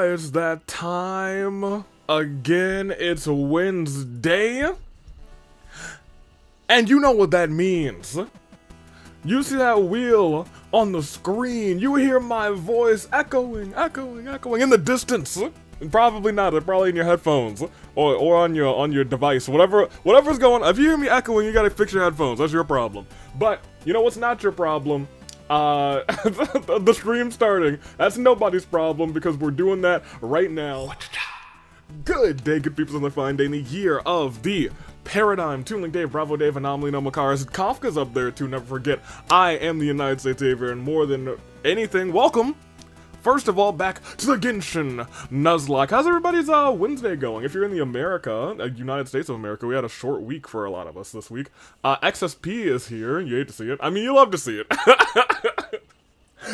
It's that time again. It's Wednesday. And you know what that means. You see that wheel on the screen. You hear my voice echoing in the distance. Probably not. They're probably in your headphones or on your device. Whatever's going on. If you hear me echoing, you gotta fix your headphones. That's your problem. But you know what's not your problem? The stream starting. That's nobody's problem because we're doing that right now. Good day, good people, on the fine day in the year of the Paradigm. Tuning Dave, Bravo Dave, Anomaly, No Makaras. Kafka's up there too, never forget. I am the United States Aviator, and more than anything, welcome, first of all, back to the Genshin Nuzlocke. How's everybody's Wednesday going? If you're in the United States of America, we had a short week for a lot of us this week. XSP is here. You hate to see it. I mean, you love to see it.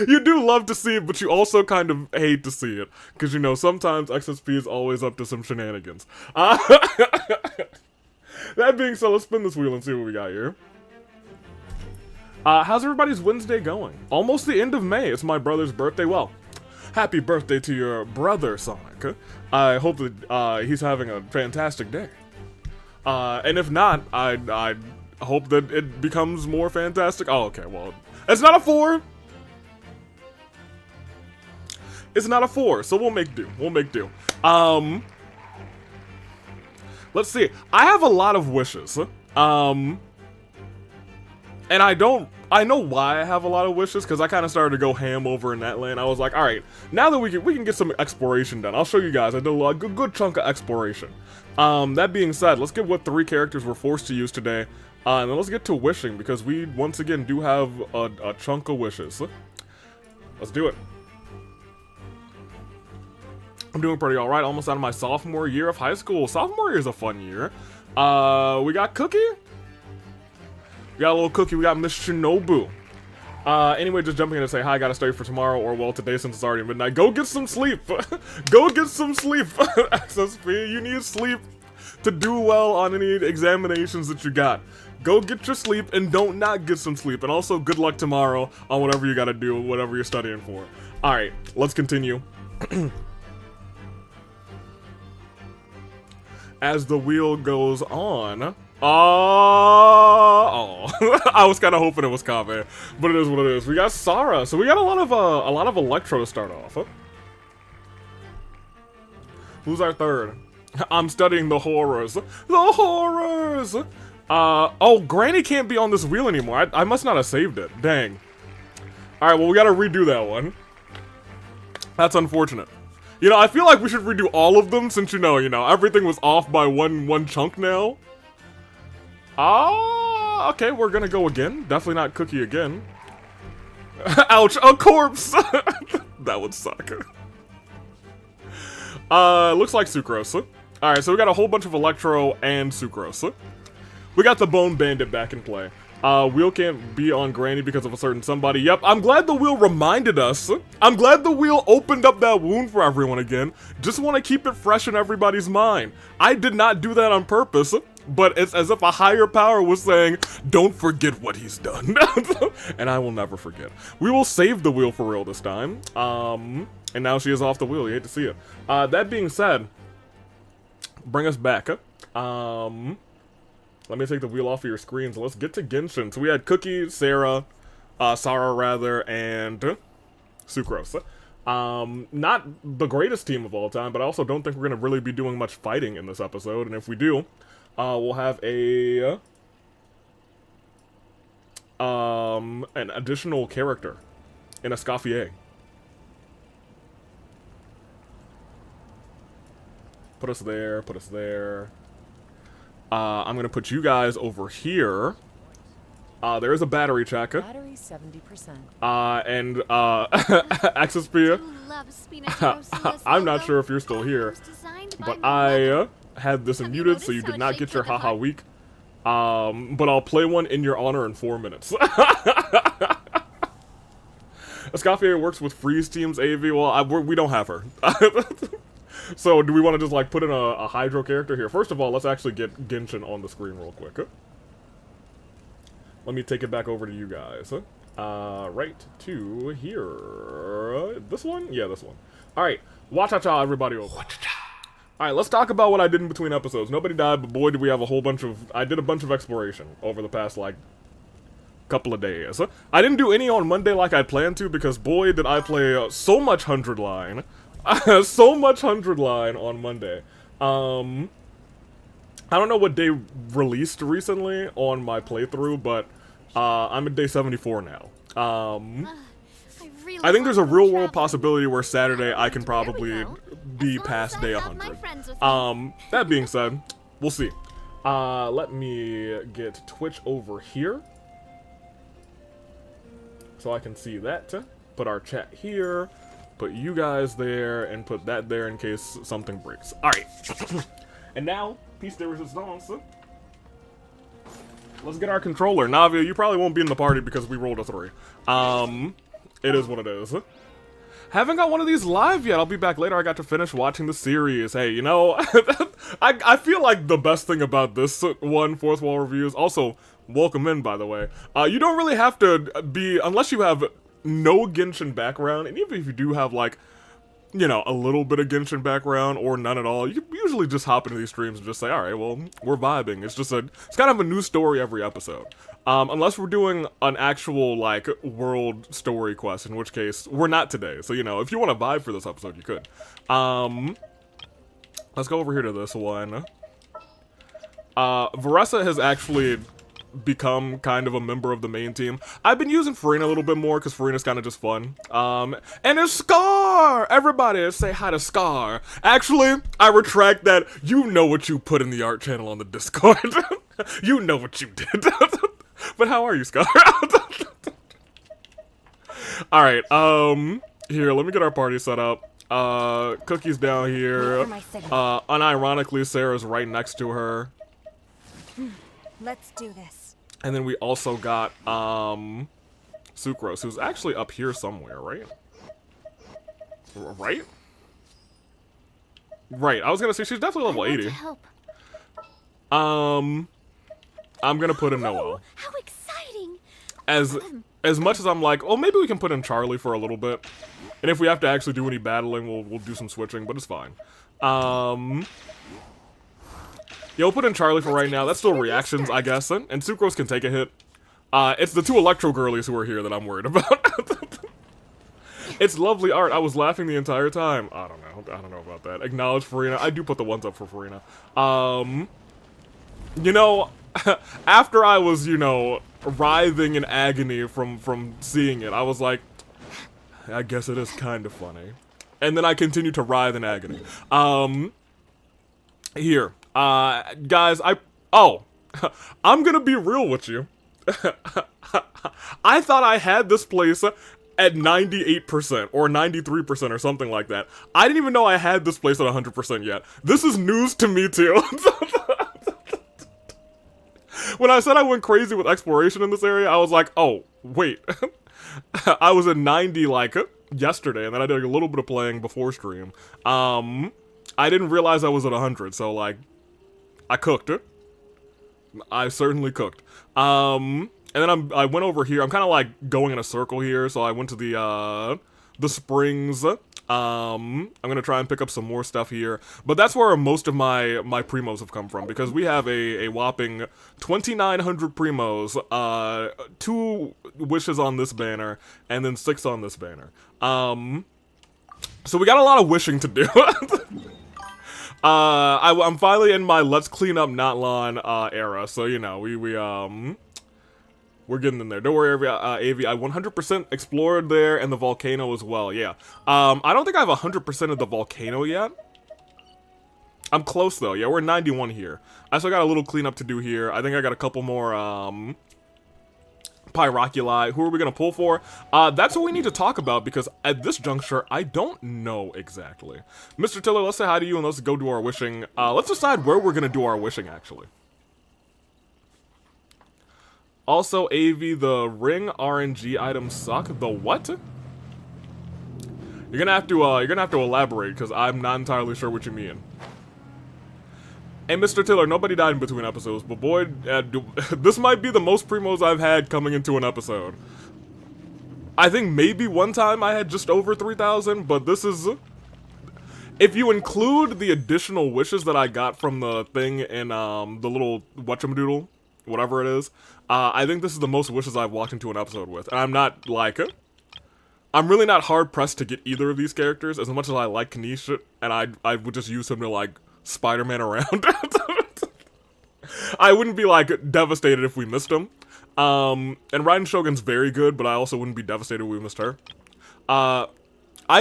You do love to see it, but you also kind of hate to see it. Because, you know, sometimes XSP is always up to some shenanigans. That being said, let's spin this wheel and see what we got here. How's everybody's Wednesday going? Almost the end of May. It's my brother's birthday. Well, happy birthday to your brother, Sonic. I hope that he's having a fantastic day. And if not, I hope that it becomes more fantastic. Oh, okay, well, it's not a 4. It's not a 4, so we'll make do. Let's see. I have a lot of wishes. And I know why I have a lot of wishes, because I kind of started to go ham over in that land. I was like, alright, now that we can get some exploration done. I'll show you guys. I did a good chunk of exploration. That being said, let's get what 3 characters we're forced to use today. And then let's get to wishing, because we, once again, do have a chunk of wishes. Let's do it. I'm doing pretty alright, almost out of my sophomore year of high school. Sophomore year is a fun year. We got Cookie. We got a little Cookie, we got Miss Shinobu. Anyway, just jumping in to say hi, I gotta study for tomorrow, or well, today since it's already midnight. Go get some sleep! Go get some sleep, XSP. You need sleep to do well on any examinations that you got. Go get your sleep, and don't not get some sleep. And also, good luck tomorrow on whatever you gotta do, whatever you're studying for. Alright, let's continue. As the wheel goes on. Oh, I was kind of hoping it was Kave, but it is what it is. We got Sarah, so we got a lot of Electro to start off. Who's our third? I'm studying the horrors. The horrors. Oh, Granny can't be on this wheel anymore. I must not have saved it. Dang. All right, well we gotta redo that one. That's unfortunate. You know, I feel like we should redo all of them since, you know, everything was off by one chunk now. Okay, we're gonna go again. Definitely not Cookie again. Ouch, a corpse! That would suck. Looks like Sucrose. Alright, so we got a whole bunch of Electro and Sucrose. We got the Bone Bandit back in play. Wheel can't be on Granny because of a certain somebody. Yep, I'm glad the wheel reminded us. I'm glad the wheel opened up that wound for everyone again. Just want to keep it fresh in everybody's mind. I did not do that on purpose, but it's as if a higher power was saying, don't forget what he's done. And I will never forget. We will save the wheel for real this time. And now she is off the wheel. You hate to see it. That being said, bring us back. Let me take the wheel off of your screens and let's get to Genshin. So we had Cookie, Sarah, and Sucrose. Not the greatest team of all time, but I also don't think we're going to really be doing much fighting in this episode. And if we do, we'll have an additional character in Escoffier. Put us there, put us there. I'm gonna put you guys over here. There is a battery check. Battery 70%. And XSP. I'm not sure if you're still here, but I had this muted, so you did not get your haha week. But I'll play one in your honor in 4 minutes. Escoffier works with freeze teams, AV. Well, we don't have her. So, do we want to just, like, put in a Hydro character here? First of all, let's actually get Genshin on the screen real quick. Let me take it back over to you guys. right to here. This one? Yeah, this one. Alright, watch-cha-cha, everybody over. Alright, let's talk about what I did in between episodes. Nobody died, but boy, did we have a whole bunch of... I did a bunch of exploration over the past, like, couple of days. I didn't do any on Monday like I planned to, because boy, did I play so much 100 line. So much 100 line on Monday. I don't know what day released recently on my playthrough, but I'm at day 74 now. I think there's a real world possibility where Saturday I can probably be past day 100. That being said, we'll see. Let me get Twitch over here so I can see that. Put our chat here, put you guys there, and put that there in case something breaks. Alright. And now, piece de resistance. Let's get our controller. Navia, you probably won't be in the party because we rolled a 3. It is what it is. Haven't got one of these live yet. I'll be back later. I got to finish watching the series. Hey, you know, I feel like the best thing about this one, Fourth Wall Reviews, also, welcome in, by the way. You don't really have to be, unless you have no Genshin background, and even if you do have, like, you know, a little bit of Genshin background or none at all, you usually just hop into these streams and just say, alright, well, we're vibing. It's just it's kind of a new story every episode. Unless we're doing an actual, like, world story quest, in which case, we're not today. So, you know, if you want to vibe for this episode, you could. Let's go over here to this one. Varessa has actually become kind of a member of the main team. I've been using Farina a little bit more because Farina's kind of just fun. And there's Scar! Everybody say hi to Scar. Actually, I retract that. You know what you put in the art channel on the Discord. You know what you did. But how are you, Scar? Alright, here, let me get our party set up. Cookie's down here. Unironically, Sarah's right next to her. Let's do this. And then we also got, Sucrose, who's actually up here somewhere, right? Right? Right, I was gonna say, she's definitely level 80. I'm gonna put in Noelle. How exciting! As much as I'm like, oh, maybe we can put in Charlie for a little bit. And if we have to actually do any battling, we'll do some switching, but it's fine. Yeah, we'll put in Charlie for right now. That's still reactions, I guess. And Sucrose can take a hit. It's the 2 Electro girlies who are here that I'm worried about. It's lovely art. I was laughing the entire time. I don't know about that. Acknowledge Farina. I do put the ones up for Farina. You know, after I was, you know, writhing in agony from seeing it, I was like, I guess it is kind of funny. And then I continued to writhe in agony. Here. Guys, I'm gonna be real with you. I thought I had this place at 98% or 93% or something like that. I didn't even know I had this place at 100% yet. This is news to me too. When I said I went crazy with exploration in this area, I was like, oh, wait. I was at 90 like yesterday, and then I did a little bit of playing before stream. I didn't realize I was at 100, so like, I cooked it. I certainly cooked. And then I went over here. I'm kind of like going in a circle here, so I went to the springs. I'm gonna try and pick up some more stuff here, but that's where most of my primos have come from, because we have a whopping 2,900 primos, 2 wishes on this banner, and then 6 on this banner. So we got a lot of wishing to do. I'm finally in my let's clean up Notlon era, so you know we're getting in there. Don't worry, Avi. I 100% explored there, and the volcano as well. Yeah. I don't think I have 100% of the volcano yet. I'm close though. Yeah, we're 91 here. I still got a little cleanup to do here. I think I got a couple more Pyroculi. Who are we gonna pull for? That's what we need to talk about, because at this juncture, I don't know exactly. Mr. Tiller, let's say hi to you and let's go do our wishing. Let's decide where we're gonna do our wishing, actually. Also, AV, the ring RNG items suck. The what? You're gonna have to elaborate, because I'm not entirely sure what you mean. Hey, Mr. Tiller, nobody died in between episodes, but boy, this might be the most primos I've had coming into an episode. I think maybe one time I had just over 3,000, but this is... If you include the additional wishes that I got from the thing in the little whatchamadoodle, whatever it is, I think this is the most wishes I've walked into an episode with. And I'm not, like... I'm really not hard-pressed to get either of these characters, as much as I like Kanish, and I would just use him to, like, Spider-Man around. I wouldn't be, like, devastated if we missed him. And Raiden Shogun's very good, but I also wouldn't be devastated if we missed her. I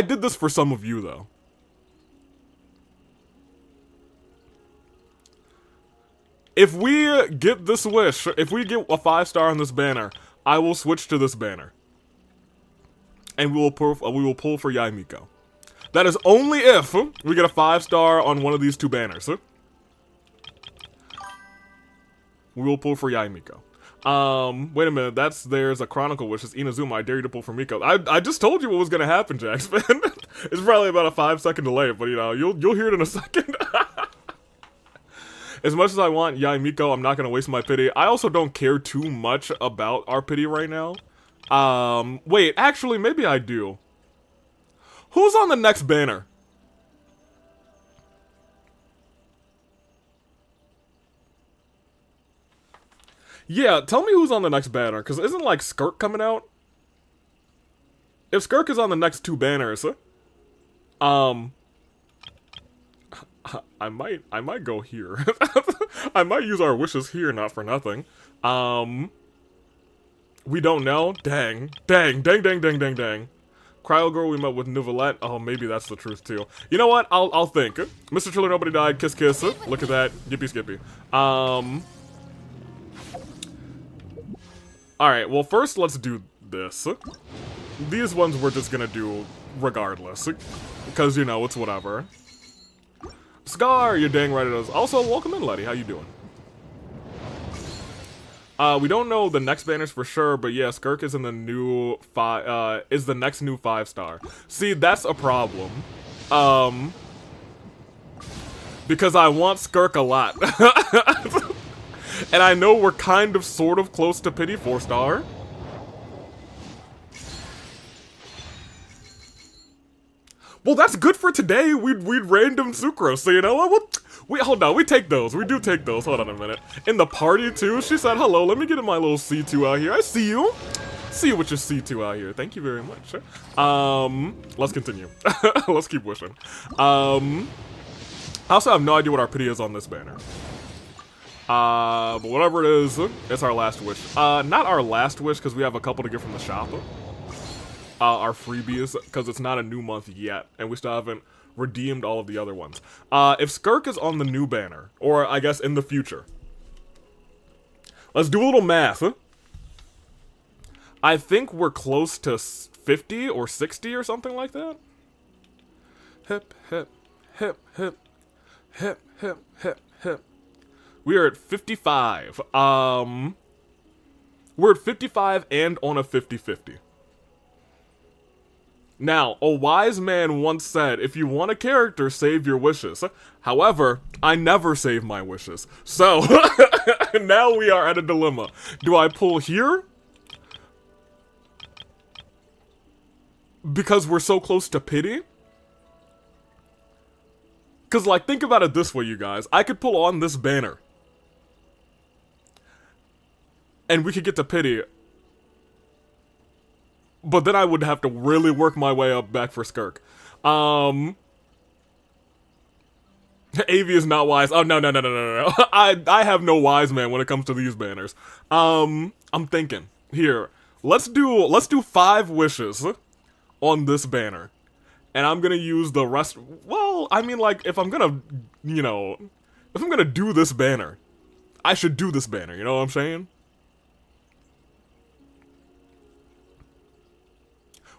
did this for some of you, though. If we get this wish, if we get a 5-star on this banner, I will switch to this banner. And we will pull for Yae Miko. That is only if we get a 5-star on one of these 2 banners. We will pull for Yae Miko. Wait a minute, there's a Chronicle Wish. It's Inazuma, I dare you to pull for Miko. I just told you what was gonna happen, Jax, man. It's probably about a 5-second delay, but you know, you'll hear it in a second. As much as I want Yae Miko, I'm not gonna waste my pity. I also don't care too much about our pity right now. Wait, actually, maybe I do. Who's on the next banner? Yeah, tell me who's on the next banner, because isn't, like, Skirk coming out? If Skirk is on the next 2 banners, I might go here. I might use our wishes here, not for nothing. We don't know? Dang. Dang. Cryo Girl, we met with Nouvellette. Oh, maybe that's the truth, too. You know what? I'll think. Mr. Triller, nobody died. Kiss, kiss. Look at that. Yippee skippy. Alright, well, first let's do this. These ones we're just gonna do regardless. Because, you know, it's whatever. Scar, you're dang right it is. Also, welcome in, Letty. How you doing? We don't know the next banners for sure, but yeah, Skirk is in the new is the next new 5-star. See, that's a problem. Because I want Skirk a lot. And I know we're kind of sort of close to pity 4-star. Well, that's good for today. We'd random Sucrose, so you know what? Hold on, we take those. We do take those. Hold on a minute. In the party, too, she said, hello, let me get in my little C2 out here. I see you. See you with your C2 out here. Thank you very much. Let's continue. Let's keep wishing. I also have no idea what our pity is on this banner. But whatever it is, it's our last wish. Not our last wish, because we have a couple to get from the shop. Our freebies, because it's not a new month yet, and we still haven't redeemed all of the other ones. If Skirk is on the new banner, or I guess in the future, let's do a little math. I think we're close to 50 or 60 or something like that. Hip, hip, hip, hip, hip, hip, hip, hip. We are at 55. We're at 55 and on a 50-50. Now, a wise man once said, if you want a character, save your wishes. However, I never save my wishes. So, now we are at a dilemma. Do I pull here? Because we're so close to pity? Because, like, think about it this way, you guys. I could pull on this banner. And we could get to pity. But then I would have to really work my way up back for Skirk. Avi is not wise. Oh, no. I have no wise man when it comes to these banners. I'm thinking. Here, let's do 5 wishes on this banner. And I'm gonna use the rest. Well, I mean, like, if I'm gonna, you know, if I'm gonna do this banner, I should do this banner, you know what I'm saying?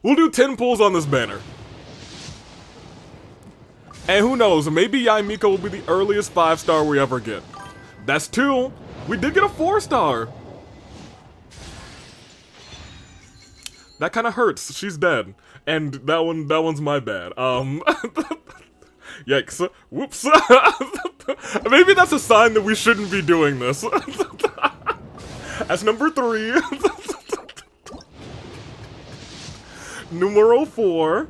We'll do 10 pulls on this banner. And who knows, maybe Yae Miko will be the earliest 5-star we ever get. That's 2. We did get a 4-star. That kind of hurts. She's dead. And that one's my bad. Yikes. Whoops. Maybe that's a sign that we shouldn't be doing this. That's number 3. Numero 4.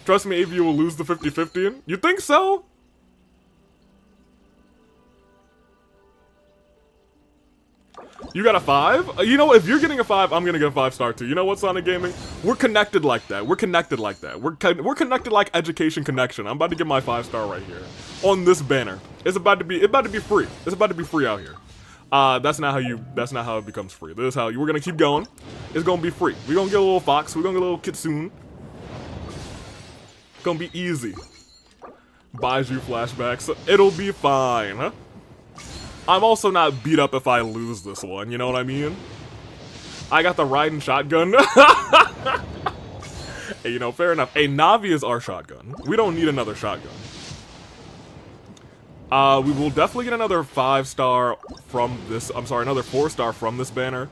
Trust me, AV will lose the 50-50. You think so? You got a 5? You know, if you're getting a 5, I'm gonna get a 5-star too. You know what, Sonic Gaming? We're connected like that. We're connected like that. We're connected like education connection. I'm about to get my 5-star right here on this banner. It's about to be free. It's about to be free out here. That's not how it becomes free. This is how we're gonna keep going. It's gonna be free. We're gonna get a little fox. We're gonna get a little kitsune. It's gonna be easy. Buys you flashbacks. It'll be fine, huh? I'm also not beat up if I lose this one, you know what I mean? I got the riding shotgun. Hey, you know, fair enough. Hey, Navi is our shotgun. We don't need another shotgun. We will definitely get another 5-star from this. I'm sorry, another 4-star from this banner.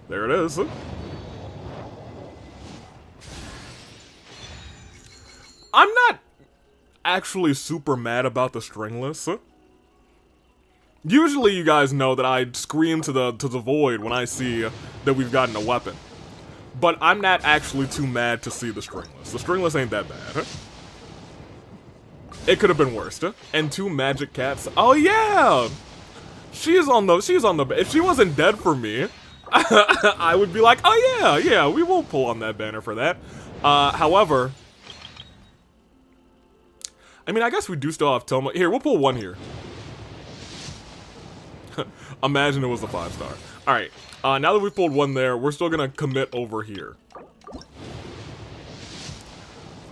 There it is. I'm not actually super mad about the stringless. Usually you guys know that I scream to the void when I see that we've gotten a weapon. But I'm not actually too mad to see the stringless. The stringless ain't that bad. It could have been worse. And 2 magic cats. Oh yeah! She's on the if she wasn't dead for me, I would be like, oh yeah, we won't pull on that banner for that. However, I mean, I guess we do still have Toma. Here, we'll pull one here. Imagine it was a 5-star. Alright, now that we pulled one there, we're still gonna commit over here.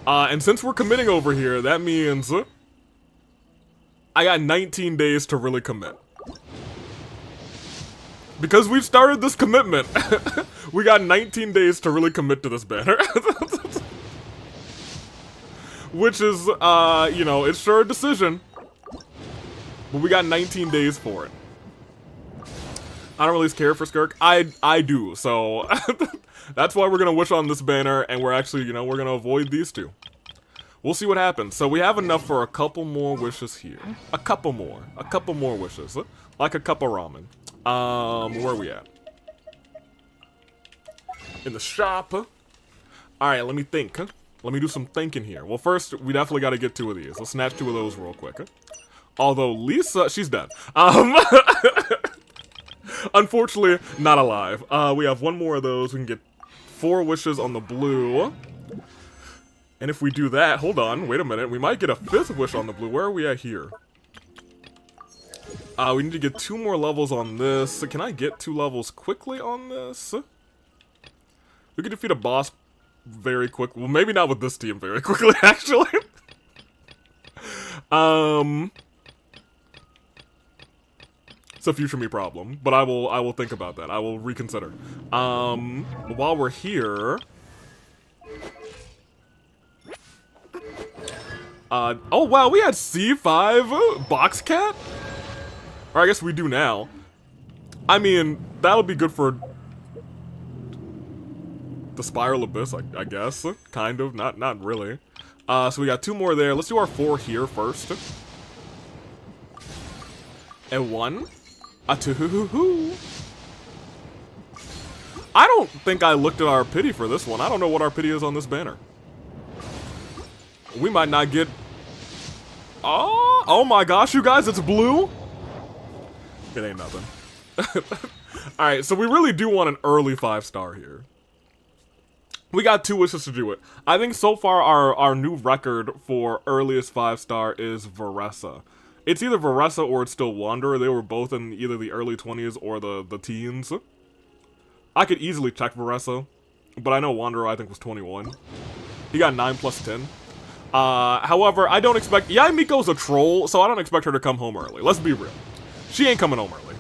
And since we're committing over here, that means I got 19 days to really commit. Because we've started this commitment, we got 19 days to really commit to this banner. Which is, you know, it's sure a decision. But we got 19 days for it. I don't really care for Skirk. I do, so that's why we're gonna wish on this banner, and we're actually, you know, we're gonna avoid these two. We'll see what happens. So we have enough for a couple more wishes here. A couple more wishes. Like a cup of ramen. Where are we at? In the shop. Alright, let me think. Let me do some thinking here. Well, first, we definitely gotta get 2 of these. Let's snatch 2 of those real quick. Although, Lisa, she's dead. Unfortunately, not alive. We have 1 more of those. We can get 4 wishes on the blue. And if we do that, hold on, wait a minute. We might get a 5th wish on the blue. Where are we at here? We need to get 2 more levels on this. Can I get 2 levels quickly on this? We could defeat a boss very quick. Well, maybe not with this team very quickly, actually. It's a future me problem, but I will think about that. I will reconsider. While we're here, oh wow, we had C5 box cat? Or I guess we do now. I mean, that'll be good for the Spiral Abyss, I guess. Kind of, not really. So we got 2 more there. Let's do our 4 here first. And 1. A 2. I don't think I looked at our pity for this one. I don't know what our pity is on this banner. We might not get... Oh my gosh, you guys, it's blue? It ain't nothing. Alright, so we really do want an early 5-star here. We got 2 wishes to do it. I think so far our new record for earliest 5-star is Varessa. It's either Varessa or it's still Wanderer. They were both in either the early 20s or the teens. I could easily check Varessa, but I know Wanderer I think was 21. He got 9 plus 10. However, I don't expect... Yeah, Miko's a troll, so I don't expect her to come home early. Let's be real. She ain't coming home early.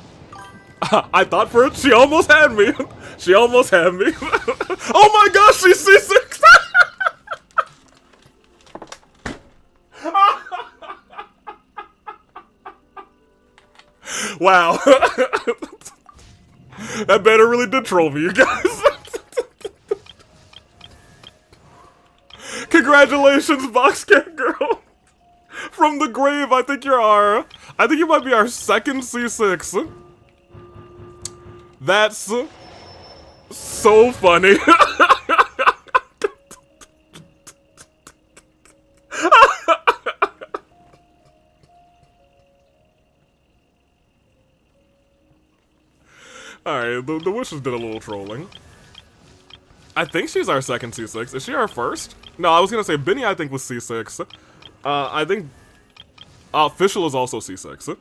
I thought for it, she almost had me. She almost had me. Oh my gosh, she's C6! Wow. That banner really did troll me, you guys. Congratulations, Boxcat Girl. From the grave, I think you might be our 2nd C6. That's so funny. The wishes did a little trolling. I think she's our second C6. Is she our first? No, I was gonna say Benny, I think, was C6. I think Official is also C6.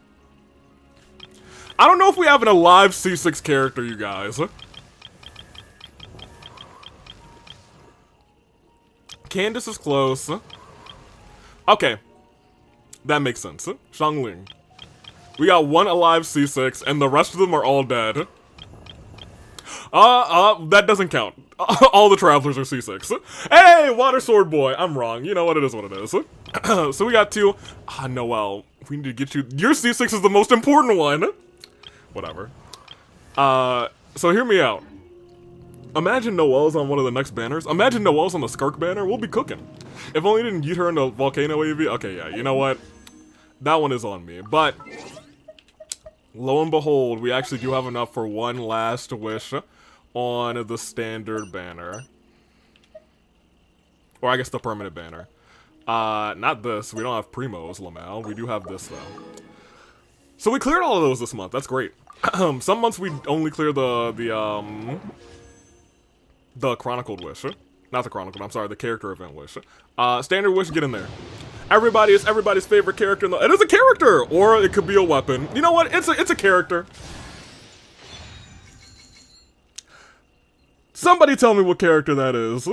I don't know if we have an alive C6 character, you guys. Candace is close. Okay. That makes sense. Xiangling. We got one alive C6, and the rest of them are all dead. That doesn't count. All the travelers are C6. Hey, Water Sword Boy! I'm wrong. You know what? It is what it is. So we got two. Noelle. We need to get you. Your C6 is the most important one. Whatever. So hear me out. Imagine Noelle's on one of the next banners. Imagine Noelle's on the Skirk banner. We'll be cooking. If only didn't get her in the Volcano AV. Okay, yeah, you know what? That one is on me. But, lo and behold, we actually do have enough for one last wish on the standard banner. Or I guess the permanent banner. Not this. We don't have Primos, Lamel. We do have this, though. So we cleared all of those this month. That's great. Some months we only clear the Chronicled Wish. Not the Chronicled, I'm sorry, the Character Event Wish. Standard Wish, get in there. Everybody is everybody's favorite character in the— it is a character! Or it could be a weapon. You know what? It's a character. Somebody tell me what character that is.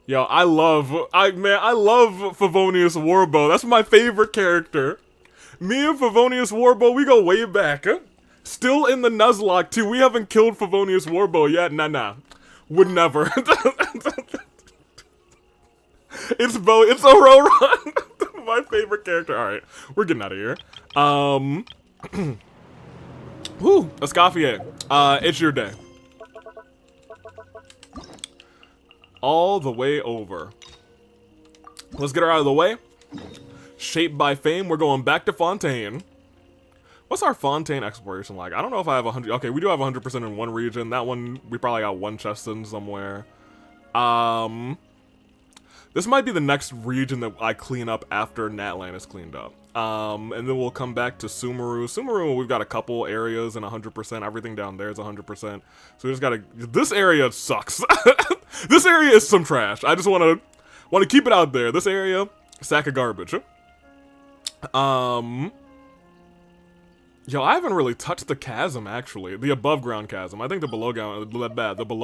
Yo, I love Favonius Warbow. That's my favorite character. Me and Favonius Warbow, we go way back. Still in the Nuzlocke too. We haven't killed Favonius Warbow yet. Nah. Would never. It's Ororon. My favorite character. Alright, we're getting out of here. Whew, Escoffier. It's your day. All the way over. Let's get her out of the way. Shaped by fame, we're going back to Fontaine. What's our Fontaine exploration like? I don't know if I have 100. Okay, we do have 100% in one region. That one, we probably got one chest in somewhere. This might be the next region that I clean up after Natlan is cleaned up. And then we'll come back to Sumeru. Sumeru, we've got a couple areas in 100%. Everything down there is 100%. So we just gotta. This area sucks. This area is some trash. I just want to keep it out there. This area, sack of garbage. Yo, I haven't really touched the chasm, actually. The above ground chasm. I think the below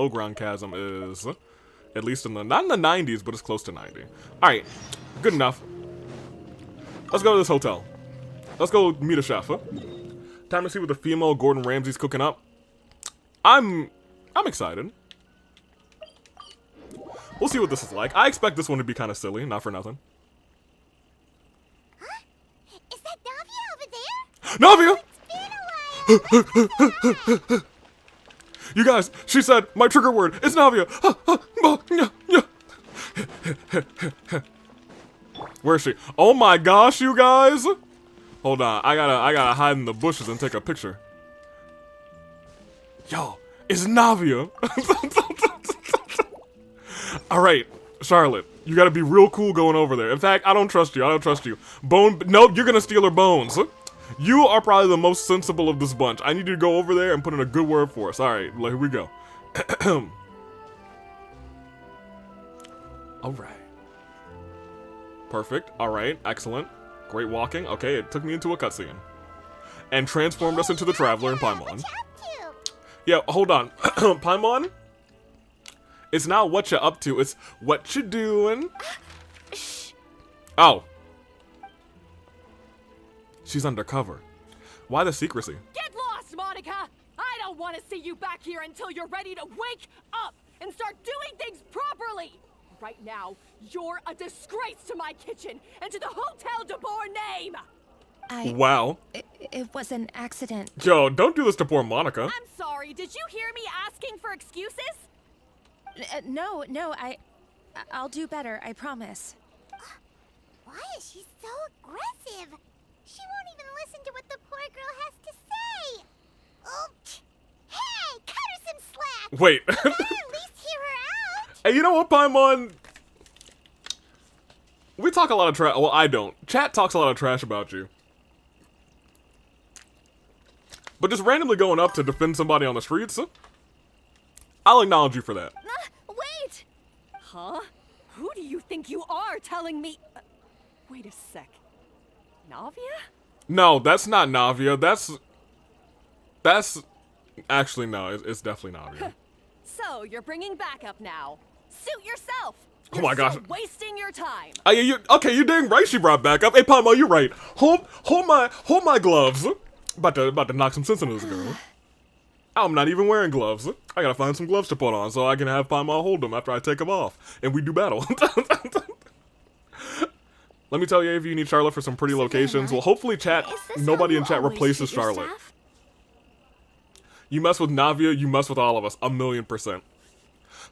ground chasm is at least in the, not in the 90s, but it's close to 90. Alright, good enough. Let's go to this hotel. Let's go meet a chef. Time to see what the female Gordon Ramsay's cooking up. I'm excited. We'll see what this is like. I expect this one to be kind of silly, not for nothing. Huh? Is that Navia over there? Navia! It's been a while. You guys, she said my trigger word. It's Navia. Where is she? Oh my gosh, you guys! Hold on, I gotta hide in the bushes and take a picture. Yo, it's Navia. All right, Charlotte, you gotta be real cool going over there. In fact, I don't trust you. I don't trust you. Nope, you're gonna steal her bones. You are probably the most sensible of this bunch. I need you to go over there and put in a good word for us. All right, here we go. All right. Perfect. All right, excellent. Great walking. Okay, it took me into a cutscene. And transformed us into the Traveler in Paimon. Yeah, hold on. Paimon? It's not what you up to, it's what you doing. Oh. She's undercover. Why the secrecy? Get lost, Monica! I don't want to see you back here until you're ready to wake up and start doing things properly! Right now, you're a disgrace to my kitchen and to the Hotel de Boer name! Wow. It was an accident. Yo, don't do this to poor Monica. I'm sorry, did you hear me asking for excuses? No, I'll do better, I promise. Why is she so aggressive? She won't even listen to what the poor girl has to say. Oh, hey, cut her some slack. Wait. At least hear her out. Hey, you know what, Paimon? We talk a lot of trash. Well, I don't. Chat talks a lot of trash about you. But just randomly going up to defend somebody on the streets, I'll acknowledge you for that. Wait! Huh? Who do you think you are telling me? Wait a sec. Navia? No, that's not Navia. That's actually no. It's definitely Navia. So you're bringing backup now. Suit yourself. Oh my gosh. You're wasting your time. Okay, you dang right. She brought back up. Hey, Palmo, you're right. Hold my gloves. About to knock some sense into this girl. I'm not even wearing gloves. I gotta find some gloves to put on so I can have Palmo hold them after I take them off, and we do battle. Let me tell you, if you need Charlotte for some pretty locations, well, hopefully nobody in chat replaces Charlotte. You mess with Navia, you mess with all of us, 1,000,000%.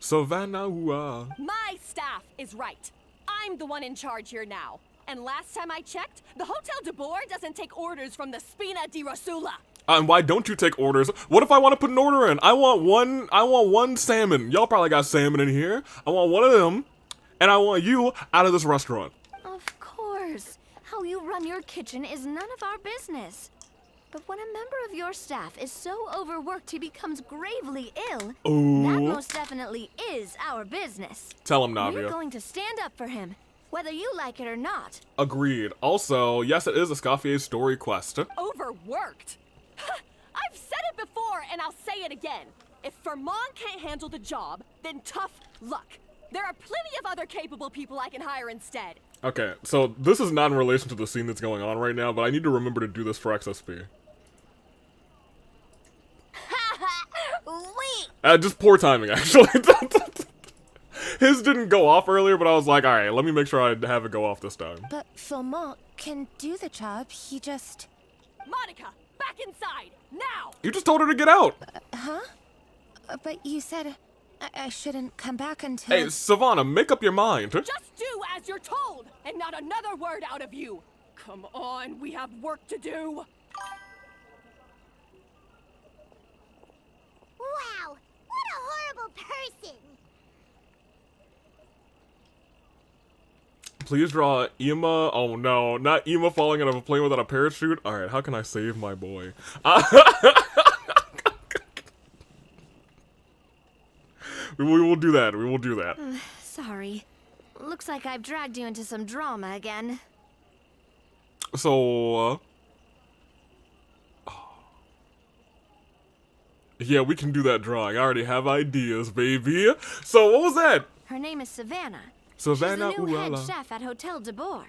Savannah, My staff is right. I'm the one in charge here now. And last time I checked, the Hotel de Boer doesn't take orders from the Spina di Rosula. And why don't you take orders? What if I want to put an order in? I want one salmon. Y'all probably got salmon in here. I want one of them, and I want you out of this restaurant. Of course. How you run your kitchen is none of our business. But when a member of your staff is so overworked he becomes gravely ill, that most definitely is our business. Tell him, Navia. We're going to stand up for him, whether you like it or not. Agreed. Also, yes, it is a Scaffier story quest. Overworked? I've said it before, and I'll say it again. If Vermont can't handle the job, then tough luck. There are plenty of other capable people I can hire instead. Okay, so this is not in relation to the scene that's going on right now, but I need to remember to do this for XSP. Wait! Just poor timing, actually. His didn't go off earlier, but I was like, alright, let me make sure I have it go off this time. But Philmont can do the job. He just... Monica, back inside, now! You just told her to get out! But you said I shouldn't come back until... Hey, Savannah, make up your mind. Just do as you're told, and not another word out of you. Come on, we have work to do. Wow, what a horrible person! Please draw Ema. Oh no, not Ema falling out of a plane without a parachute. Alright, how can I save my boy? We will do that. We will do that. Sorry. Looks like I've dragged you into some drama again. So, yeah, we can do that drawing. I already have ideas, baby. So, what was that? Her name is Savannah. Savannah, She's the new head ooh-la-la. chef at Hotel de Boer.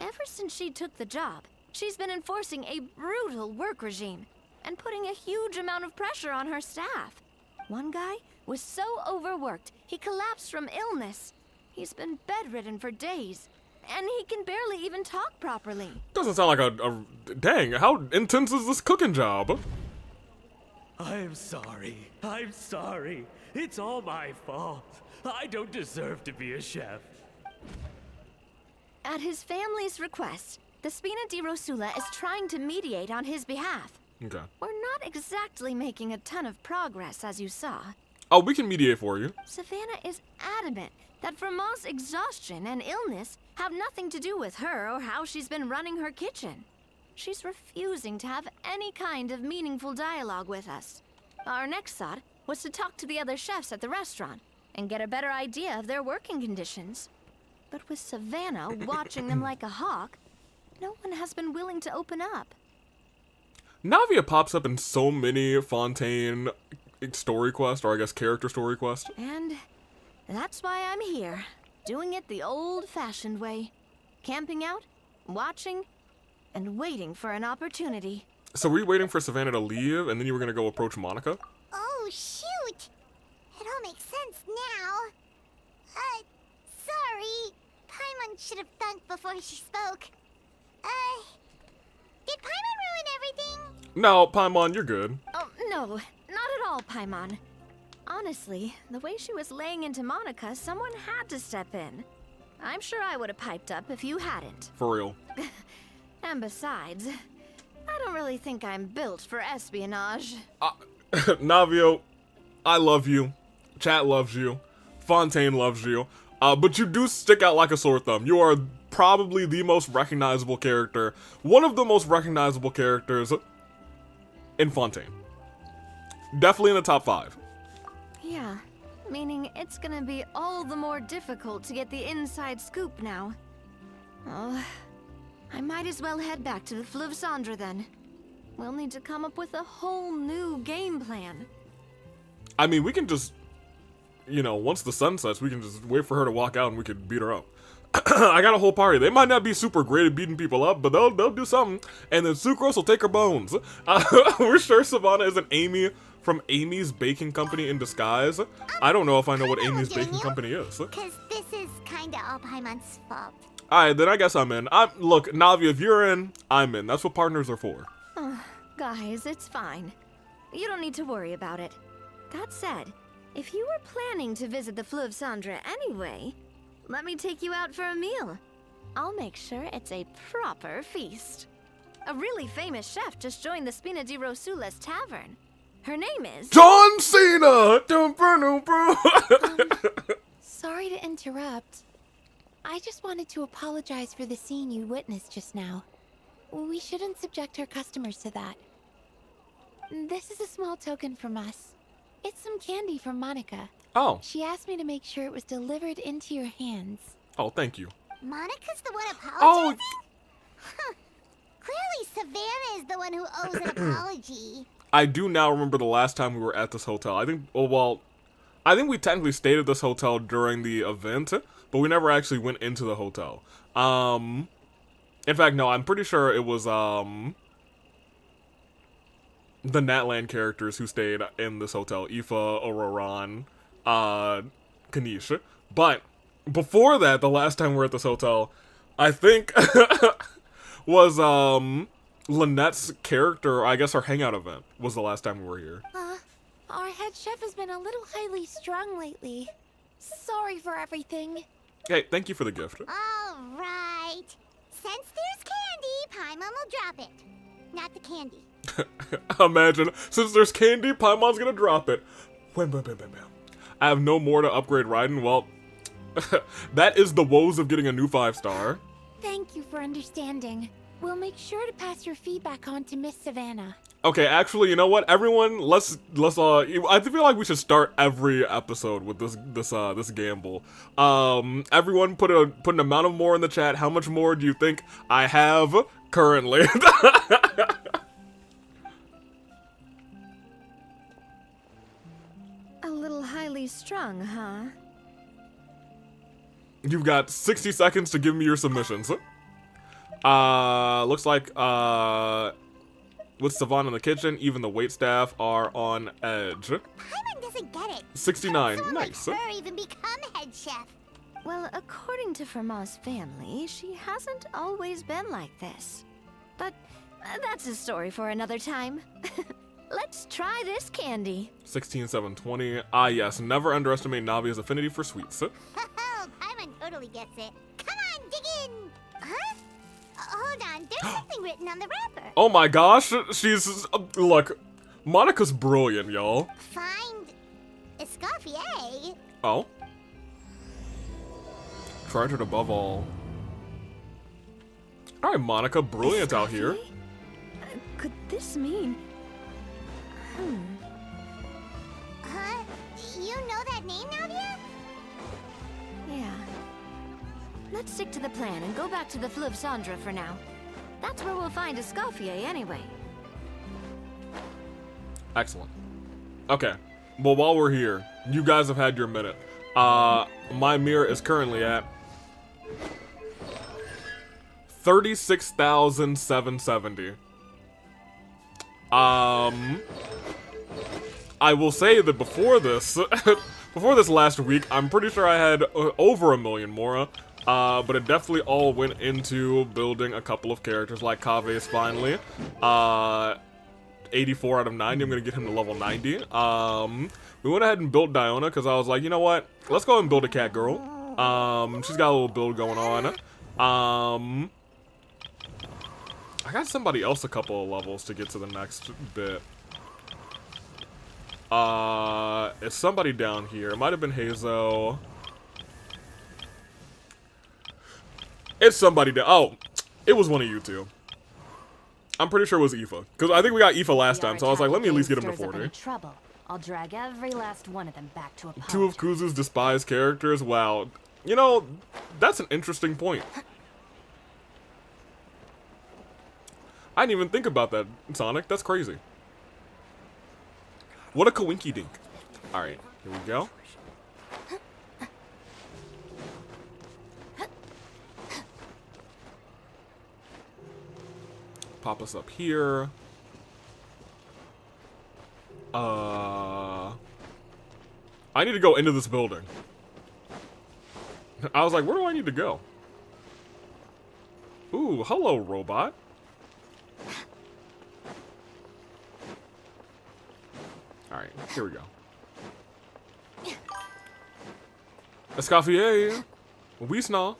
Ever since she took the job, she's been enforcing a brutal work regime and putting a huge amount of pressure on her staff. One guy was so overworked, he collapsed from illness. He's been bedridden for days, and he can barely even talk properly. Doesn't sound like a dang, how intense is this cooking job? I'm sorry. I'm sorry. It's all my fault. I don't deserve to be a chef. At his family's request, the Spina di Rosula is trying to mediate on his behalf. Okay. We're not exactly making a ton of progress, as you saw. Oh, we can mediate for you. Savannah is adamant that Vermont's exhaustion and illness have nothing to do with her or how she's been running her kitchen. She's refusing to have any kind of meaningful dialogue with us. Our next thought was to talk to the other chefs at the restaurant and get a better idea of their working conditions. But with Savannah watching them like a hawk, no one has been willing to open up. Navia pops up in so many Fontaine story quests, or I guess character story quests. And that's why I'm here, doing it the old-fashioned way. Camping out, watching, and waiting for an opportunity. So were you waiting for Savannah to leave, and then you were gonna go approach Monica? Oh, shoot! It all makes sense now. Sorry. Paimon should have thunk before she spoke. Did Paimon ruin everything? No, Paimon, you're good. Oh, no, not at all, Paimon. Honestly, the way she was laying into Monica, someone had to step in. I'm sure I would have piped up if you hadn't. For real. And besides, I don't really think I'm built for espionage. Navio, I love you. Chat loves you. Fontaine loves you. But you do stick out like a sore thumb. You are probably the most recognizable character. One of the most recognizable characters in Fontaine. Definitely in the top 5. Yeah, meaning it's gonna be all the more difficult to get the inside scoop now. Oh, I might as well head back to the Fleuve Cendre then. We'll need to come up with a whole new game plan. I mean, we can just, you know, once the sun sets, we can just wait for her to walk out and we can beat her up. I got a whole party. They might not be super great at beating people up, but they'll do something. And then Sucrose will take her bones. We're sure Savannah is an Amy from Amy's Baking Company in disguise. I don't know if I know what Amy's Baking Company is. Because this is kinda all Paimon's fault. Alright, then I guess I'm in. Look, Navi, if you're in, I'm in. That's what partners are for. Guys, it's fine. You don't need to worry about it. That said, if you were planning to visit the Fleuve Cendre anyway, let me take you out for a meal. I'll make sure it's a proper feast. A really famous chef just joined the Spina di Rosules tavern. Her name is... John Cena! Sorry to interrupt. I just wanted to apologize for the scene you witnessed just now. We shouldn't subject our customers to that. This is a small token from us. It's some candy from Monica. Oh. She asked me to make sure it was delivered into your hands. Oh, thank you. Monica's the one Oh. apologizing? Huh. Clearly Savannah is the one who owes an apology. I do now remember the last time we were at this hotel. I think, I think we technically stayed at this hotel during the event, but we never actually went into the hotel. In fact, no, I'm pretty sure it was, the Natland characters who stayed in this hotel. Aoife, Auroran, Kanish. But before that, the last time we were at this hotel, I think was Lynette's character, I guess her hangout event was the last time we were here. Our head chef has been a little highly strung lately. Sorry for everything. Hey, thank you for the gift. Alright. Since there's candy, Paimon will drop it. Not the candy. Imagine, since there's candy, Paimon's gonna drop it. Wham, bam, bam, bam, bam. I have no more to upgrade Raiden. Well, that is the woes of getting a new 5-star. Thank you for understanding. We'll make sure to pass your feedback on to Miss Savannah. Okay, actually, you know what? Everyone, let's I feel like we should start every episode with this gamble. Everyone put an amount of more in the chat. How much more do you think I have currently? A little highly strung, huh? You've got 60 seconds to give me your submissions. Looks like, with Savannah in the kitchen, even the waitstaff are on edge. Paimon doesn't get it. 69, Someone nice. like her even become head chef. Well, according to Fermat's family, she hasn't always been like this. But that's a story for another time. Let's try this candy. 16, 7, 20. Ah, yes, never underestimate Navi's affinity for sweets. Paimon totally gets it. Come on, dig in. Huh? Hold on, there's something written on the wrapper. Oh my gosh, she's, look, Monica's brilliant, y'all. Find Escoffier. Oh. Treasured above all. Alright, Monica, brilliant out here. Could this mean... Huh? You know that name, Navia? Yeah. Let's stick to the plan and go back to the Fleuve Cendre for now. That's where we'll find Escoffier anyway. Excellent. Okay. Well, while we're here, you guys have had your minute. My mirror is currently at 36,770. I will say that before this, before this last week, I'm pretty sure I had over 1 million more. But it definitely all went into building a couple of characters like Kave's finally. 84 out of 90, I'm gonna get him to level 90. We went ahead and built Diona because I was like, you know what? Let's go ahead and build a cat girl. She's got a little build going on. I got somebody else a couple of levels to get to the next bit. It's somebody down here. It might have been Hazo. It's somebody down. Oh, it was one of you two. I'm pretty sure it was Aoife. Because I think we got Aoife last time, so I was like, let me at least get him to Stirs up 40. any trouble. I'll drag every last one of them back to apologize. Two of Kuzu's despised characters? Wow. You know, that's an interesting point. I didn't even think about that, Sonic. That's crazy. What a coinky dink. Alright, here we go. Pop us up here. I need to go into this building. I was like, where do I need to go? Ooh, hello, robot. Alright, here we go. Escoffier. Wiesna.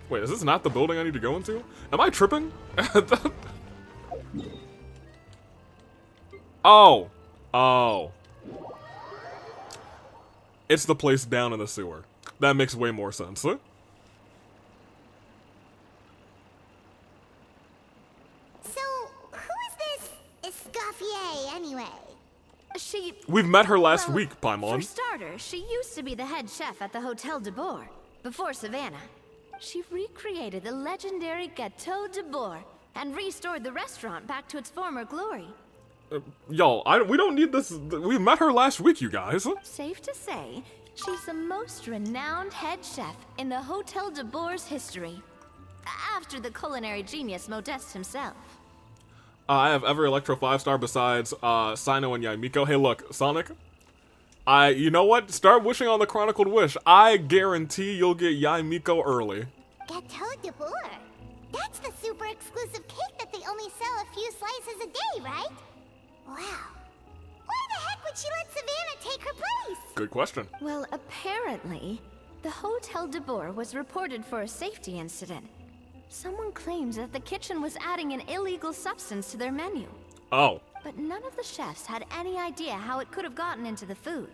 Wait, is this not the building I need to go into? Am I tripping? Oh. Oh. It's the place down in the sewer. That makes way more sense. Huh? So, who is this Escoffier, anyway? We've met her last well, week, Paimon. For starters, she used to be the head chef at the Hotel de Boer, before Savannah. She recreated the legendary Gâteau de Boer and restored the restaurant back to its former glory. Y'all, we don't need this. We met her last week, you guys. Safe to say, she's the most renowned head chef in the Hotel de Boer's history, after the culinary genius Modeste himself. I have every Electro 5-star besides Sino and Yaimiko. Hey, look, Sonic. You know what? Start wishing on the Chronicled Wish. I guarantee you'll get Yaimiko early. Gâteau de Boer. That's the super exclusive cake that they only sell a few slices a day, right? Wow. Why the heck would she let Savannah take her place? Good question. Well, apparently, the Hotel de Boer was reported for a safety incident. Someone claims that the kitchen was adding an illegal substance to their menu. Oh. But none of the chefs had any idea how it could have gotten into the food.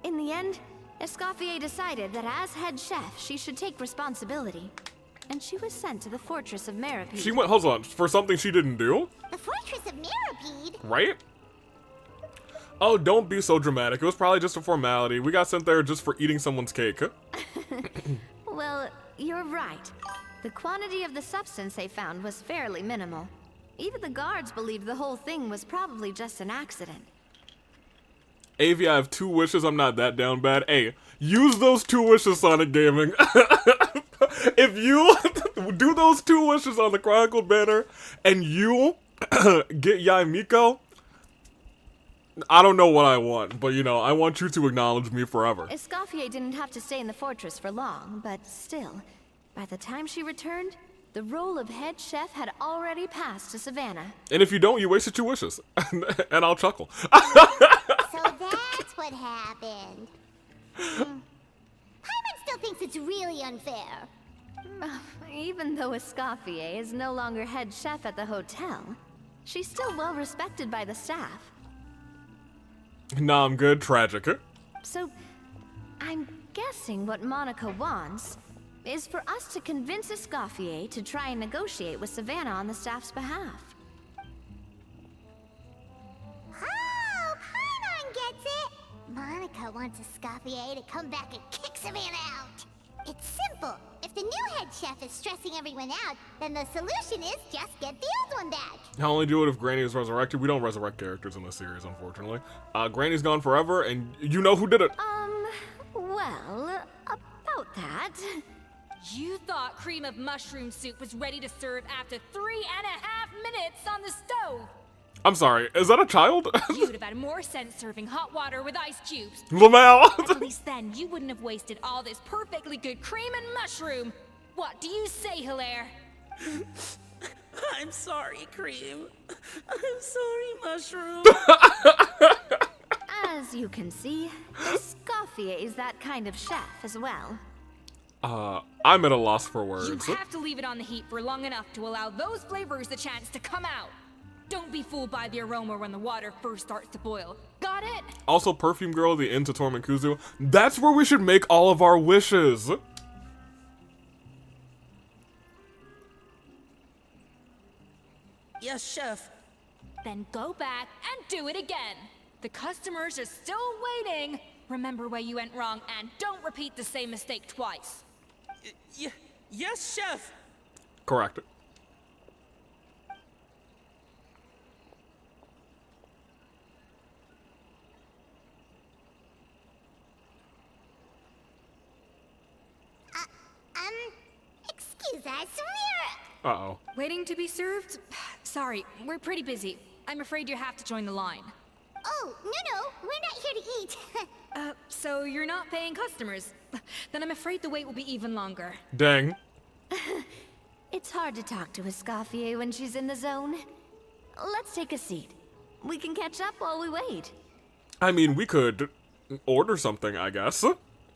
In the end, Escoffier decided that as head chef, she should take responsibility. And she was sent to the Fortress of Meripede. She went, hold on, for something she didn't do? The Fortress of Meripede? Right? Oh, don't be so dramatic. It was probably just a formality. We got sent there just for eating someone's cake. Well, you're right. The quantity of the substance they found was fairly minimal. Even the guards believed the whole thing was probably just an accident. Avi, I have 2 wishes. I'm not that down bad. Hey, use those 2 wishes, Sonic Gaming. If you do those 2 wishes on the Chronicled banner and you get Yaimiko, I don't know what I want, but you know, I want you to acknowledge me forever. Escoffier didn't have to stay in the fortress for long, but still, by the time she returned, the role of head chef had already passed to Savannah. And if you don't, you wasted 2 wishes. And I'll chuckle. So that's what happened. Paimon still thinks it's really unfair. Even though Escoffier is no longer head chef at the hotel, she's still well respected by the staff. Nah, I'm good. Tragic. So, I'm guessing what Monica wants is for us to convince Escoffier to try and negotiate with Savannah on the staff's behalf. Oh, Paimon gets it! Monica wants Escoffier to come back and kick Savannah out. It's simple. If the new head chef is stressing everyone out, then the solution is just get the old one back. I'll only do it if Granny is resurrected. We don't resurrect characters in this series, unfortunately. Granny's gone forever, and you know who did it. Well, about that. You thought cream of mushroom soup was ready to serve after 3.5 minutes on the stove. I'm sorry, is that a child? You'd have had more sense serving hot water with ice cubes. Lamau! At least then you wouldn't have wasted all this perfectly good cream and mushroom. What do you say, Hilaire? I'm sorry, Cream. I'm sorry, Mushroom. As you can see, Escoffier is that kind of chef as well. I'm at a loss for words. You have to leave it on the heat for long enough to allow those flavors the chance to come out. Don't be fooled by the aroma when the water first starts to boil. Got it? Also, Perfume Girl, the Inn to Torment Kuzu. That's where we should make all of our wishes. Yes, chef. Then go back and do it again. The customers are still waiting. Remember where you went wrong and don't repeat the same mistake twice. Yes, chef. Correct. Excuse us, Uh-oh. Waiting to be served? Sorry, we're pretty busy. I'm afraid you have to join the line. Oh, no, we're not here to eat. So you're not paying customers? Then I'm afraid the wait will be even longer. Dang. It's hard to talk to Escoffier when she's in the zone. Let's take a seat. We can catch up while we wait. I mean, we could order something, I guess.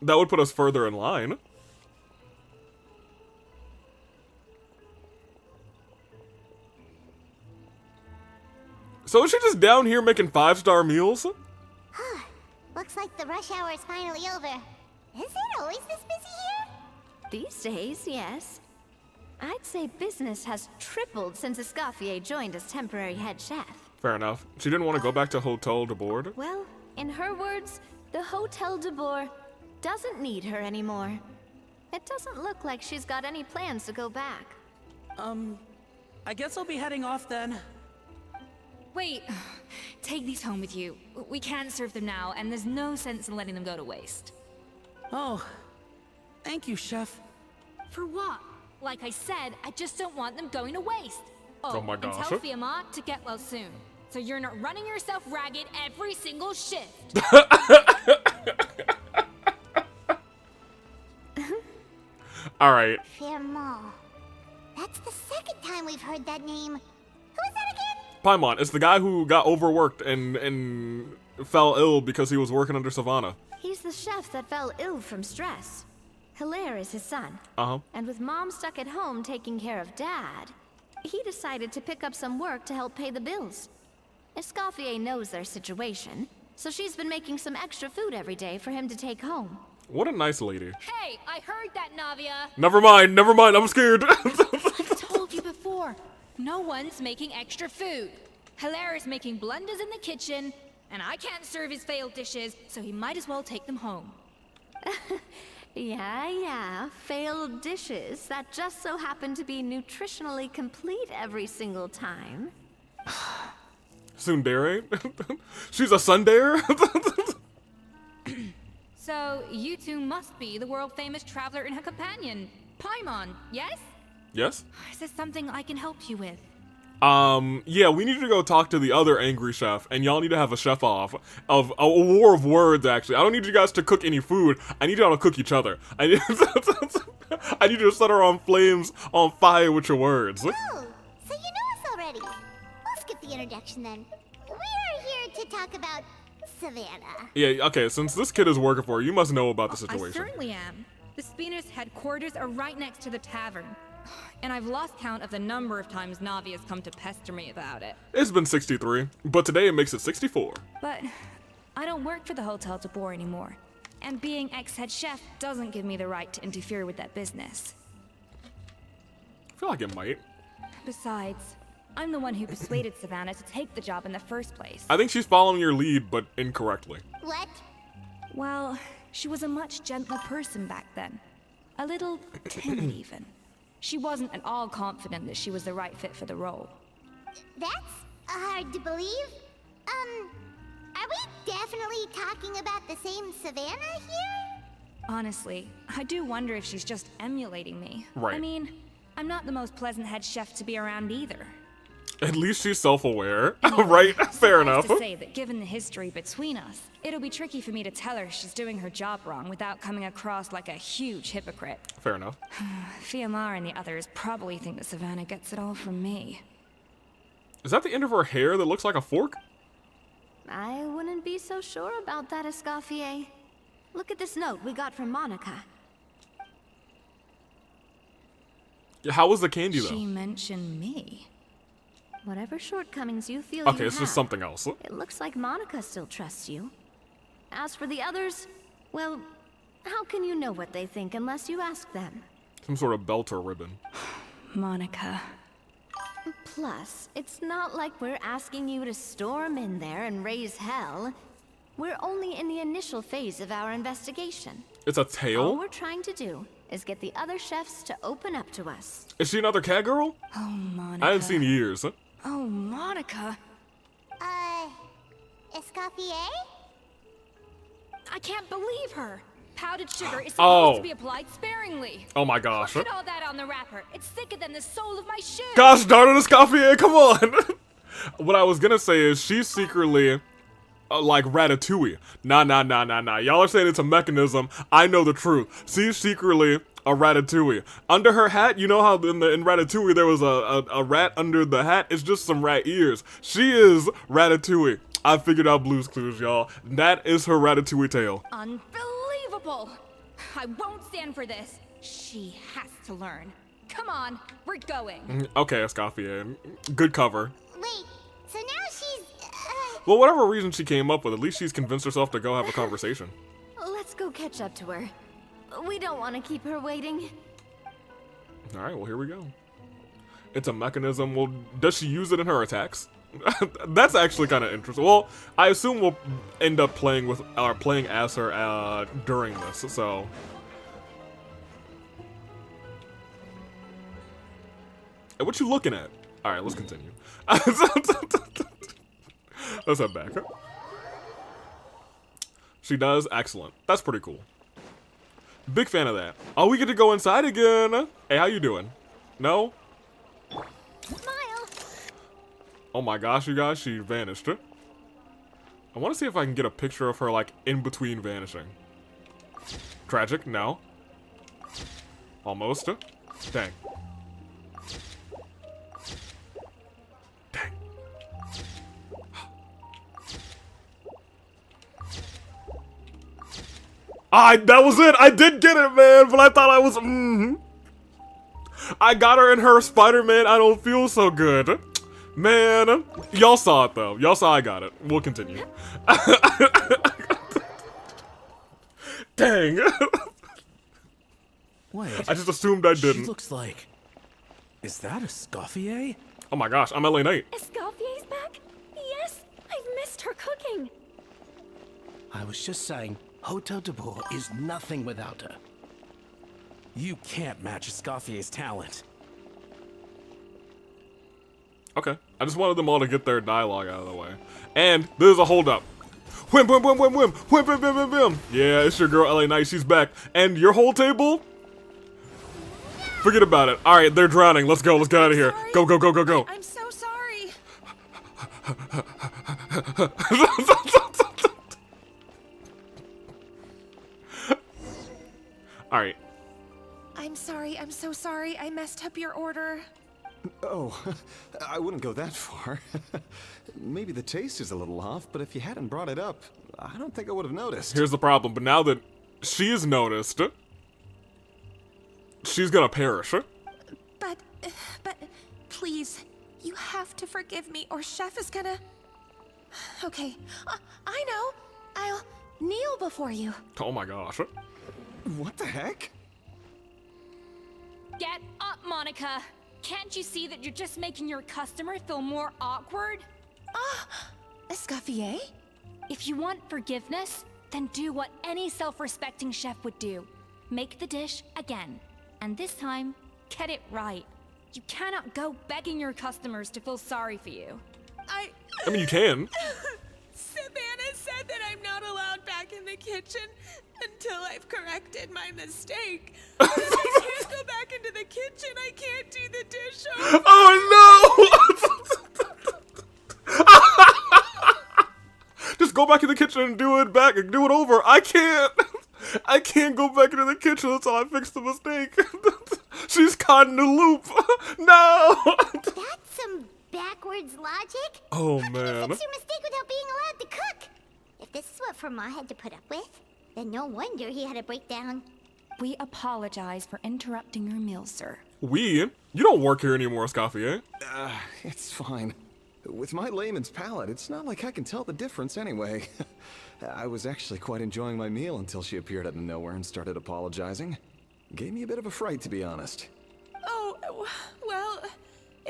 That would put us further in line. So is she just down here making 5-star meals? Looks like the rush hour is finally over. Is it always this busy here? These days, yes. I'd say business has tripled since Escoffier joined as temporary head chef. Fair enough. She didn't want to go back to Hotel de Board. Well, in her words, the Hotel de Boer doesn't need her anymore. It doesn't look like she's got any plans to go back. I guess I'll be heading off then. Wait, take these home with you. We can't serve them now, and there's no sense in letting them go to waste. Oh, thank you, chef. For what? Like I said, I just don't want them going to waste. Oh my gosh. And tell Fiamma to get well soon, so you're not running yourself ragged every single shift. Alright. Fiamma. That's the second time we've heard that name. Who is that again? Paimon, it's the guy who got overworked and fell ill because he was working under Savannah. He's the chef that fell ill from stress. Hilaire is his son. Uh-huh. And with Mom stuck at home taking care of Dad, he decided to pick up some work to help pay the bills. Escoffier knows their situation, so she's been making some extra food every day for him to take home. What a nice lady. Hey, I heard that, Navia. Never mind, I'm scared. I told you before, no one's making extra food. Hilaire is making blunders in the kitchen, and I can't serve his failed dishes, so he might as well take them home. Yeah, failed dishes that just so happen to be nutritionally complete every single time. Tsundere? She's a Sundare? So, you two must be the world-famous traveler and her companion, Paimon, yes? Yes? Is there something I can help you with? Yeah, we need to go talk to the other angry chef, and y'all need to have a chef-off of a war of words, actually. I don't need you guys to cook any food. I need y'all to cook each other. I need you to set her on flames, on fire with your words. Oh, so you know us already. We'll skip the introduction then. We're here to talk about Savannah. Yeah, okay, since this kid is working for you, you must know about the I situation. certainly am. The Spina's headquarters are right next to the tavern. And I've lost count of the number of times Navi has come to pester me about it. It's been 63, but today it makes it 64. But I don't work for the Hotel de Boer anymore. And being ex-head chef doesn't give me the right to interfere with that business. I feel like it might. Besides, I'm the one who persuaded Savannah to take the job in the first place. I think she's following your lead, but incorrectly. What? Well, she was a much gentler person back then. A little timid even. She wasn't at all confident that she was the right fit for the role. That's hard to believe. Are we definitely talking about the same Savannah here? Honestly, I do wonder if she's just emulating me. Right. I mean, I'm not the most pleasant head chef to be around either. At least she's self-aware. Right, fair enough. To say that given the history between us, it'll be tricky for me to tell her she's doing her job wrong without coming across like a huge hypocrite. Fair enough. Fiamma and the others probably think that Savannah gets it all from me. Is that the end of her hair that looks like a fork? I wouldn't be so sure about that, Escoffier. Look at this note we got from Monica. Yeah, how was the candy, though? She mentioned me. Whatever shortcomings you feel Okay, you it's have, just something else. it looks like Monica still trusts you. As for the others, well, how can you know what they think unless you ask them? Some sort of belt or ribbon. Monica. Plus, it's not like we're asking you to storm in there and raise hell. We're only in the initial phase of our investigation. It's a All tail? we're trying to do is get the other chefs to open up to us. Is she another cat girl? Oh, Monica. I haven't seen in years. Oh, Monica. Escoffier? I can't believe her. Powdered sugar is supposed Oh. to be applied sparingly. Oh my gosh. Look at all that on the wrapper. It's thicker than the sole of my shoe. Gosh darn it, Escoffier, come on! What I was gonna say is she's secretly like Ratatouille. Nah. Y'all are saying it's a mechanism. I know the truth. She's secretly a Ratatouille. Under her hat, you know how in Ratatouille there was a rat under the hat? It's just some rat ears. She is Ratatouille. I figured out Blue's Clues, y'all. That is her Ratatouille tail. Unbelievable. I won't stand for this. She has to learn. Come on, we're going. Okay, Escoffier. Good cover. Wait, so now she's... Well, whatever reason she came up with, at least she's convinced herself to go have a conversation. Let's go catch up to her. We don't want to keep her waiting. Alright, well, here we go. It's a mechanism. Well, does she use it in her attacks? That's actually kind of interesting. Well, I assume we'll end up playing as her during this, so... Hey, what you looking at? Alright, let's continue. Let's head back. She does? Excellent. That's pretty cool. Big fan of that. Oh, we get to go inside again. Hey, how you doing? No? Smile! Oh my gosh, you guys, she vanished. I want to see if I can get a picture of her, like, in between vanishing. Tragic? No. Almost. Dang. Dang. That was it! I did get it, man! But I thought I was... I got her in her Spider-Man I Don't Feel So Good. Man, y'all saw it though. Y'all saw I got it. We'll continue. Dang. Wait. I just assumed I didn't. She looks like... Is that a Escoffier? Oh my gosh, I'm LA Knight. Escoffier's back? Yes, I've missed her cooking. I was just saying, Hotel de Boer is nothing without her. You can't match Escoffier's talent. Okay. I just wanted them all to get their dialogue out of the way. And there's a holdup. Whim, whim, whim, whim, whim, whim, whim, whim, whim, whim. Yeah, it's your girl LA Knight. She's back. And your whole table? Forget about it. All right, they're drowning. Let's go. Let's get out of here. Sorry. Go, go, go, go, go. I'm so sorry. All right. I'm sorry. I'm so sorry. I messed up your order. Oh, I wouldn't go that far. Maybe the taste is a little off, but if you hadn't brought it up, I don't think I would have noticed. Here's the problem. But now that she's noticed, she's gonna perish. But please, you have to forgive me or Chef is gonna... Okay, I know. I'll kneel before you. Oh my gosh. What the heck? Get up, Monica. Can't you see that you're just making your customer feel more awkward? Escoffier? If you want forgiveness, then do what any self-respecting chef would do. Make the dish again. And this time, get it right. You cannot go begging your customers to feel sorry for you. I mean, you can. Savannah said that I'm not allowed back in the kitchen until I've corrected my mistake. But if I can't go back into the kitchen, I can't do the dish over. Oh no! Just go back in the kitchen and do it back and do it over. I can't go back into the kitchen until I fix the mistake. She's caught in the loop. No! That's some backwards logic. Oh How can man. you fix your mistake without being allowed to cook? If this is what Fermat had to put up with, then no wonder he had a breakdown. We apologize for interrupting your meal, sir. You don't work here anymore, Escoffier. It's fine. With my layman's palate, it's not like I can tell the difference anyway. I was actually quite enjoying my meal until she appeared out of nowhere and started apologizing. Gave me a bit of a fright, to be honest. Oh, well,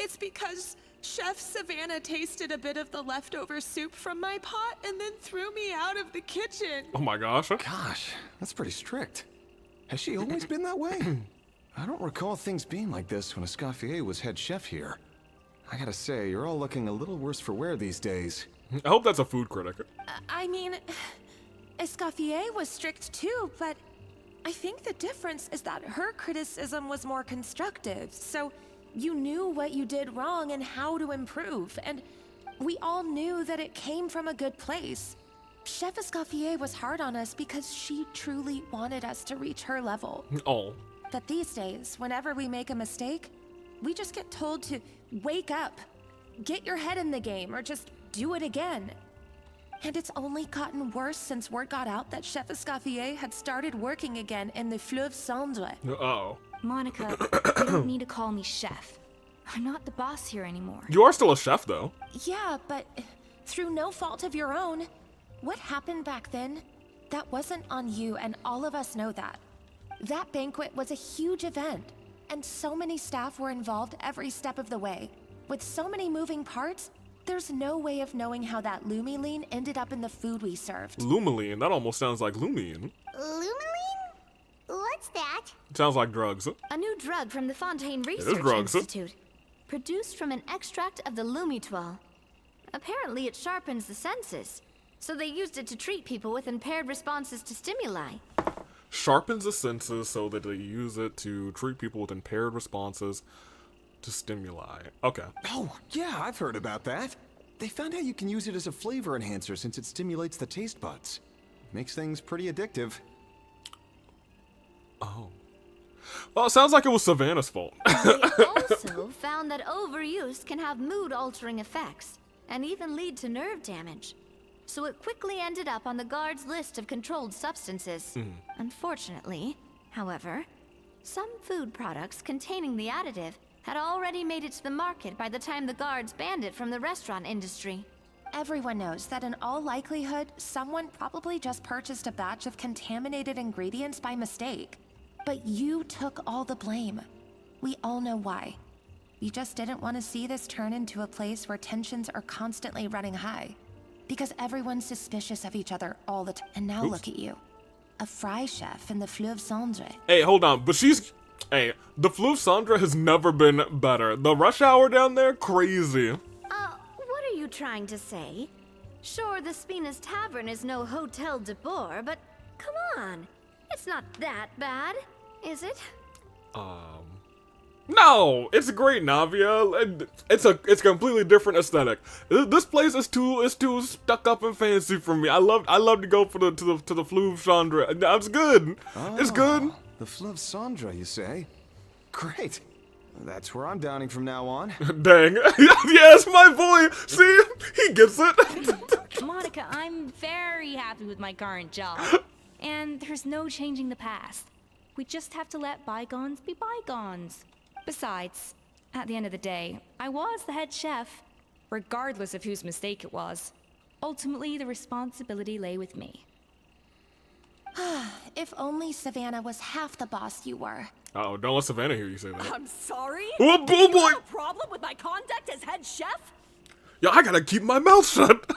It's because Chef Savannah tasted a bit of the leftover soup from my pot and then threw me out of the kitchen. Oh my gosh. Gosh, that's pretty strict. Has she always been that way? I don't recall things being like this when Escoffier was head chef here. I gotta say, you're all looking a little worse for wear these days. I hope that's a food critic. I mean, Escoffier was strict too, but I think the difference is that her criticism was more constructive, so you knew what you did wrong and how to improve, and we all knew that it came from a good place. Chef Escoffier was hard on us because she truly wanted us to reach her level. Oh. But these days, whenever we make a mistake, we just get told to wake up, get your head in the game, or just do it again. And it's only gotten worse since word got out that Chef Escoffier had started working again in the Fleuve Cendre. Uh-oh. Monica, you don't need to call me chef. I'm not the boss here anymore. You are still a chef, though. Yeah, but through no fault of your own, what happened back then, that wasn't on you, and all of us know that. That banquet was a huge event, and so many staff were involved every step of the way. With so many moving parts, there's no way of knowing how that Lumiline ended up in the food we served. Lumiline? That almost sounds like Lumion. Lumiline? What's that? Sounds like drugs. A new drug from the Fontaine It is Research drugs. Institute, produced from an extract of the Lumitoile. Apparently it sharpens the senses, so they used it to treat people with impaired responses to stimuli. Sharpens the senses so that they use it to treat people with impaired responses to stimuli. Okay. Oh, yeah, I've heard about that. They found out you can use it as a flavor enhancer since it stimulates the taste buds. Makes things pretty addictive. Oh. Well, it sounds like it was Savannah's fault. They also found that overuse can have mood-altering effects, and even lead to nerve damage. So it quickly ended up on the guards' list of controlled substances. Unfortunately, however, some food products containing the additive had already made it to the market by the time the guards banned it from the restaurant industry. Everyone knows that in all likelihood, someone probably just purchased a batch of contaminated ingredients by mistake. But you took all the blame. We all know why. You just didn't want to see this turn into a place where tensions are constantly running high. Because everyone's suspicious of each other all the time. And now look at you. A fry chef in the Fleuve Cendre. Hey, hold on. But hey, the Fleuve Cendre has never been better. The rush hour down there, crazy. What are you trying to say? Sure, the Spina's Tavern is no Hotel de Boer, but come on. It's not that bad, is it? No, it's great, Navia. It's a completely different aesthetic. This place is too stuck up and fancy for me. I love to go for to the Fleuve Cendre. It's good. It's good. The Fleuve Cendre, you say? Great. That's where I'm downing from now on. Dang. Yes, my boy. See, he gets it. Monica, I'm very happy with my current job. And there's no changing the past. We just have to let bygones be bygones. Besides, at the end of the day, I was the head chef, regardless of whose mistake it was. Ultimately, the responsibility lay with me. If only Savannah was half the boss you were. Oh, don't let Savannah hear you say that. I'm sorry? Oh, Do you boy. have a problem with my conduct as head chef? Yo, I gotta keep my mouth shut.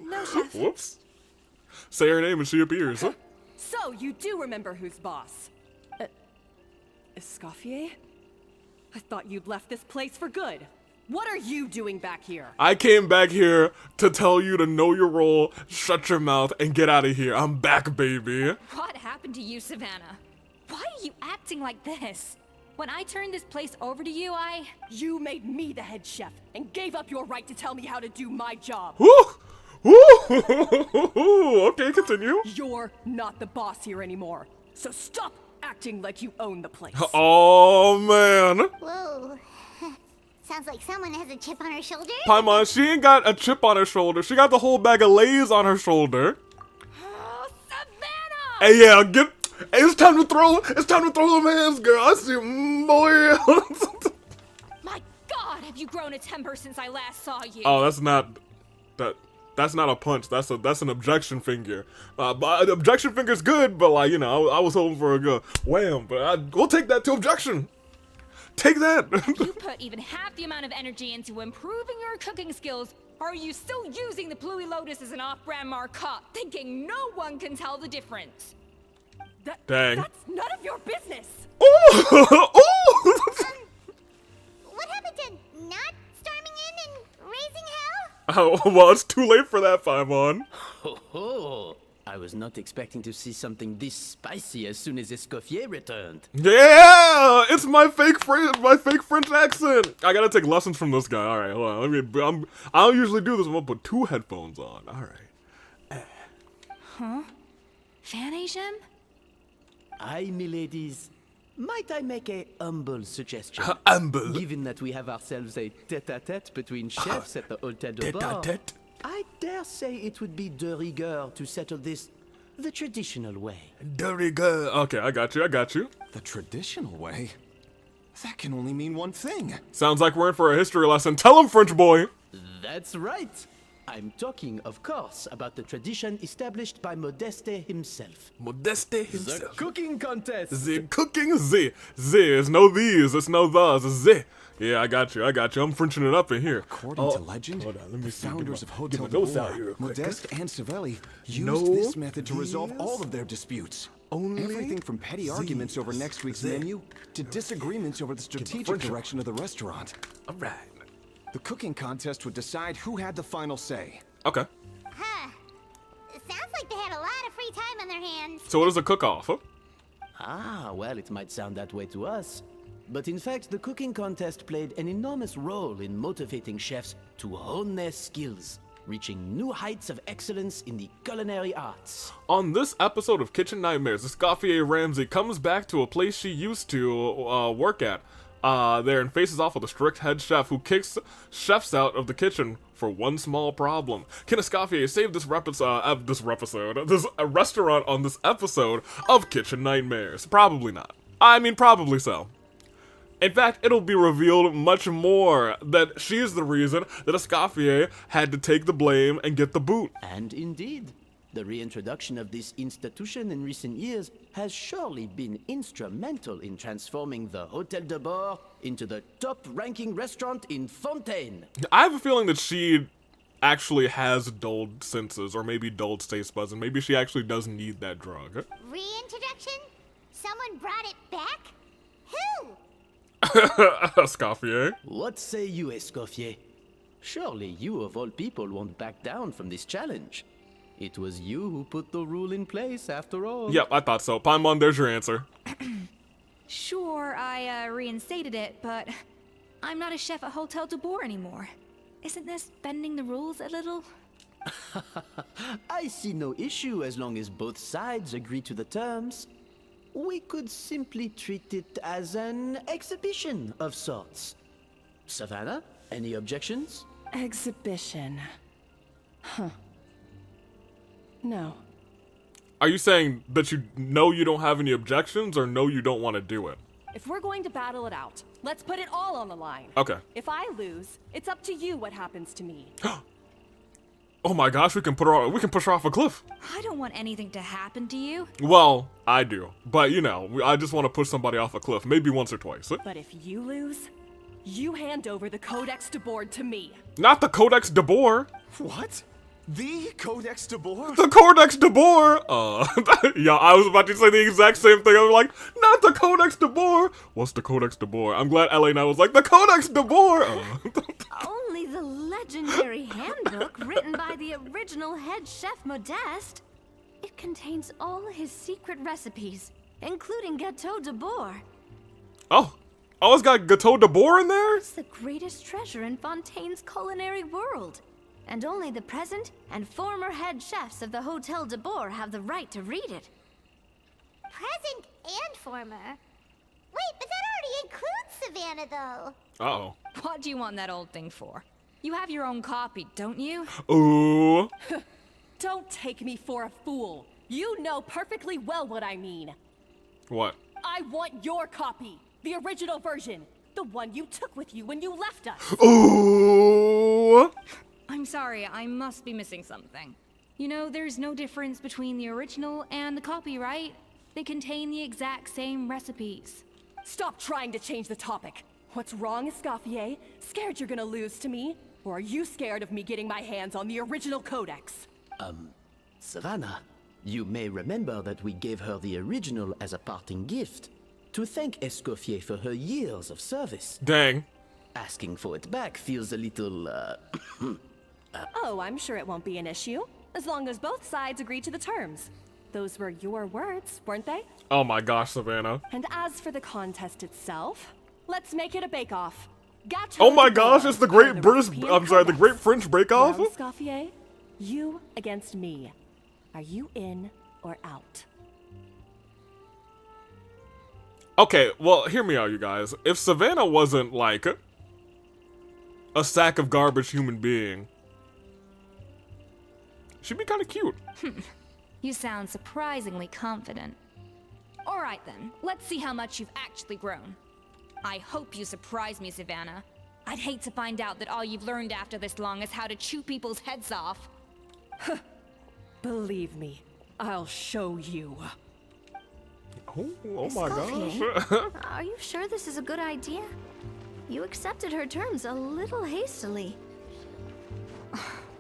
No, chef. Whoops. Say her name and she appears. Huh? So, you do remember who's boss? Escoffier? I thought you'd left this place for good. What are you doing back here? I came back here to tell you to know your role, shut your mouth, and get out of here. I'm back, baby. What happened to you, Savannah? Why are you acting like this? When I turned this place over to you, You made me the head chef and gave up your right to tell me how to do my job. Woo! Woo! Okay, continue. You're not the boss here anymore, so stop acting like you own the place. Oh, man. Whoa. Sounds like someone has a chip on her shoulder. Paimon, she ain't got a chip on her shoulder. She got the whole bag of Lay's on her shoulder. Oh, Savannah! Hey, yeah, hey, it's time to throw them hands, girl. I see, boy. My God, have you grown a temper since I last saw you? Oh, that's not that. That's not a punch. That's an objection finger. But objection finger's good, but like, you know, I was hoping for a good wham. But we'll take that to objection. Take that. You put even half the amount of energy into improving your cooking skills, or are you still using the Pluie Lotus as an off-brand markup, thinking no one can tell the difference? Dang. That's none of your business. Ooh! Ooh! What happened to not storming in and raising hell? Oh, well, it's too late for that, Paimon. Ho ho! I was not expecting to see something this spicy as soon as Escoffier returned. Yeah, it's my fake French accent. I gotta take lessons from this guy. All right, hold on. I don't usually do this. I'm gonna put 2 headphones on. All right. Huh? Fan Asian? Aye, miladies. Might I make a humble suggestion? Humble. Given that we have ourselves a tete-a-tete between chefs at the Hôtel de Bord, Tete-a-tete. I dare say it would be de rigueur to settle this the traditional way. De rigueur. Okay, I got you. The traditional way? That can only mean one thing. Sounds like we're in for a history lesson. Tell him, French boy. That's right. I'm talking, of course, about the tradition established by Modeste himself. Modeste himself. The cooking contest. The cooking Z. It's no these, it's no those, it's Z. Yeah, I got you. I'm Frenching it up in here. According to legend, hold on, let me the see. founders of Get Hôtel my de notes out here Bord, real quick. Modeste and Savelli, used No this method to resolve these, all of their disputes. only Everything from petty arguments over next week's these. menu to disagreements over the strategic French direction of the restaurant. All right. The cooking contest would decide who had the final say. Okay. Huh. It sounds like they had a lot of free time on their hands. So what is a cook-off? Huh? Ah, well, it might sound that way to us. But in fact, the cooking contest played an enormous role in motivating chefs to hone their skills, reaching new heights of excellence in the culinary arts. On this episode of Kitchen Nightmares, Escoffier Ramsay comes back to a place she used to work at there and faces off with a strict head chef who kicks chefs out of the kitchen for one small problem. Can Escoffier save this restaurant on this episode of Kitchen Nightmares? Probably not. I mean, probably so. In fact, it'll be revealed much more that she is the reason that Escoffier had to take the blame and get the boot. And indeed, the reintroduction of this institution in recent years has surely been instrumental in transforming the Hôtel de Bord into the top-ranking restaurant in Fontaine. I have a feeling that she actually has dulled senses, or maybe dulled taste buds, and maybe she actually does need that drug. Reintroduction? Someone brought it back? Who? Escoffier. What say you, Escoffier? Surely you of all people won't back down from this challenge. It was you who put the rule in place, after all. Yep, I thought so. Paimon, there's your answer. Sure, I reinstated it, but I'm not a chef at Hôtel de Bord anymore. Isn't this bending the rules a little? I see no issue as long as both sides agree to the terms. We could simply treat it as an exhibition of sorts. Savannah, any objections? Exhibition. Huh. No. Are you saying that you know you don't have any objections, or know you don't want to do it? If we're going to battle it out, let's put it all on the line. Okay. If I lose, it's up to you what happens to me. Oh my gosh, we can push her off a cliff. I don't want anything to happen to you. Well, I do. But, you know, I just want to push somebody off a cliff. Maybe once or twice. But if you lose, you hand over the Codex de Bord to me. Not the Codex de Bord. What? The Codex de Bord? The Codex de Bord! Yeah, I was about to say the exact same thing. I was like, not the Codex de Bord! What's the Codex de Bord? I'm glad LA now was like, the Codex de Bord! Only the legendary handbook written by the original head chef Modeste. It contains all his secret recipes, including Gâteau de Bord. Oh, it's got Gâteau de Bord in there? It's the greatest treasure in Fontaine's culinary world. And only the present and former head chefs of the Hôtel de Bord have the right to read it. Present and former? Wait, but that already includes Savannah, though. Uh-oh. What do you want that old thing for? You have your own copy, don't you? Ooh. Don't take me for a fool. You know perfectly well what I mean. What? I want your copy. The original version. The one you took with you when you left us. Ooh. I'm I'm sorry, I must be missing something. You know, there's no difference between the original and the copy, right? They contain the exact same recipes. Stop trying to change the topic. What's wrong, Escoffier? Scared you're gonna lose to me? Or are you scared of me getting my hands on the original codex? Savannah, you may remember that we gave her the original as a parting gift to thank Escoffier for her years of service. Dang. Asking for it back feels a little, Oh, I'm sure it won't be an issue, as long as both sides agree to the terms. Those were your words, weren't they? Oh my gosh, Savannah. And as for the contest itself, let's make it a bake-off. Oh my gosh, it's the Great British, I'm sorry, the Great French Bake-Off? Well, Escoffier, you against me. Are you in or out? Okay, well, hear me out, you guys. If Savannah wasn't, like, a sack of garbage human being, she'd be kind of cute. You sound surprisingly confident. Alright then, let's see how much you've actually grown. I hope you surprise me, Savannah. I'd hate to find out that all you've learned after this long is how to chew people's heads off. Believe me, I'll show you. Oh my gosh. Are you sure this is a good idea? You accepted her terms a little hastily.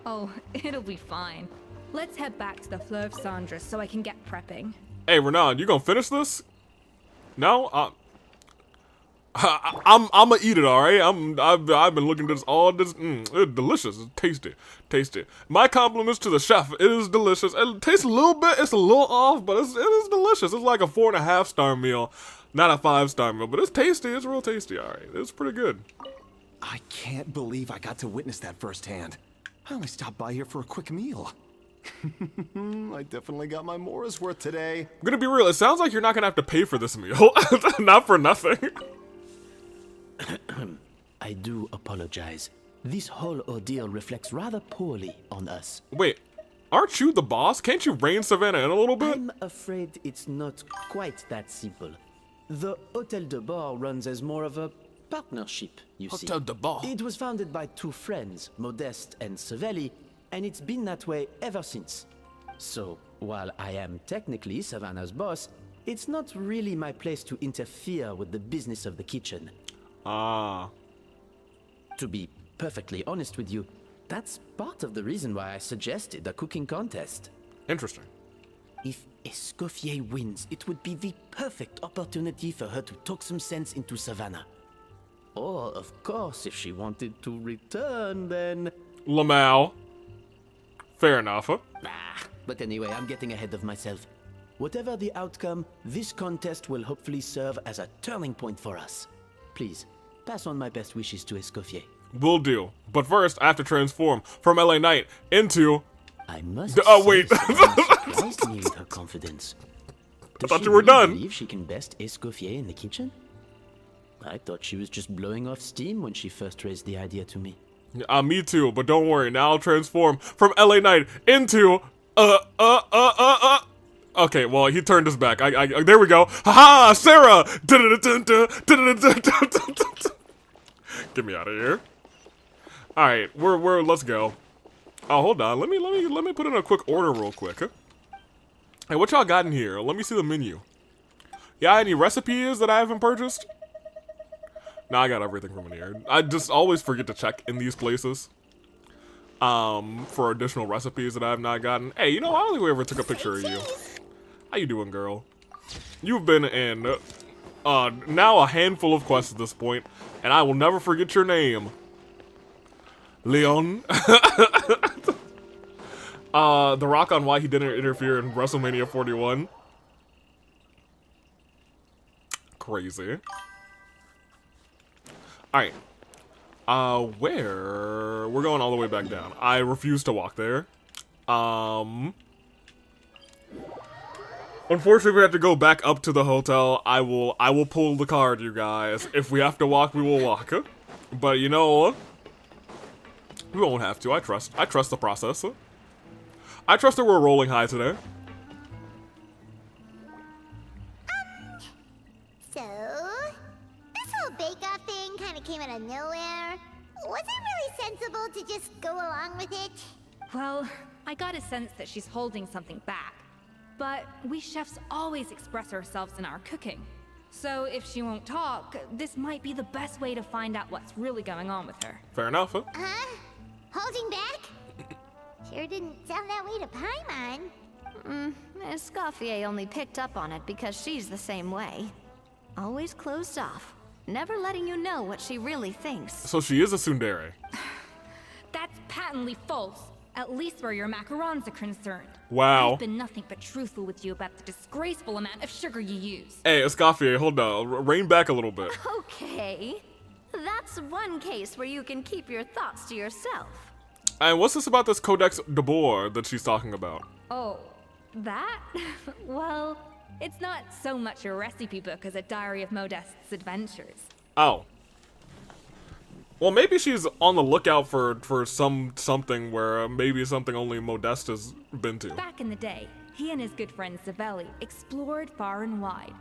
Oh, it'll be fine. Let's head back to the Fleur of Sandra so I can get prepping. Hey, Renan, you gonna finish this? No? I'm gonna eat it, all right. I've been looking at this all this. It's delicious. It's tasty, tasty. My compliments to the chef. It is delicious. It tastes a little bit. It's a little off, but it is delicious. It's like a 4.5-star meal, not a 5-star meal, but it's tasty. It's real tasty. All right, it's pretty good. I can't believe I got to witness that firsthand. I only stopped by here for a quick meal. I definitely got my Mora's worth today. I'm gonna be real. It sounds like you're not gonna have to pay for this meal. Not for nothing. I do apologize. This whole ordeal reflects rather poorly on us. Wait, aren't you the boss? Can't you rein Savannah in a little bit? I'm afraid it's not quite that simple. The Hôtel de Bord runs as more of a partnership, you see. Hôtel de Bord. It was founded by two friends, Modeste and Savelli, and it's been that way ever since. So, while I am technically Savannah's boss, it's not really my place to interfere with the business of the kitchen. Ah. To be perfectly honest with you, that's part of the reason why I suggested a cooking contest. Interesting. If Escoffier wins, it would be the perfect opportunity for her to talk some sense into Savannah. Or, of course, if she wanted to return, then... Lamau. Fair enough, huh? But anyway, I'm getting ahead of myself. Whatever the outcome, this contest will hopefully serve as a turning point for us. Please, pass on my best wishes to Escoffier. Will do. But first, I have to transform from LA Knight into... I must wait. surprised me with her confidence. I thought you were done. Believe she can best Escoffier in the kitchen? I thought she was just blowing off steam when she first raised the idea to me. Me too, but don't worry. Now I'll transform from LA Knight into... Okay, well, he turned his back. There we go. Haha, Sarah! Get me out of here. All right, let's go. Oh, hold on. Let me put in a quick order real quick. Huh? Hey, what y'all got in here? Let me see the menu. Yeah, any recipes that I haven't purchased? Nah, I got everything from in here. I just always forget to check in these places. For additional recipes that I have not gotten. Hey, you know, I don't think we ever took a picture of you. How you doing, girl? You've been in, now a handful of quests at this point, and I will never forget your name. Leon. The rock on why he didn't interfere in WrestleMania 41. Crazy. Alright. Where? We're going all the way back down. I refuse to walk there. Unfortunately, we have to go back up to the hotel. I will pull the card, you guys. If we have to walk, we will walk. But you know, we won't have to. I trust the process. I trust that we're rolling high today. So, this whole bake-off thing kind of came out of nowhere. Was it really sensible to just go along with it? Well, I got a sense that she's holding something back. But we chefs always express ourselves in our cooking. So if she won't talk, this might be the best way to find out what's really going on with her. Fair enough, huh? Huh? Holding back? Sure didn't sound that way to Paimon. Escoffier only picked up on it because she's the same way. Always closed off, never letting you know what she really thinks. So she is a tsundere. That's patently false, at least where your macarons are concerned. Wow. I've been nothing but truthful with you about the disgraceful amount of sugar you use. Hey, Escoffier, hold on. Rein back a little bit. Okay, that's one case where you can keep your thoughts to yourself. And what's this about this Codex de Boer that she's talking about? Oh, that? Well, it's not so much a recipe book as a diary of Modeste's adventures. Oh. Well, maybe she's on the lookout for something where maybe something only Modeste has been to. Back in the day, he and his good friend Savelli explored far and wide.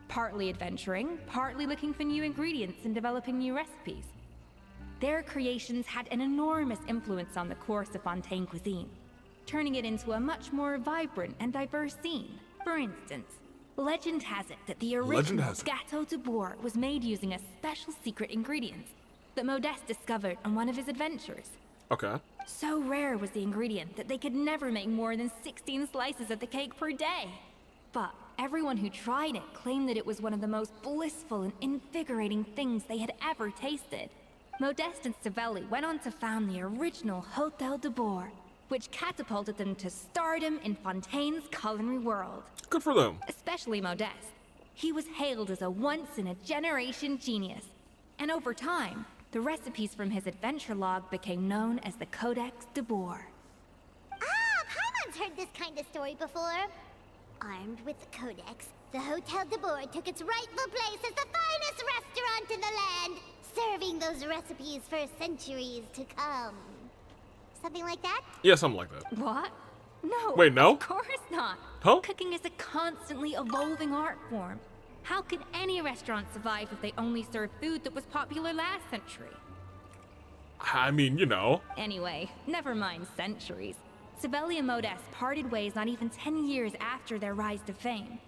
Partly adventuring, partly looking for new ingredients and developing new recipes. Their creations had an enormous influence on the course of Fontaine cuisine, turning it into a much more vibrant and diverse scene. For instance, legend has it that the original Gâteau de Boer was made using a special secret ingredient that Modeste discovered on one of his adventures. Okay. So rare was the ingredient that they could never make more than 16 slices of the cake per day. But everyone who tried it claimed that it was one of the most blissful and invigorating things they had ever tasted. Modeste and Savelli went on to found the original Hôtel de Boer, which catapulted them to stardom in Fontaine's culinary world. Good for them. Especially Modeste. He was hailed as a once-in-a-generation genius. And over time, the recipes from his adventure log became known as the Codex de Boer. Ah, Paimon's heard this kind of story before. Armed with the Codex, the Hôtel de Boer took its rightful place as the finest restaurant in the land, serving those recipes for centuries to come. Something like that? Yeah, something like that. What? No. Wait, no? Of course not. Huh? Cooking is a constantly evolving art form. How could any restaurant survive if they only served food that was popular last century? I mean, you know. Anyway, never mind centuries. Savelli and Modeste parted ways not even 10 years after their rise to fame.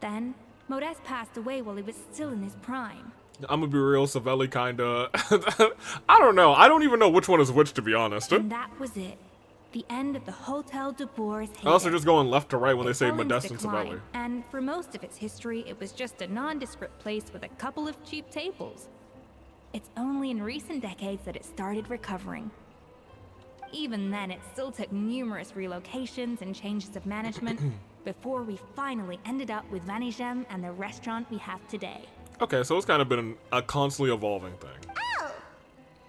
Then, Modeste passed away while he was still in his prime. I'm gonna be real, Savelli kinda... I don't know. I don't even know which one is which, to be honest. And that was it. The end of the Hôtel de Boer's heyday. Unless they're just going left to right when they It say fell into Modeste and decline, Savelli. And for most of its history, it was just a nondescript place with a couple of cheap tables. It's only in recent decades that it started recovering. Even then, it still took numerous relocations and changes of management before we finally ended up with Vanigem and the restaurant we have today. Okay, so it's kind of been a constantly evolving thing. Oh!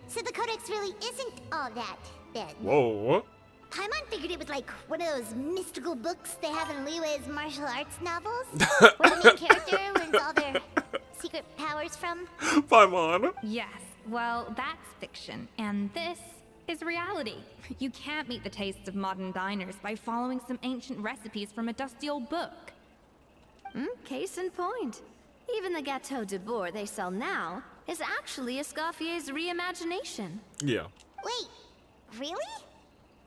So the Codex really isn't all that then. Whoa. Paimon figured it was like one of those mystical books they have in Liue's martial arts novels, where the main character learns all their secret powers from. Paimon. Yes, well, that's fiction, and this is reality. You can't meet the tastes of modern diners by following some ancient recipes from a dusty old book. Case in point. Even the Gâteau de Boer they sell now is actually Escoffier's reimagination. Yeah. Wait, really?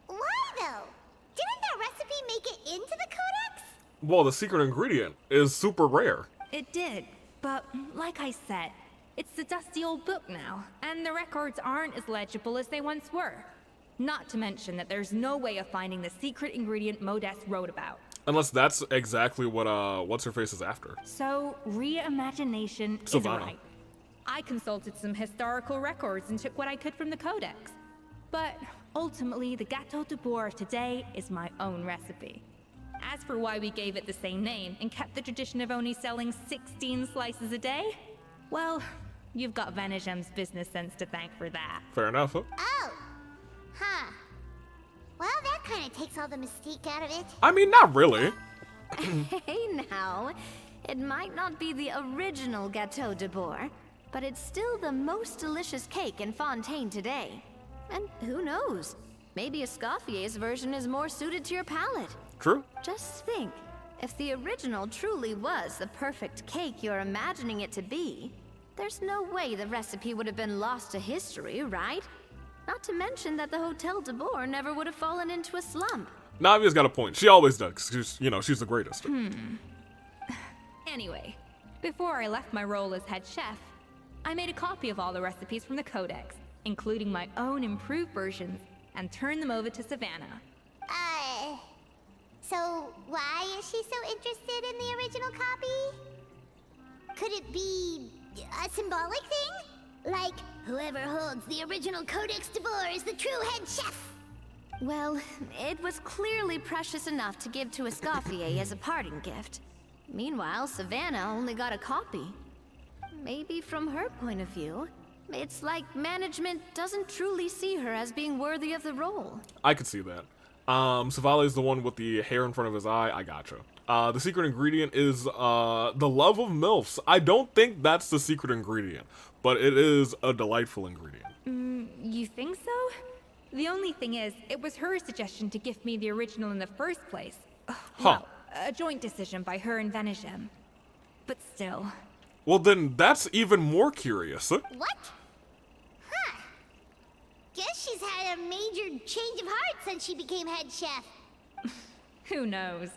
Why though? Didn't that recipe make it into the Codex? Well, the secret ingredient is super rare. It did, but like I said, it's a dusty old book now, and the records aren't as legible as they once were. Not to mention that there's no way of finding the secret ingredient Modeste wrote about. Unless that's exactly what what's-her-face is after. So, reimagination is Savannah. right. I consulted some historical records and took what I could from the Codex. But ultimately, the Gâteau de Boer of today is my own recipe. As for why we gave it the same name and kept the tradition of only selling 16 slices a day, well, you've got Vanigem's business sense to thank for that. Fair enough, huh? Oh. Huh. Well, that kind of takes all the mystique out of it. I mean, not really. Hey now, it might not be the original Gâteau de Boer, but it's still the most delicious cake in Fontaine today. And who knows, maybe Escoffier's version is more suited to your palate. True. Just think, if the original truly was the perfect cake you're imagining it to be, there's no way the recipe would have been lost to history, right? Not to mention that the Hotel de Boer never would have fallen into a slump. Navia's got a point. She always does. 'Cause she's, you know, she's the greatest. Anyway, before I left my role as head chef, I made a copy of all the recipes from the Codex, including my own improved versions, and turned them over to Savannah. So why is she so interested in the original copy? Could it be a symbolic thing? Like, whoever holds the original Codex de Boer is the true head chef? Well, it was clearly precious enough to give to Escoffier as a parting gift. Meanwhile, Savannah only got a copy. Maybe from her point of view, it's like management doesn't truly see her as being worthy of the role. I could see that. Savale is the one with the hair in front of his eye. I gotcha. The secret ingredient is the love of MILFs. I don't think that's the secret ingredient, but it is a delightful ingredient. You think so? The only thing is, it was her suggestion to give me the original in the first place. Well, a joint decision by her and Venegem. But still. Well, then that's even more curious. What? Huh. Guess she's had a major change of heart since she became head chef. Who knows?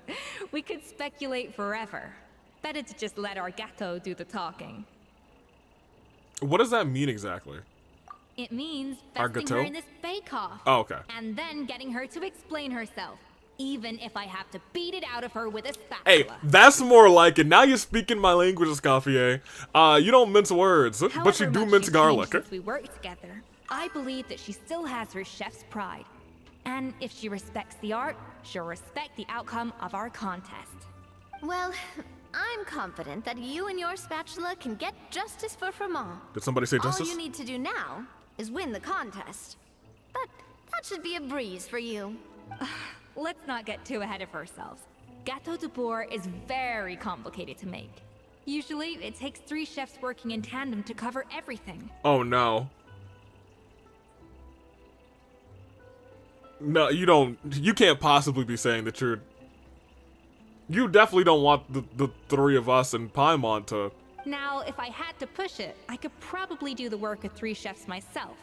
We could speculate forever. Better to just let our Gato do the talking. What does that mean exactly? It means Our besting Gato? her in this bake-off. Oh, okay. And then getting her to explain herself. Even if I have to beat it out of her with a spatula. Hey, that's more like it. Now you're speaking my language, Escoffier. You don't mince words, but you do mince garlic. Since we work together, I believe that she still has her chef's pride. And if she respects the art, she'll respect the outcome of our contest. Well, I'm confident that you and your spatula can get justice for Froment. Did somebody say justice? All you need to do now is win the contest. But that should be a breeze for you. Let's not get too ahead of ourselves. Gateau de Boer is very complicated to make. Usually, it takes 3 chefs working in tandem to cover everything. Oh no. No, you don't. You can't possibly be saying that you're. You definitely don't want the 3 of us and Paimon to. Now, if I had to push it, I could probably do the work of 3 chefs myself.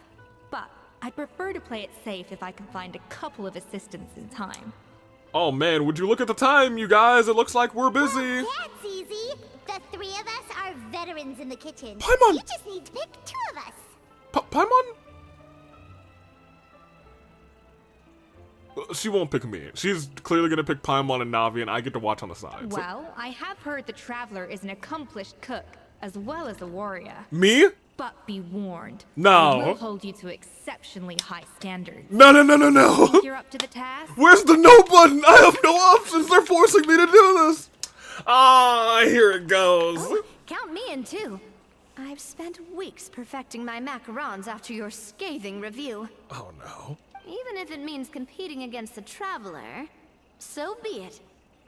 But I'd prefer to play it safe if I can find a couple of assistants in time. Oh man, would you look at the time, you guys? It looks like we're busy. Well, that's easy. The 3 of us are veterans in the kitchen. Paimon! You just need to pick 2 of us. Paimon? She won't pick me. She's clearly gonna pick Paimon and Navi, and I get to watch on the side. Well, I have heard the Traveler is an accomplished cook, as well as a warrior. Me? But be warned. No. We'll hold you to exceptionally high standards. No, no, no, no, no. Think you're up to the task? Where's the no button? I have no options. They're forcing me to do this. Ah, here it goes. Oh, count me in too. I've spent weeks perfecting my macarons after your scathing review. Oh no. Even if it means competing against the Traveler, so be it.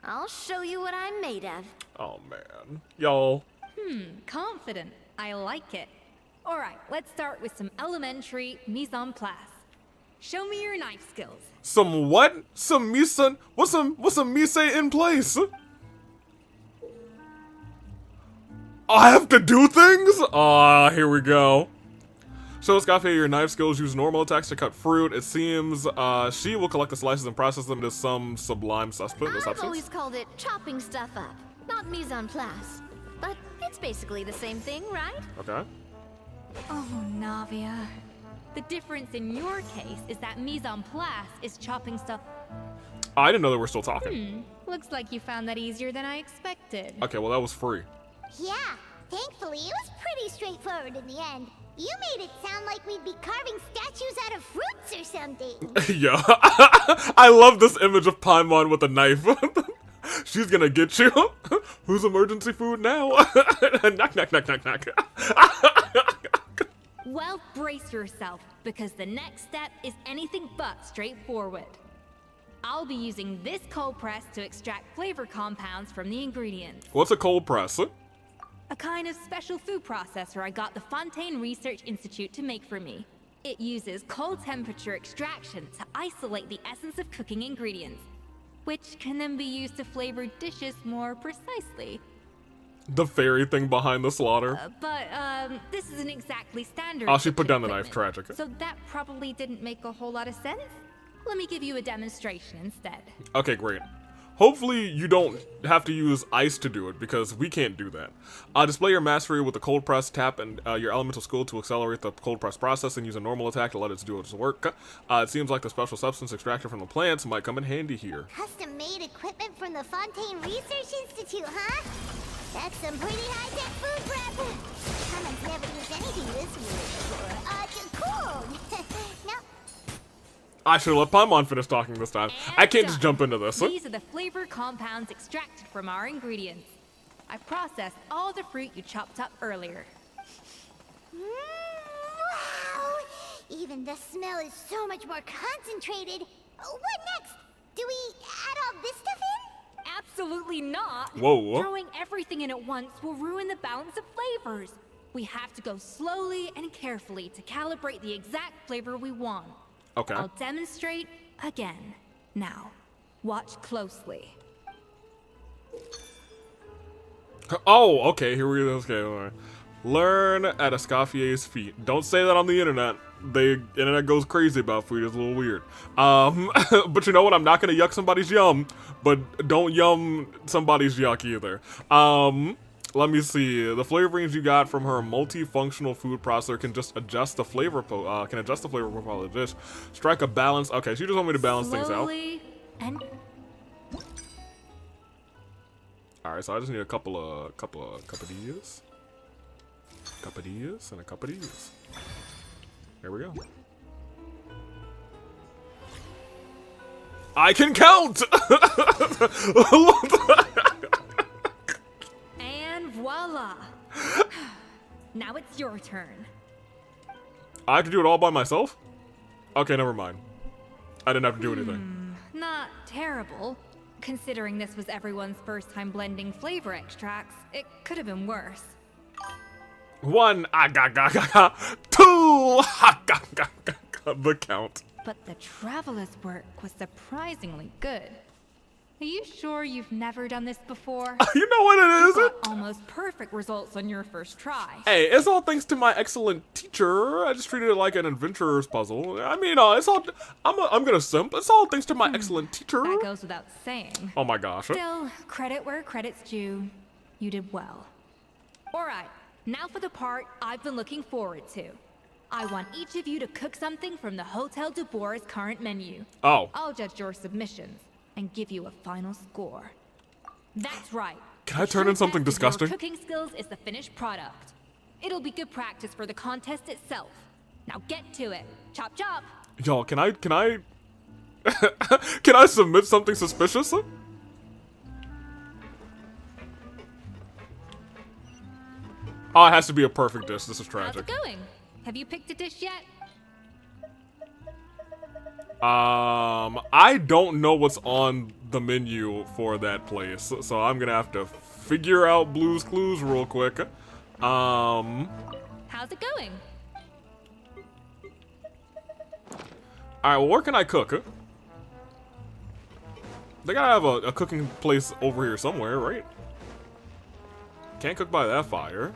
I'll show you what I'm made of. Oh man. Y'all. Confident. I like it. Alright, let's start with some elementary mise en place. Show me your knife skills. Some what? Some mise? What's some mise in place? I have to do things? Ah, here we go. So Escoffier, your knife skills use normal attacks to cut fruit. It seems she will collect the slices and process them into some sublime substance. I've always called it chopping stuff up, not mise en place. But it's basically the same thing, right? Okay. Oh, Navia. The difference in your case is that mise en place is chopping stuff. I didn't know that we're still talking. Looks like you found that easier than I expected. Okay, well that was free. Yeah, thankfully it was pretty straightforward in the end. You made it sound like we'd be carving statues out of fruits or something. Yeah. I love this image of Paimon with a knife. She's gonna get you. Who's emergency food now? Knock, knock, knock, knock, knock. Well, brace yourself, because the next step is anything but straightforward. I'll be using this cold press to extract flavor compounds from the ingredients. What's a cold press? A kind of special food processor I got the Fontaine Research Institute to make for me. It uses cold temperature extraction to isolate the essence of cooking ingredients, which can then be used to flavor dishes more precisely. The fairy thing behind the slaughter. But this isn't exactly standard. Oh, she put down the kitchen knife. Tragic. equipment, So that probably didn't make a whole lot of sense. Let me give you a demonstration instead. Okay, great. Hopefully you don't have to use ice to do it, because we can't do that. Display your mastery with the cold press, tap and your elemental skill to accelerate the cold press process, and use a normal attack to let it do its work. It seems like the special substance extracted from the plants might come in handy here. Custom-made equipment from the Fontaine Research Institute, huh? That's some pretty high-tech food prep. Someone's never used anything this weird before. Cool. No. I should let Paimon finish talking this time. I can't just jump into this. These are the flavor compounds extracted from our ingredients. I processed all the fruit you chopped up earlier. Wow! Even the smell is so much more concentrated. What next? Do we add all this stuff in? Absolutely not. Whoa. Throwing everything in at once will ruin the balance of flavors. We have to go slowly and carefully to calibrate the exact flavor we want. Okay. I'll demonstrate again. Now, watch closely. Oh, okay, here we go. Okay, all right. Learn at Escaffier's feet. Don't say that on the internet. The internet goes crazy about food. It's a little weird. But you know what? I'm not gonna yuck somebody's yum, but don't yum somebody's yuck either. Let me see. The flavorings you got from her multifunctional food processor can just adjust the flavor profile of the dish. Strike a balance. Okay, she just want me to balance things out. Slowly and All right, so I just need a couple of these, and a couple of these. There we go. I can count. And voila! Now it's your turn. I have to do it all by myself? Okay, never mind. I didn't have to do anything. Not terrible. Considering this was everyone's first time blending flavor extracts, it could have been worse. 1, two, the count. But the traveler's work was surprisingly good. Are you sure you've never done this before? You know what it is? You got almost perfect results on your first try. Hey, it's all thanks to my excellent teacher. I just treated it like an adventurer's puzzle. I mean, it's all. I'm gonna simp. It's all thanks to my excellent teacher. That goes without saying. Oh my gosh. Still, credit where credit's due. You did well. All right, now for the part I've been looking forward to. I want each of you to cook something from the Hotel du Bois' current menu. Oh. I'll judge your submissions and give you a final score. That's right. Can I turn in something disgusting? Your cooking skills is the finished product. It'll be good practice for the contest itself. Now get to it. Chop chop. Y'all, can I can I submit something suspicious? Oh, it has to be a perfect dish. This is tragic. How's it going? Have you picked a dish yet? I don't know what's on the menu for that place, so I'm gonna have to figure out Blue's Clues real quick. How's it going? Alright, well, where can I cook? They gotta have a cooking place over here somewhere, right? Can't cook by that fire.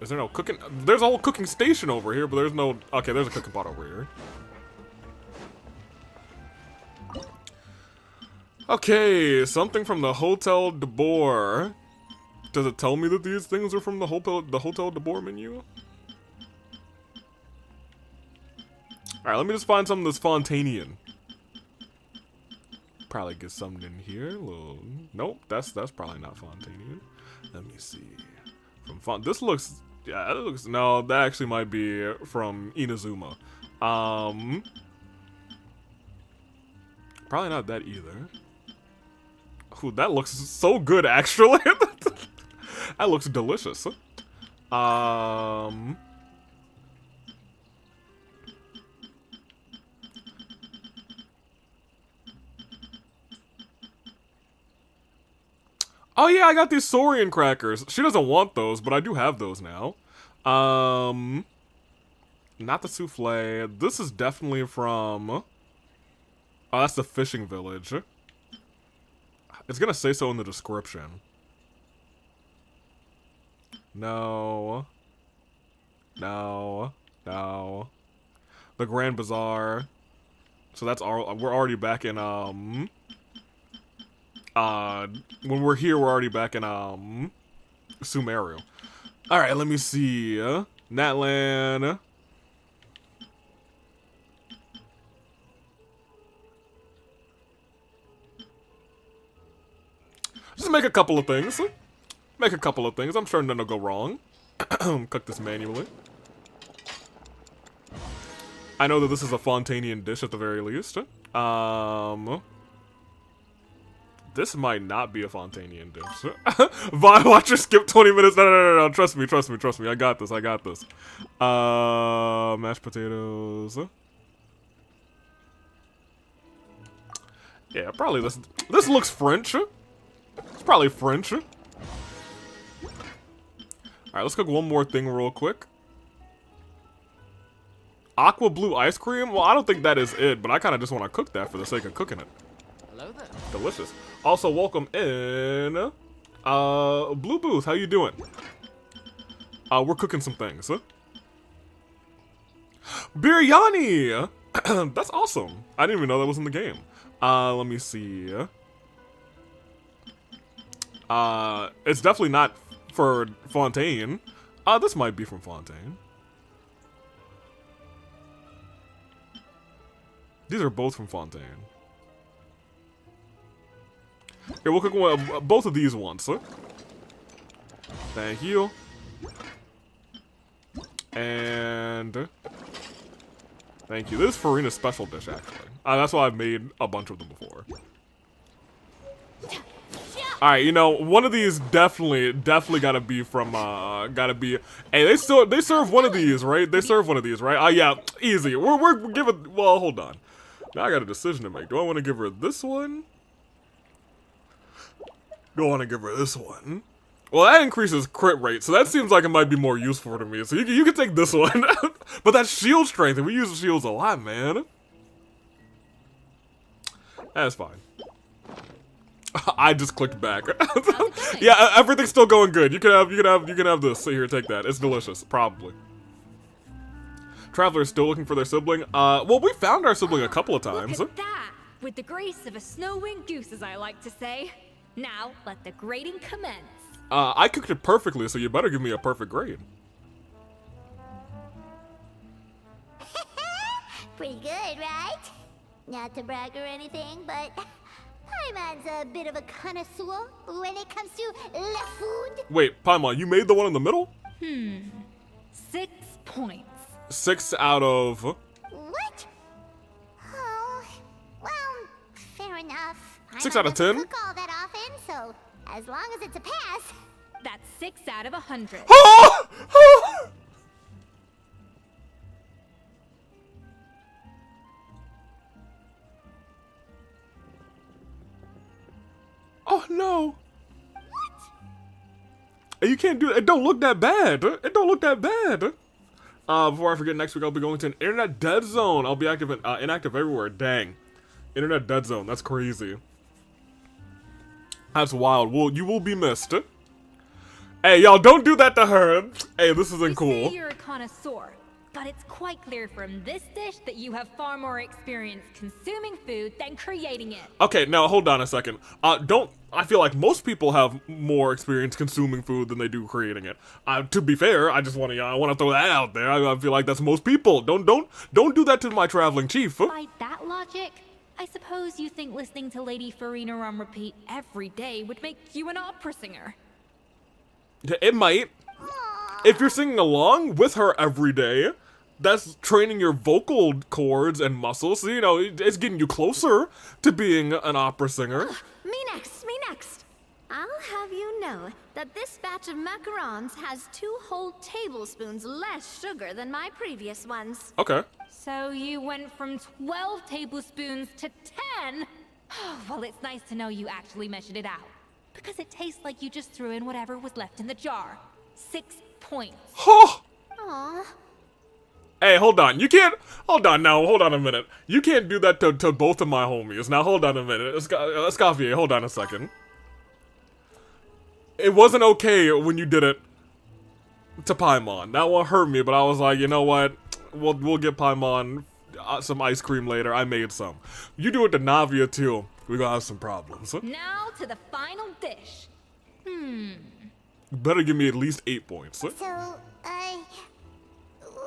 Is there no cooking? There's a whole cooking station over here, but there's no... Okay, there's a cooking pot over here. Okay, something from the Hotel du Bois. Does it tell me that these things are from the Hotel du Bois menu? Alright, let me just find something that's Fontanian. Probably get something in here. Little... Nope, that's probably not Fontanian. Let me see. This looks... Yeah, that looks... No, that actually might be from Inazuma. Probably not that either. Ooh, that looks so good, actually. That looks delicious. Oh yeah, I got these Saurian crackers. She doesn't want those, but I do have those now. Not the souffle. This is definitely from... Oh, that's the fishing village. It's gonna say so in the description. No. No. No. The Grand Bazaar. So that's we're already back in, when we're here, we're already back in, Sumeru. Alright, let me see. Natlan. Just make a couple of things. Make a couple of things. I'm sure none will go wrong. Cook this manually. I know that this is a Fontanian dish at the very least. This might not be a Fontanian dish. Vine Watcher skip 20 minutes. No. Trust me. I got this. Mashed potatoes. Yeah, probably this. This looks French. It's probably French. Alright, let's cook one more thing real quick. Aqua blue ice cream? Well, I don't think that is it, but I kind of just want to cook that for the sake of cooking it. Hello there. Delicious. Also, welcome in, Blue Booth. How you doing? We're cooking some things. Biryani! That's awesome. I didn't even know that was in the game. Let me see. It's definitely not for Fontaine. This might be from Fontaine. These are both from Fontaine. Here, we'll cook both of these once. Thank you. And thank you. This is Farina's special dish, actually. That's why I've made a bunch of them before. Alright, you know, one of these definitely gotta be from, hey, they serve one of these, right? They serve one of these, right? Yeah, easy. We're giving, well, hold on. Now I got a decision to make. Do I want to give her this one? Do I want to give her this one? Well, that increases crit rate, so that seems like it might be more useful to me. So you can take this one. But that's shield strength, and we use shields a lot, man. That's fine. I just clicked back. Yeah, everything's still going good. You can have this. So here, take that. It's delicious, probably. Traveler is still looking for their sibling. Well, we found our sibling a couple of times. Look at that! With the grace of a snow-winged goose, as I like to say. Now, let the grading commence. I cooked it perfectly, so you better give me a perfect grade. Pretty good, right? Not to brag or anything, but Paimon's a bit of a connoisseur when it comes to le food. Wait, Paimon, you made the one in the middle? 6 points. 6 out of... What? Oh, well, fair enough. 6 out of 10? Cook all that often, so as long as it's a pass. That's 6 out of 100. Oh no! What? You can't do it. It don't look that bad. It don't look that bad. Before I forget, next week I'll be going to an internet dead zone. I'll be inactive everywhere. Dang. Internet dead zone. That's crazy. That's wild. Well, you will be missed. Hey, y'all, don't do that to her. Hey, this isn't cool. You say you're a connoisseur, but it's quite clear from this dish that you have far more experience consuming food than creating it. Okay, now hold on a second. I feel like most people have more experience consuming food than they do creating it. To be fair, I just want to throw that out there. I feel like that's most people. Don't do that to my traveling chief. By that logic, I suppose you think listening to Lady Farina on repeat every day would make you an opera singer. It might. If you're singing along with her every day, that's training your vocal cords and muscles. So, you know, it's getting you closer to being an opera singer. Me next, me next. I'll have you know that this batch of macarons has 2 whole tablespoons less sugar than my previous ones. Okay. So you went from 12 tablespoons to 10? Well, it's nice to know you actually measured it out. Because it tastes like you just threw in whatever was left in the jar. 6 points. Aww. Hey, hold on. You can't... Hold on now. Hold on a minute. You can't do that to both of my homies. Now, hold on a minute. Escoffier, hold on a second. It wasn't okay when you did it to Paimon. That one hurt me, but I was like, you know what? We'll get Paimon some ice cream later. I made some. You do it to Navia too. We're gonna have some problems. Now to the final dish. You better give me at least 8 points. So, what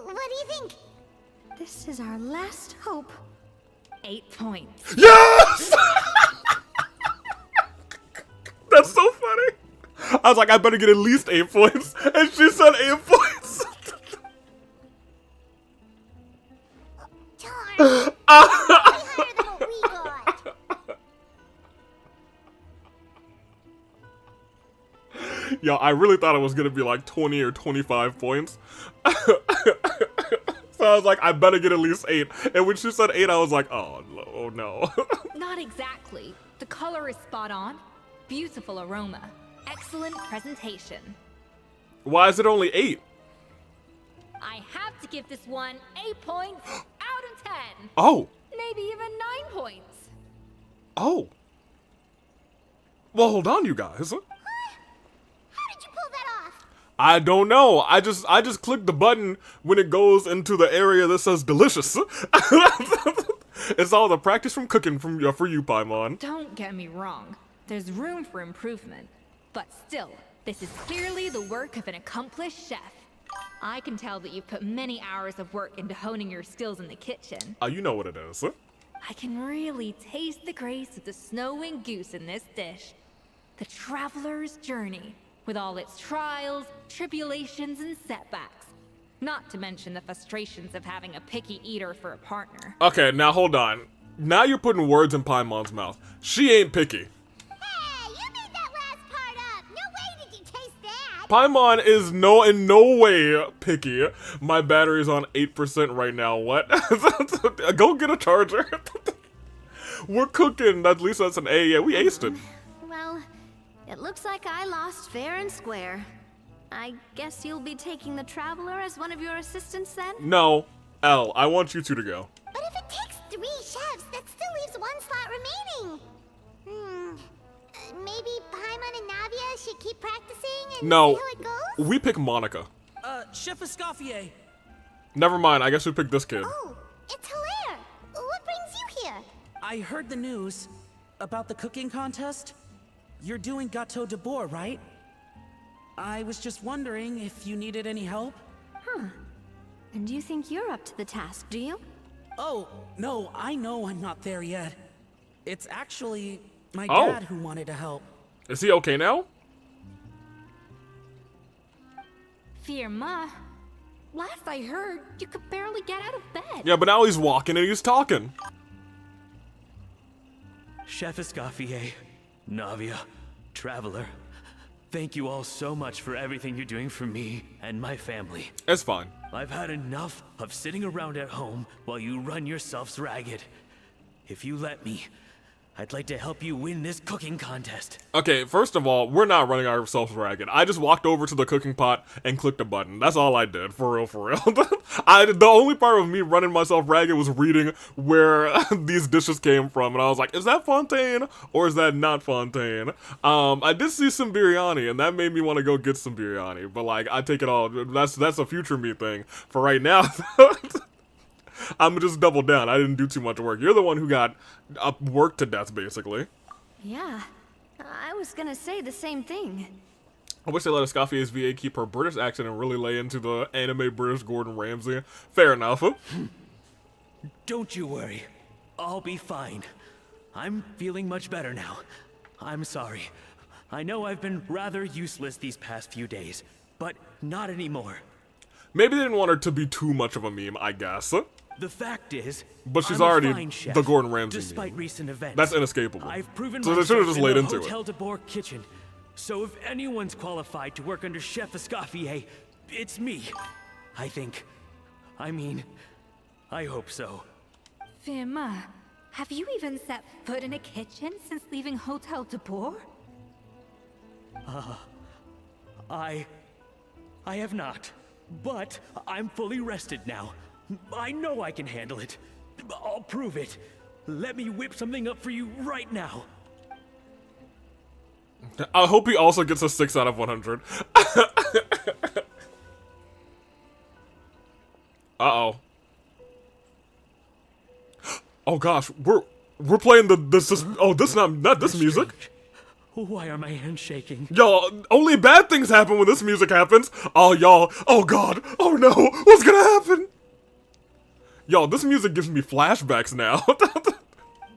do you think? This is our last hope. 8 points. Yes! That's so funny. I was like, I better get at least 8 points. And she said 8 points. Darn. Higher than what we got. Yo, I really thought it was gonna be like 20 or 25 points. So I was like, I better get at least 8. And when she said 8, I was like, oh no. Not exactly. The color is spot on. Beautiful aroma. Excellent presentation. Why is it only 8? I have to give this one 8 points out of 10. Oh. Maybe even 9 points. Oh. Well, hold on, you guys. How did you pull that off? I don't know. I just clicked the button when it goes into the area that says delicious. It's all the practice from cooking for you, Paimon. Don't get me wrong. There's room for improvement. But still, this is clearly the work of an accomplished chef. I can tell that you've put many hours of work into honing your skills in the kitchen. You know what it is. I can really taste the grace of the snow-winged goose in this dish. The traveler's journey, with all its trials, tribulations, and setbacks. Not to mention the frustrations of having a picky eater for a partner. Okay, now hold on. Now you're putting words in Paimon's mouth. She ain't picky. Hey, you made that last part up. No way did you taste that. Paimon is in no way picky. My battery's on 8% right now. What? Go get a charger. We're cooking. At least that's an A. Yeah, we aced it. Well, it looks like I lost fair and square. I guess you'll be taking the Traveler as one of your assistants then? No. L, I want you two to go. But if it takes 3 chefs, that still leaves 1 slot remaining. Maybe Paimon and Navia should keep practicing and No. see how it goes? We pick Monica. Chef Escoffier. Never mind, I guess we pick this kid. Oh, it's Hilaire. What brings you here? I heard the news about the cooking contest. You're doing Gâteau de Bois, right? I was just wondering if you needed any help. And you think you're up to the task, do you? Oh, no, I know I'm not there yet. It's actually my Oh. dad who wanted to help. Is he okay now? Firma, last I heard, you could barely get out of bed. Yeah, but now he's walking and he's talking. Chef Escoffier, Navia, Traveler, thank you all so much for everything you're doing for me and my family. It's fine. I've had enough of sitting around at home while you run yourselves ragged. If you let me, I'd like to help you win this cooking contest. Okay, first of all, we're not running ourselves ragged. I just walked over to the cooking pot and clicked a button. That's all I did, for real, for real. The only part of me running myself ragged was reading where these dishes came from, and I was like, is that Fontaine or is that not Fontaine? I did see some biryani, and that made me want to go get some biryani, but like, I take it all. That's a future me thing. For right now, I'm just double down. I didn't do too much work. You're the one who got worked to death, basically. Yeah, I was gonna say the same thing. I wish they let Escoffier's VA keep her British accent and really lay into the anime British Gordon Ramsay. Fair enough. Don't you worry. I'll be fine. I'm feeling much better now. I'm sorry. I know I've been rather useless these past few days, but not anymore. Maybe they didn't want her to be too much of a meme, I guess. The fact is, But she's I'm a already fine chef, the Gordon Ramsay despite meme. recent events. That's inescapable. I've proven So they should have myself just in laid the into Hotel it. de Bois kitchen. So if anyone's qualified to work under Chef Escoffier, it's me. I think. I mean, I hope so. Firma, have you even set foot in a kitchen since leaving Hotel de Bois? I have not. But I'm fully rested now. I know I can handle it. I'll prove it. Let me whip something up for you right now. I hope he also gets a 6 out of 100. Oh gosh, we're playing this not this music. Why are my hands shaking? Y'all, only bad things happen when this music happens. Oh y'all, oh god, oh no, what's gonna happen? Y'all, this music gives me flashbacks now.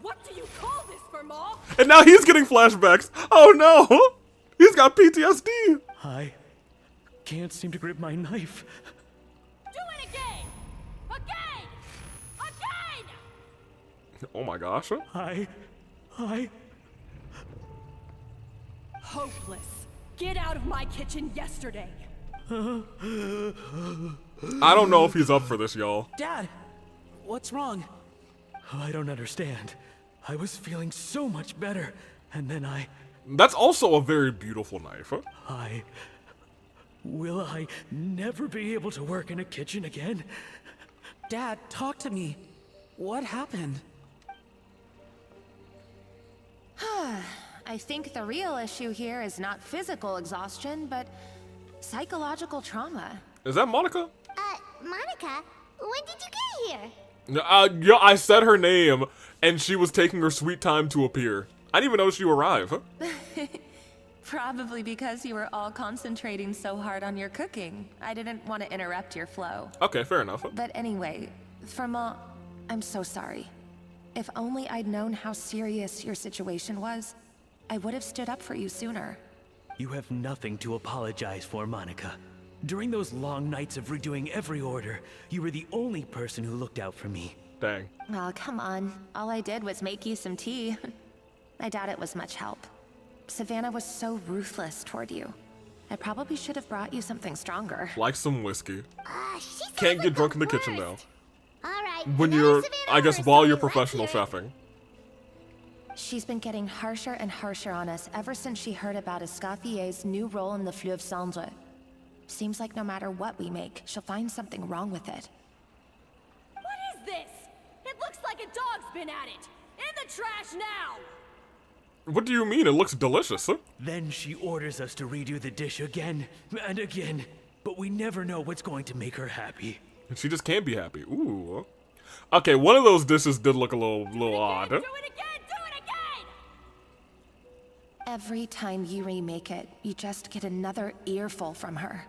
What do you call this, Verma? And now he's getting flashbacks. Oh no, he's got PTSD. I can't seem to grip my knife. Do it again! Again! Again! Oh my gosh. I... Hopeless. Get out of my kitchen yesterday. I don't know if he's up for this, y'all. Dad, what's wrong? I don't understand. I was feeling so much better, and then That's also a very beautiful knife. Will I never be able to work in a kitchen again? Dad, talk to me. What happened? I think the real issue here is not physical exhaustion, but psychological trauma. Is that Monica? Monica, when did you get here? Yeah, I said her name, and she was taking her sweet time to appear. I didn't even know she arrived. Probably because you were all concentrating so hard on your cooking. I didn't want to interrupt your flow. Okay, fair enough. But anyway, Verma, I'm so sorry. If only I'd known how serious your situation was, I would have stood up for you sooner. You have nothing to apologize for, Monica. During those long nights of redoing every order, you were the only person who looked out for me. Dang. Oh, come on. All I did was make you some tea. I doubt it was much help. Savannah was so ruthless toward you. I probably should have brought you something stronger. Like some whiskey. She Can't get drunk in the kitchen though. Alright. When you're, I guess, while you're professional chefing. She's been getting harsher and harsher on us ever since she heard about Escaffier's new role in the Fleuve Cendre. Seems like no matter what we make, she'll find something wrong with it. What is this? It looks like a dog's been at it. In the trash now! What do you mean? It looks delicious. Huh? Then she orders us to redo the dish again and again, but we never know what's going to make her happy. And she just can't be happy. Ooh. Okay, one of those dishes did look a little odd. Do it again! Do it again! Every time you remake it, you just get another earful from her.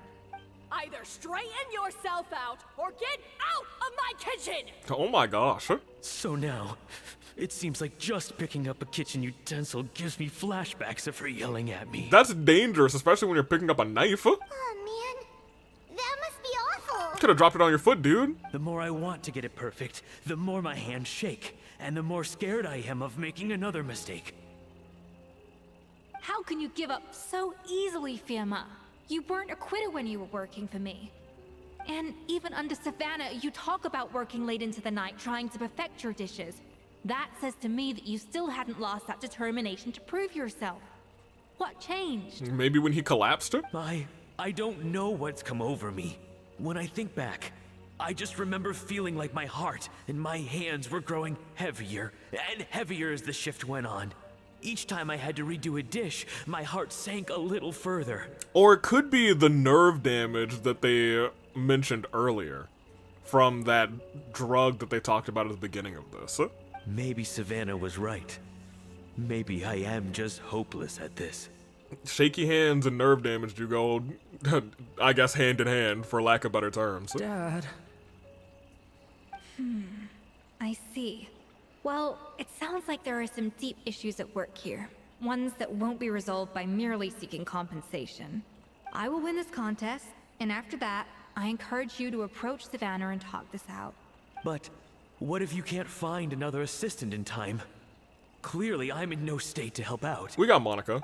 Either straighten yourself out or get out of my kitchen! Oh my gosh. Huh? So now, it seems like just picking up a kitchen utensil gives me flashbacks of her yelling at me. That's dangerous, especially when you're picking up a knife. Oh man, that must be awful. Could have dropped it on your foot, dude. The more I want to get it perfect, the more my hands shake, and the more scared I am of making another mistake. How can you give up so easily, Firma? You weren't a quitter when you were working for me. And even under Savannah, you talk about working late into the night trying to perfect your dishes. That says to me that you still hadn't lost that determination to prove yourself. What changed? Maybe when he collapsed? I don't know what's come over me. When I think back, I just remember feeling like my heart and my hands were growing heavier and heavier as the shift went on. Each time I had to redo a dish, my heart sank a little further. Or it could be the nerve damage that they mentioned earlier from that drug that they talked about at the beginning of this. Maybe Savannah was right. Maybe I am just hopeless at this. Shaky hands and nerve damage do go, I guess, hand in hand, for lack of better terms. Dad. I see. Well, it sounds like there are some deep issues at work here. Ones that won't be resolved by merely seeking compensation. I will win this contest, and after that, I encourage you to approach Savannah and talk this out. But what if you can't find another assistant in time? Clearly, I'm in no state to help out. We got Monica.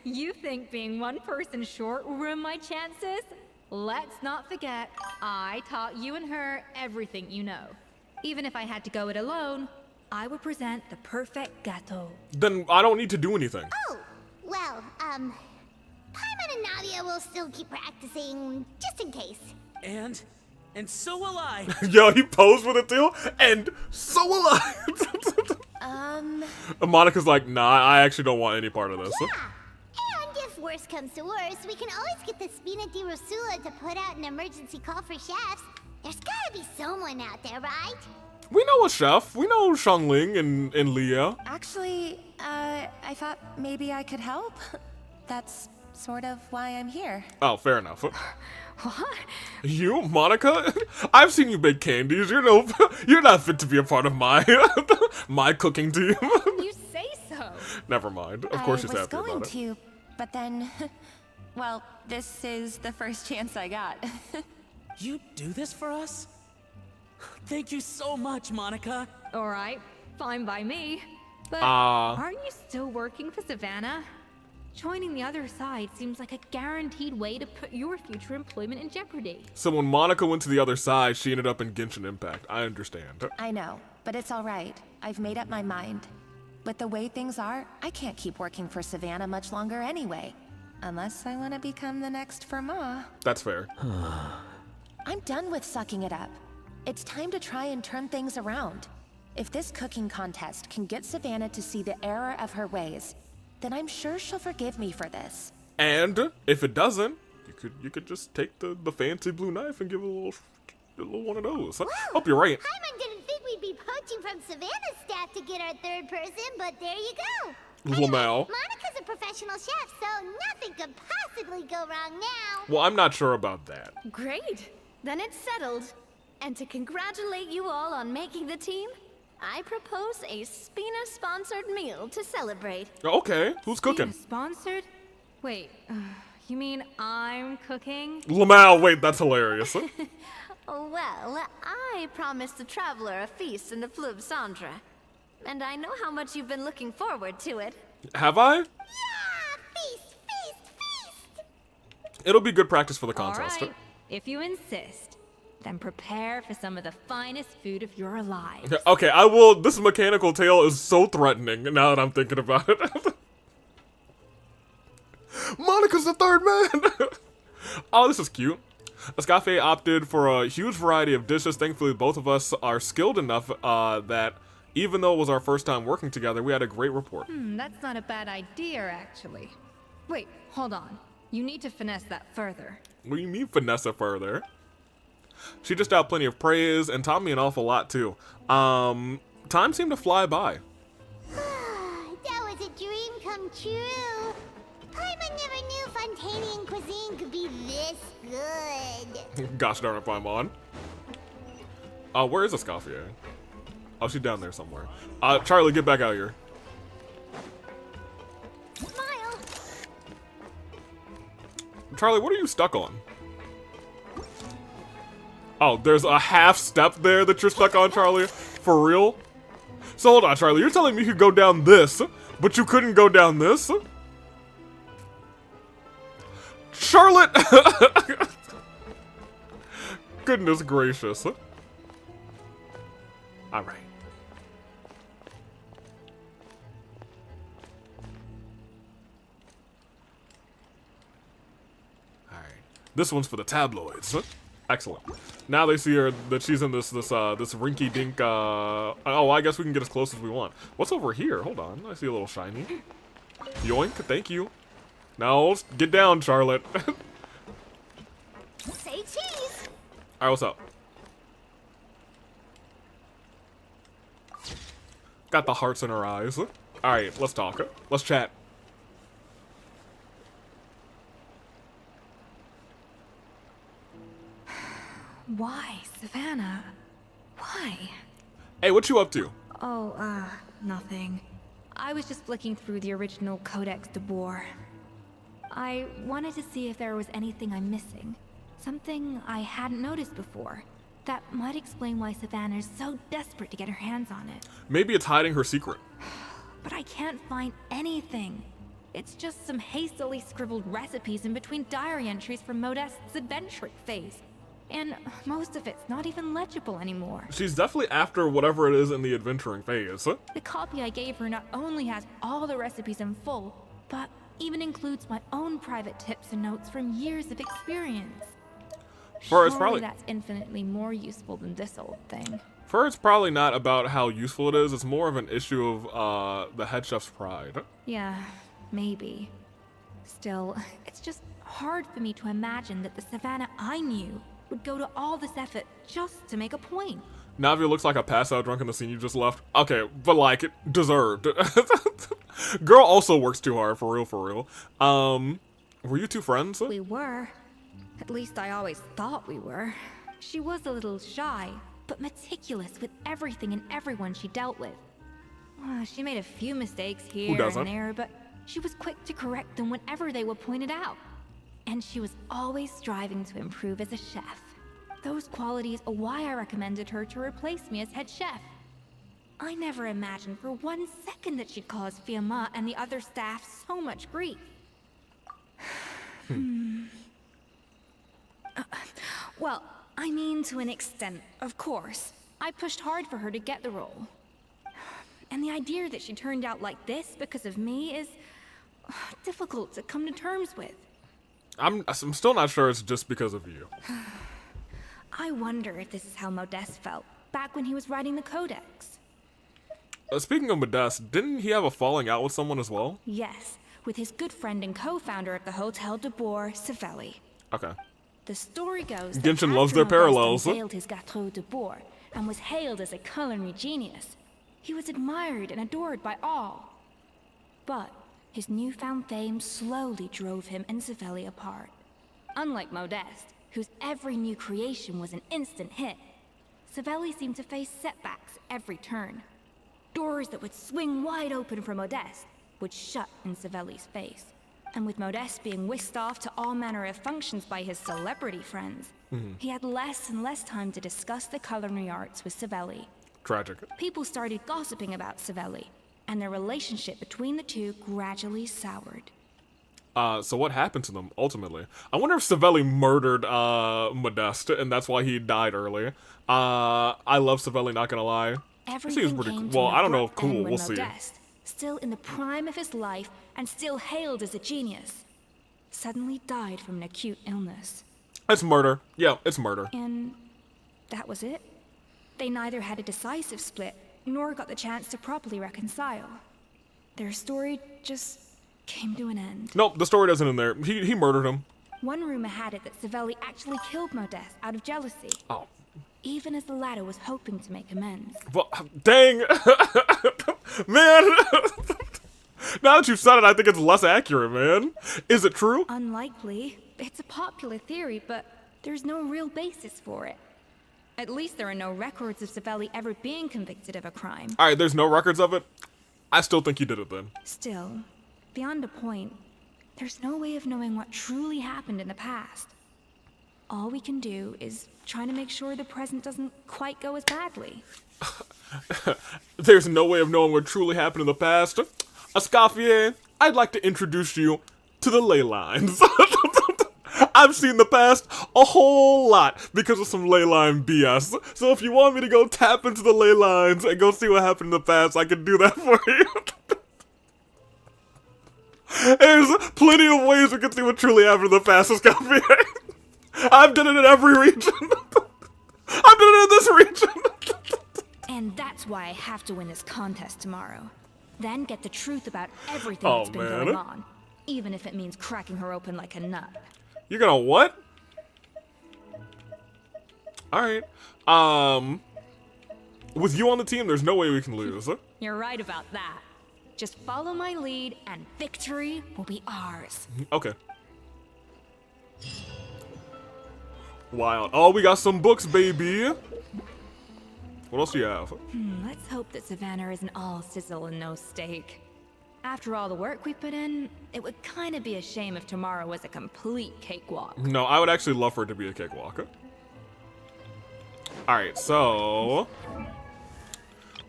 You think being one person short will ruin my chances? Let's not forget, I taught you and her everything you know. Even if I had to go it alone, I would present the perfect gâteau. Then I don't need to do anything. Oh, well, Paimon and Nadia will still keep practicing, just in case. And so will I. Yo, he posed with it too, and so will I. Monica's like, nah, I actually don't want any part of this. Yeah, and if worse comes to worse, we can always get the Spina di Rosula to put out an emergency call for chefs. There's gotta be someone out there, right? We know a chef. We know Xiangling and Leah. Actually, I thought maybe I could help. That's sort of why I'm here. Oh, fair enough. What? You, Monica? I've seen you bake candies. You're not fit to be a part of my my cooking team. You say so. Never mind. Of course she's I was happy going about it. to, but then, well, this is the first chance I got. You do this for us? Thank you so much, Monica. All right, fine by me. But aren't you still working for Savannah? Joining the other side seems like a guaranteed way to put your future employment in jeopardy. So when Monica went to the other side, she ended up in Genshin Impact. I understand. I know, but it's all right. I've made up my mind. With the way things are, I can't keep working for Savannah much longer anyway. Unless I want to become the next Firma. That's fair. I'm done with sucking it up. It's time to try and turn things around. If this cooking contest can get Savannah to see the error of her ways, then I'm sure she'll forgive me for this. And if it doesn't, you could just take the fancy blue knife and give it a little one of those. Huh? Hope you're right. Paimon didn't think we'd be poaching from Savannah's staff to get our third person, but there you go. Lamau. Monica's a professional chef, so nothing could possibly go wrong now. Well, I'm not sure about that. Great. Then it's settled. And to congratulate you all on making the team, I propose a Spina-sponsored meal to celebrate. Okay, who's cooking? Sponsored? Wait, you mean I'm cooking? Lamau, wait, that's hilarious. Well, I promised the traveler a feast in the Fleuve Cendre. And I know how much you've been looking forward to it. Have I? Yeah! Feast, feast, feast! It'll be good practice for the contest. All right, if you insist, then prepare for some of the finest food of your lives. Okay, I will. This mechanical tail is so threatening now that I'm thinking about it. Monica's the third man! Oh, this is cute. Escafé opted for a huge variety of dishes. Thankfully, both of us are skilled enough that even though it was our first time working together, we had a great rapport. That's not a bad idea, actually. Wait, hold on. You need to finesse that further. What do you mean finesse it further? She dished out plenty of praise and taught me an awful lot too. Time seemed to fly by. That was a dream come true. Paimon never knew Fontanian cuisine could be this good. Gosh darn it, Paimon. Where is Escaffier? Oh, she's down there somewhere. Charlie, get back out here. Smile. Charlie, what are you stuck on? Oh, there's a half step there that you're stuck on, Charlie? For real? So hold on, Charlie, you're telling me you could go down this, but you couldn't go down this? Charlotte! Goodness gracious. Alright. Alright. This one's for the tabloids. Excellent. Now they see her that she's in this rinky-dink, oh, I guess we can get as close as we want. What's over here? Hold on. I see a little shiny. Yoink, thank you. Now, let's get down, Charlotte. Say cheese. Alright, what's up? Got the hearts in her eyes. Alright, let's talk. Let's chat. Why, Savannah? Why? Hey, what you up to? Oh, nothing. I was just flicking through the original Codex de Boer. I wanted to see if there was anything I'm missing. Something I hadn't noticed before. That might explain why Savannah's so desperate to get her hands on it. Maybe it's hiding her secret. But I can't find anything. It's just some hastily scribbled recipes in between diary entries from Modeste's adventuring phase. And most of it's not even legible anymore. She's definitely after whatever it is in the adventuring phase. The copy I gave her not only has all the recipes in full, but even includes my own private tips and notes from years of experience. For it's Surely probably that's infinitely more useful than this old thing. For it's probably not about how useful it is. It's more of an issue of the head chef's pride. Yeah, maybe. Still, it's just hard for me to imagine that the Savannah I knew would go to all this effort just to make a point. Navia looks like a pass-out drunk in the scene you just left. Okay, but like, deserved. Girl also works too hard, for real, for real. Were you two friends? We were. At least I always thought we were. She was a little shy, but meticulous with everything and everyone she dealt with. She made a few mistakes here and there, but she was quick to correct them whenever they were pointed out. And she was always striving to improve as a chef. Those qualities are why I recommended her to replace me as head chef. I never imagined for 1 second that she'd cause Fiamma and the other staff so much grief. Well, I mean to an extent, of course. I pushed hard for her to get the role. And the idea that she turned out like this because of me is difficult to come to terms with. I'm still not sure it's just because of you. I wonder if this is how Modeste felt back when he was writing the Codex. Speaking of Modeste, didn't he have a falling out with someone as well? Yes, with his good friend and co-founder of the Hotel de Boer, Savelli. Okay. The story goes that Genshin loves their after parallels. Modeste unveiled his Gâteau de Boer and was hailed as a culinary genius, he was admired and adored by all. But his newfound fame slowly drove him and Savelli apart. Unlike Modeste, whose every new creation was an instant hit, Savelli seemed to face setbacks every turn. Doors that would swing wide open for Modeste would shut in Savelli's face. And with Modeste being whisked off to all manner of functions by his celebrity friends, he had less and less time to discuss the culinary arts with Savelli. Tragic. People started gossiping about Savelli, and their relationship between the two gradually soured. So what happened to them, ultimately? I wonder if Savelli murdered, Modeste, and that's why he died early. I love Savelli, not gonna lie. Everything pretty came cool. Well, to I don't know an if cool, abrupt end we'll when see. Modeste, still in the prime of his life and still hailed as a genius, suddenly died from an acute illness. It's murder. Yeah, it's murder. And that was it. They neither had a decisive split, nor got the chance to properly reconcile. Their story just came to an end. Nope, the story doesn't end there. He murdered him. One rumor had it that Savelli actually killed Modeste out of jealousy. Oh. Even as the latter was hoping to make amends. Well, dang. Man. Now that you've said it, I think it's less accurate, man. Is it true? Unlikely. It's a popular theory, but there's no real basis for it. At least there are no records of Savelli ever being convicted of a crime. Alright, there's no records of it? I still think he did it then. Still, beyond a point, there's no way of knowing what truly happened in the past. All we can do is try to make sure the present doesn't quite go as badly. There's no way of knowing what truly happened in the past. Escoffier, I'd like to introduce you to the ley lines. I've seen the past a whole lot because of some ley line BS. So if you want me to go tap into the ley lines and go see what happened in the past, I can do that for you. There's plenty of ways we can see what truly happened in the past, Escoffier. I've done it in every region. I've done it in this region. And that's why I have to win this contest tomorrow. Then get the truth about everything that's been going on. Even if it means cracking her open like a nut. You're gonna what? Alright. With you on the team, there's no way we can lose. You're right about that. Just follow my lead and victory will be ours. Okay. Wild. Oh, we got some books, baby. What else do you have? Let's hope that Savannah isn't all sizzle and no steak. After all the work we put in, it would kind of be a shame if tomorrow was a complete cakewalk. No, I would actually love for it to be a cakewalk. Alright, so...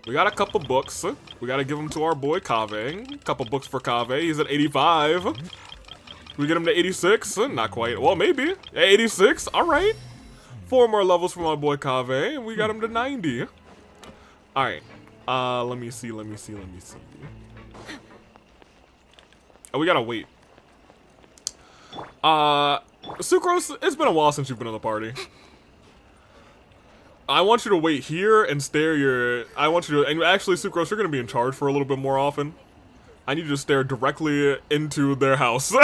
we got a couple books. We gotta give them to our boy Kaveh. Couple books for Kaveh. He's at 85. We get him to 86? Not quite. Well, maybe. 86? Alright. 4 more levels for my boy Kaveh, and we got him to 90. Alright. Let me see. Oh, we gotta wait. Sucrose, it's been a while since you've been in the party. I want you to wait here and stare your... and actually, Sucrose, you're gonna be in charge for a little bit more often. I need you to stare directly into their house.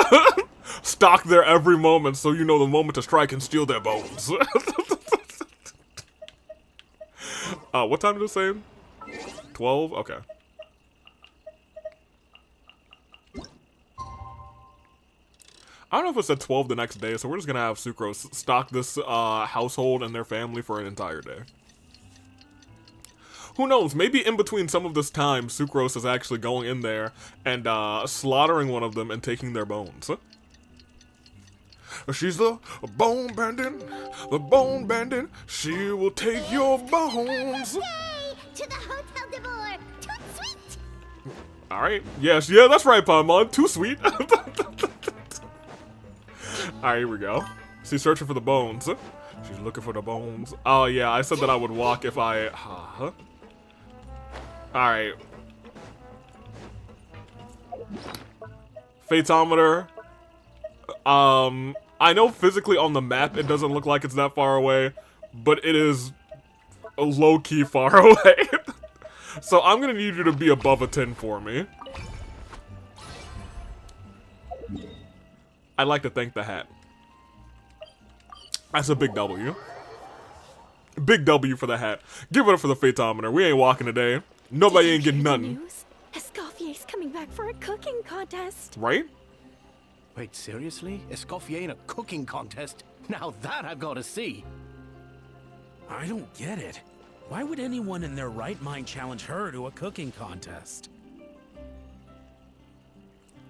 Stalk their every moment so you know the moment to strike and steal their bones. What time did it say? 12? Okay. I don't know if it said 12 the next day, so we're just gonna have Sucrose stock this household and their family for an entire day. Who knows, maybe in between some of this time, Sucrose is actually going in there and slaughtering one of them and taking their bones. She's the bone bandit, she will take your bones. Yay! To the Hotel de Boer! Toot sweet! Alright, yes, yeah, that's right, Paimon, too sweet. Alright, here we go. She's searching for the bones. She's looking for the bones. Oh yeah, I said that I would walk if I... Alright. Phaetometer. I know physically on the map it doesn't look like it's that far away, but it is low-key far away. So I'm gonna need you to be above a 10 for me. I'd like to thank the hat. That's a big W. Big W for the hat. Give it up for the Phaetometer. We ain't walking today. Nobody ain't getting nothing. News? Escoffier's coming back for a cooking contest. Right? Wait, seriously? Escoffier in a cooking contest? Now that I've got to see. I don't get it. Why would anyone in their right mind challenge her to a cooking contest?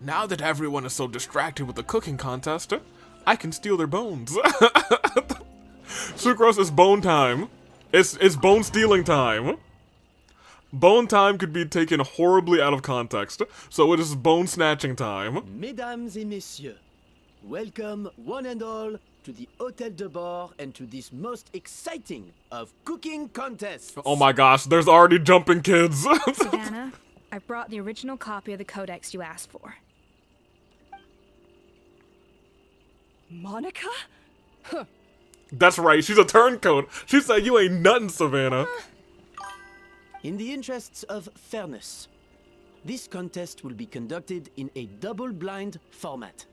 Now that everyone is so distracted with the cooking contest, I can steal their bones. Sucrose, it's bone time. It's bone stealing time. Bone time could be taken horribly out of context, so it is bone snatching time. Mesdames et messieurs, welcome one and all to the Hotel de Boer and to this most exciting of cooking contests. Oh my gosh, there's already jumping kids. Savannah, I brought the original copy of the codex you asked for. Monica? Huh. That's right, she's a turncoat. She said you ain't nothing, Savannah. In the interests of fairness, this contest will be conducted in a double-blind format.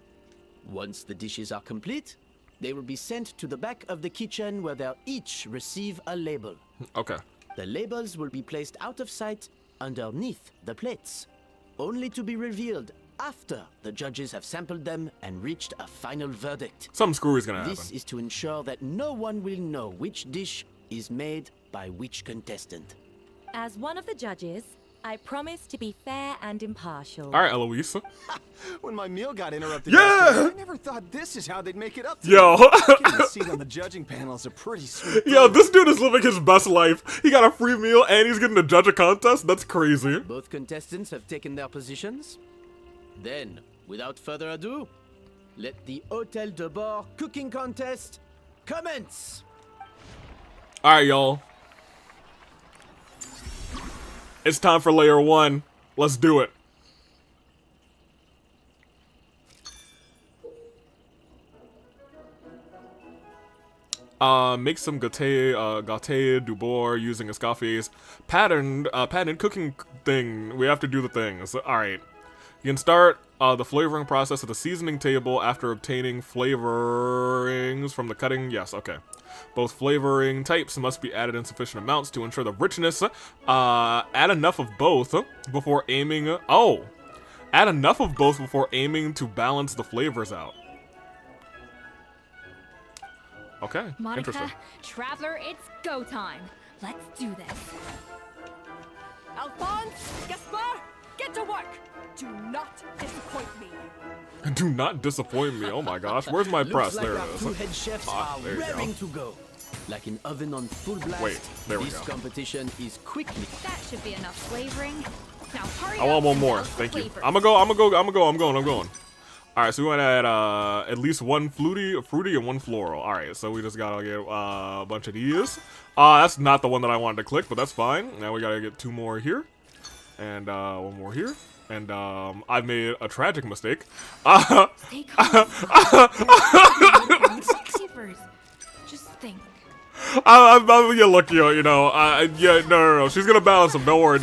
Once the dishes are complete, they will be sent to the back of the kitchen where they'll each receive a label. Okay. The labels will be placed out of sight underneath the plates, only to be revealed after the judges have sampled them and reached a final verdict. Something screwy is gonna happen. This is to ensure that no one will know which dish is made by which contestant. As one of the judges, I promise to be fair and impartial. All right, Eloise. When my meal got interrupted, Yeah! yesterday, I never thought this is how they'd make it up to Yo. me. Getting a seat on the judging panel is a pretty sweet thing. Yo, this dude is living his best life. He got a free meal and he's getting to judge a contest? That's crazy. Both contestants have taken their positions. Then, without further ado, let the Hotel de Boer cooking contest commence! All right, y'all. It's time for layer 1. Let's do it. Make some gâté du bois using Escoffier's patented cooking thing. We have to do the things. All right. You can start the flavoring process at the seasoning table after obtaining flavorings from the cutting. Yes, okay. Both flavoring types must be added in sufficient amounts to ensure the richness. Add enough of both before aiming. Oh, add enough of both before aiming to balance the flavors out. Okay, Monica, interesting. Traveler, it's go time. Let's do this. Alphonse, Gaspar, get to work. Do not disappoint me. Do not disappoint me. Oh my gosh, where's my press? Looks like There our it is. two head chefs are there you go. raring to go. Like an oven on full blast, Wait, there we this go. competition is quickly. That should be enough flavoring. Now hurry I up want one and more. douse the Thank you. flavors. I'm going. All right, so we want to add at least one fruity, and one floral. All right, so we just gotta get a bunch of these. That's not the one that I wanted to click, but that's fine. Now we gotta get 2 more here, and 1 more here. And I've made a tragic mistake. Stay calm. Flavors. Just think. Yeah, look, you know, yeah, no. She's gonna balance them. Don't worry.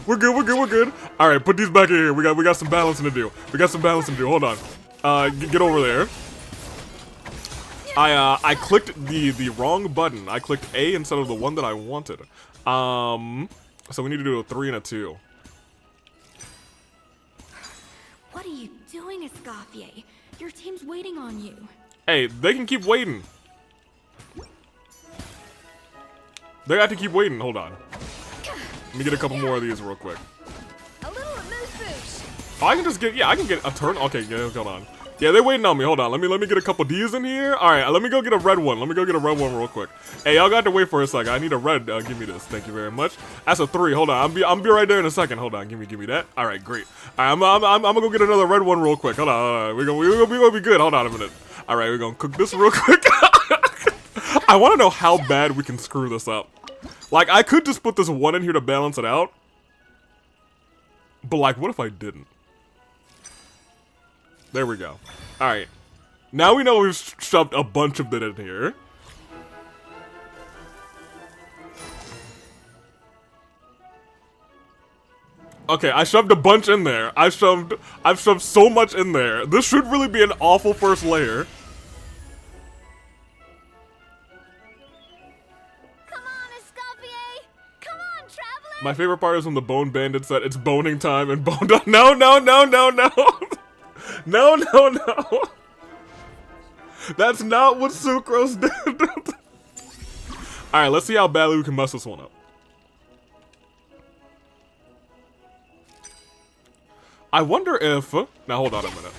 We're good. All right, put these back in here. We got some balancing to do. Hold on. Get over there. I clicked the wrong button. I clicked A instead of the one that I wanted. So we need to do a 3 and a 2. What are you doing, Escoffier? Your team's waiting on you. Hey, they can keep waiting. They got to keep waiting. Hold on. Let me get a couple more of these real quick. A little amuse-bouche. Oh, I can just get, yeah, I can get a turn. Okay, yeah, hold on. Yeah, they're waiting on me. Hold on. Let me get a couple D's in here. All right, let me go get a red one. Let me go get a red one real quick. Hey, y'all got to wait for a second. I need a red. Give me this. Thank you very much. That's a 3. Hold on. I'm be right there in a second. Hold on. Give me that. All right, great. All right, I'm gonna go get another red one real quick. Hold on. We're gonna be good. Hold on a minute. All right, we're gonna cook this real quick. I want to know how bad we can screw this up. Like, I could just put this 1 in here to balance it out. But like, what if I didn't? There we go. All right. Now we know we've shoved a bunch of it in here. Okay, I shoved a bunch in there. I've shoved so much in there. This should really be an awful first layer. Come on, Escoffier. Come on, traveler. My favorite part is when the Bone Bandit said it's boning time and bone. No, no, no, no, no. No, no, no. That's not what Sucrose did. Alright, let's see how badly we can mess this one up. I wonder if... now, hold on a minute.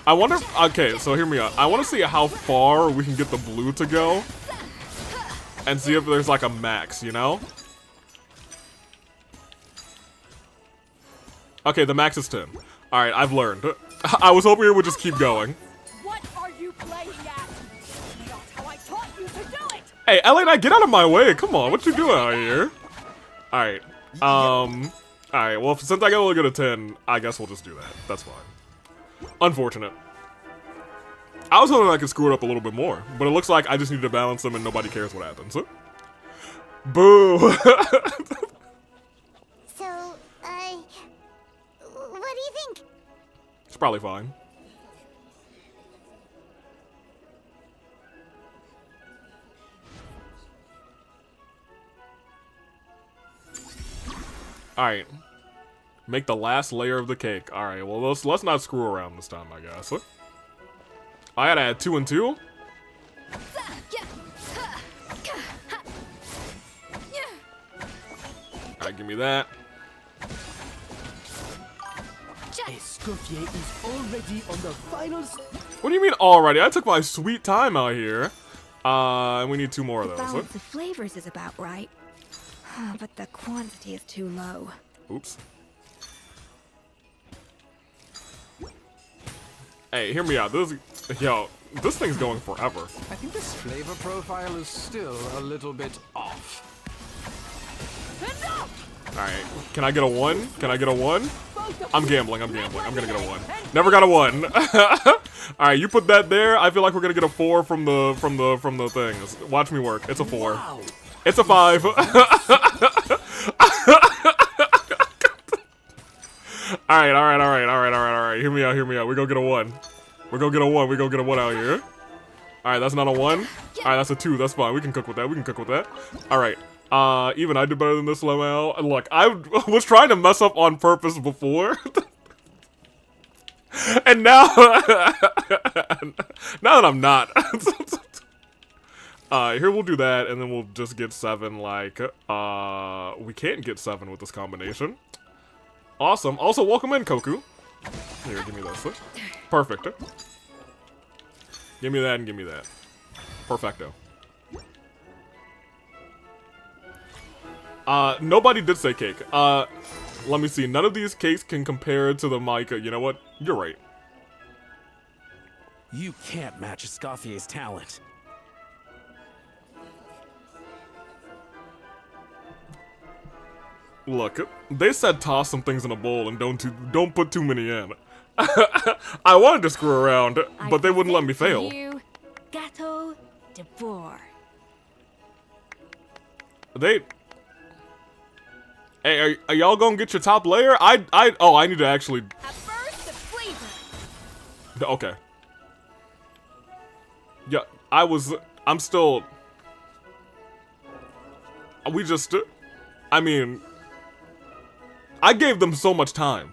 I wonder if... okay, so hear me out. I want to see how far we can get the blue to go. And see if there's like a max, you know? Okay, the max is 10. Alright, I've learned. I was hoping it would just keep going. What are you playing at? Not how I taught you to do it. Hey, Elena, get out of my way. Come on, what you doing out here? Alright. Alright, well, since I got only go to 10, I guess we'll just do that. That's fine. Unfortunate. I was hoping I could screw it up a little bit more, but it looks like I just need to balance them and nobody cares what happens. Boo! So, what do you think? It's probably fine. Alright. Make the last layer of the cake. Alright, well, let's not screw around this time, I guess. I gotta add 2 and 2? Alright, give me that. Escoffier is already on the finals. What do you mean already? I took my sweet time out here. And we need 2 more of The those. balance of flavors is about right. But the quantity is too low. Oops. Hey, hear me out. This thing's going forever. I think this flavor profile is still a little bit off. Alright, can I get a 1? Can I get a 1? I'm gambling. I'm gonna get a 1. Never got a 1. Alright, you put that there. I feel like we're gonna get a 4 from the things. Watch me work. It's a 4. Wow. It's a 5. Alright. Hear me out. We go get a 1. We go get a 1 out here. Alright, that's not a 1. Alright, that's a 2. That's fine. We can cook with that. Alright. Even I did better than this somehow. Look, I was trying to mess up on purpose before. And now... now that I'm not. Here we'll do that, and then we'll just get 7, like... we can't get 7 with this combination. Awesome. Also, welcome in, Koku. Here, give me this. Perfect. Give me that and give me that. Perfecto. Nobody did say cake. Let me see. None of these cakes can compare to the Micah. You know what? You're right. You can't match Escoffier's talent. Look, they said toss some things in a bowl and don't put too many in. I wanted to screw around, but they wouldn't let me fail. You, Gateau de Boer. Hey, are y'all gonna get your top layer? I need to actually... At first, the flavor. Okay. Yeah, I'm still... We just, I mean, I gave them so much time.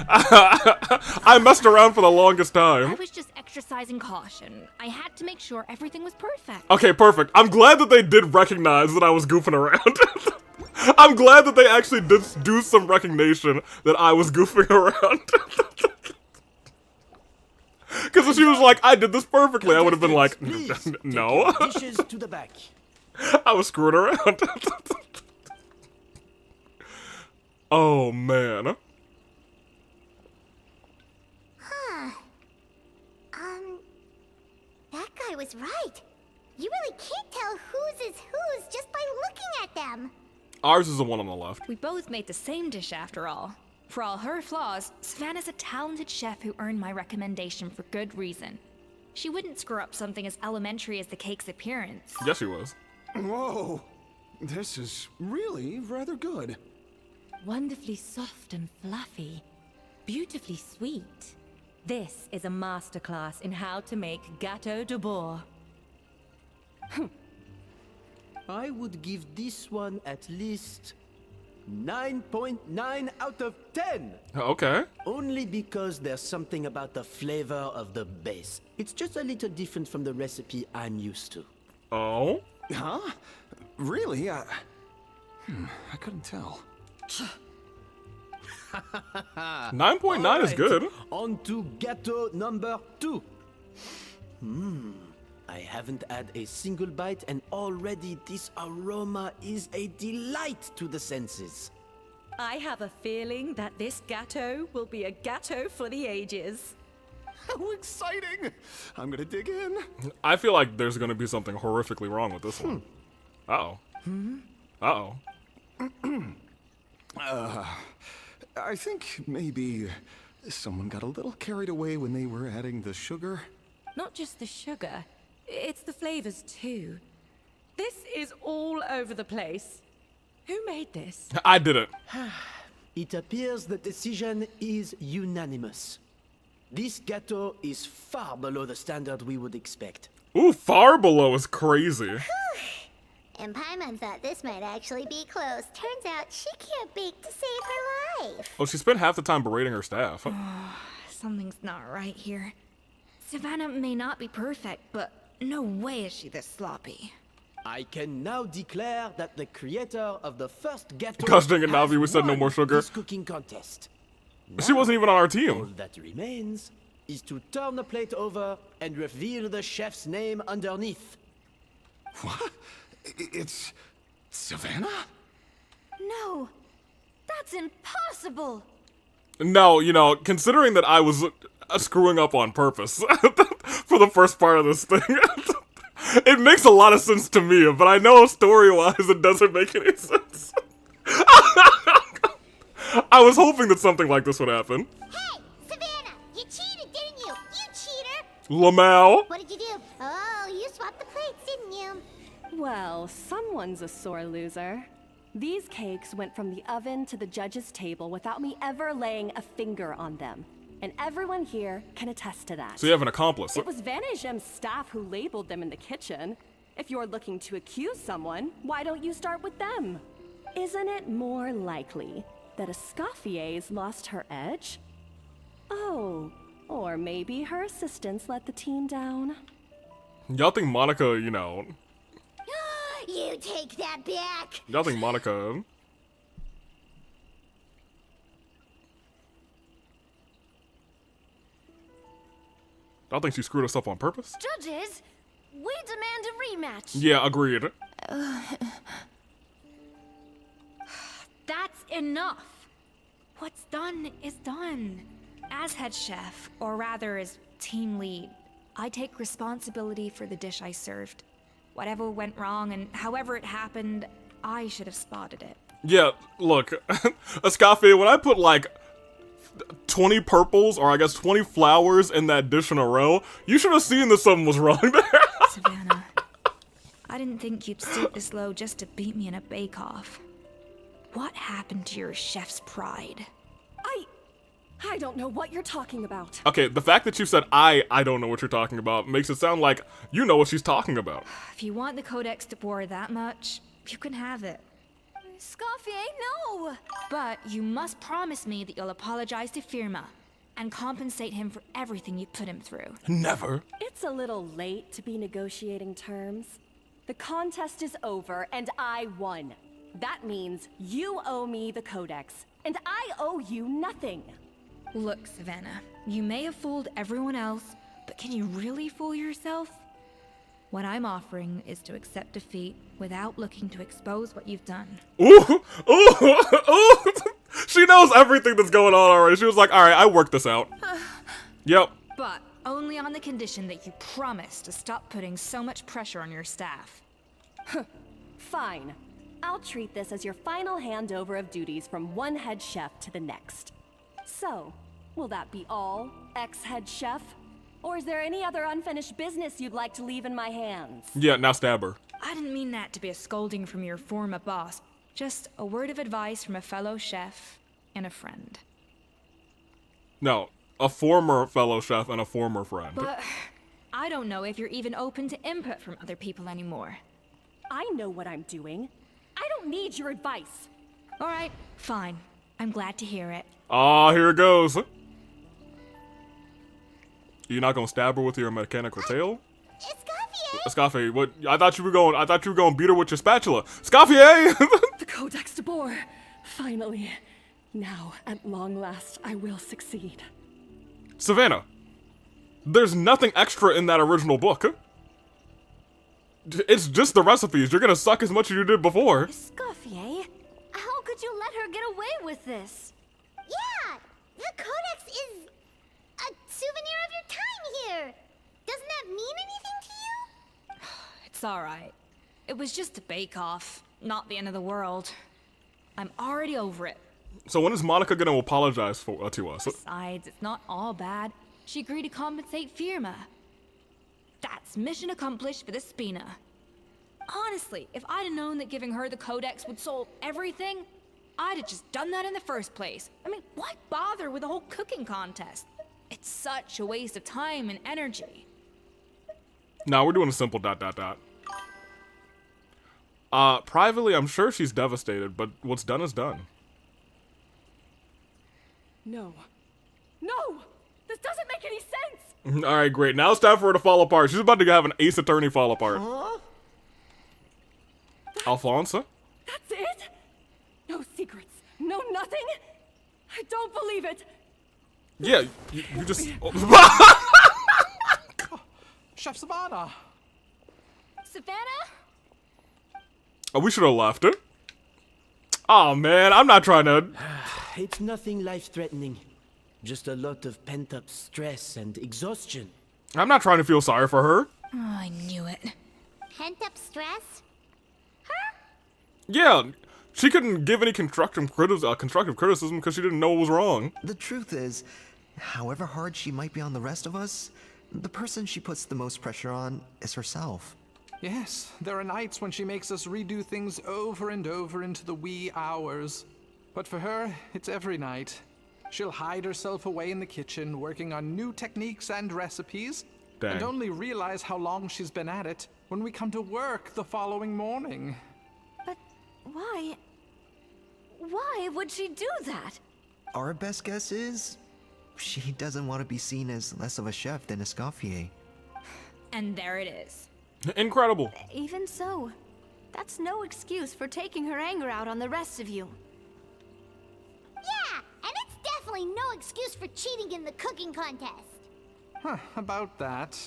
I messed around for the longest time. I was just exercising caution. I had to make sure everything was perfect. Okay, perfect. I'm glad that they did recognize that I was goofing around. I'm glad that they actually did do some recognition that I was goofing around. Because if she was like, I did this perfectly, I would have been like, no. Dishes to the back. I was screwing around. Oh, man. That guy was right. You really can't tell whose is whose just by looking at them. Ours is the one on the left. We both made the same dish after all. For all her flaws, Savannah's a talented chef who earned my recommendation for good reason. She wouldn't screw up something as elementary as the cake's appearance. Yes, she was. Whoa, this is really rather good. Wonderfully soft and fluffy. Beautifully sweet. This is a masterclass in how to make gâteau de bois. I would give this one at least 9.9 out of 10. Okay. Only because there's something about the flavor of the base. It's just a little different from the recipe I'm used to. Oh? Huh? Really? I couldn't tell. 9.9 is good. On to gâteau number 2. I haven't had a single bite and already this aroma is a delight to the senses. I have a feeling that this gâteau will be a gâteau for the ages. How exciting! I'm gonna dig in. I feel like there's gonna be something horrifically wrong with this one. Uh-oh. Uh-oh. I think maybe someone got a little carried away when they were adding the sugar. Not just the sugar, it's the flavors too. This is all over the place. Who made this? I did it. It appears the decision is unanimous. This gâteau is far below the standard we would expect. Ooh, far below is crazy. And Paimon thought this might actually be close. Turns out she can't bake to save her life. Oh, she spent half the time berating her staff. Something's not right here. Savannah may not be perfect, but no way is she this sloppy. I can now declare that the creator of the first gâteau Gosh dang it, has Navi, we said no won more sugar. this cooking contest. She wasn't even on our All team. that remains is to turn the plate over and reveal the chef's name underneath. What? It's Savannah? No, that's impossible. No, you know, considering that I was screwing up on purpose for the first part of this thing, it makes a lot of sense to me, but I know story-wise it doesn't make any sense. I was hoping that something like this would happen. Hey, Savannah, you cheated, didn't you? You cheater! Lamau. What did you do? Oh, you swapped the plates, didn't you? Well, someone's a sore loser. These cakes went from the oven to the judge's table without me ever laying a finger on them. And everyone here can attest to that. So you have an accomplice. It was Van Gem's staff who labeled them in the kitchen. If you're looking to accuse someone, why don't you start with them? Isn't it more likely that Escoffier's lost her edge? Oh, or maybe her assistants let the team down. Y'all think Monica, you know... You take that back! Y'all think Monica... Y'all think she screwed us up on purpose? Judges, we demand a rematch. Yeah, agreed. That's enough. What's done is done. As head chef, or rather as team lead, I take responsibility for the dish I served. Whatever went wrong and however it happened, I should have spotted it. Yeah, look, Escoffier, when I put like 20 purples, or I guess 20 flowers in that dish in a row, you should have seen that something was wrong there. Savannah, I didn't think you'd stoop this low just to beat me in a bake-off. What happened to your chef's pride? I I don't know what you're talking about. Okay, the fact that you said I don't know what you're talking about makes it sound like you know what she's talking about. If you want the Codex de Boer that much, you can have it. Scofier, no! But you must promise me that you'll apologize to Firma and compensate him for everything you put him through. Never. It's a little late to be negotiating terms. The contest is over, and I won. That means you owe me the Codex, and I owe you nothing. Look, Savannah, you may have fooled everyone else, but can you really fool yourself? What I'm offering is to accept defeat without looking to expose what you've done. Ooh, ooh, ooh. She knows everything that's going on already. She was like, all right, I worked this out. Yep. But only on the condition that you promise to stop putting so much pressure on your staff. Fine. I'll treat this as your final handover of duties from one head chef to the next. So, will that be all, ex-head chef? Or is there any other unfinished business you'd like to leave in my hands? Yeah, now stab her. I didn't mean that to be a scolding from your former boss. Just a word of advice from a fellow chef and a friend. No, a former fellow chef and a former friend. But I don't know if you're even open to input from other people anymore. I know what I'm doing. I don't need your advice. All right, fine. I'm glad to hear it. Ah, here it goes. You're not gonna stab her with your mechanical tail? Escoffier, what? I thought you were going beat her with your spatula. Escoffier! The Codex de Boer. Finally. Now, at long last, I will succeed. Savannah, there's nothing extra in that original book. It's just the recipes. You're gonna suck as much as you did before. Scofier, how could you let her get away with this? Yeah, the Codex is a souvenir of your time here. Doesn't that mean anything to you? It's all right. It was just a bake-off, not the end of the world. I'm already over it. So when is Monica gonna apologize to us? Besides, it's not all bad. She agreed to compensate Firma. That's mission accomplished for the Spina. Honestly, if I'd have known that giving her the Codex would solve everything, I'd have just done that in the first place. I mean, why bother with the whole cooking contest? It's such a waste of time and energy. Nah, we're doing a simple ... Privately, I'm sure she's devastated, but what's done is done. No. No! This doesn't make any sense! Alright, great. Now it's time for her to fall apart. She's about to have an Ace Attorney fall apart. Huh? Alfonso? That's it? No secrets. No nothing? I don't believe it. Yeah, you just... Chef Savannah! Savannah? Oh, we should have left her. Oh man, I'm not trying to... It's nothing life-threatening. Just a lot of pent-up stress and exhaustion. I'm not trying to feel sorry for her. Oh, I knew it. Pent-up stress? Yeah, she couldn't give any constructive criticism because she didn't know what was wrong. The truth is, however hard she might be on the rest of us, the person she puts the most pressure on is herself. Yes, there are nights when she makes us redo things over and over into the wee hours. But for her, it's every night. She'll hide herself away in the kitchen, working on new techniques and recipes, and only realize how long she's been at it when we come to work the following morning. But why? Why would she do that? Our best guess is, she doesn't want to be seen as less of a chef than Escoffier. And there it is. Incredible. Even so, that's no excuse for taking her anger out on the rest of you. Yeah, and it's definitely no excuse for cheating in the cooking contest. Huh, about that,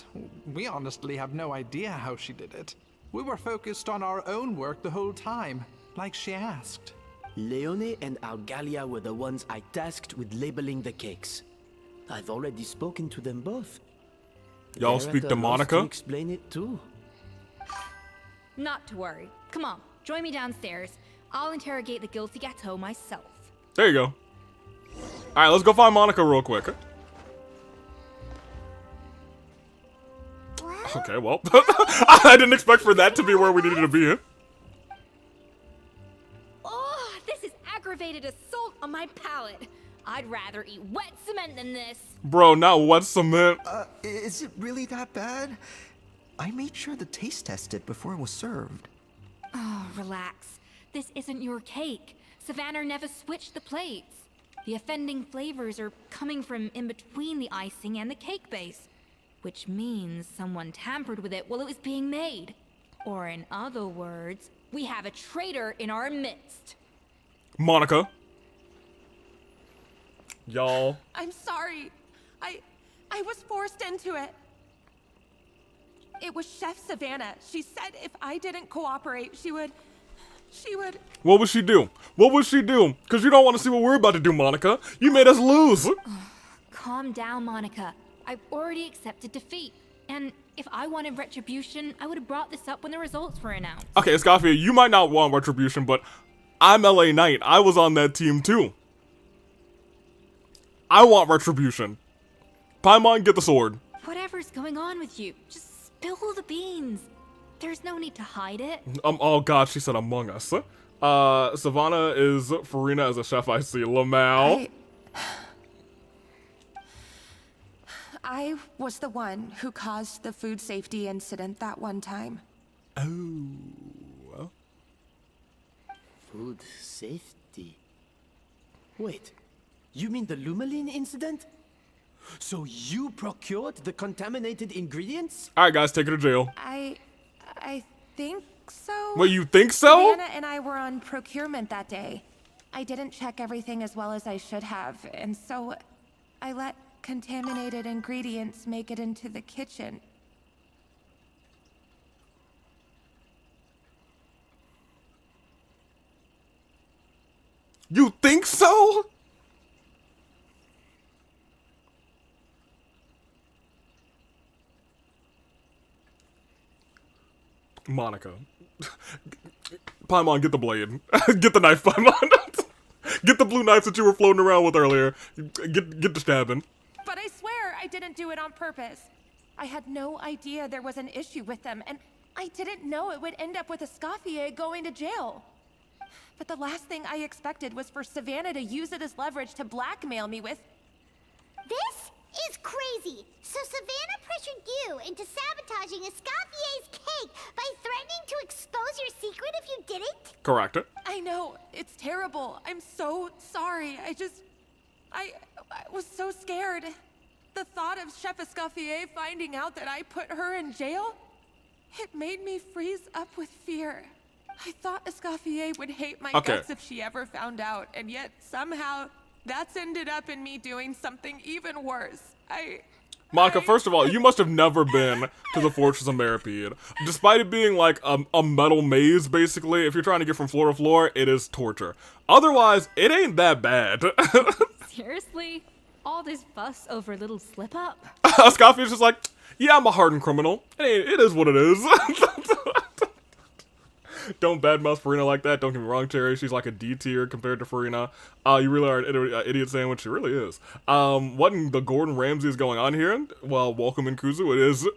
we honestly have no idea how she did it. We were focused on our own work the whole time, like she asked. Leone and Algalia were the ones I tasked with labeling the cakes. I've already spoken to them both. Y'all They're speak at to a loss Monica? to explain it too. Not to worry. Come on, join me downstairs. I'll interrogate the guilty gâteau myself. There you go. Alright, let's go find Monica real quick. Okay, well. I didn't expect for that to be where we needed to be. Oh, this is aggravated assault on my palate. I'd rather eat wet cement than this. Bro, not wet cement. Is it really that bad? I made sure the taste tested before it was served. Oh, relax. This isn't your cake. Savannah never switched the plates. The offending flavors are coming from in between the icing and the cake base, which means someone tampered with it while it was being made. Or in other words, we have a traitor in our midst. Monica. Y'all. I'm sorry. I was forced into it. It was Chef Savannah. She said if I didn't cooperate, she would... What would she do? What would she do? Because you don't want to see what we're about to do, Monica. You made us lose. Calm down, Monica. I've already accepted defeat. And if I wanted retribution, I would have brought this up when the results were announced. Okay, Escoffier, you might not want retribution, but I'm LA Knight. I was on that team too. I want retribution. Paimon, get the sword. Whatever's going on with you, just spill the beans. There's no need to hide it. Oh god, she said Among Us. Savannah is Farina as a chef, I see. Lamau. I was the one who caused the food safety incident that one time. Oh. Food safety? Wait, you mean the Lumalin incident? So you procured the contaminated ingredients? Alright guys, take her to jail. I think so. Wait, you think so? Savannah and I were on procurement that day. I didn't check everything as well as I should have, and so I let contaminated ingredients make it into the kitchen. You think so? Monica. Paimon, get the blade. Get the knife, Paimon. Get the blue knife that you were floating around with earlier. Get the stabbing. But I swear I didn't do it on purpose. I had no idea there was an issue with them, and I didn't know it would end up with Escoffier going to jail. But the last thing I expected was for Savannah to use it as leverage to blackmail me with... This is crazy. So Savannah pressured you into sabotaging Escoffier's cake by threatening to expose your secret if you didn't? Correct it. I know, it's terrible. I'm so sorry. I was so scared. The thought of Chef Escoffier finding out that I put her in jail, it made me freeze up with fear. I thought Escoffier would hate my guts if she ever found out, and yet somehow that's ended up in me doing something even worse. Monica, first of all, you must have never been to the Fortress of Meripede. Despite it being like a metal maze, basically, if you're trying to get from floor to floor, it is torture. Otherwise, it ain't that bad. Seriously? All this fuss over a little slip-up? Scoffy's just like, yeah, I'm a hardened criminal. It is what it is. Don't badmouth Farina like that. Don't get me wrong, Cherry. She's like a D tier compared to Farina. You really are an idiot sandwich. She really is. What in the Gordon Ramsay is going on here? Well, welcome in Kuzu. It is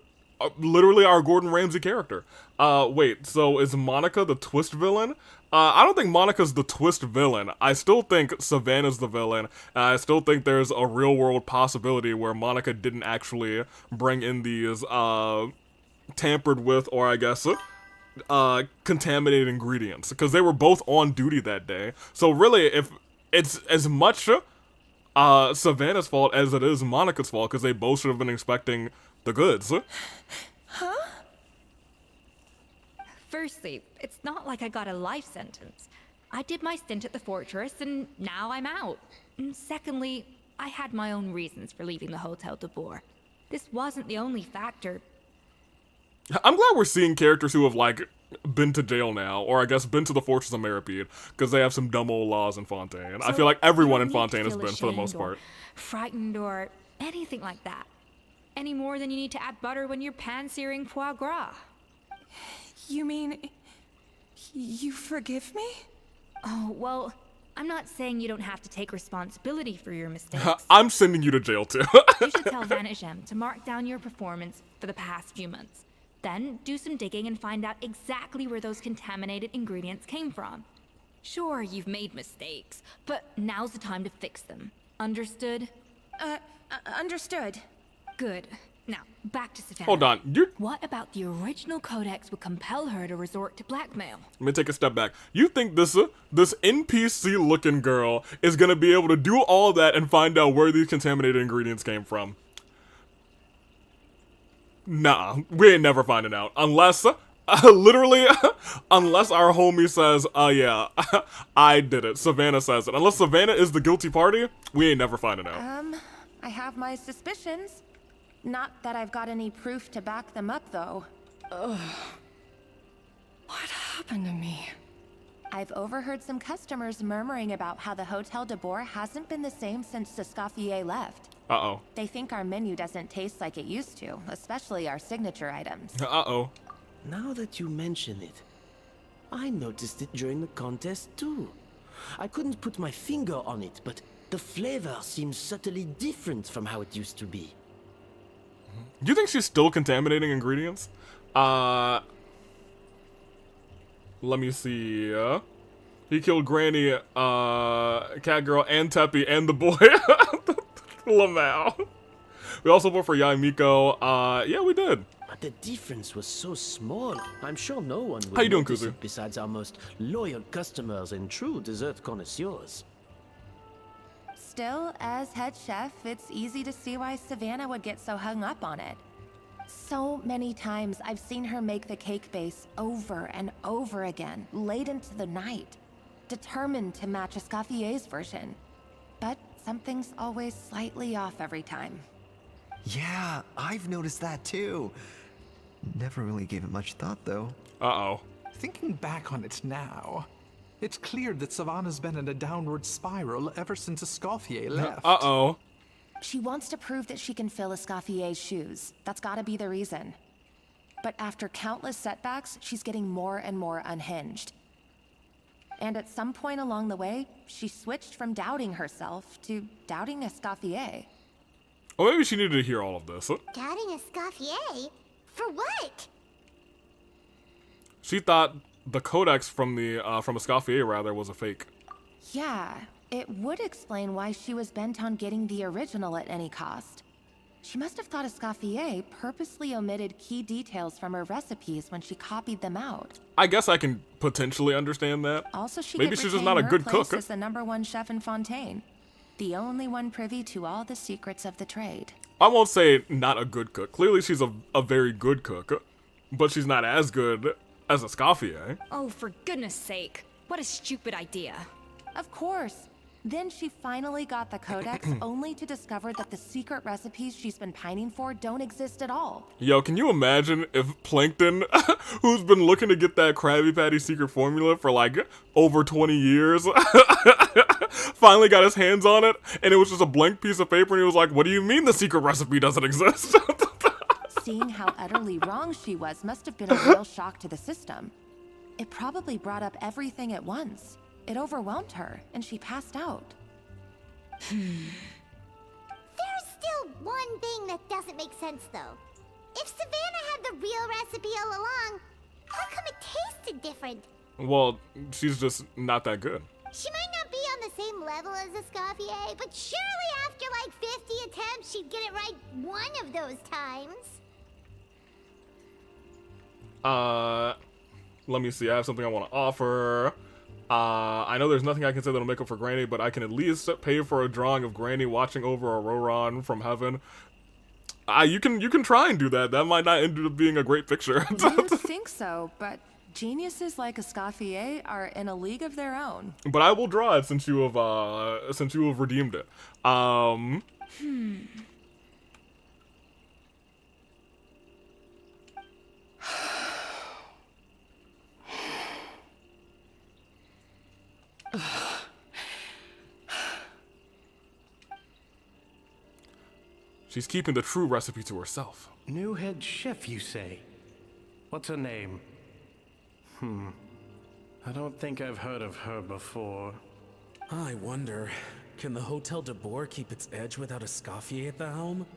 literally our Gordon Ramsay character. Wait, so is Monica the twist villain? I don't think Monica's the twist villain. I still think Savannah's the villain. And I still think there's a real world possibility where Monica didn't actually bring in these, tampered with, or I guess, contaminated ingredients, because they were both on duty that day. So really, if it's as much Savannah's fault as it is Monica's fault, because they both should have been expecting the goods. Huh? Firstly, it's not like I got a life sentence. I did my stint at the fortress, and now I'm out. And secondly, I had my own reasons for leaving the Hotel de Boer. This wasn't the only factor. I'm glad we're seeing characters who have, like, been to jail now, or I guess been to the Fortress of Meripede, because they have some dumb old laws in Fontaine. So I feel like everyone in you don't need Fontaine to has feel been, for the most ashamed or part. frightened or anything like that. Any more than you need to add butter when you're pan-searing foie gras. You mean... you forgive me? Oh, well, I'm not saying you don't have to take responsibility for your mistakes. I'm sending you to jail, too. You should tell Vanagem to mark down your performance for the past few months. Then do some digging and find out exactly where those contaminated ingredients came from. Sure, you've made mistakes, but now's the time to fix them. Understood? Understood. Good. Now, back to Savannah. Hold on. What about the original codex would compel her to resort to blackmail? Let me take a step back. You think this NPC-looking girl is gonna be able to do all that and find out where these contaminated ingredients came from? Nah, we ain't never finding out. Unless, literally, unless our homie says, yeah, I did it. Savannah says it. Unless Savannah is the guilty party, we ain't never finding out. I have my suspicions. Not that I've got any proof to back them up, though. Ugh. What happened to me? I've overheard some customers murmuring about how the Hotel de Boer hasn't been the same since Escoffier left. Uh-oh. They think our menu doesn't taste like it used to, especially our signature items. Uh-oh. Now that you mention it, I noticed it during the contest too. I couldn't put my finger on it, but the flavor seems subtly different from how it used to be. Do you think she's still contaminating ingredients? Let me see. He killed Granny, Catgirl, and Teppy, and the boy, Lamau. We also voted for Yaimiko. Yeah, we did. But the difference was so small. I'm sure no one would How you doing, notice Kuzu? it besides our most loyal customers and true dessert connoisseurs. Still, as head chef, it's easy to see why Savannah would get so hung up on it. So many times I've seen her make the cake base over and over again, late into the night, determined to match Escoffier's version. But something's always slightly off every time. Yeah, I've noticed that too. Never really gave it much thought, though. Uh-oh. Thinking back on it now, it's clear that Savannah's been in a downward spiral ever since Escoffier left. Uh-oh. She wants to prove that she can fill Escoffier's shoes. That's gotta be the reason. But after countless setbacks, she's getting more and more unhinged. And at some point along the way, she switched from doubting herself to doubting Escoffier. Or maybe she needed to hear all of this. Doubting Escoffier? For what? She thought the codex from Escoffier rather was a fake. Yeah, it would explain why she was bent on getting the original at any cost. She must have thought Escoffier purposely omitted key details from her recipes when she copied them out. I guess I can potentially understand that. Also, she maybe could she's just retain not a her good place cook. as the #1 chef in Fontaine, the only one privy to all the secrets of the trade. I won't say not a good cook. Clearly she's a very good cook, but she's not as good as Escoffier. Oh, for goodness sake. What a stupid idea. Of course. Then she finally got the codex, only to discover that the secret recipes she's been pining for don't exist at all. Yo, can you imagine if Plankton, who's been looking to get that Krabby Patty secret formula for like over 20 years, finally got his hands on it, and it was just a blank piece of paper, and he was like, what do you mean the secret recipe doesn't exist? Seeing how utterly wrong she was must have been a real shock to the system. It probably brought up everything at once. It overwhelmed her, and she passed out. There's still one thing that doesn't make sense, though. If Savannah had the real recipe all along, how come it tasted different? Well, she's just not that good. She might not be on the same level as Escoffier, but surely after like 50 attempts, she'd get it right one of those times. Let me see. I have something I want to offer. I know there's nothing I can say that'll make up for Granny, but I can at least pay for a drawing of Granny watching over a Roran from heaven. You can try and do that. That might not end up being a great picture. I didn't think so, but geniuses like Escoffier are in a league of their own. But I will draw it since you have redeemed it. She's keeping the true recipe to herself. New head chef, you say? What's her name? I don't think I've heard of her before. I wonder, can the Hotel de Boer keep its edge without Escoffier at the helm?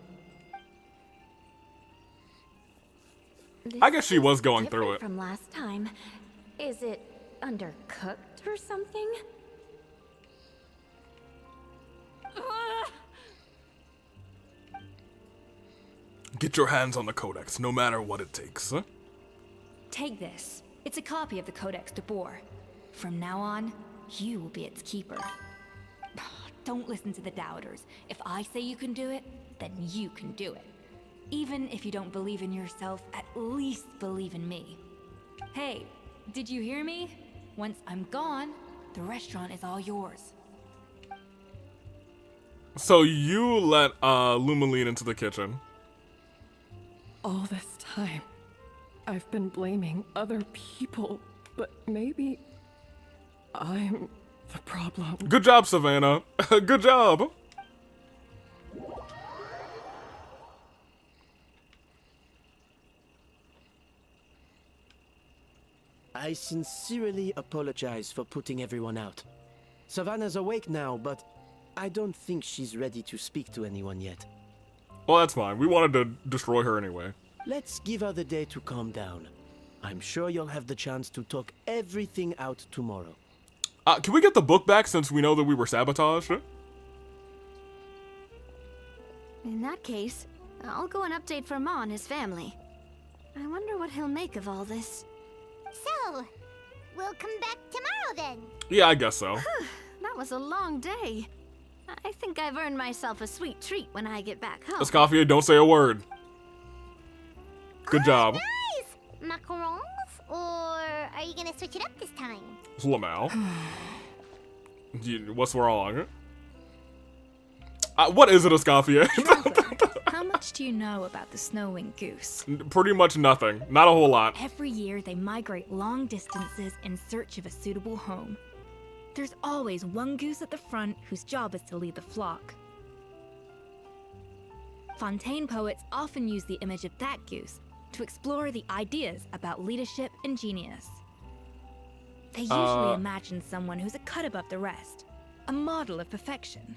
I guess she was going through it. From last time. Is it undercooked or something? Get your hands on the codex, no matter what it takes. Take this. It's a copy of the Codex de Boer. From now on, you will be its keeper. Don't listen to the doubters. If I say you can do it, then you can do it. Even if you don't believe in yourself, at least believe in me. Hey, did you hear me? Once I'm gone, the restaurant is all yours. So you let Lumaline into the kitchen. All this time, I've been blaming other people, but maybe I'm the problem. Good job, Savannah. Good job. I sincerely apologize for putting everyone out. Savannah's awake now, but I don't think she's ready to speak to anyone yet. Well, that's fine. We wanted to destroy her anyway. Let's give her the day to calm down. I'm sure you'll have the chance to talk everything out tomorrow. Can we get the book back since we know that we were sabotaged? In that case, I'll go and update for Ma and his family. I wonder what he'll make of all this. So, we'll come back tomorrow then. Yeah, I guess so. That was a long day. I think I've earned myself a sweet treat when I get back home. Escoffier, don't say a word. Good job. Nice! Macarons? Or are you gonna switch it up this time? Lamau. What's wrong? What is it, Escoffier? How much do you know about the snow-winged goose? Pretty much nothing. Not a whole lot. Every year, they migrate long distances in search of a suitable home. There's always one goose at the front whose job is to lead the flock. Fontaine poets often use the image of that goose to explore the ideas about leadership and genius. They usually imagine someone who's a cut above the rest, a model of perfection.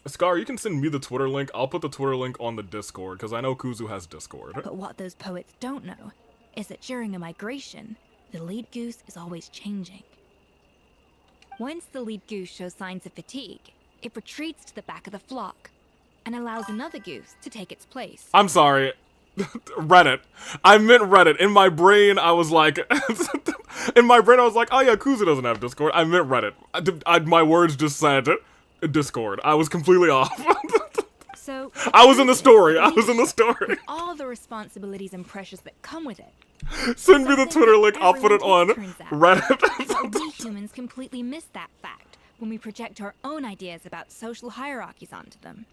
Scar, you can send me the Twitter link. I'll put the Twitter link on the Discord, because I know Kuzu has Discord. But what those poets don't know is that during a migration, the lead goose is always changing. Once the lead goose shows signs of fatigue, it retreats to the back of the flock and allows another goose to take its place. I'm sorry. Reddit. I meant Reddit. In my brain, I was like... oh yeah, Kuzu doesn't have Discord. I meant Reddit. My words just said Discord. I was completely off. So I was in the story. With all the responsibilities and pressures that come with it. Send me the Twitter link. I'll put it on Reddit. But we humans completely miss that fact when we project our own ideas about social hierarchies onto them.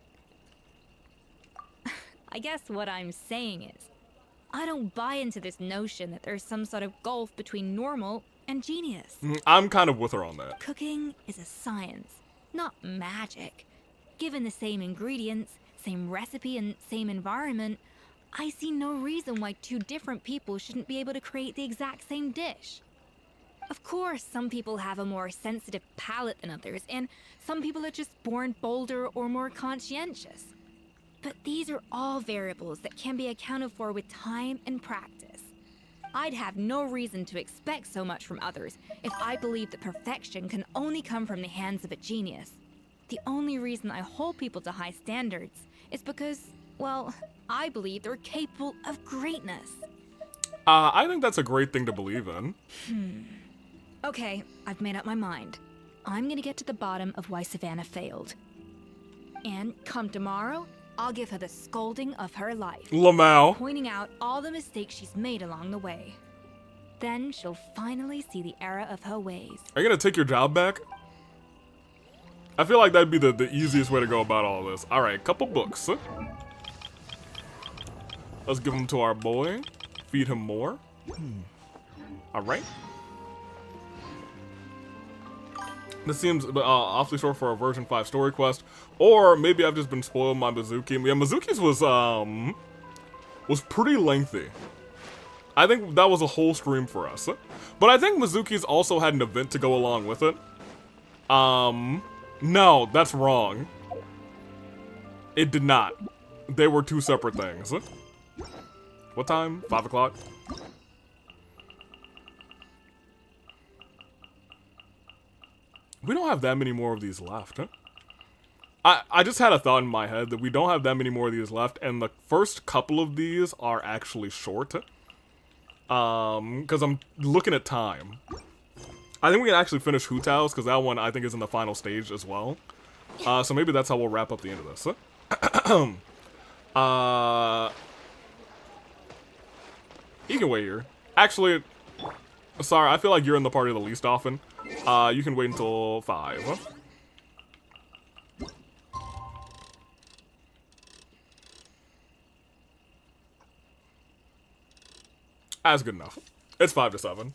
I guess what I'm saying is, I don't buy into this notion that there's some sort of gulf between normal and genius. I'm kind of with her on that. Cooking is a science, not magic. Given the same ingredients, same recipe, and same environment, I see no reason why two different people shouldn't be able to create the exact same dish. Of course, some people have a more sensitive palate than others, and some people are just born bolder or more conscientious. But these are all variables that can be accounted for with time and practice. I'd have no reason to expect so much from others if I believed that perfection can only come from the hands of a genius. The only reason I hold people to high standards is because, well, I believe they're capable of greatness. I think that's a great thing to believe in. Okay, I've made up my mind. I'm gonna get to the bottom of why Savannah failed. And come tomorrow, I'll give her the scolding of her life. Lamau. Pointing out all the mistakes she's made along the way. Then she'll finally see the error of her ways. Are you gonna take your job back? I feel like that'd be the easiest way to go about all this. Alright, couple books. Let's give them to our boy. Feed him more. Alright. This seems awfully short for a version 5 story quest. Or maybe I've just been spoiled by Mizuki. Yeah, Mizuki's was pretty lengthy. I think that was a whole stream for us. But I think Mizuki's also had an event to go along with it. No, that's wrong. It did not. They were two separate things. What time? 5 o'clock? We don't have that many more of these left, huh? I just had a thought in my head that we don't have that many more of these left, and the first couple of these are actually short. Because I'm looking at time. I think we can actually finish Hu Tao's, because that one I think is in the final stage as well. So maybe that's how we'll wrap up the end of this. You can wait here. Actually, sorry, I feel like you're in the party the least often. You can wait until 5. That's good enough. It's 5 to 7.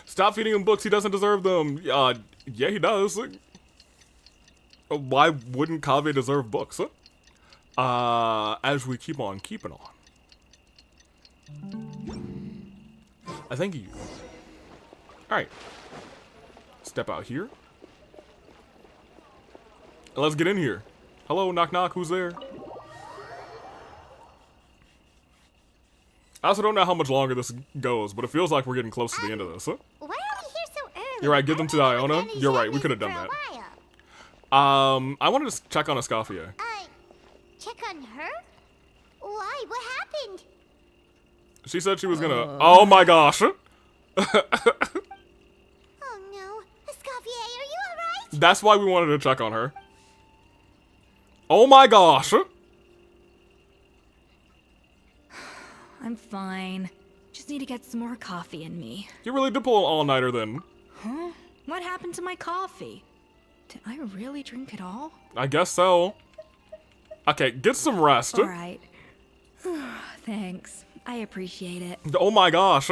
Stop feeding him books. He doesn't deserve them. Yeah, he does. Why wouldn't Kaveh deserve books? As we keep on keeping on. I thank you. Alright. Step out here. And let's get in here. Hello, knock knock, who's there? I also don't know how much longer this goes, but it feels like we're getting close to the end of this. Why are we here so early? You're right, give them to Iona. You're right, we could have done that. I wanted to check on Escoffier. Check on her? Why? What happened? She said she was gonna... Oh my gosh! Oh no. Escoffier, are you alright? That's why we wanted to check on her. Oh my gosh! I'm fine. Just need to get some more coffee in me. You really did pull an all-nighter then. Huh? What happened to my coffee? Did I really drink it all? I guess so. Okay, get some rest. Alright. Thanks. I appreciate it. Oh my gosh.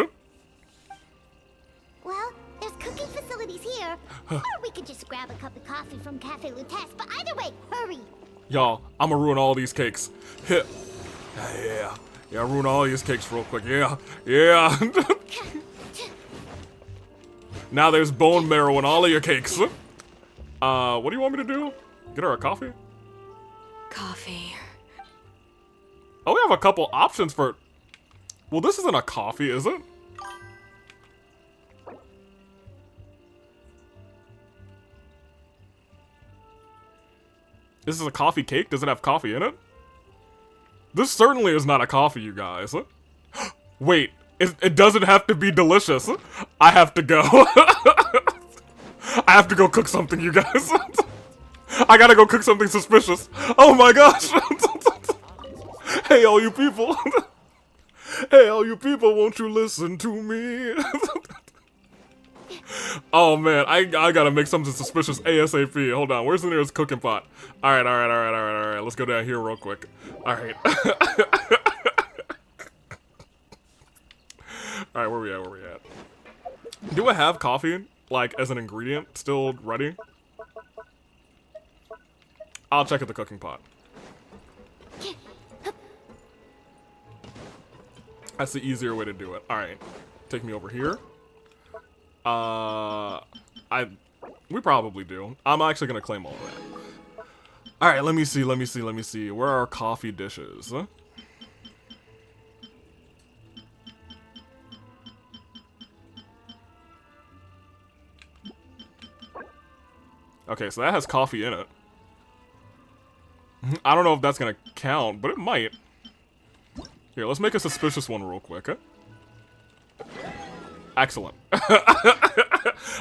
Well, there's cooking facilities here. Or we could just grab a cup of coffee from Cafe Lutece, but either way, hurry. Y'all, I'm gonna ruin all these cakes. Hit. Yeah, ruin all these cakes real quick. Yeah. Now there's bone marrow in all of your cakes. What do you want me to do? Get her a coffee? Coffee. Oh, we have a couple options for... Well, this isn't a coffee, is it? This is a coffee cake? Does it have coffee in it? This certainly is not a coffee, you guys. Wait, it doesn't have to be delicious. I have to go. I have to go cook something, you guys. I gotta go cook something suspicious. Oh my gosh. Hey, all you people. Hey, all you people, won't you listen to me? Oh man, I gotta make something suspicious ASAP. Hold on, where's the nearest cooking pot? Alright, let's go down here real quick. Alright. Alright, where we at? Do I have coffee, like, as an ingredient still ready? I'll check at the cooking pot. That's the easier way to do it. Alright, take me over here. We probably do. I'm actually gonna claim all of that. Alright, let me see. Where are our coffee dishes? Okay, so that has coffee in it. I don't know if that's gonna count, but it might. Here, let's make a suspicious one real quick, Excellent.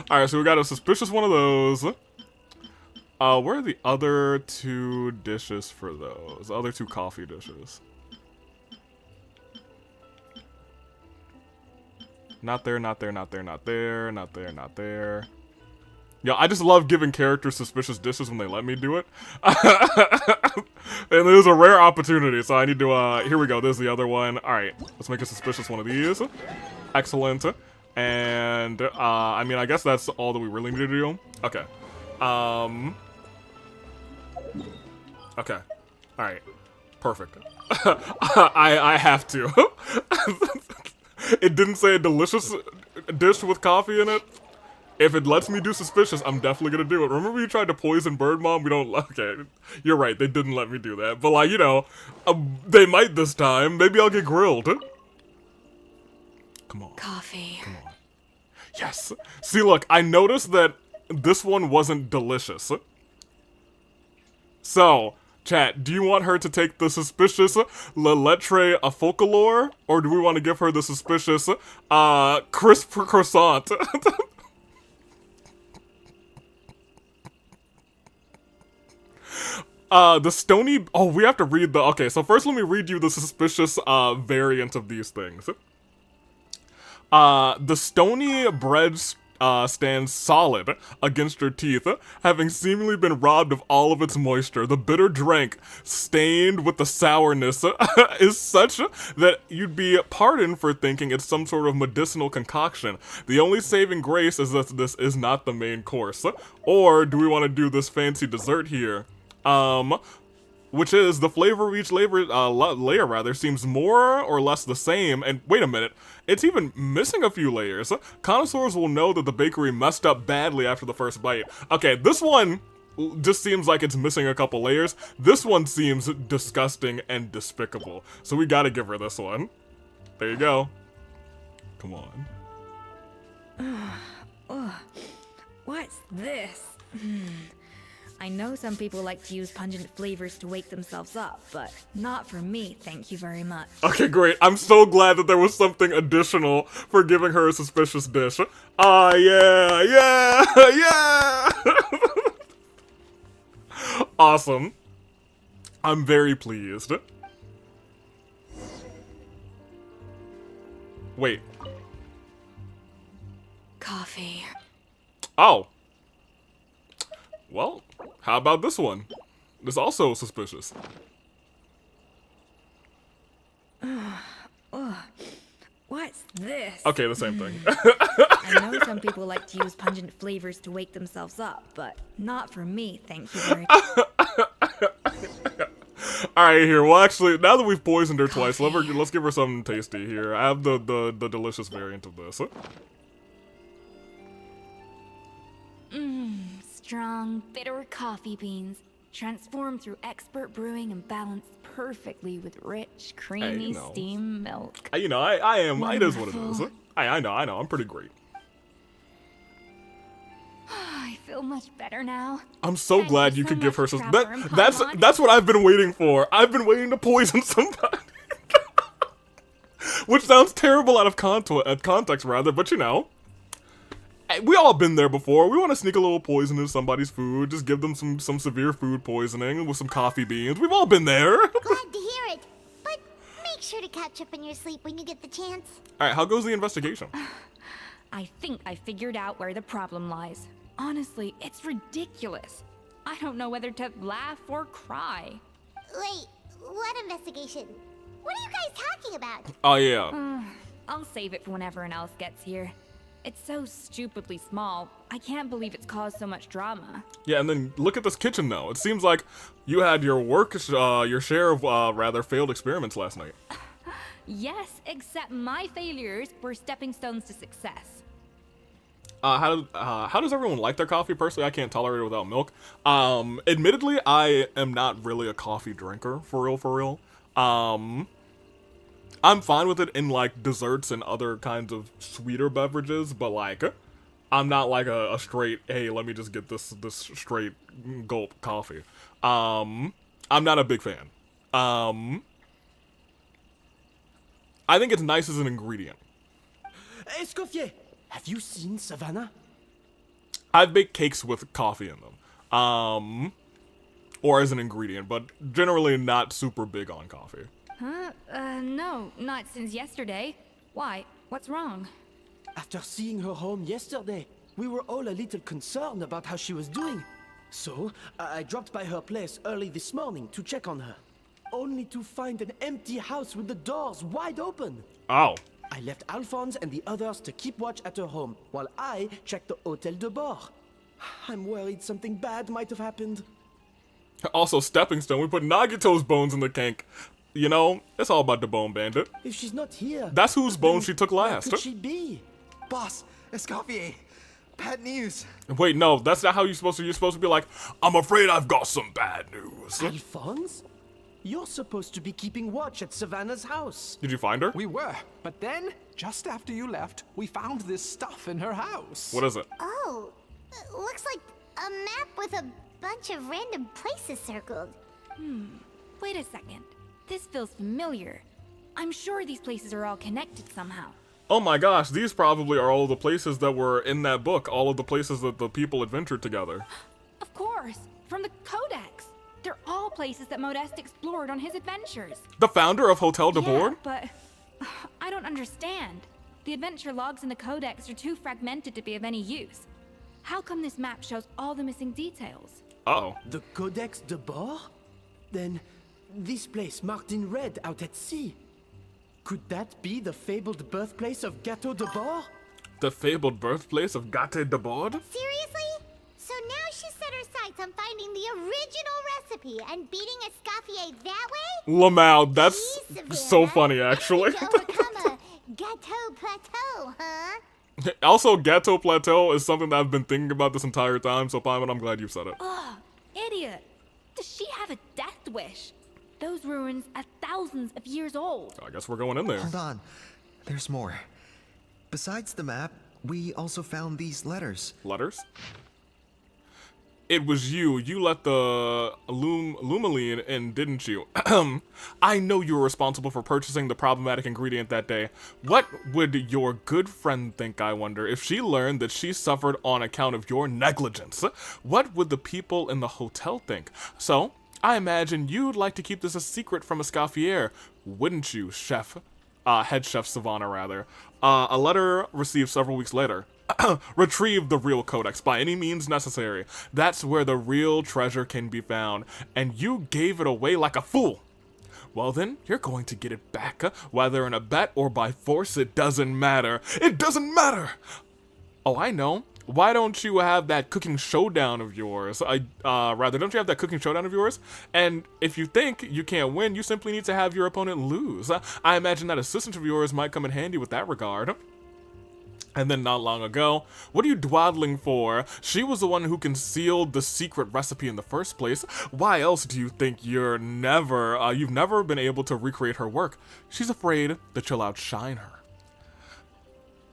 Alright, so we got a suspicious one of those. Where are the other two dishes for those? The other two coffee dishes. Not there. Yeah, I just love giving characters suspicious dishes when they let me do it. And there's a rare opportunity, so I need to, here we go, there's the other one. Alright, let's make a suspicious one of these. Excellent. And, I mean, I guess that's all that we really need to do. Okay. Okay. Alright. Perfect. I have to. It didn't say a delicious dish with coffee in it. If it lets me do suspicious, I'm definitely gonna do it. Remember you tried to poison Bird Mom? We don't. Okay, you're right. They didn't let me do that. But like, you know, they might this time. Maybe I'll get grilled. Come on. Coffee. Come on. Yes. See, look. I noticed that this one wasn't delicious. So, chat, do you want her to take the suspicious La Lettre a Folklore, or do we want to give her the suspicious crisp croissant? The stony... Oh, we have to read the... Okay, so first let me read you the suspicious variant of these things. The stony bread stands solid against your teeth, having seemingly been robbed of all of its moisture. The bitter drink, stained with the sourness, is such that you'd be pardoned for thinking it's some sort of medicinal concoction. The only saving grace is that this is not the main course. Or do we want to do this fancy dessert here? Which is the flavor of each layer rather seems more or less the same. And wait a minute, it's even missing a few layers. Connoisseurs will know that the bakery messed up badly after the first bite. Okay, this one just seems like it's missing a couple layers. This one seems disgusting and despicable. So we gotta give her this one. There you go. Come on. What's this? I know some people like to use pungent flavors to wake themselves up, but not for me, thank you very much. Okay, great. I'm so glad that there was something additional for giving her a suspicious dish. Yeah, yeah, yeah! Awesome. I'm very pleased. Wait. Coffee. Oh. Well, how about this one? It's also suspicious. What's this? Okay, the same thing. I know some people like to use pungent flavors to wake themselves up, but not for me, thank you very much. Alright, here. Well, actually, now that we've poisoned her twice, let's give her something tasty here. I have the delicious variant of this. Strong, bitter coffee beans, transformed through expert brewing and balanced perfectly with rich, creamy steam milk. You know, I am. It is what it is. Wonderful. I know. I'm pretty great. I feel much better now. I'm so glad you could give her some. Trapper and That's what I've been waiting for. I've been waiting to poison somebody. Which sounds terrible out of context, rather, but you know. We all been there before. We want to sneak a little poison into somebody's food. Just give them some severe food poisoning with some coffee beans. We've all been there. Glad to hear it. But make sure to catch up in your sleep when you get the chance. Alright, how goes the investigation? I think I figured out where the problem lies. Honestly, it's ridiculous. I don't know whether to laugh or cry. Wait, what investigation? What are you guys talking about? Oh, yeah. I'll save it for when everyone else gets here. It's so stupidly small. I can't believe it's caused so much drama. Yeah, and then look at this kitchen, though. It seems like you had your your share of, rather, failed experiments last night. Yes, except my failures were stepping stones to success. How does everyone like their coffee? Personally, I can't tolerate it without milk. Admittedly, I am not really a coffee drinker, for real. I'm fine with it in, like, desserts and other kinds of sweeter beverages, but, like, I'm not, like, a straight, hey, let me just get this straight gulp coffee. I'm not a big fan. I think it's nice as an ingredient. Escoffier, have you seen Savannah? I've baked cakes with coffee in them. Or as an ingredient, but generally not super big on coffee. Huh? No, not since yesterday. Why? What's wrong? After seeing her home yesterday, we were all a little concerned about how she was doing. So, I dropped by her place early this morning to check on her. Only to find an empty house with the doors wide open. Oh. I left Alphonse and the others to keep watch at her home, while I checked the Hotel de Bord. I'm worried something bad might have happened. Also, stepping stone, we put Nagito's bones in the tank. You know, it's all about the Bone Bandit. If she's not here... That's whose bones she took last. Where could she be? Boss, Escoffier, Bad news. Wait, no, that's not how you're supposed to. You're supposed to be like, I'm afraid I've got some bad news. Alphonse? You're supposed to be keeping watch at Savannah's house. Did you find her? We were, but then, just after you left, we found this stuff in her house. What is it? Oh, looks like a map with a bunch of random places circled. Wait a second. This feels familiar. I'm sure these places are all connected somehow. Oh my gosh, these probably are all the places that were in that book. All of the places that the people adventured together. Of course, from the Codex. They're all places that Modeste explored on his adventures. The founder of Hotel de Bourg? Yeah, but I don't understand. The adventure logs in the Codex are too fragmented to be of any use. How come this map shows all the missing details? Uh-oh. The Codex de Bourg? Then, this place marked in red out at sea. Could that be the fabled birthplace of Gâteau de Bourg? The fabled birthplace of Gâteau de Bourg? Seriously? So now she set her sights on finding the original recipe and beating Escoffier that way? Lamau, that's Jeez, so Savannah. funny, actually. To overcome a Gâteau Plateau, huh? Also, Gâteau Plateau is something that I've been thinking about this entire time, so Paimon, I'm glad you said it. Ugh, idiot. Does she have a death wish? Those ruins are thousands of years old. I guess we're going in there. Hold on. There's more. Besides the map, we also found these letters. Letters? It was you. You let the Lumaline in, didn't you? I know you were responsible for purchasing the problematic ingredient that day. What would your good friend think, I wonder, if she learned that she suffered on account of your negligence? What would the people in the hotel think? So, I imagine you'd like to keep this a secret from Escoffier, wouldn't you, Chef? Head Chef Savannah, rather. A letter received several weeks later. Retrieve the real codex by any means necessary. That's where the real treasure can be found. And you gave it away like a fool. Well then, you're going to get it back. Whether in a bet or by force, it doesn't matter. It doesn't matter! Oh, I know. Why don't you have that cooking showdown of yours? Rather, don't you have that cooking showdown of yours? And if you think you can't win, you simply need to have your opponent lose. I imagine that assistant of yours might come in handy with that regard. And then not long ago, what are you dawdling for? She was the one who concealed the secret recipe in the first place. Why else do you think you've never been able to recreate her work? She's afraid that you'll outshine her.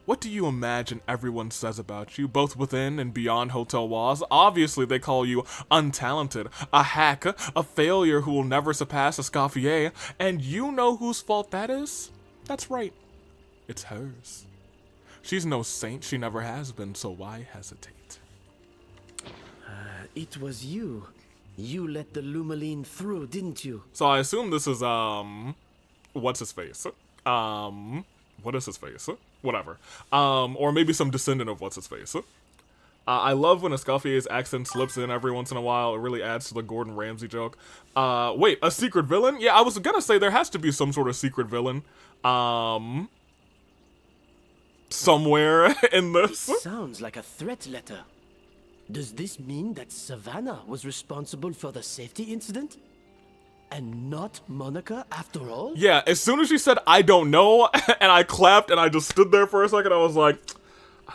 What do you imagine everyone says about you, both within and beyond hotel walls? Obviously, they call you untalented, a hack, a failure who will never surpass Escoffier, and you know whose fault that is? That's right. It's hers. She's no saint, she never has been, so why hesitate? It was you. You let the Lumaline through, didn't you? So I assume this is, what's his face? What is his face? Whatever. Or maybe some descendant of what's his face. I love when Escoffier's accent slips in every once in a while. It really adds to the Gordon Ramsay joke. Wait, a secret villain? Yeah, I was gonna say there has to be some sort of secret villain. Somewhere in this. It sounds like a threat letter. Does this mean that Savannah was responsible for the safety incident? And not Monica after all? Yeah, as soon as she said, I don't know, and I clapped and I just stood there for a second, I was like,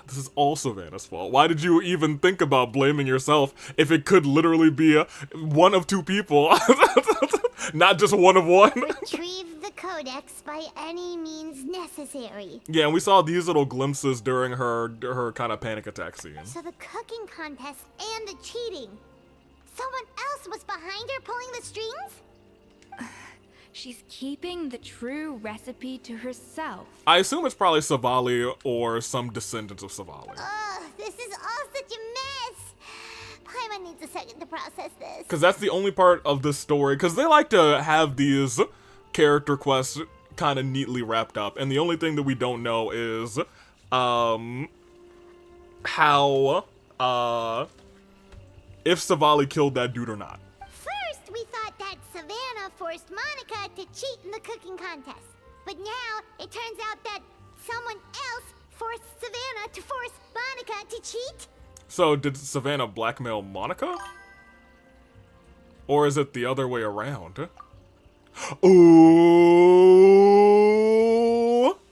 this is all Savannah's fault. Why did you even think about blaming yourself if it could literally be one of two people? Not just one of one. Retrieve the codex by any means necessary. Yeah, and we saw these little glimpses during her kind of panic attack scene. So the cooking contest and the cheating. Someone else was behind her pulling the strings? She's keeping the true recipe to herself. I assume it's probably Savali or some descendants of Savali. Ugh, this is all such a mess. Paimon needs a second to process this. Because that's the only part of this story. Because they like to have these character quests kind of neatly wrapped up. And the only thing that we don't know is how, if Savali killed that dude or not. First, we thought that Savannah forced Monica to cheat in the cooking contest. But now, it turns out that someone else forced Savannah to force Monica to cheat? So, did Savannah blackmail Monica? Or is it the other way around? Ooh!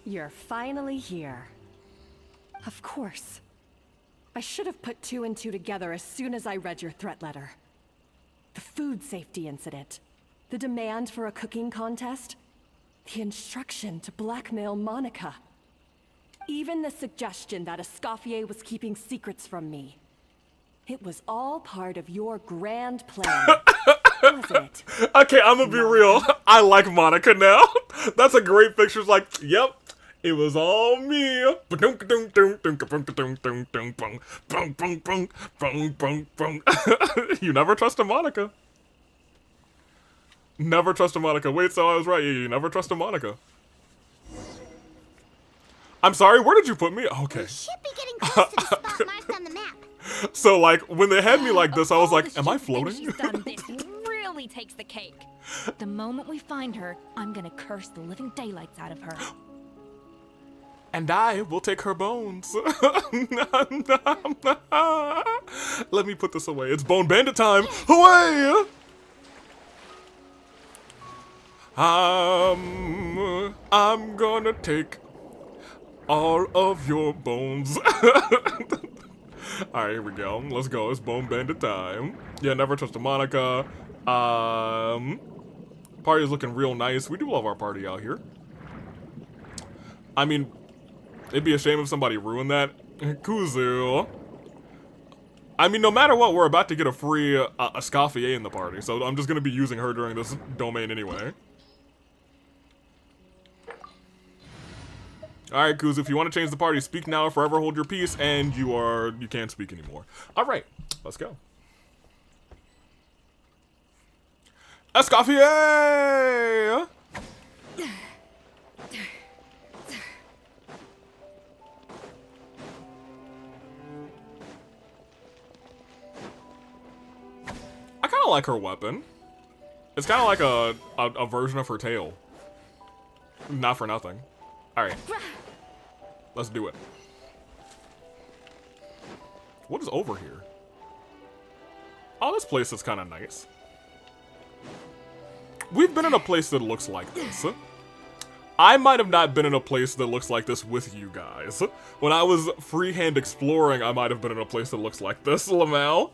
You're finally here. Of course. I should have put 2 and 2 together as soon as I read your threat letter. The food safety incident, the demand for a cooking contest, the instruction to blackmail Monica. Even the suggestion that Escoffier was keeping secrets from me. It was all part of your grand plan, wasn't it? Okay, I'm gonna be real. I like Monica now. That's a great picture. It's like, yep, it was all me. You never trust a Monica. Never trust a Monica. Wait, so I was right. You never trust a Monica. I'm sorry, where did you put me? Okay. We should be getting close to the spot marked on the map. So, like, when they had me like this, I was like, am I floating? She's done this really takes the cake. The moment we find her, I'm gonna curse the living daylights out of her. And I will take her bones. Let me put this away. It's Bone Bandit time. Away! I'm gonna take all of your bones. Alright, here we go. Let's go. It's Bone Bandit time. Yeah, never trust a Monica. Party's looking real nice. We do love our party out here. I mean, it'd be a shame if somebody ruined that. Kuzu. I mean, no matter what, we're about to get a free Escoffier in the party, so I'm just gonna be using her during this domain anyway. Alright, Kuzu, if you want to change the party, speak now or forever hold your peace, and you can't speak anymore. Alright, let's go. Escoffier! I kind of like her weapon. It's kind of like a version of her tail. Not for nothing. Alright. Let's do it. What is over here? Oh, this place is kind of nice. We've been in a place that looks like this. I might have not been in a place that looks like this with you guys. When I was freehand exploring, I might have been in a place that looks like this, Lamel.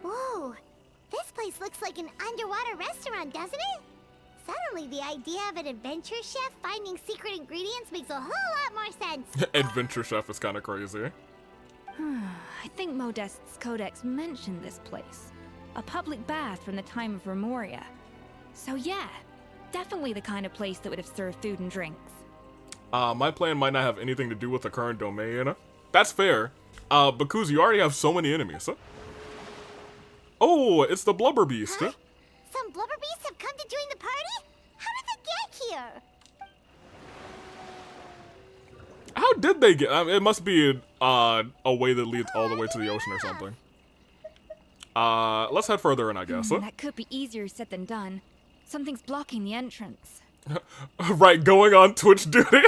Whoa, this place looks like an underwater restaurant, doesn't it? Suddenly, the idea of an adventure chef finding secret ingredients makes a whole lot more sense. Adventure chef is kind of crazy. I think Modest's codex mentioned this place. A public bath from the time of Remoria. So yeah, definitely the kind of place that would have served food and drinks. My plan might not have anything to do with the current domain. That's fair. Because you already have so many enemies. Oh, it's the Blubber Beast. Huh? Some blubber beasts have come to join the party? How did they get here? How did they get? I mean, it must be a way that leads all the way to the ocean or something. Let's head further in, I guess. That could be easier said than done. Something's blocking the entrance. Right, going on Twitch duty.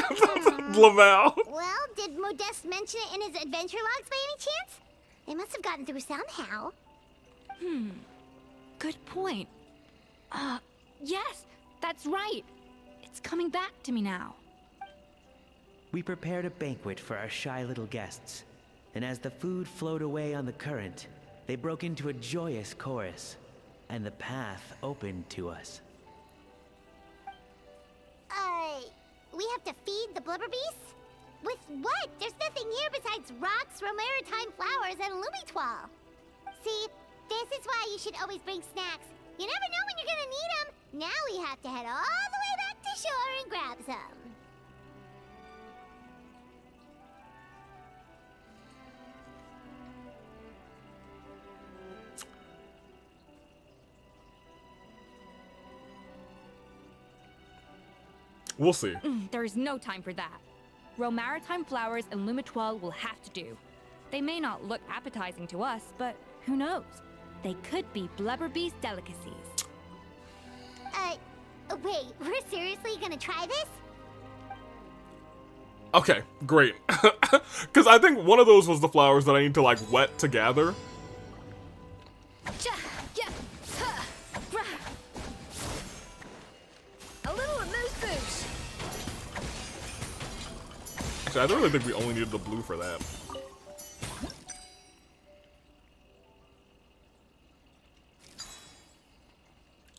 Lamau. Well, did Modeste mention it in his adventure logs by any chance? They must have gotten through somehow. Good point. Yes, that's right. It's coming back to me now. We prepared a banquet for our shy little guests, and as the food flowed away on the current, they broke into a joyous chorus, and the path opened to us. We have to feed the blubber beasts? With what? There's nothing here besides rocks, romaritime flowers, and lumitoile. See, this is why you should always bring snacks. You never know when you're gonna need them. Now we have to head all the way back to shore and grab some. We'll see. There is no time for that. Romaritime flowers and lumitoile will have to do. They may not look appetizing to us, but who knows? They could be Blubber Beast delicacies. Wait, we're seriously gonna try this? Okay, great. Because I think one of those was the flowers that I need to, like, wet to gather. Actually, I really think we only needed the blue for that.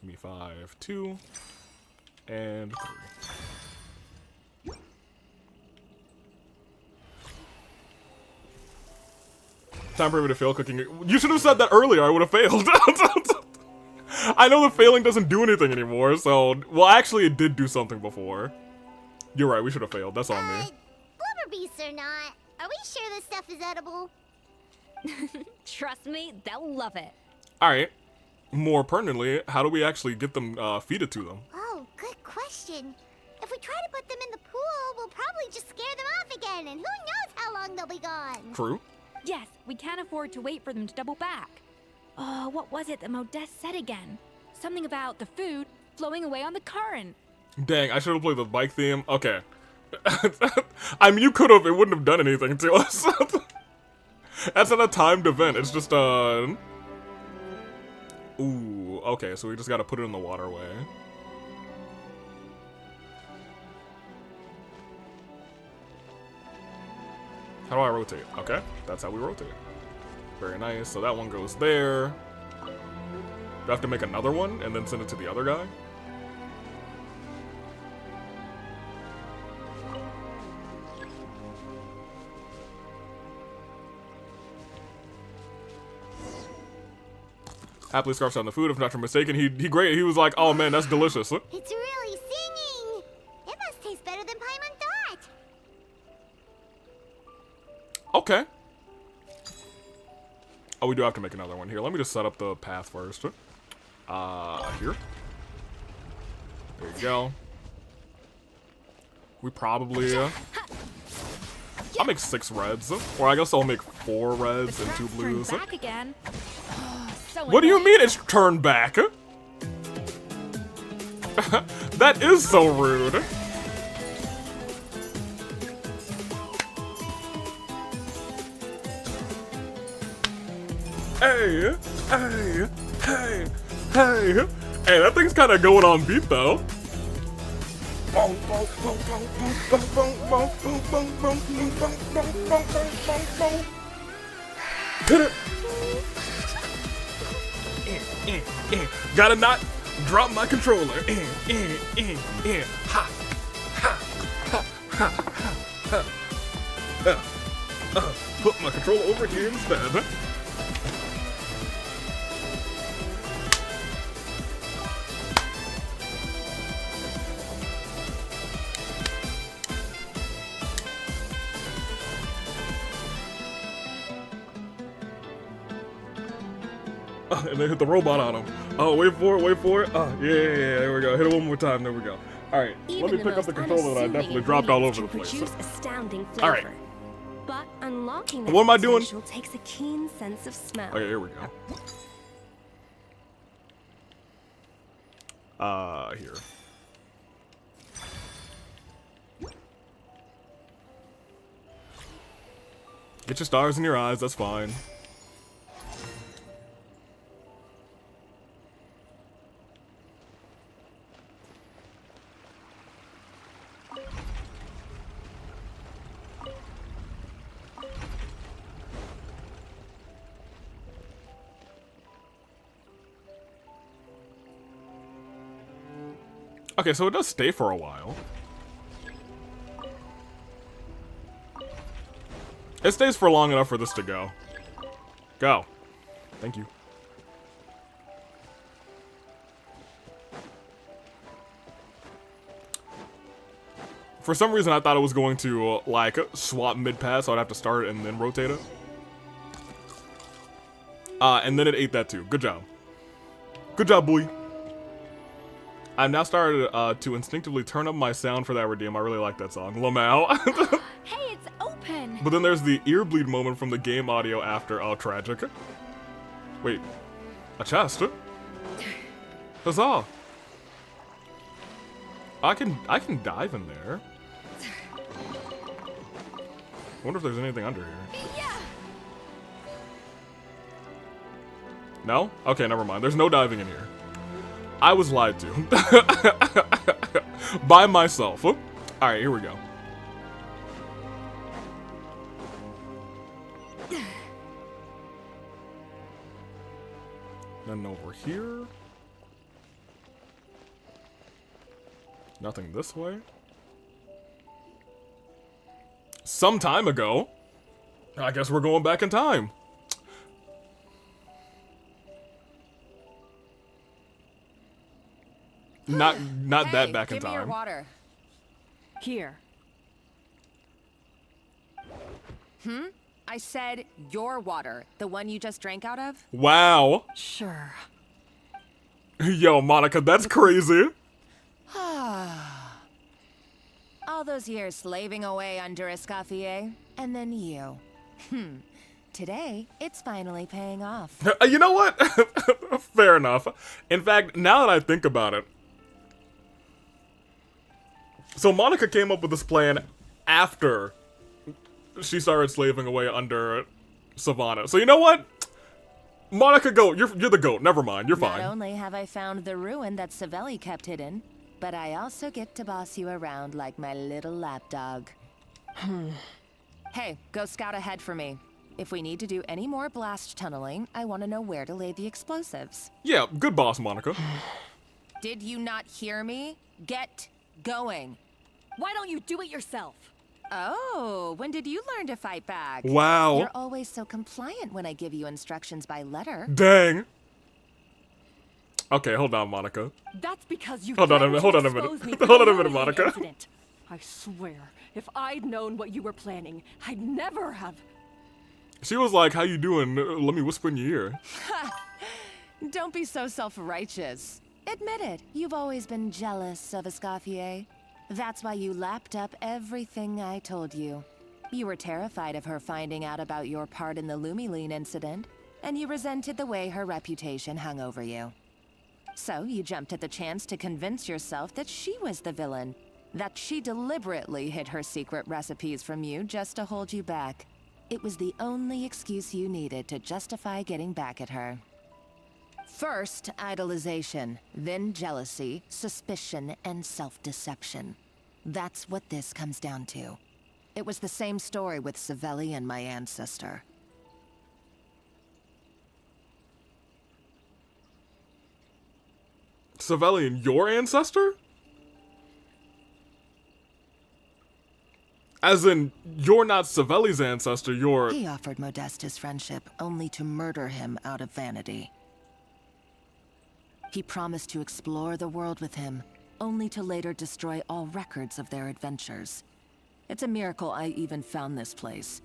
Give me 5, 2, and 3. Time for me to fail cooking. You should have said that earlier. I would have failed. I know the failing doesn't do anything anymore, so... Well, actually, it did do something before. You're right, we should have failed. That's on me. Blubber beasts or not, are we sure this stuff is edible? Trust me, they'll love it. Alright. More pertinently, how do we actually get them, feed it to them? Oh, good question. If we try to put them in the pool, we'll probably just scare them off again, and who knows how long they'll be gone. True. Yes, we can't afford to wait for them to double back. What was it that Modeste said again? Something about the food flowing away on the current. Dang, I should have played the bike theme. Okay. I mean, you could have. It wouldn't have done anything to us. That's not a timed event. It's just, Ooh, okay, so we just gotta put it in the waterway. How do I rotate? Okay, that's how we rotate. Very nice. So that one goes there. Do I have to make another one and then send it to the other guy? Happily scarfs on the food, if not mistaken. He was like, oh man, that's delicious. It's really singing. It must taste better than Paimon thought. Okay. Oh, we do have to make another one here. Let me just set up the path first. Here. There you go. We probably, I'll make 6 reds. Or I guess I'll make 4 reds and 2 blues. Back again. What do you mean it's turned back? That is so rude. Hey, hey, hey, hey. Hey, that thing's kind of going on beat though. Hit it. Gotta not drop my controller. Ha, ha, ha, ha, ha. Put my controller over here instead. And they hit the robot on him. Oh, wait for it, wait for it. Oh, yeah, there we go. Hit it one more time, there we go. Alright, let me pick up the controller that I definitely dropped all over the place. Astounding flavor. Alright. But unlocking that What am I doing? potential takes a keen sense of smell. Okay, here we go. Here. Get your stars in your eyes, that's fine. Okay, so it does stay for a while. It stays for long enough for this to go. Go. Thank you. For some reason, I thought it was going to, like, swap mid-pass, so I'd have to start it and then rotate it. And then it ate that too. Good job. Good job, boy. I've now started to instinctively turn up my sound for that redeem. I really like that song. Lamau. Hey, it's open! But then there's the ear bleed moment from the game audio after. Oh, tragic. Wait. A chest? Huzzah! I can dive in there. I wonder if there's anything under here. Yeah. No? Okay, never mind. There's no diving in here. I was lied to. By myself. Alright, here we go. Then over here. Nothing this way. Some time ago. I guess we're going back in time. Not that back in give me your time. water. Here. I said your water, the one you just drank out of? Wow. Sure. Yo, Monica, that's crazy. All those years slaving away under Escoffier, and then you. Today, it's finally paying off. You know what? Fair enough. In fact, now that I think about it. So Monica came up with this plan after she started slaving away under Savannah. So you know what? Monica, go. You're the goat. Never mind. You're fine. Not only have I found the ruin that Savelli kept hidden, but I also get to boss you around like my little lapdog. Hey, go scout ahead for me. If we need to do any more blast tunneling, I want to know where to lay the explosives. Yeah, good boss, Monica. Did you not hear me? Get going. Why don't you do it yourself? Oh, when did you learn to fight back? Wow. You're always so compliant when I give you instructions by letter. Dang. Okay, hold on, Monica. That's because you Hold on a minute. Hold on a minute. Hold on a minute, Monica. Incident. I swear, if I'd known what you were planning, I'd never have. She was like, "How you doing? Let me whisper in your ear." Don't be so self-righteous. Admit it, you've always been jealous of Escoffier. That's why you lapped up everything I told you. You were terrified of her finding out about your part in the Lumiline incident, and you resented the way her reputation hung over you. So you jumped at the chance to convince yourself that she was the villain, that she deliberately hid her secret recipes from you just to hold you back. It was the only excuse you needed to justify getting back at her. First, idolization, then jealousy, suspicion, and self-deception. That's what this comes down to. It was the same story with Savelli and my ancestor. Savelli and your ancestor? As in, you're not Savelli's ancestor, you're... He offered Modestus friendship only to murder him out of vanity. He promised to explore the world with him, only to later destroy all records of their adventures. It's a miracle I even found this place.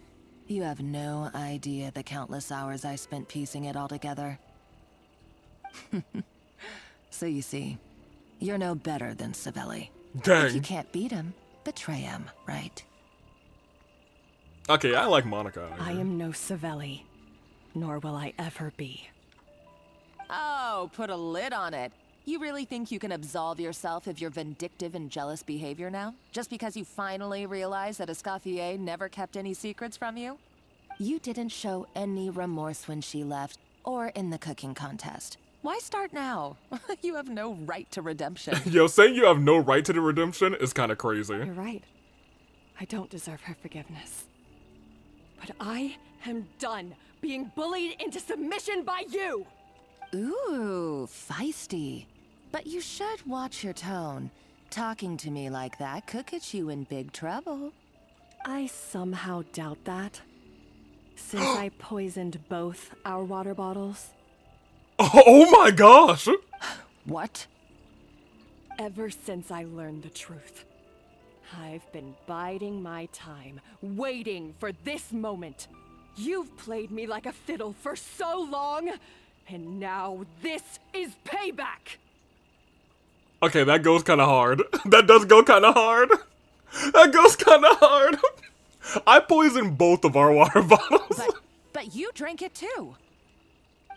You have no idea the countless hours I spent piecing it all together. So you see, you're no better than Savelli. Dang. If you can't beat him, betray him, right? Okay, I like Monica. I am no Savelli, nor will I ever be. Oh, put a lid on it. You really think you can absolve yourself of your vindictive and jealous behavior now? Just because you finally realize that Escoffier never kept any secrets from you? You didn't show any remorse when she left, or in the cooking contest. Why start now? You have no right to redemption. Yo, saying you have no right to the redemption is kind of crazy. You're right. I don't deserve her forgiveness. But I am done being bullied into submission by you! Ooh, feisty. But you should watch your tone. Talking to me like that could get you in big trouble. I somehow doubt that. Since I poisoned both our water bottles. Oh my gosh! What? Ever since I learned the truth, I've been biding my time, waiting for this moment. You've played me like a fiddle for so long, and now this is payback! Okay, that goes kind of hard. That does go kind of hard. That goes kind of hard. I poisoned both of our water bottles. But you drank it too.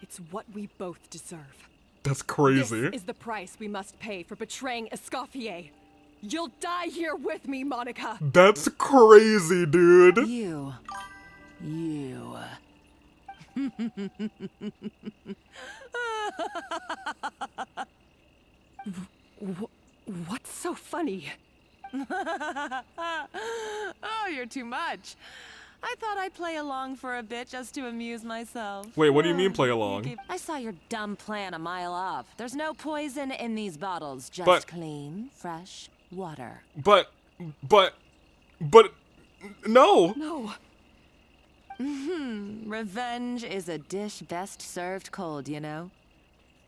It's what we both deserve. That's crazy. This is the price we must pay for betraying Escoffier. You'll die here with me, Monica. That's crazy, dude. You. What's so funny? Oh, you're too much. I thought I'd play along for a bit just to amuse myself. Wait, what do you mean play along? I saw your dumb plan a mile off. There's no poison in these bottles, just But- clean, fresh water. But, no. No. Revenge is a dish best served cold, you know?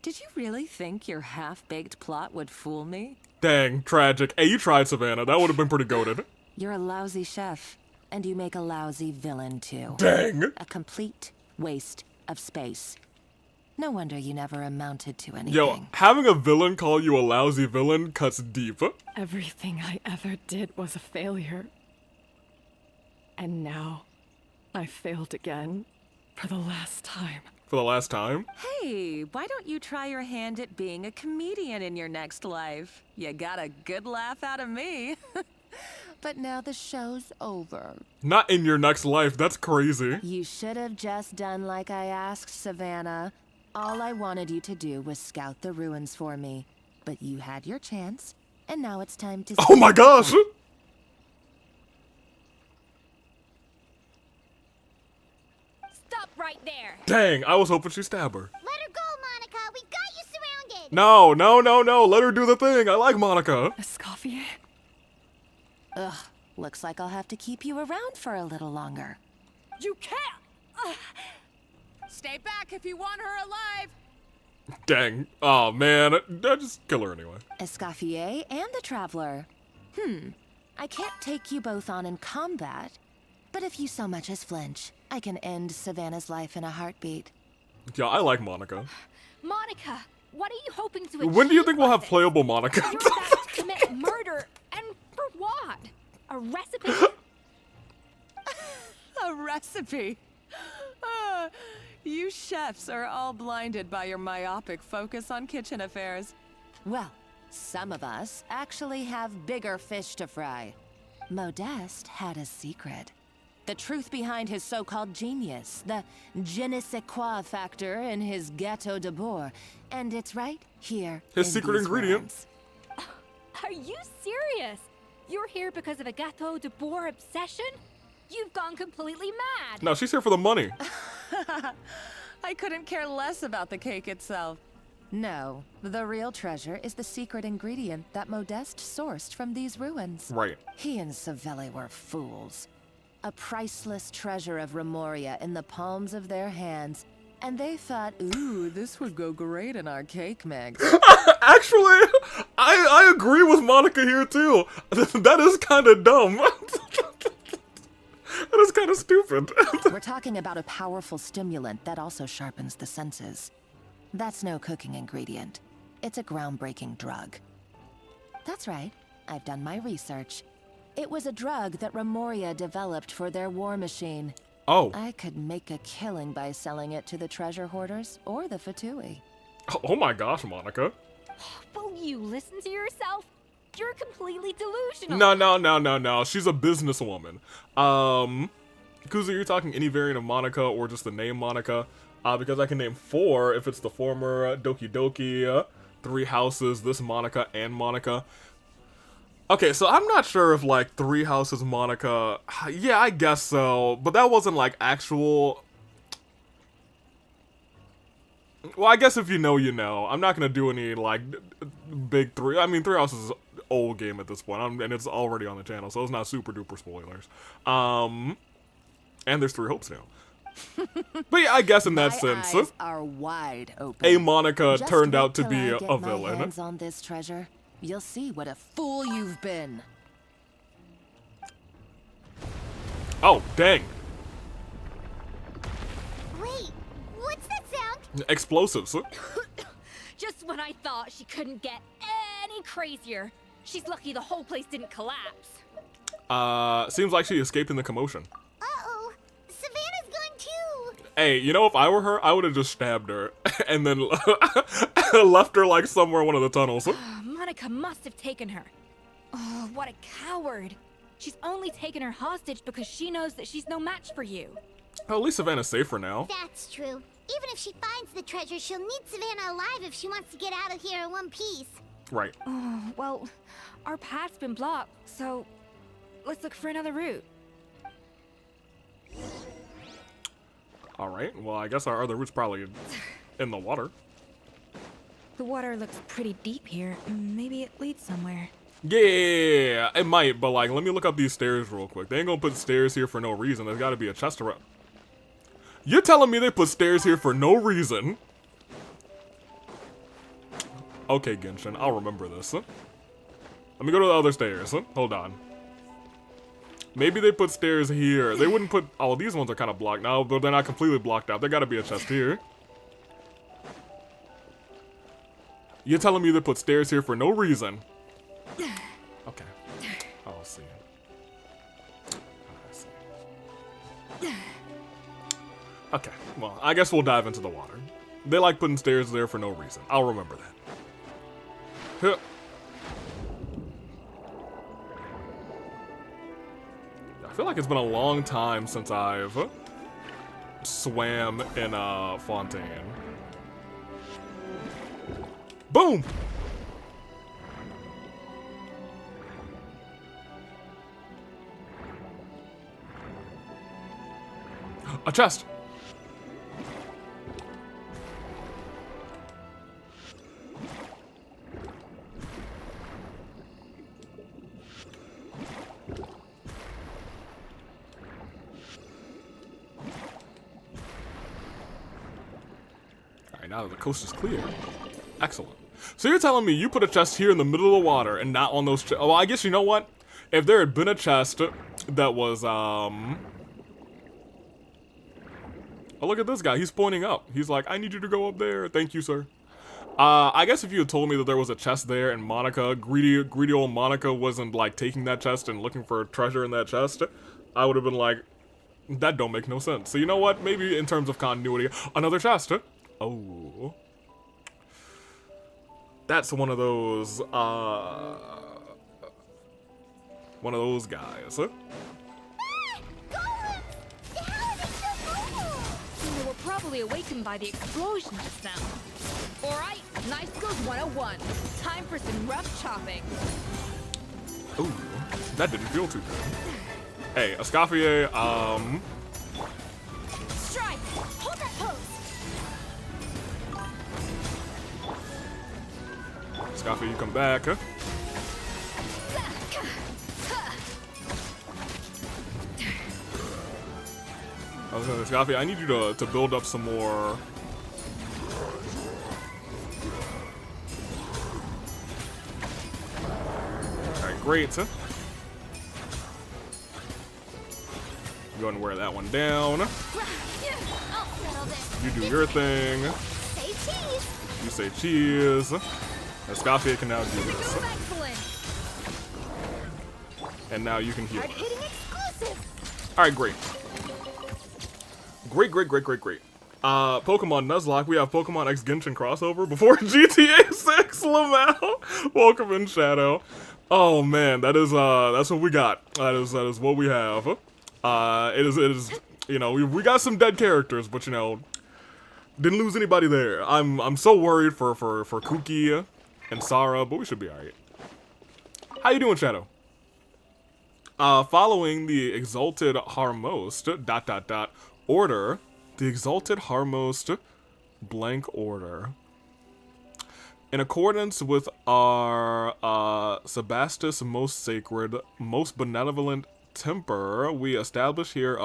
Did you really think your half-baked plot would fool me? Dang, tragic. Hey, you tried, Savannah. That would have been pretty goated. You're a lousy chef, and you make a lousy villain, too. Dang. A complete waste of space. No wonder you never amounted to anything. Yo, having a villain call you a lousy villain cuts deep. Everything I ever did was a failure. And now, I failed again. For the last time. For the last time? Hey, why don't you try your hand at being a comedian in your next life? You got a good laugh out of me. But now the show's over. Not in your next life. That's crazy. You should have just done like I asked, Savannah. All I wanted you to do was scout the ruins for me. But you had your chance, and now it's time to... Oh my gosh! Stop right there. Dang, I was hoping she'd stab her. Let her go, Monica. We've got you surrounded. No, no, no, no. Let her do the thing. I like Monica. Escoffier? Ugh, looks like I'll have to keep you around for a little longer. You can't! Stay back if you want her alive! Dang. Oh, man. I'd just kill her anyway. Escoffier and the Traveler. I can't take you both on in combat, but if you so much as flinch, I can end Savannah's life in a heartbeat. Yeah, I like Monica. Monica, what are you hoping to achieve? When do you think we'll have playable Monica? You're about to commit murder, and for what? A recipe? A recipe? You chefs are all blinded by your myopic focus on kitchen affairs. Well, some of us actually have bigger fish to fry. Modeste had a secret. The truth behind his so-called genius, the je ne sais quoi factor in his Gâteau de Bourg, and it's right here. His in secret these ingredient. words. Are you serious? You're here because of a Gâteau de Bourg obsession? You've gone completely mad. No, she's here for the money. I couldn't care less about the cake itself. No, the real treasure is the secret ingredient that Modeste sourced from these ruins. Right. He and Savelli were fools. A priceless treasure of Remoria in the palms of their hands, and they thought, ooh, this would go great in our cake mix. Actually, I agree with Monica here too. That is kind of dumb. That is kind of stupid. We're talking about a powerful stimulant that also sharpens the senses. That's no cooking ingredient. It's a groundbreaking drug. That's right. I've done my research. It was a drug that Remoria developed for their war machine. Oh. I could make a killing by selling it to the treasure hoarders or the Fatui. Oh my gosh, Monica. Will you listen to yourself? You're completely delusional. No. She's a businesswoman. Kuzu, you're talking any variant of Monica or just the name Monica? Because I can name 4 if it's the former Doki Doki, 3 houses, this Monica, and Monica. Okay, so I'm not sure if, like, 3 houses Monica... Yeah, I guess so. But that wasn't, like, actual... Well, I guess if you know, you know. I'm not gonna do any, like, big 3... I mean, 3 houses is old game at this point, and it's already on the channel, so it's not super duper spoilers. And there's 3 hopes now. But yeah, I guess in that sense, eyes are wide open. a Monica Just turned wait out to till be I a get my villain. hands on this treasure. You'll see what a fool you've been. Oh, dang. Wait, what's that sound? Explosives. Just when I thought she couldn't get any crazier. She's lucky the whole place didn't collapse. Seems like she escaped in the commotion. Uh-oh, Savannah's gone too. Hey, you know, if I were her, I would have just stabbed her and then left her, like, somewhere in one of the tunnels. Monica must have taken her. Oh, what a coward. She's only taken her hostage because she knows that she's no match for you. Well, at least Savannah's safe for now. That's true. Even if she finds the treasure, she'll need Savannah alive if she wants to get out of here in one piece. Right. Oh, well, our path's been blocked, so let's look for another route. Alright, well, I guess our other route's probably in the water. The water looks pretty deep here. Maybe it leads somewhere. Yeah, it might, but like, let me look up these stairs real quick. They ain't gonna put stairs here for no reason. There's gotta be a chest around. You're telling me they put stairs here for no reason? Okay, Genshin, I'll remember this. Let me go to the other stairs. Hold on. Maybe they put stairs here. They wouldn't put... Oh, these ones are kind of blocked now, but they're not completely blocked out. There gotta be a chest here. You're telling me they put stairs here for no reason? Okay. I'll see. Okay, well, I guess we'll dive into the water. They like putting stairs there for no reason. I'll remember that. Huh. I feel like it's been a long time since I've swam in a fontaine. Boom! A chest! Alright, now that the coast is clear. Excellent. So you're telling me you put a chest here in the middle of the water and not on those oh, I guess you know what? If there had been a chest that was, oh, look at this guy. He's pointing up. He's like, I need you to go up there. Thank you, sir. I guess if you had told me that there was a chest there and Monica, greedy old Monica wasn't, like, taking that chest and looking for treasure in that chest, I would have been like, that don't make no sense. So you know what? Maybe in terms of continuity, another chest. Oh. That's one of those guys. They were probably awakened by the explosion just now. Alright, Nice Skills 101. Time for some rough chopping. Ooh, that didn't feel too good. Hey, Escoffier, Strike! Hold that pose! Escoffier, you come back. I was gonna say, Escoffier, I need you to build up some more. Alright, great. Go ahead and wear that one down. You do your thing. Say cheese! You say cheese. Escoffier can now do this. And now you can heal. Alright, great. Great. Pokemon Nuzlocke, we have Pokemon X Genshin crossover before GTA 6, Lamau. Welcome in, Shadow. Oh man, that's what we got. That is what we have. It is, you know, we got some dead characters, but you know, didn't lose anybody there. I'm so worried for Kuki and Sarah, but we should be alright. How you doing, Shadow? Following the Exalted Harmost, order, the Exalted Harmost blank order. In accordance with our Sebastus most sacred, most benevolent temper, we establish here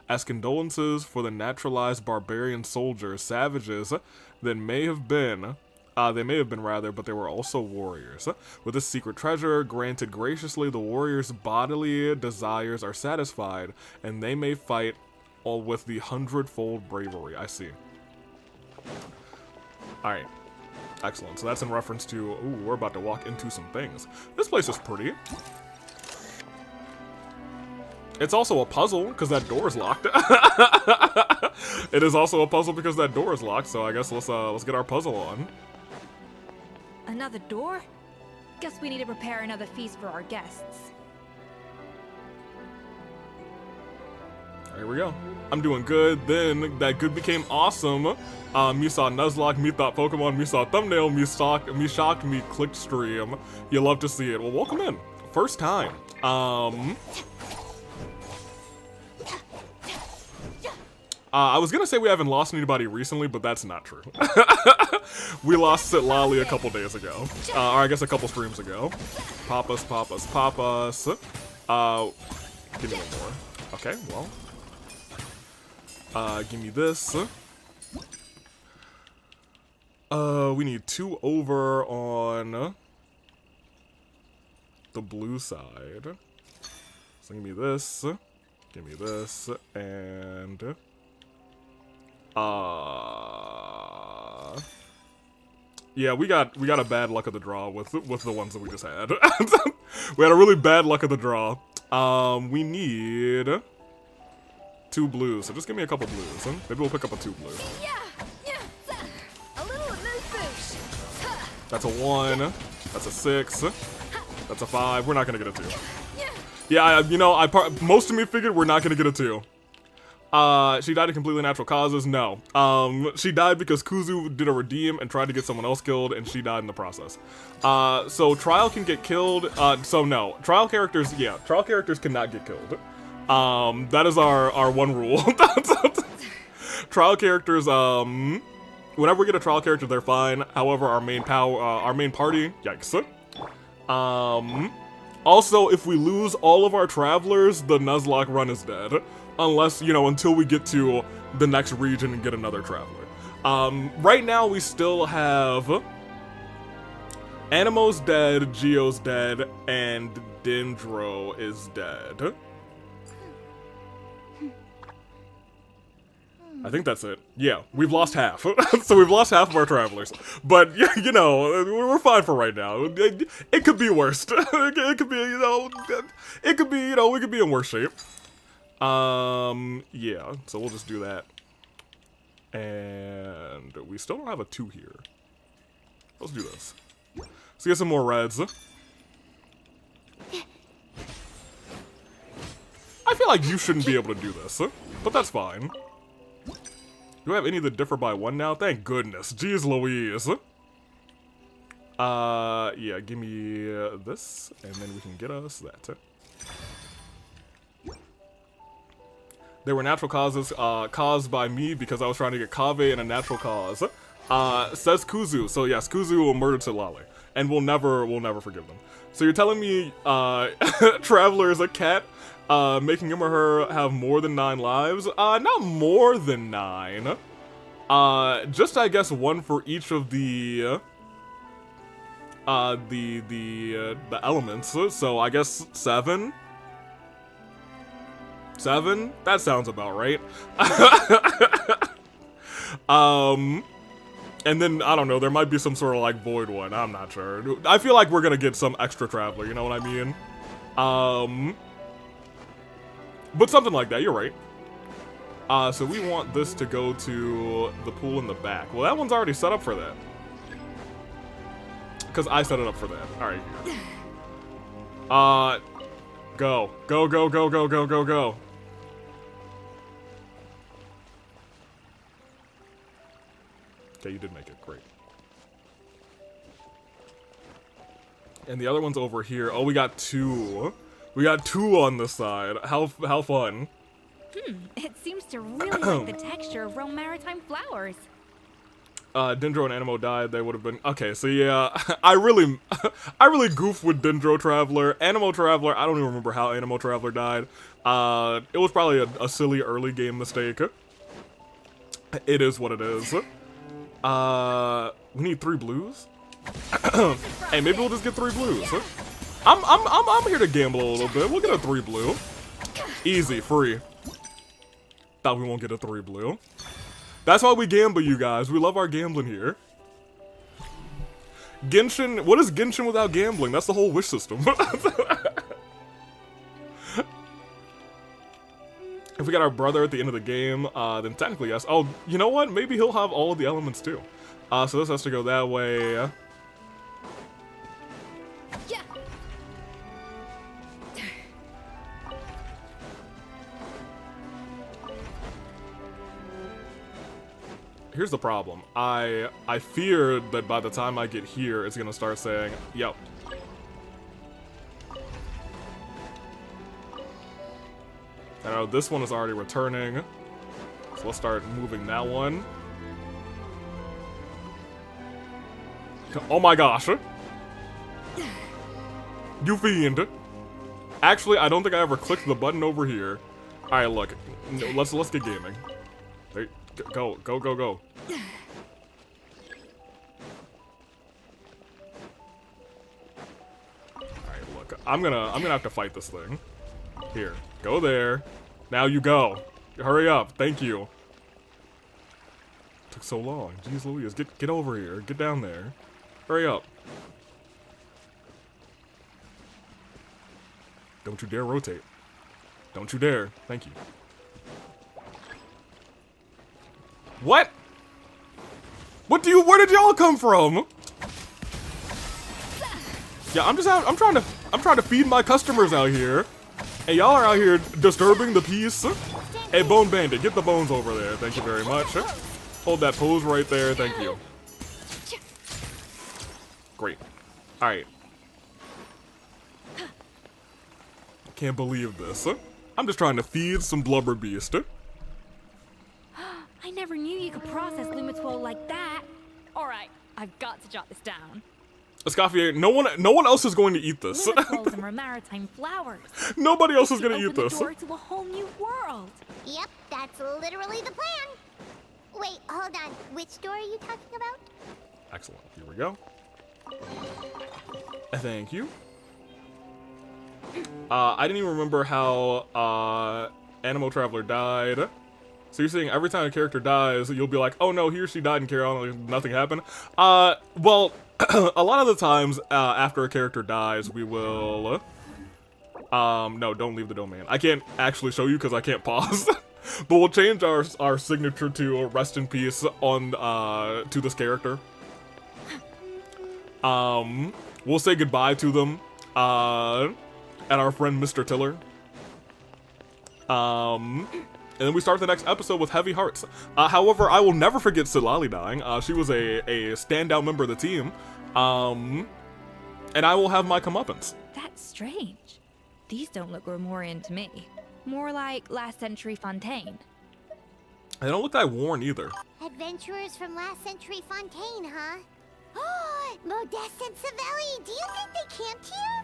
as condolences for the naturalized barbarian soldiers, savages that may have been rather, but they were also warriors. With this secret treasure granted graciously, the warriors' bodily desires are satisfied, and they may fight all with the 100-fold bravery. I see. Alright. Excellent. So that's in reference to, ooh, we're about to walk into some things. This place is pretty. It's also a puzzle, because that door is locked. It is also a puzzle because that door is locked, so I guess let's get our puzzle on. Another door? Guess we need to prepare another feast for our guests. Here we go. I'm doing good. Then that good became awesome. Me saw Nuzlocke, me thought Pokemon, me saw thumbnail, me shocked, me clicked stream. You love to see it. Well, welcome in. First time. I was gonna say we haven't lost anybody recently, but that's not true. We lost Sitlali a couple days ago. Or I guess a couple streams ago. Pop us, pop us, pop us. Give me one more. Okay, well. Give me this. We need 2 over on the blue side. So give me this, and yeah, we got a bad luck of the draw with the ones that we just had. We had a really bad luck of the draw. We need 2 blues, so just give me a couple blues. Huh? Maybe we'll pick up a 2 blue. That's a 1. That's a 6. That's a 5. We're not gonna get a 2. Yeah, you know, most of me figured we're not gonna get a 2. She died of completely natural causes. No. She died because Kuzu did a redeem and tried to get someone else killed, and she died in the process. So Trial can get killed. So no, Trial characters. Yeah, Trial characters cannot get killed. That is our one rule. Trial characters. Whenever we get a trial character, they're fine. However, our main party, yikes. Also, if we lose all of our travelers, the Nuzlocke run is dead. Unless, you know, until we get to the next region and get another traveler. Right now, we still have Animo's dead, Geo's dead, and Dendro is dead. I think that's it. Yeah, we've lost half. So we've lost half of our travelers. But, you know, we're fine for right now. It could be worse. It could be, you know, we could be in worse shape. Yeah, so we'll just do that. And we still don't have a 2 here. Let's do this. Let's get some more reds. I feel like you shouldn't be able to do this, but that's fine. Do I have any that differ by 1 now? Thank goodness. Jeez Louise. Yeah, give me this, and then we can get us that. They were natural causes caused by me because I was trying to get Kaveh in a natural cause. Says Kuzu. So yes, Kuzu will murder Sitlali, and we'll never forgive them. So you're telling me Traveler is a cat, making him or her have more than 9 lives? Not more than 9. Just I guess 1 for each of the elements. So I guess 7. 7? That sounds about right. And then, I don't know, there might be some sort of, like, void one. I'm not sure. I feel like we're gonna get some extra traveler, you know what I mean? But something like that, you're right. So we want this to go to the pool in the back. Well, that one's already set up for that. Because I set it up for that. Alright, here. Go. Go, go, go, go, go, go, go. Okay, you did make it. Great. And the other one's over here. Oh, we got 2. We got 2 on this side. How fun. It seems to really like the texture of Rome Maritime flowers. Dendro and Animo died. They would have been... Okay, so yeah. I really goofed with Dendro Traveler. Animo Traveler, I don't even remember how Animo Traveler died. It was probably a silly early game mistake. It is what it is. We need 3 blues. Hey, maybe we'll just get 3 blues. I'm here to gamble a little bit. We'll get a 3 blue. Easy, free. Thought we won't get a 3 blue. That's why we gamble, you guys. We love our gambling here. Genshin, what is Genshin without gambling? That's the whole wish system. If we got our brother at the end of the game, then technically yes. Oh, you know what? Maybe he'll have all of the elements too. So this has to go that way. Yeah. Here's the problem. I fear that by the time I get here, it's gonna start saying, "Yep." I know this one is already returning. So let's start moving that one. Oh my gosh. You fiend. Actually, I don't think I ever clicked the button over here. Alright, look. Let's get gaming. There, go. Alright, look. I'm gonna have to fight this thing. Here. Go there. Now you go. Hurry up. Thank you. Took so long. Jeez Louise. Get over here. Get down there. Hurry up. Don't you dare rotate. Don't you dare. Thank you. What? Where did y'all come from? Yeah, I'm trying to feed my customers out here. And y'all are out here disturbing the peace. Hey, Bone Bandit, get the bones over there. Thank you very much. Hold that pose right there. Thank you. Great. Alright. Can't believe this. I'm just trying to feed some blubber beast. I never knew you could process Lumitwol like that. Alright, I've got to jot this down. Escoffier, no one else is going to eat this. Lumitwols are maritime flowers. Nobody else is going to eat this. Open the door to a whole new world. Yep, that's literally the plan. Wait, hold on. Which door are you talking about? Excellent. Here we go. Thank you. I didn't even remember how Animo Traveler died. So you're saying every time a character dies, you'll be like, oh no, he or she died and carry on like nothing happened? Well, a lot of the times after a character dies, we will... no, don't leave the domain. I can't actually show you because I can't pause. But we'll change our signature to rest in peace on to this character. We'll say goodbye to them. And our friend Mr. Tiller. And then we start the next episode with heavy hearts. However, I will never forget Silali dying. She was a standout member of the team. And I will have my comeuppance. That's strange. These don't look Romorian to me. More like last century Fontaine. They don't look that worn either. Adventurers from last century Fontaine, huh? Oh, Modeste and Savelli, do you think they camped here?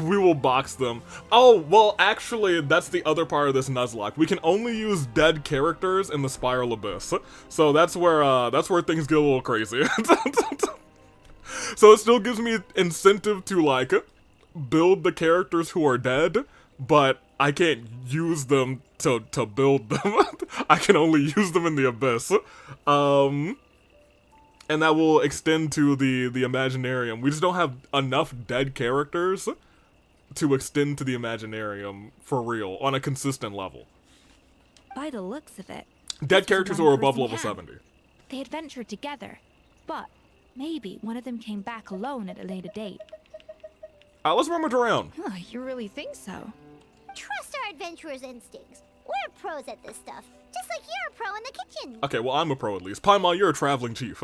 We will box them. Oh, well, actually, that's the other part of this Nuzlocke. We can only use dead characters in the Spiral Abyss. So that's where things get a little crazy. So it still gives me incentive to, like, build the characters who are dead, but I can't use them to build them. I can only use them in the Abyss. And that will extend to the Imaginarium. We just don't have enough dead characters to extend to the Imaginarium for real on a consistent level. By the looks of it, dead characters who are above level 70. They adventured together, but maybe one of them came back alone at a later date. Let's rummage around. Oh, you really think so? Trust our adventurers' instincts. We're pros at this stuff, just like you're a pro in the kitchen. Okay, well, I'm a pro at least. Paimon, you're a traveling chief.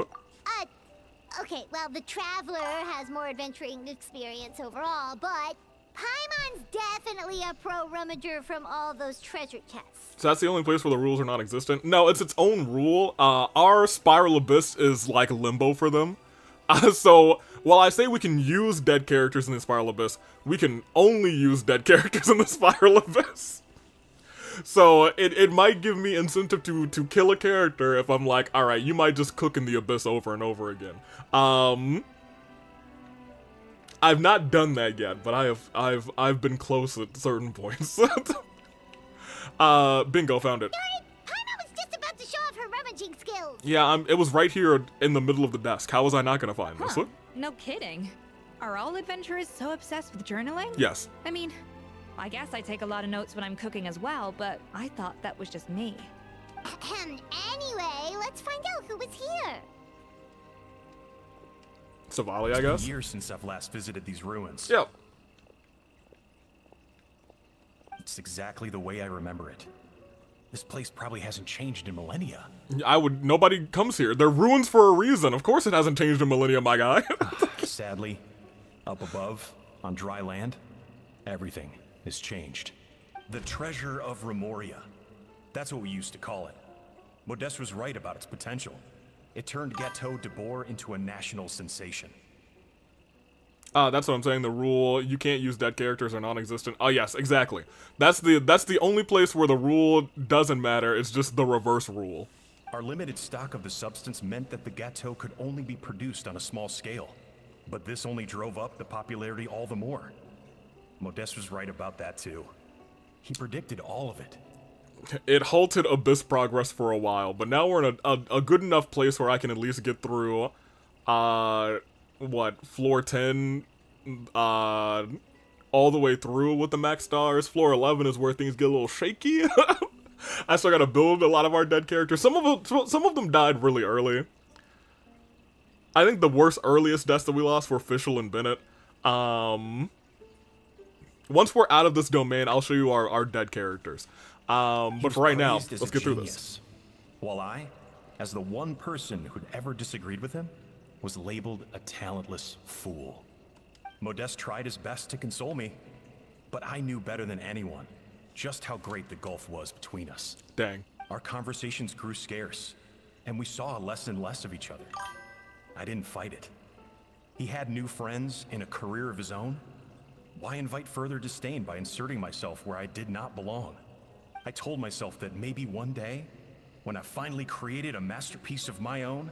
Okay, well, the Traveler has more adventuring experience overall, but Paimon's definitely a pro rummager from all those treasure chests. So that's the only place where the rules are non-existent? No, it's its own rule. Our Spiral Abyss is like limbo for them. So, while I say we can use dead characters in the Spiral Abyss, we can only use dead characters in the Spiral Abyss. So, it might give me incentive to kill a character if I'm like, alright, you might just cook in the Abyss over and over again. I've not done that yet, but I've been close at certain points. Bingo, found it. Paimon was just about to show off her rummaging skills. Yeah, it was right here in the middle of the desk. How was I not gonna find this? No kidding. Are all adventurers so obsessed with journaling? Yes. I mean, I guess I take a lot of notes when I'm cooking as well, but I thought that was just me. Anyway, let's find out who was here. Savali, I It's guess? been years since I've last visited these ruins. Yep. It's exactly the way I remember it. This place probably hasn't changed in millennia. Nobody comes here. They're ruins for a reason. Of course it hasn't changed in millennia, my guy. Sadly, up above, on dry land, everything has changed. The treasure of Remoria. That's what we used to call it. Modeste was right about its potential. It turned Gâteau de Bourg into a national sensation. That's what I'm saying. The rule, you can't use dead characters or non-existent. Oh yes, exactly. That's the only place where the rule doesn't matter. It's just the reverse rule. Our limited stock of the substance meant that the gâteau could only be produced on a small scale. But this only drove up the popularity all the more. Modeste was right about that too. He predicted all of it. It halted Abyss progress for a while, but now we're in a good enough place where I can at least get through, floor 10, all the way through with the max stars. Floor 11 is where things get a little shaky. I still gotta build a lot of our dead characters. Some of them died really early. I think the worst earliest deaths that we lost were Fischl and Bennett. Once we're out of this domain, I'll show you our dead characters. But for right now, let's get through this. While I, as the one person who'd ever disagreed with him, was labeled a talentless fool. Modeste tried his best to console me, but I knew better than anyone just how great the gulf was between us. Dang. Our conversations grew scarce, and we saw less and less of each other. I didn't fight it. He had new friends and a career of his own. Why invite further disdain by inserting myself where I did not belong? I told myself that maybe one day, when I finally created a masterpiece of my own,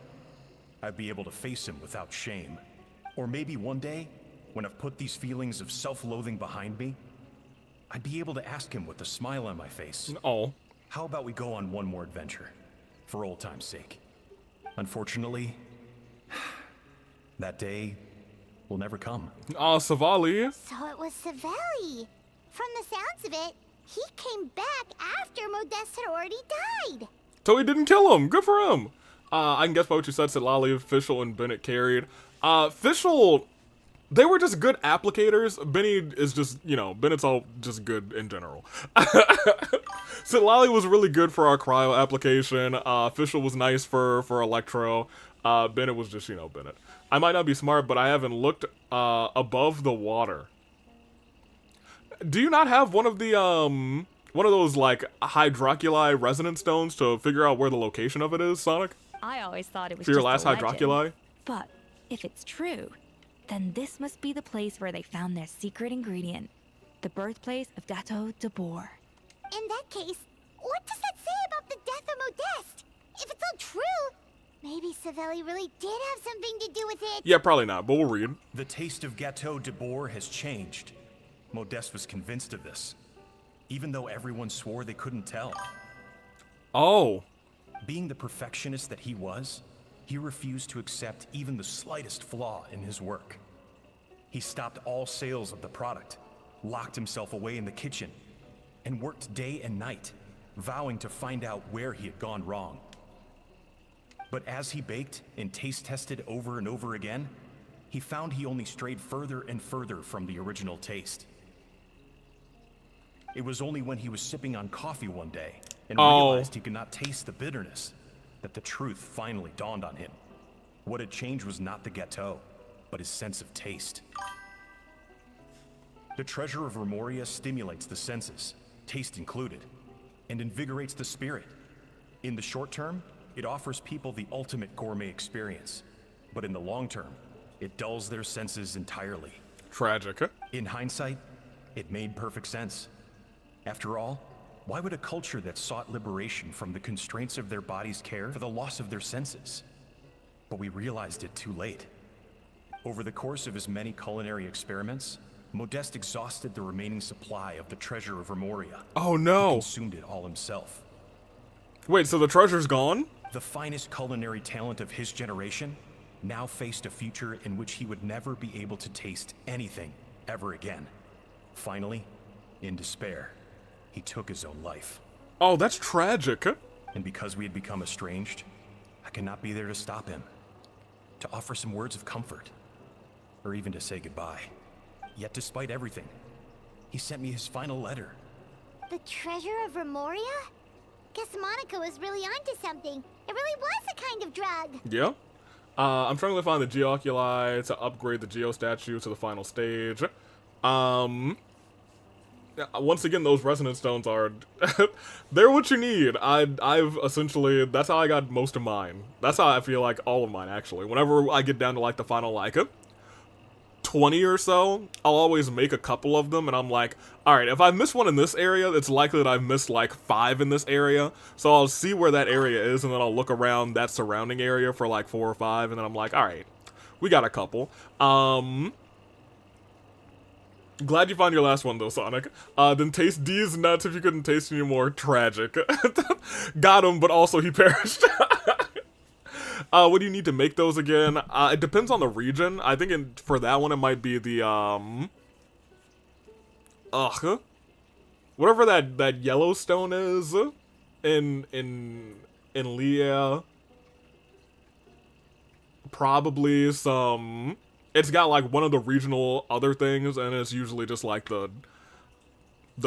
I'd be able to face him without shame. Or maybe one day, when I've put these feelings of self-loathing behind me, I'd be able to ask him with a smile on my face. Oh. How about we go on one more adventure, for old time's sake? Unfortunately, that day will never come. Savali. So it was Savelli. From the sounds of it, he came back after Modeste had already died. So he didn't kill him. Good for him. I can guess by what you said, Lali, Fischl, and Bennett carried. Fischl, they were just good applicators. Benny is just, Bennett's all just good in general. Lali was really good for our cryo application. Fischl was nice for Electro. Bennett was just, Bennett. I might not be smart, but I haven't looked above the water. Do you not have one of those like hydroculi resonance stones to figure out where the location of it is, Sonic? I always thought it was For your just last a legend. hydroculi? But if it's true, then this must be the place where they found their secret ingredient, the birthplace of Gâteau de Bourg. In that case, what does that say about the death of Modeste? If it's all true, maybe Savelli really did have something to do with it. Yeah, probably not, but we'll read. The taste of Gâteau de Bourg has changed. Modeste was convinced of this, even though everyone swore they couldn't tell. Oh. Being the perfectionist that he was, he refused to accept even the slightest flaw in his work. He stopped all sales of the product, locked himself away in the kitchen, and worked day and night, vowing to find out where he had gone wrong. But as he baked and taste tested over and over again, he found he only strayed further and further from the original taste. It was only when he was sipping on coffee one day and realized he could not taste the bitterness that the truth finally dawned on him. What had changed was not the gâteau, but his sense of taste. The treasure of Remoria stimulates the senses, taste included, and invigorates the spirit. In the short term, it offers people the ultimate gourmet experience, but in the long term, it dulls their senses entirely. Tragic. In hindsight, it made perfect sense. After all, why would a culture that sought liberation from the constraints of their bodies care for the loss of their senses? But we realized it too late. Over the course of his many culinary experiments, Modeste exhausted the remaining supply of the treasure of Remoria. Oh no! He consumed it all himself. Wait, so the treasure's gone? The finest culinary talent of his generation now faced a future in which he would never be able to taste anything ever again. Finally, in despair, he took his own life. Oh, that's tragic. And because we had become estranged, I could not be there to stop him, to offer some words of comfort, or even to say goodbye. Yet despite everything, he sent me his final letter. The treasure of Remoria? Guess Monica was really onto something. It really was a kind of drug. Yeah. I'm trying to find the Geoculi to upgrade the Geo statue to the final stage. once again, those resonance stones are they're what you need. I've essentially, that's how I got most of mine. That's how I feel like all of mine, actually. Whenever I get down to like the final like 20 or so, I'll always make a couple of them, and I'm like, alright, if I miss one in this area, it's likely that I've missed like 5 in this area, so I'll see where that area is, and then I'll look around that surrounding area for like 4 or 5, and then I'm like, alright, we got a couple. Glad you found your last one though, Sonic. Then taste D's nuts if you couldn't taste anymore. Tragic. Got him, but also he perished. What do you need to make those again? It depends on the region. I think for that one it might be the, whatever that yellow stone is in Leah. Probably some... It's got like one of the regional other things, and it's usually just like the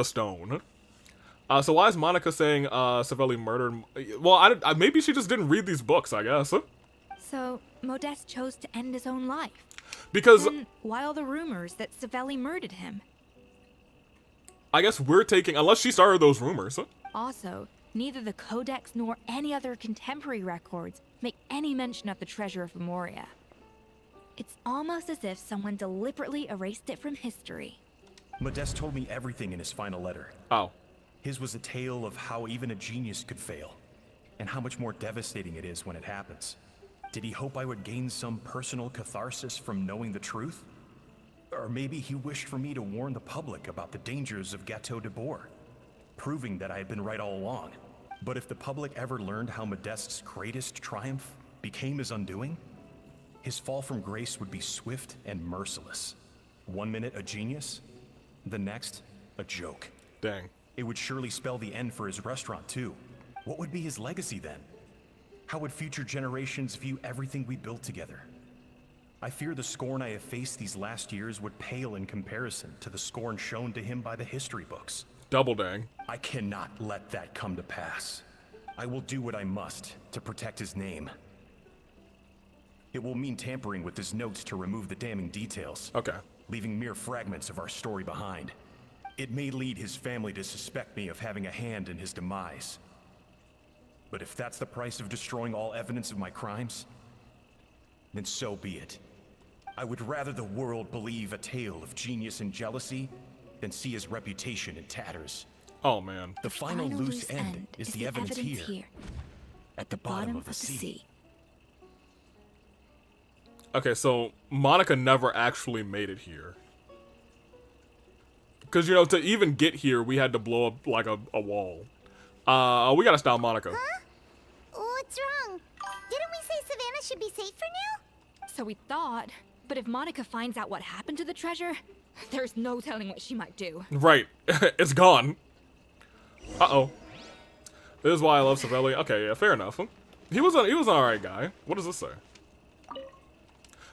stone. So why is Monica saying Savelli murdered? Well, maybe she just didn't read these books, I guess. So Modeste chose to end his own life. Because then why all the rumors that Savelli murdered him? I guess we're taking, unless she started those rumors. Also, neither the Codex nor any other contemporary records make any mention of the treasure of Memoria. It's almost as if someone deliberately erased it from history. Modeste told me everything in his final letter. Oh. His was a tale of how even a genius could fail, and how much more devastating it is when it happens. Did he hope I would gain some personal catharsis from knowing the truth? Or maybe he wished for me to warn the public about the dangers of Gateau de Bourg, proving that I had been right all along. But if the public ever learned how Modeste's greatest triumph became his undoing, his fall from grace would be swift and merciless. 1 minute a genius, the next a joke. Dang. It would surely spell the end for his restaurant too. What would be his legacy then? How would future generations view everything we built together? I fear the scorn I have faced these last years would pale in comparison to the scorn shown to him by the history books. Double dang. I cannot let that come to pass. I will do what I must to protect his name. It will mean tampering with his notes to remove the damning details. Okay. Leaving mere fragments of our story behind. It may lead his family to suspect me of having a hand in his demise. But if that's the price of destroying all evidence of my crimes, then so be it. I would rather the world believe a tale of genius and jealousy than see his reputation in tatters. Oh man. The final loose end is the evidence here, at the bottom of the sea. Okay, so Monica never actually made it here. Because, you know, to even get here, we had to blow up, like, a wall. We gotta stop Monica. Huh? What's wrong? Didn't we say Savannah should be safe for now? So we thought, but if Monica finds out what happened to the treasure, there's no telling what she might do. Right. It's gone. Uh-oh. This is why I love Savelli. Okay, yeah, fair enough. He was an alright guy. What does this say?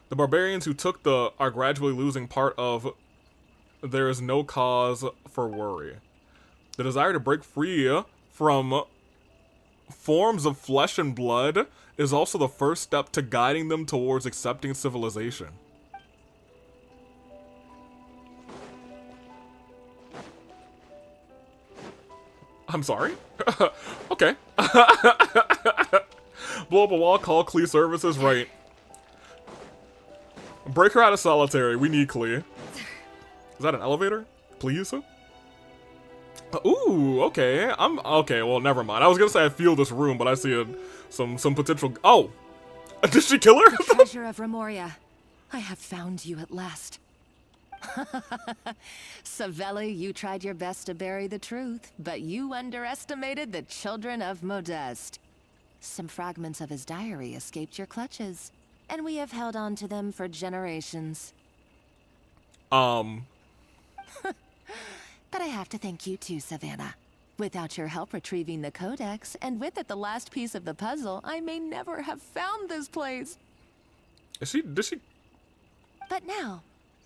The barbarians who took are gradually losing part of there is no cause for worry. The desire to break free from forms of flesh and blood is also the first step to guiding them towards accepting civilization. I'm sorry? Okay. Blow up a wall, call Klee services, right. Break her out of solitary. We need Klee. Is that an elevator? Please? Ooh, okay. Okay, well, never mind. I was gonna say I feel this room, but I see some potential... Oh! Did she kill her? The treasure of Remoria. I have found you at last. Savelli, you tried your best to bury the truth, but you underestimated the children of Modeste. Some fragments of his diary escaped your clutches, and we have held on to them for generations. But I have to thank you too, Savannah. Without your help retrieving the Codex, and with it the last piece of the puzzle, I may never have found this place. Did she? But now,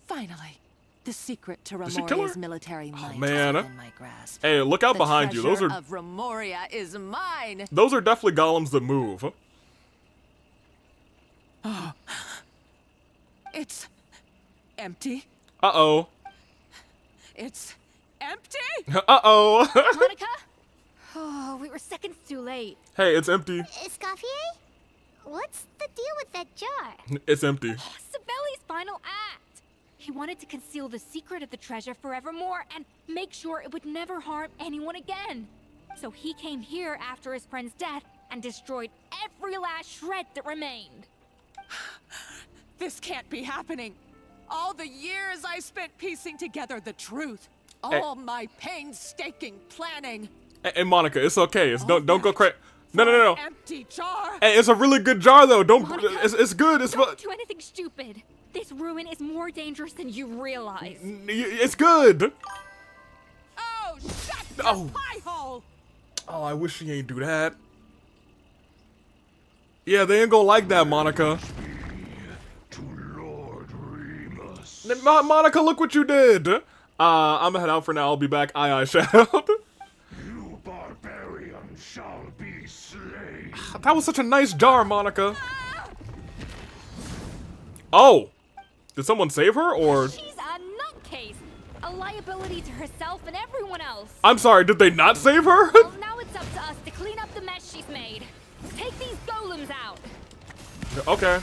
finally, the secret to Remoria's military might is within my grasp. Hey, look out behind you. Those are of Remoria is mine. Those are definitely golems that move. Oh. It's empty. Uh-oh. It's empty? Uh-oh. Monica? Oh, we were seconds too late. Hey, it's empty. Escoffier? What's the deal with that jar? It's empty. Sabelli's final act. He wanted to conceal the secret of the treasure forevermore and make sure it would never harm anyone again. So he came here after his friend's death and destroyed every last shred that remained. This can't be happening. All the years I spent piecing together the truth. All my painstaking planning. Hey, Monica, it's okay. Don't go crazy. No. Empty jar. Hey, it's a really good jar though. Monica, it's good. It's don't do anything stupid. This ruin is more dangerous than you realize. It's good. Oh, shut Oh. pie hole. Oh, I wish she ain't do that. Yeah, they ain't gonna like that, Monica. Monica, look what you did. I'm gonna head out for now. I'll be back. Aye, Shadow. You barbarian shall be slain. That was such a nice jar, Monica. Oh, did someone save her, or? She's a nutcase, a liability to herself and everyone else. I'm sorry, did they not save her? Well, now it's up to us to clean up the mess she's made. Take these golems out. Okay.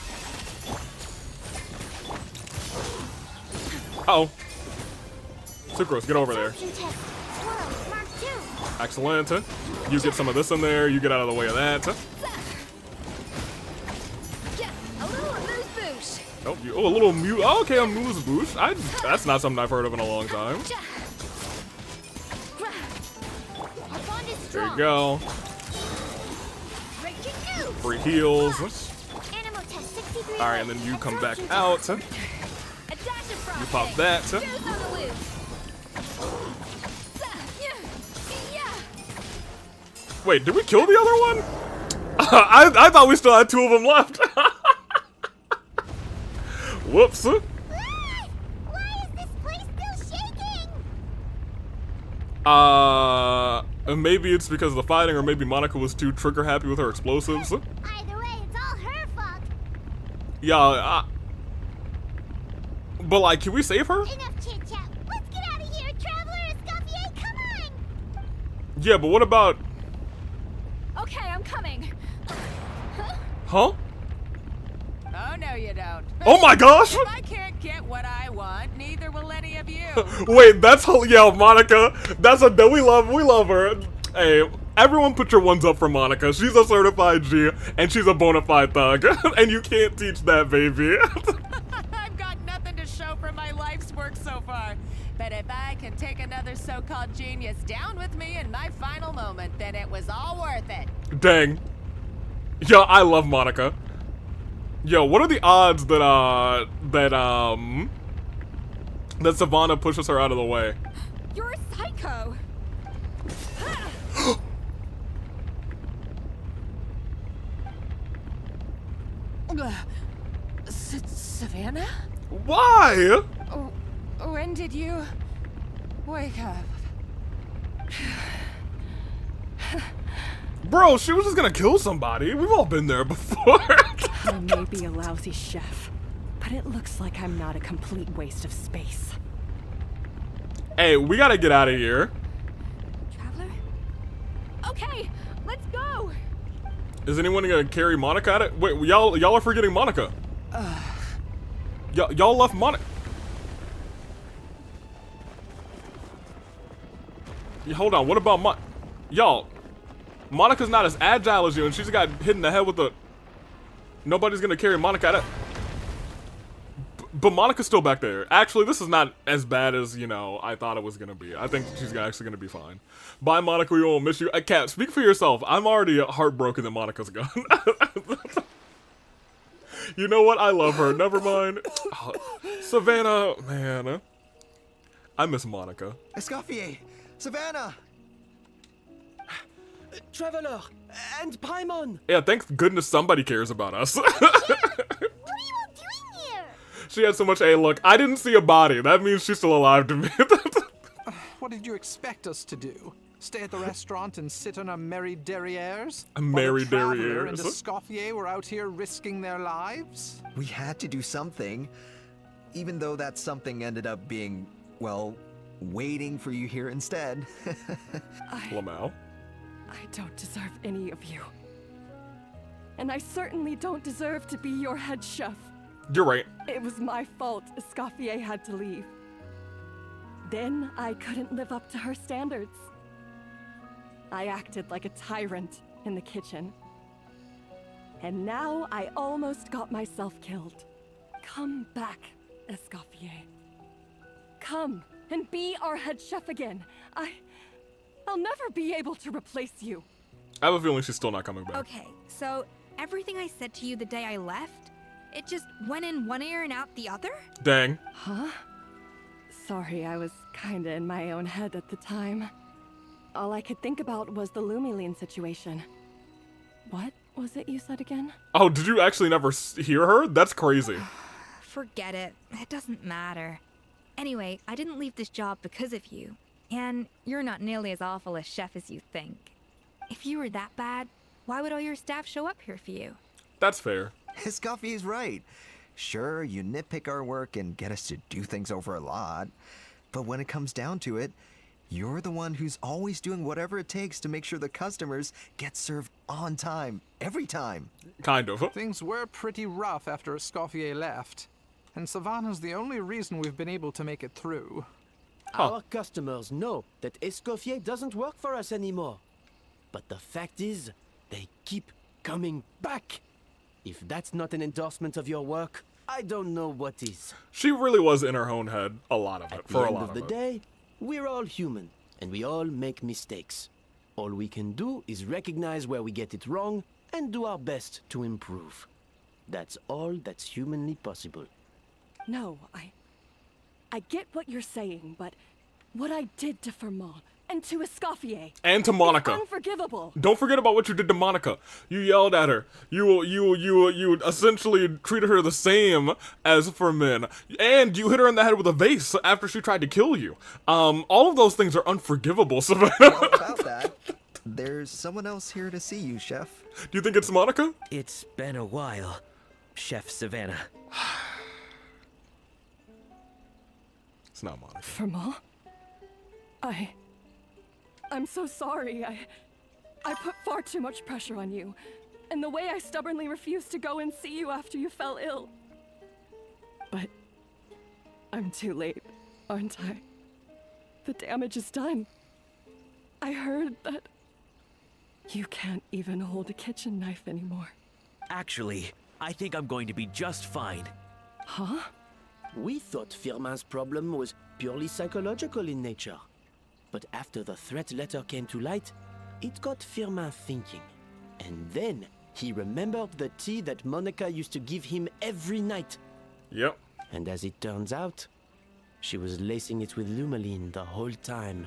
Uh-oh. Sucrose, get over there. Excellent. You get some of this in there. You get out of the way of that. Yeah, a little amuse bouche. Oh, a little mute. Oh, okay, a moose boosh. That's not something I've heard of in a long time. There you go. Free heals. Alright, and then you come back out. You pop that. Wait, did we kill the other one? I thought we still had 2 of them left. Whoops. Why is this place still shaking? Maybe it's because of the fighting, or maybe Monica was too trigger happy with her explosives. Either way, it's all her fault. Yeah, but like, can we save her? Enough chit chat. Let's get out of here, Traveler. Escoffier, come on. Yeah, but what about? Okay, I'm coming. Huh? Oh, no, you don't. Oh my gosh! If I can't get what I want, neither will any of you. Wait, that's yeah, Monica. We love her. Hey, everyone, put your ones up for Monica. She's a certified G, and she's a bona fide thug, and you can't teach that, baby. I've got nothing to show for my life's work so far. But if I can take another so-called genius down with me in my final moment, then it was all worth it. Dang. Yo, I love Monica. Yo, what are the odds that that Savannah pushes her out of the way? You're a psycho. Savannah? Why? When did you wake up? Bro, she was just gonna kill somebody. We've all been there before. I may be a lousy chef, but it looks like I'm not a complete waste of space. Hey, we gotta get out of here. Traveler? Okay, let's go. Is anyone gonna carry Monica at it? Wait, y'all are forgetting Monica. Y'all left Monica. Hold on, what about y'all? Monica's not as agile as you, and she's got hit in the head with the. Nobody's gonna carry Monica at it. But Monica's still back there. Actually, this is not as bad as, you know, I thought it was gonna be. I think she's actually gonna be fine. Bye, Monica, we won't miss you. Kat, speak for yourself. I'm already heartbroken that Monica's gone. You know what? I love her. Never mind. Oh, Savannah, man. I miss Monica. Escoffier! Savannah! Traveler! And Paimon! Yeah, thank goodness somebody cares about us. What are you all doing here? She had so much A. Look, I didn't see a body. That means she's still alive to me. What did you expect us to do? Stay at the restaurant and sit on our merry derrieres? A merry While the Traveler and derrieres. Escoffier were out here risking their lives? We had to do something, even though that something ended up being, well, waiting for you here instead. Lamau. I don't deserve any of you. And I certainly don't deserve to be your head chef. You're right. It was my fault Escoffier had to leave. Then I couldn't live up to her standards. I acted like a tyrant in the kitchen. And now I almost got myself killed. Come back, Escoffier. Come and be our head chef again. I'll never be able to replace you. I have a feeling she's still not coming back. Okay, so everything I said to you the day I left, it just went in one ear and out the other? Dang. Huh? Sorry, I was kinda in my own head at the time. All I could think about was the Lumiline situation. What was it you said again? Oh, did you actually never hear her? That's crazy. Forget it. It doesn't matter. Anyway, I didn't leave this job because of you. And you're not nearly as awful a chef as you think. If you were that bad, why would all your staff show up here for you? That's fair. Escoffier's right. Sure, you nitpick our work and get us to do things over a lot. But when it comes down to it, you're the one who's always doing whatever it takes to make sure the customers get served on time, every time. Kind of. Things were pretty rough after Escoffier left. And Savannah's the only reason we've been able to make it through. Our customers know that Escoffier doesn't work for us anymore. But the fact is, they keep coming back. If that's not an endorsement of your work, I don't know what is. She really was in her own head, a lot of it, for a lot At the end of the day, we're all human, and we all make mistakes. All we can do is recognize where we get it wrong and do our best to improve. That's all that's humanly possible. No, I get what you're saying, but what I did to Fermat and to Escoffier And to Monica. is unforgivable. Don't forget about what you did to Monica. You yelled at her. You essentially treated her the same as Fermin. And you hit her in the head with a vase after she tried to kill you. All of those things are unforgivable, Savannah. Well, about that, there's someone else here to see you, Chef. Do you think it's Monica? It's been a while, Chef Savannah. It's not Monica. Fermat? I'm so sorry. I put far too much pressure on you. And the way I stubbornly refused to go and see you after you fell ill. But I'm too late, aren't I? The damage is done. I heard that you can't even hold a kitchen knife anymore. Actually, I think I'm going to be just fine. Huh? We thought Firmin's problem was purely psychological in nature. But after the threat letter came to light, it got Firmin thinking. And then he remembered the tea that Monica used to give him every night. Yep. And as it turns out, she was lacing it with Lumiline the whole time.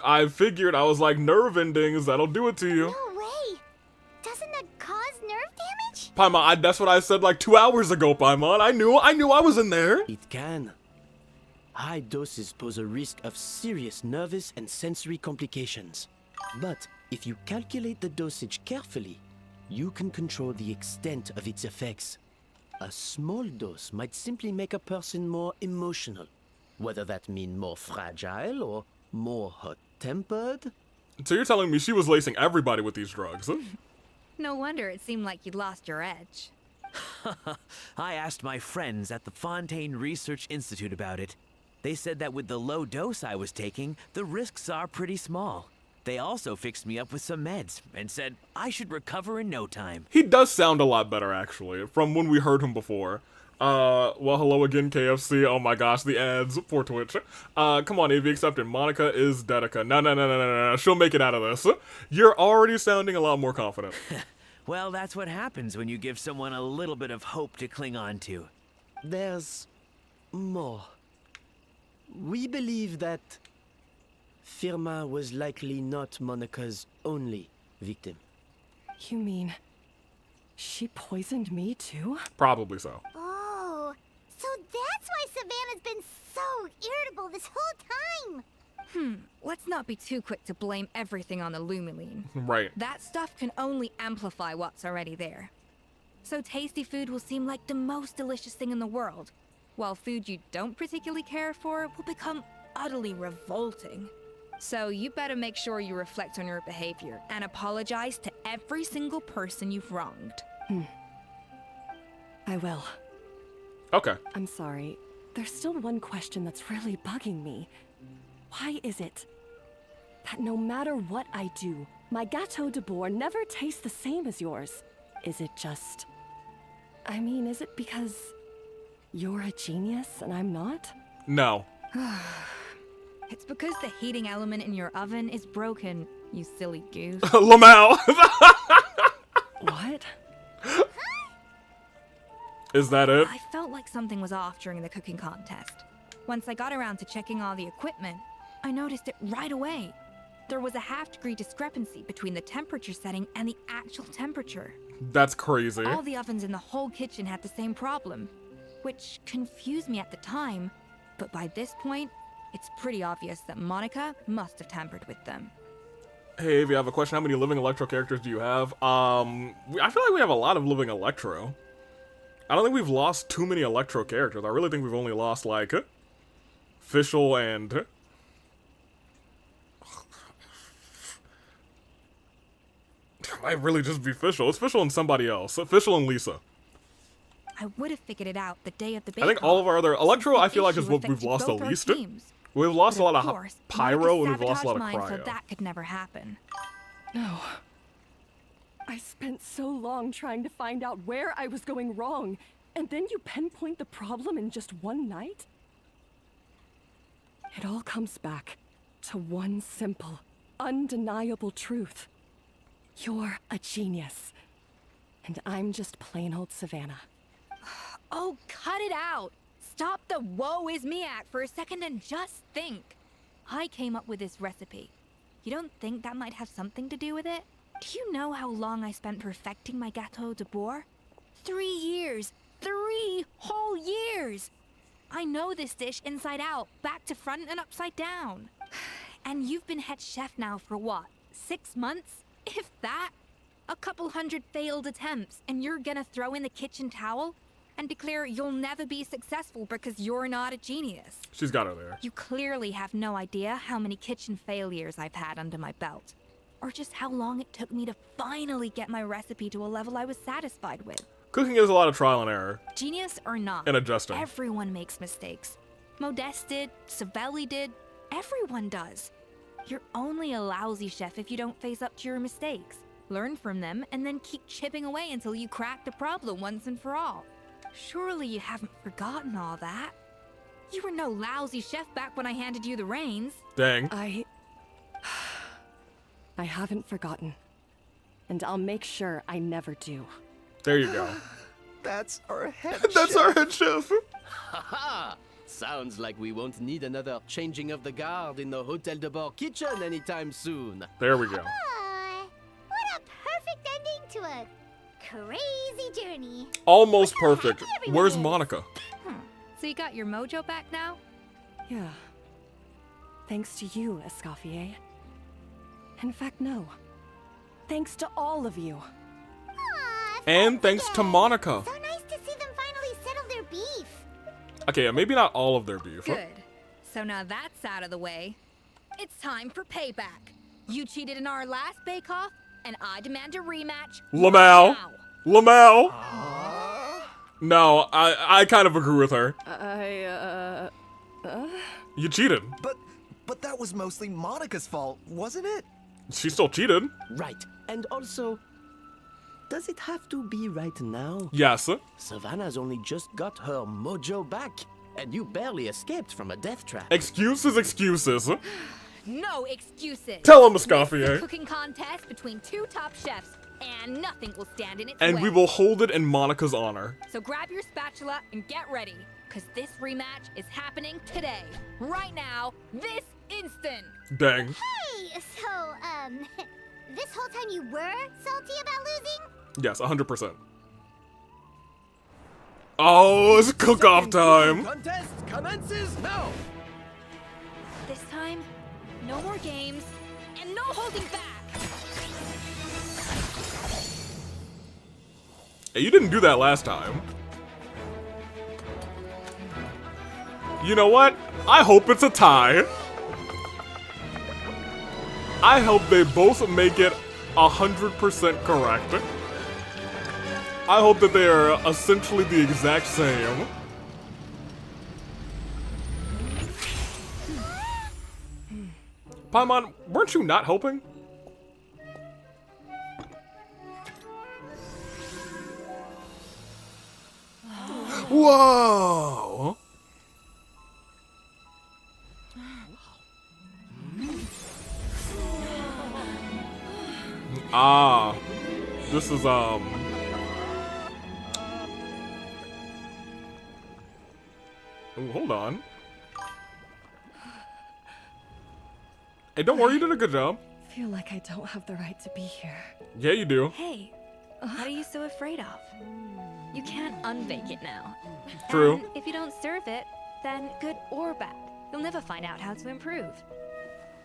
I figured, I was like, nerve endings, that'll do it to you. No way! Doesn't that cause nerve damage? Paimon, that's what I said like 2 hours ago, Paimon. I knew I was in there. It can. High doses pose a risk of serious nervous and sensory complications. But if you calculate the dosage carefully, you can control the extent of its effects. A small dose might simply make a person more emotional, whether that mean more fragile or more hot-tempered. So you're telling me she was lacing everybody with these drugs? Huh? No wonder it seemed like you'd lost your edge. I asked my friends at the Fontaine Research Institute about it. They said that with the low dose I was taking, the risks are pretty small. They also fixed me up with some meds and said I should recover in no time. He does sound a lot better, actually, from when we heard him before. Well, hello again, KFC. Oh my gosh, the ads for Twitch. Come on, AV accepted. Monica is Dedica. No. She'll make it out of this. You're already sounding a lot more confident. Well, that's what happens when you give someone a little bit of hope to cling on to. There's more. We believe that Firmin was likely not Monica's only victim. You mean she poisoned me too? Probably so. Oh, so that's why Savannah's been so irritable this whole time. Let's not be too quick to blame everything on the Lumiline. Right. That stuff can only amplify what's already there. So tasty food will seem like the most delicious thing in the world, while food you don't particularly care for will become utterly revolting. So you better make sure you reflect on your behavior and apologize to every single person you've wronged. I will. Okay. I'm sorry. There's still one question that's really bugging me. Why is it that no matter what I do, my Gâteau de Bourg never tastes the same as yours? Is it just... I mean, is it because you're a genius and I'm not? No. It's because the heating element in your oven is broken, you silly goose. Lamau! What? Is that it? I felt like something was off during the cooking contest. Once I got around to checking all the equipment, I noticed it right away. There was a half-degree discrepancy between the temperature setting and the actual temperature. That's crazy. All the ovens in the whole kitchen had the same problem, which confused me at the time, but by this point, it's pretty obvious that Monica must have tampered with them. Hey, if you have a question, how many living Electro characters do you have? I feel like we have a lot of living Electro. I don't think we've lost too many Electro characters. I really think we've only lost, like, Fischl and... It might really just be Fischl. It's Fischl and somebody else. Fischl and Lisa. I would have figured it out the day of the I think all of our other... Electro, I feel like, is what we've lost the least. We've lost a lot of Pyro, and we've lost a lot of Cryo. So that could never happen. No. I spent so long trying to find out where I was going wrong, and then you pinpoint the problem in just one night? It all comes back to one simple, undeniable truth. You're a genius, and I'm just plain old Savannah. Oh, cut it out! Stop the woe is me act for a second and just think. I came up with this recipe. You don't think that might have something to do with it? Do you know how long I spent perfecting my Gâteau de Bourg? 3 years! 3 whole years! I know this dish inside out, back to front and upside down. And you've been head chef now for what, 6 months? If that? A couple hundred failed attempts, and you're gonna throw in the kitchen towel? And declare you'll never be successful because you're not a genius. She's got her there. You clearly have no idea how many kitchen failures I've had under my belt. Or just how long it took me to finally get my recipe to a level I was satisfied with. Cooking is a lot of trial and error. Genius or not, and adjusting. Everyone makes mistakes. Modeste did, Savelli did, everyone does. You're only a lousy chef if you don't face up to your mistakes. Learn from them and then keep chipping away until you crack the problem once and for all. Surely you haven't forgotten all that. You were no lousy chef back when I handed you the reins. Dang. I haven't forgotten. And I'll make sure I never do. There you go. That's our head That's chef. our head chef. Haha! Sounds like we won't need another changing of the guard in the Hotel de Bourg kitchen anytime soon. There we go. What a perfect ending to a crazy journey. Almost perfect. Where's Monica? So you got your mojo back now? Yeah. Thanks to you, Escoffier. In fact, no. Thanks to all of you. And thanks to Monica. So nice to see them finally settle their beef. Okay, maybe not all of their beef. Good. So now that's out of the way. It's time for payback. You cheated in our last bake-off, and I demand a rematch. Lamau. Lamau. No, I kind of agree with her. You cheated. But that was mostly Monica's fault, wasn't it? She still cheated. Right. And also, does it have to be right now? Yes. Savannah's only just got her mojo back, and you barely escaped from a death trap. Excuses, excuses. No excuses. Tell him, This Escoffier. is a cooking contest between 2 top chefs, and nothing will stand in its And way. we will hold it in Monica's honor. So grab your spatula and get ready, because this rematch is happening today. Right now, this instant. Dang. Hey, so, this whole time you were salty about losing? Yes, 100%. Oh, it's cook-off time. Contest commences now. This time, no more games, and no holding back. Hey, you didn't do that last time. You know what? I hope it's a tie. I hope they both make it 100% correct. I hope that they are essentially the exact same. Paimon, weren't you not helping? Whoa! Ah, this is Ooh, hold on. Hey, don't worry, you did a good job. I feel like I don't have the right to be here. Yeah, you do. Hey, what are you so afraid of? You can't unbake it now. True. And if you don't serve it, then good or bad, you'll never find out how to improve.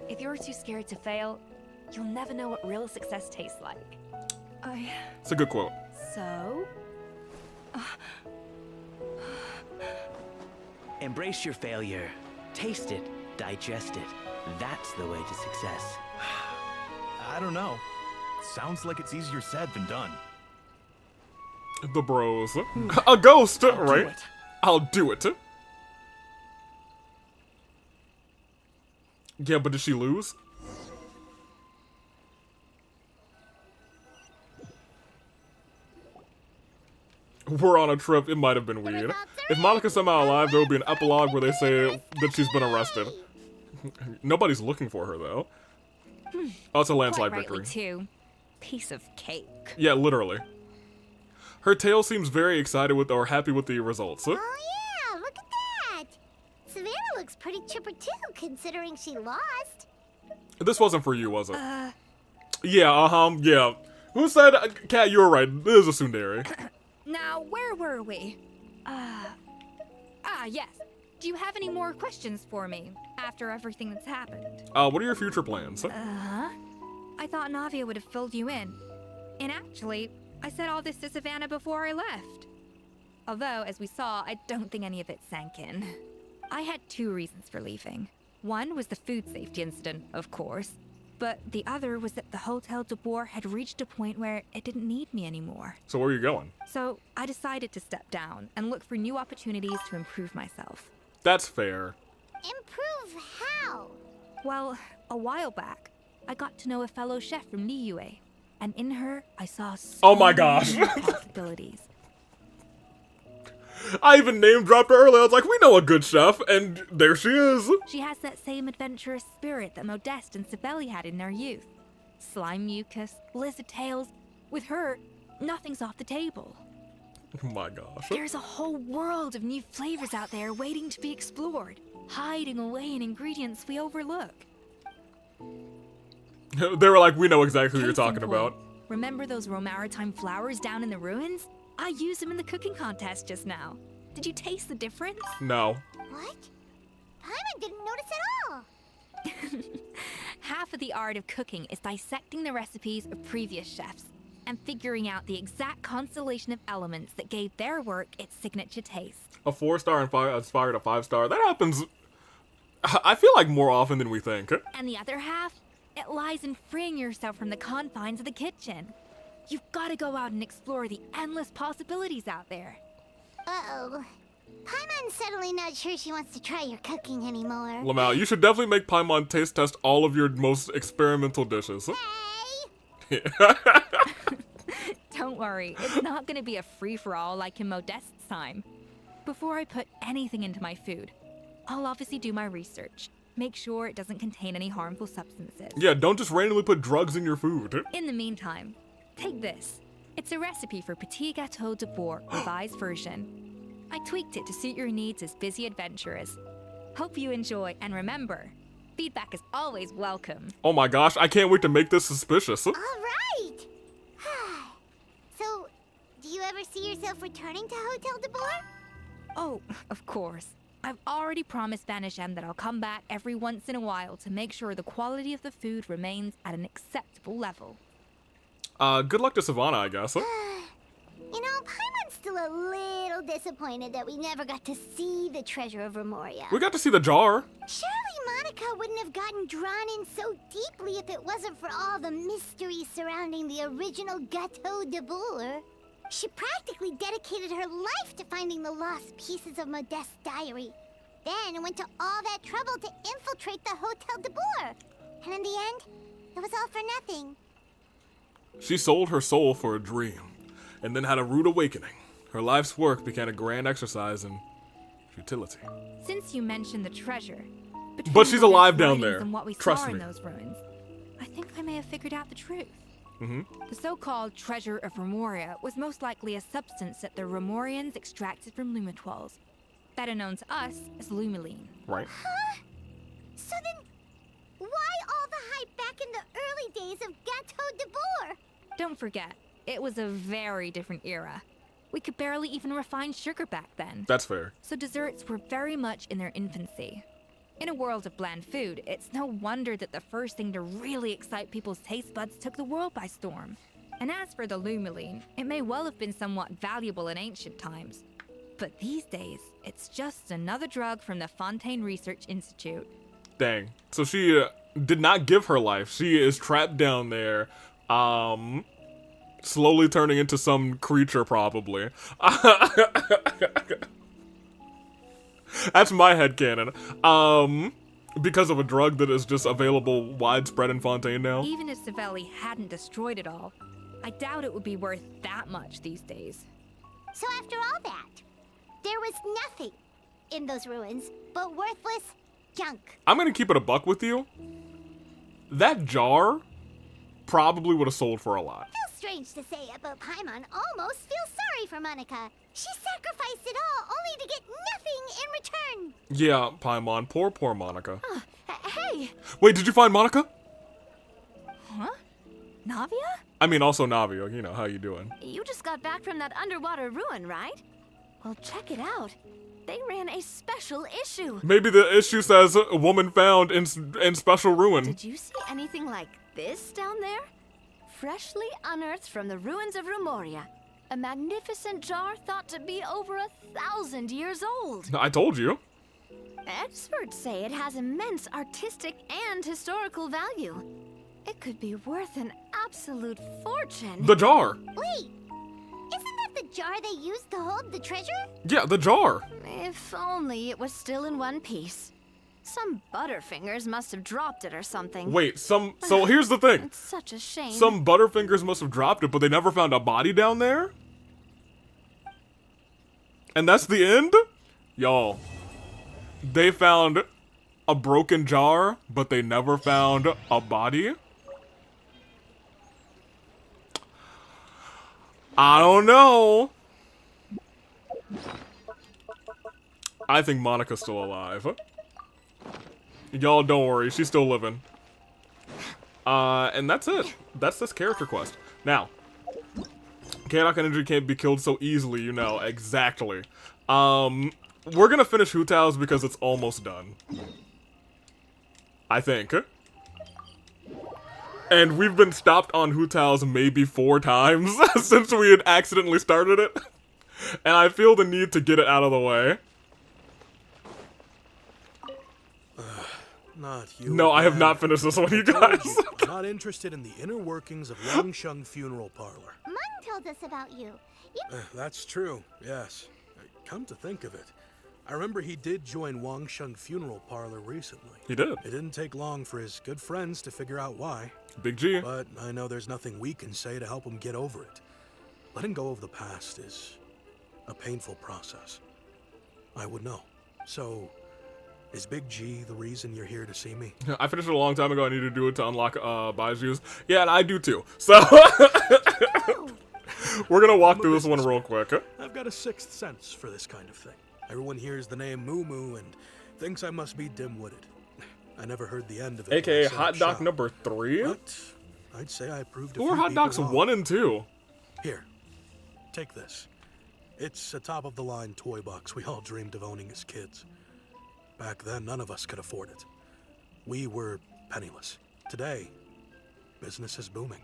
If you're too scared to fail, you'll never know what real success tastes like. It's a good quote. So? Embrace your failure. Taste it. Digest it. That's the way to success. I don't know. Sounds like it's easier said than done. The bros. A ghost, right? I'll do it. Yeah, but did she lose? We're on a trip. It might have been weird. If Monika's somehow alive, there will be an epilogue where they say that she's been arrested. Nobody's looking for her, though. Oh, it's a landslide victory. Too. Piece of cake. Yeah, literally. Her tail seems very excited with or happy with the results. Oh yeah, look at that! Savannah looks pretty chipper too, considering she lost. This wasn't for you, was it? Yeah, yeah. Who said, Kat, you were right. This is a tsundere. Now, where were we? Yes. Do you have any more questions for me after everything that's happened? What are your future plans? I thought Navia would have filled you in. And actually, I said all this to Savannah before I left. Although, as we saw, I don't think any of it sank in. I had two reasons for leaving. One was the food safety incident, of course. But the other was that the Hotel de Boer had reached a point where it didn't need me anymore. So where are you going? So I decided to step down and look for new opportunities to improve myself. That's fair. Improve how? Well, a while back, I got to know a fellow chef from Liyue, and in her, I saw so oh my gosh. many possibilities. I even name dropped her earlier. I was like, we know a good chef, and there she is. She has that same adventurous spirit that Modeste and Sibeli had in their youth. Slime mucus, lizard tails. With her, nothing's off the table. Oh my gosh. There's a whole world of new flavors out there waiting to be explored, hiding away in ingredients we overlook. They were like, we know exactly who you're talking about. Remember those Romaritime flowers down in the ruins? I used them in the cooking contest just now. Did you taste the difference? No. What? Paimon didn't notice at all. Half of the art of cooking is dissecting the recipes of previous chefs and figuring out the exact constellation of elements that gave their work its signature taste. A 4-star inspired a 5-star. That happens, I feel like, more often than we think. And the other half? It lies in freeing yourself from the confines of the kitchen. You've got to go out and explore the endless possibilities out there. Uh-oh. Paimon's suddenly not sure she wants to try your cooking anymore. Lamau, you should definitely make Paimon taste test all of your most experimental dishes. Hey! Don't worry, it's not going to be a free-for-all like in Modeste's time. Before I put anything into my food, I'll obviously do my research. Make sure it doesn't contain any harmful substances. Yeah, don't just randomly put drugs in your food. In the meantime, take this. It's a recipe for Petit Gâteau de Boer, revised version. I tweaked it to suit your needs as busy adventurers. Hope you enjoy, and remember, feedback is always welcome. Oh my gosh, I can't wait to make this suspicious. All right! So, do you ever see yourself returning to Hotel de Boer? Oh, of course. I've already promised Vanishem that I'll come back every once in a while to make sure the quality of the food remains at an acceptable level. Good luck to Savannah, I guess. You know, Paimon's still a little so disappointed that we never got to see the treasure of Remoria. We got to see the jar. Surely Monica wouldn't have gotten drawn in so deeply if it wasn't for all the mystery surrounding the original Gateau de Bourg. She practically dedicated her life to finding the lost pieces of Modeste's diary. Then went to all that trouble to infiltrate the Hotel de Bourg. And in the end, it was all for nothing. She sold her soul for a dream, and then had a rude awakening. Her life's work became a grand exercise in futility. Since you mentioned the treasure, But she's alive down writings there. And what we Trust saw me. in those ruins, I think I may have figured out the truth. Mm-hmm. The so-called treasure of Remoria was most likely a substance that the Remorians extracted from Lumitoiles, better known to us as Lumiline. Right. Huh? So then, why all the hype back in the early days of Gateau de Bourg? Don't forget, it was a very different era. We could barely even refine sugar back then. That's fair. So desserts were very much in their infancy. In a world of bland food, it's no wonder that the first thing to really excite people's taste buds took the world by storm. And as for the Lumiline, it may well have been somewhat valuable in ancient times. But these days, it's just another drug from the Fontaine Research Institute. Dang. So she did not give her life. She is trapped down there, slowly turning into some creature, probably. That's my headcanon. Because of a drug that is just available widespread in Fontaine now. Even if Savelli hadn't destroyed it all, I doubt it would be worth that much these days. So after all that, there was nothing in those ruins but worthless junk. I'm gonna keep it a buck with you. That jar probably would have sold for a lot. Feels strange to say it, but Paimon almost feels sorry for Monica. She sacrificed it all only to get nothing in return. Yeah, Paimon. Poor Monica. Hey! Wait, did you find Monica? Huh? Navia? I mean, also Navio. You know, how you doing? You just got back from that underwater ruin, right? Well, check it out. They ran a special issue. Maybe the issue says a woman found in special ruin. Did you see anything like this down there? Freshly unearthed from the ruins of Remoria. A magnificent jar thought to be over 1,000 years old. I told you. Experts say it has immense artistic and historical value. It could be worth an absolute fortune. The jar. Wait, isn't that the jar they used to hold the treasure? Yeah, the jar. If only it was still in one piece. Some butterfingers must have dropped it or something. Wait, so here's the thing. It's such a shame. Some butterfingers must have dropped it, but they never found a body down there? And that's the end? Y'all, they found a broken jar, but they never found a body? I don't know. I think Monica's still alive. Y'all, don't worry. She's still living. And that's it. That's this character quest. Now, Chaotic Energy can't be killed so easily, you know. Exactly. We're gonna finish Hu Tao's because it's almost done. I think. And we've been stopped on Hu Tao's maybe 4 times since we had accidentally started it. And I feel the need to get it out of the way. Not you. No, I have again. not finished this one, you I told guys. you, I'm not interested in the inner workings of Wangsheng Funeral Parlor. Mung told us about you. That's true, yes. Come to think of it, I remember he did join Wangsheng Funeral Parlor recently. He did. It didn't take long for his good friends to figure out why. Big G. But I know there's nothing we can say to help him get over it. Letting go of the past is a painful process. I would know. So, is Big G the reason you're here to see me? I finished it a long time ago. I need to do it to unlock Baiju's. Yeah, and I do too. So, we're gonna walk through this one real quick. I've got a sixth sense for this kind of thing. Everyone hears the name Moo Moo and thinks I must be dim-witted. I never heard the end of it. AKA till I set Hot up Doc shop. number 3? But I'd say I proved a Or few Hot Docs people wrong. 1 and 2? Here, take this. It's a top-of-the-line toy box we all dreamed of owning as kids. Back then, none of us could afford it. We were penniless. Today, business is booming.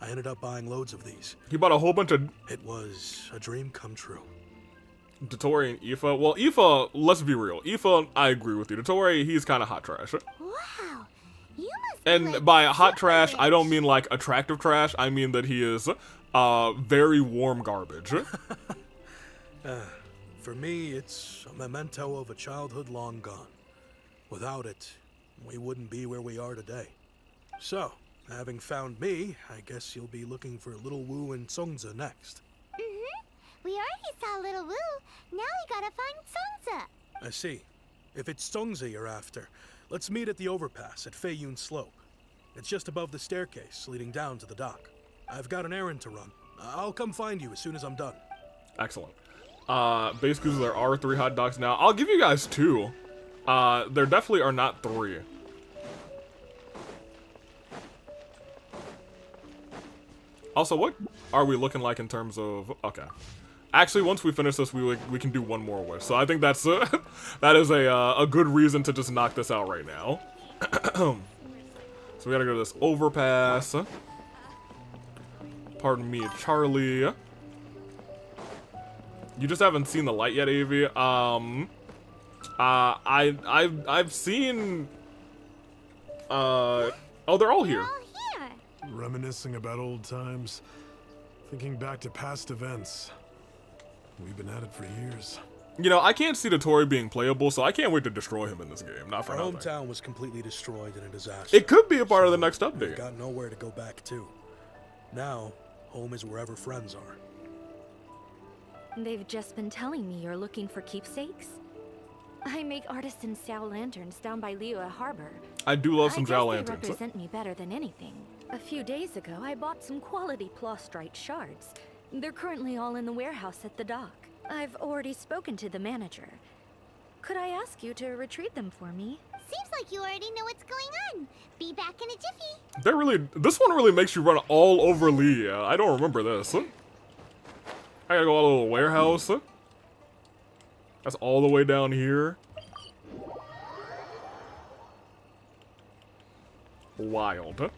I ended up buying loads of these. He bought a whole bunch of... It was a dream come true. Dotori and Aoife. Well, Aoife, let's be real. Aoife, I agree with you. Dotori, he's kind of hot trash. Wow. You must And by hot trash, I don't mean like attractive trash. I mean that he is very warm garbage. For me, it's a memento of a childhood long gone. Without it, we wouldn't be where we are today. So, having found me, I guess you'll be looking for Little Wu and Songza next. We already saw Little Wu. Now we gotta find Songza. I see. If it's Songza you're after, let's meet at the overpass at Feiyun Slope. It's just above the staircase leading down to the dock. I've got an errand to run. I'll come find you as soon as I'm done. Excellent. Basically, there are 3 hot dogs now. I'll give you guys 2. There definitely are not 3. Also, what are we looking like in terms of... Okay. Actually, once we finish this, we can do one more wish. So I think that's that is a good reason to just knock this out right now. So we gotta go to this overpass. Pardon me, Charlie. You just haven't seen the light yet, Avi. I've seen. Oh, they're all here. Reminiscing about old times, thinking back to past events. We've been at it for years. You know, I can't see Dotori being playable, so I can't wait to destroy him in this game. Not for Our nothing. hometown was completely destroyed in a disaster. It could be a part of the next update. We've got nowhere to go back to. Now, home is wherever friends are. They've just been telling me you're looking for keepsakes. I make artisan Xiao lanterns down by Liyue Harbor. I do love some Xiao They lanterns. represent me better than anything. A few days ago, I bought some quality plastrite shards. They're currently all in the warehouse at the dock. I've already spoken to the manager. Could I ask you to retrieve them for me? Seems like you already know what's going on. Be back in a jiffy. This one really makes you run all over Lee. I don't remember this. I gotta go all over the warehouse. That's all the way down here. Wild.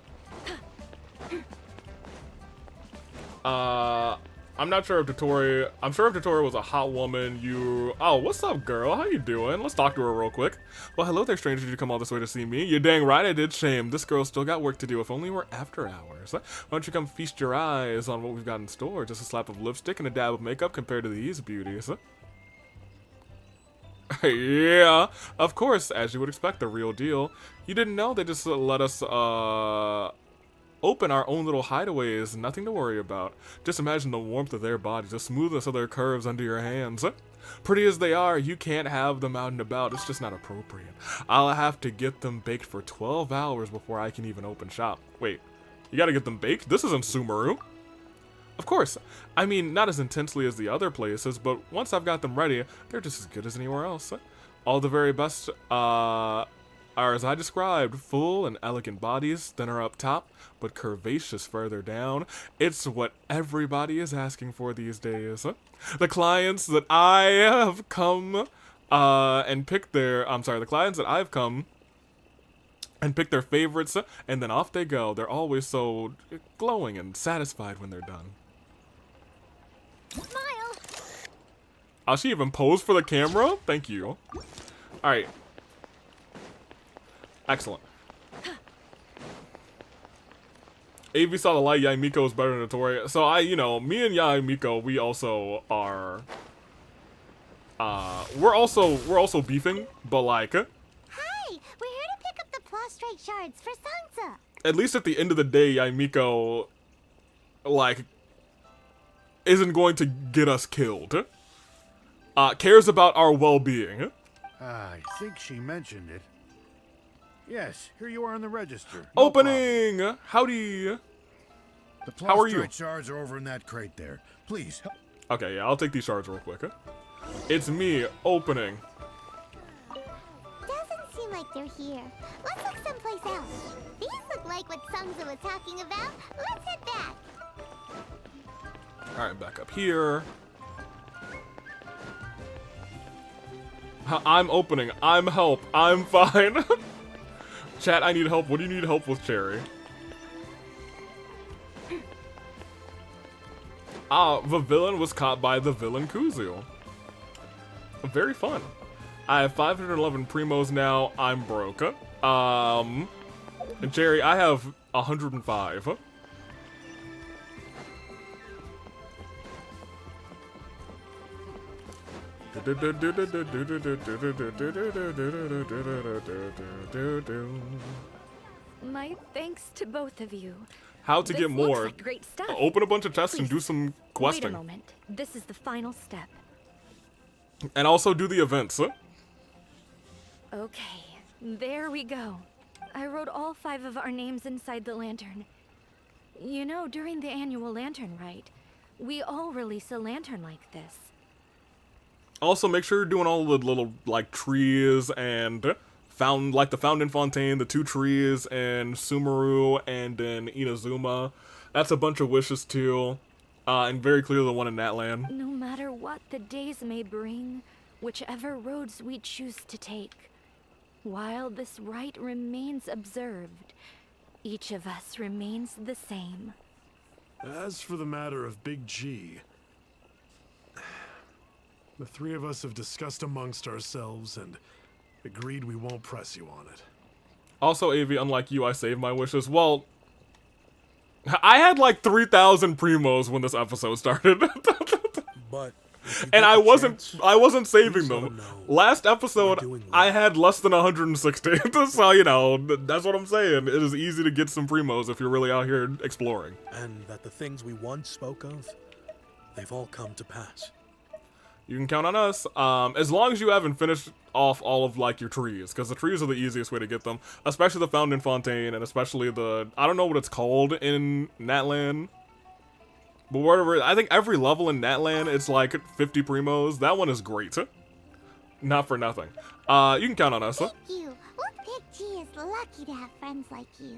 I'm not sure if Dotori... I'm sure if Dotori was a hot woman, you... Oh, what's up, girl? How you doing? Let's talk to her real quick. Well, hello there, stranger. Did you come all this way to see me? You're dang right I did. Shame. This girl's still got work to do. If only we're after hours. Why don't you come feast your eyes on what we've got in store? Just a slap of lipstick and a dab of makeup compared to these beauties. Yeah, of course, as you would expect, the real deal. You didn't know they just let us, open our own little hideaways. Nothing to worry about. Just imagine the warmth of their bodies, the smoothness of their curves under your hands. Pretty as they are, you can't have them out and about. It's just not appropriate. I'll have to get them baked for 12 hours before I can even open shop. Wait, you gotta get them baked? This isn't Sumeru. Of course. I mean, not as intensely as the other places, but once I've got them ready, they're just as good as anywhere else. All the very best, are, as I described, full and elegant bodies, thinner up top, but curvaceous further down. It's what everybody is asking for these days. The clients that I have come, and picked their, the clients that I've come and pick their favorites, and then off they go. They're always so glowing and satisfied when they're done. Smile. Oh, she even posed for the camera? Thank you. Alright. Excellent. AV saw the light, Yaimiko is better than Dotori. So me and Yaimiko, we also are, we're also beefing, but like, Hi, we're here to pick up the plastrite shards for Sansa. at least at the end of the day, Yaimiko, like, isn't going to get us killed. Cares about our well-being. I think she mentioned it. Yes, here you are on the register. Opening! Howdy! The How are you? plastrite shards are over in that crate there. Please help. Okay, yeah, I'll take these shards real quick. It's me, opening. Doesn't seem like they're here. Let's look someplace else. These look like what Sansa was talking about. Let's head back. Alright, back up here. I'm opening. I'm help. I'm fine. Chat, I need help. What do you need help with, Cherry? The villain was caught by the villain Kuzu. Very fun. I have 511 primos now. I'm broke. And Jerry, I have 105. My thanks to both of you. How to This get looks more? like great stuff. Open a bunch of chests and do some Wait a questing, moment. This is the final step. and also do the events. Okay, there we go. I wrote all 5 of our names inside the lantern. You know, during the annual lantern rite, we all release a lantern like this. Also, make sure you're doing all the little like trees and fountain, like the fountain fontaine, the 2 trees in Sumeru and in Inazuma. That's a bunch of wishes too, and very clearly the one in Natland. No matter what the days may bring, whichever roads we choose to take, while this rite remains observed, each of us remains the same. As for the matter of Big G, the 3 of us have discussed amongst ourselves and agreed we won't press you on it. Also, Avi, unlike you, I saved my wishes. Well, I had like 3,000 primos when this episode started. But and I wasn't saving them. Last episode, I had less than 160. So, you know, that's what I'm saying. It is easy to get some primos if you're really out here exploring. And that the things we once spoke of, they've all come to pass. You can count on us, as long as you haven't finished off all of, like, your trees, because the trees are the easiest way to get them, especially the Fountain Fontaine, and especially the, I don't know what it's called in Natland, but whatever, I think every level in Natland, it's like 50 primos. That one is great. Not for nothing. You can count on us. Thank you. Look, Big G is lucky to have friends like you.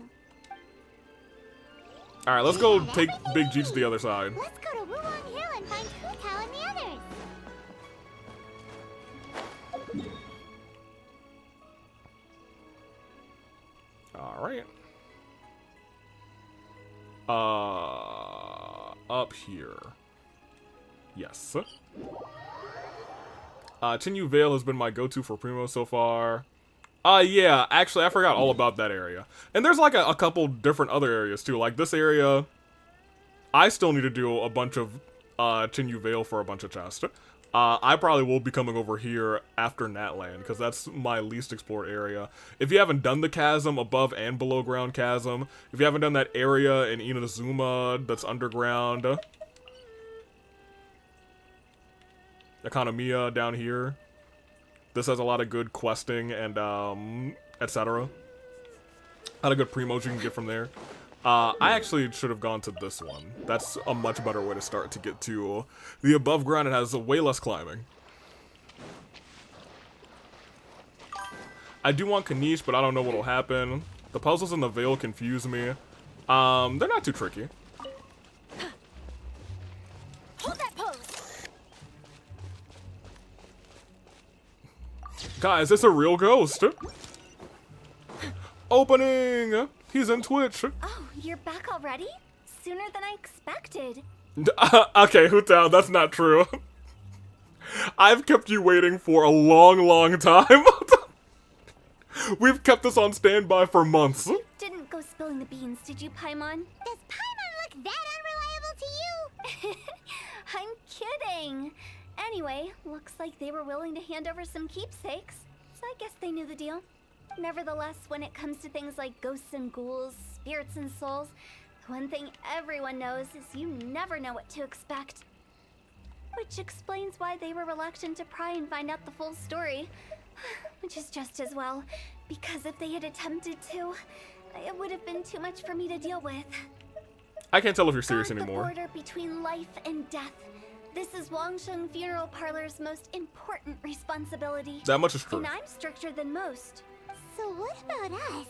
Alright, let's go take Big G to the other side. Let's go to Wulong Hill and find Hu Tao and the others. Alright. Up here. Yes. Chinyu Vale has been my go-to for Primo so far. Yeah, actually, I forgot all about that area. And there's like a couple different other areas too. Like this area, I still need to do a bunch of Chinyu Vale for a bunch of chests. I probably will be coming over here after Natland, because that's my least explored area. If you haven't done the chasm, above and below ground chasm, if you haven't done that area in Inazuma that's underground, Economia down here, this has a lot of good questing and etc. A lot of good primos you can get from there. I actually should have gone to this one. That's a much better way to start to get to the above ground. It has way less climbing. I do want Kanish, but I don't know what'll happen. The puzzles in the Vale confuse me. They're not too tricky. Hold that pose. Guys, it's a real ghost. Opening! He's in Twitch. Oh, you're back already? Sooner than I expected. Okay, Hutao, that's not true. I've kept you waiting for a long, long time. We've kept this on standby for months. You didn't go spilling the beans, did you, Paimon? Does Paimon look that unreliable to you? I'm kidding. Anyway, looks like they were willing to hand over some keepsakes, so I guess they knew the deal. Nevertheless, when it comes to things like ghosts and ghouls, spirits and souls, the one thing everyone knows is you never know what to expect. Which explains why they were reluctant to pry and find out the full story. Which is just as well, because if they had attempted to, it would have been too much for me to deal with. I can't tell if you're serious Guard anymore. the border between life and death. This is Wangsheng Funeral Parlor's most important responsibility. That much is true. And I'm stricter than most. So what about us?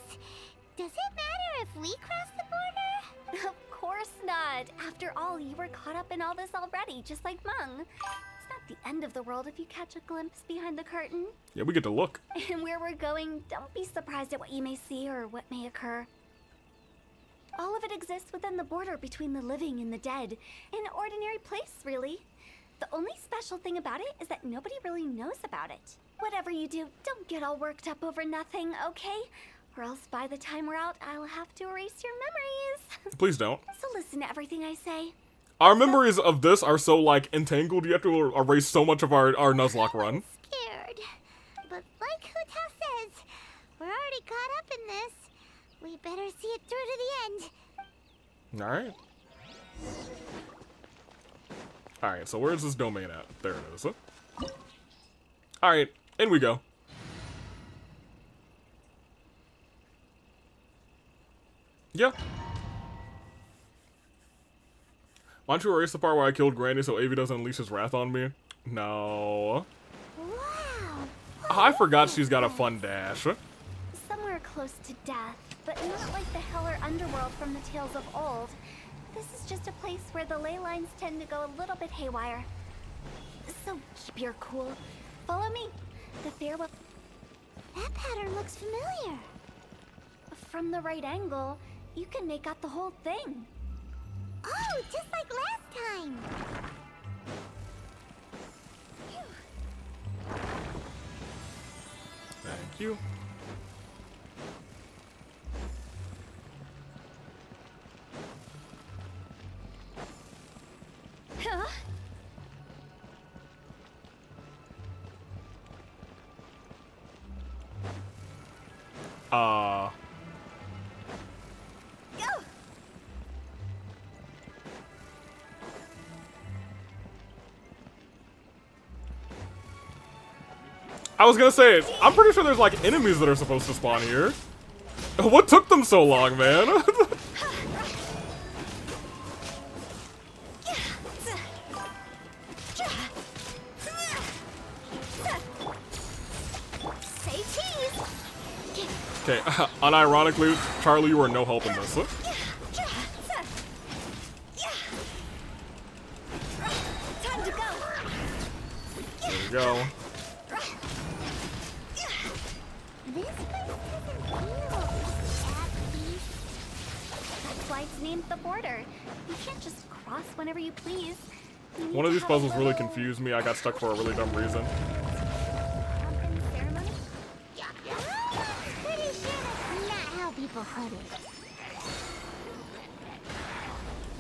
Does it matter if we cross the border? Of course not. After all, you were caught up in all this already, just like Meng. It's not the end of the world if you catch a glimpse behind the curtain. Yeah, we get to look. And where we're going, don't be surprised at what you may see or what may occur. All of it exists within the border between the living and the dead. An ordinary place, really. The only special thing about it is that nobody really knows about it. Whatever you do, don't get all worked up over nothing, okay? Or else by the time we're out, I'll have to erase your memories. Please don't. So listen to everything I say. Our memories of this are so, like, entangled, you have to erase so much of our Nuzlocke run. Scared. But like Huta says, we're already caught up in this. We better see it through to the end. Alright. Alright, so where's this domain at? There it is. Alright, in we go. Yeah. Why don't you erase the part where I killed Granny so Avi doesn't unleash his wrath on me? No. Wow. I forgot she's got a fun dash. Somewhere close to death, but not like the hell or underworld from the tales of old. This is just a place where the ley lines tend to go a little bit haywire. So keep your cool. Follow me. The fair will... That pattern looks familiar. From the right angle, you can make out the whole thing. Oh, just like last time. Thank you. Huh? Go. I was gonna say, I'm pretty sure there's like enemies that are supposed to spawn here. What took them so long, man? Say cheese. Okay, unironically, Charlie, you are no help in this. Time to go. There you go. This place doesn't feel at peace. That's why it's named the border. You can't just cross whenever you please. You need One of to these have a puzzles really little confused me. I got stuck for a really dumb reason. pumpkin ceremony. Pretty sure that's not how people put it.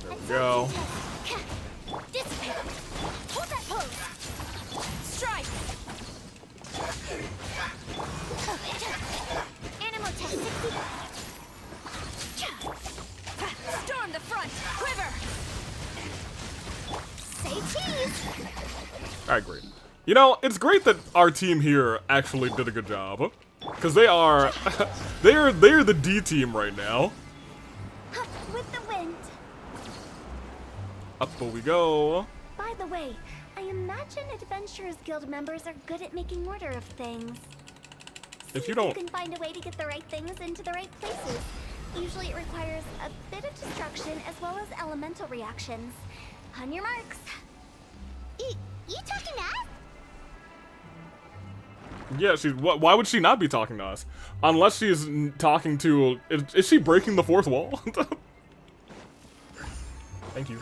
There we go. Dissipate. Hold that pose. Strike. Animal test 60. Storm the front. Quiver. Say cheese. Alright, great. You know, it's great that our team here actually did a good job. Because they are... they're the D team right now. With the wind. Up we go. By the way, I imagine Adventurers Guild members are good at making order of things. If you You don't... can find a way to get the right things into the right places. Usually it requires a bit of destruction as well as elemental reactions. On your marks. You talking to us? Yeah, she's... Why would she not be talking to us? Unless she's talking to... Is she breaking the fourth wall? Thank you.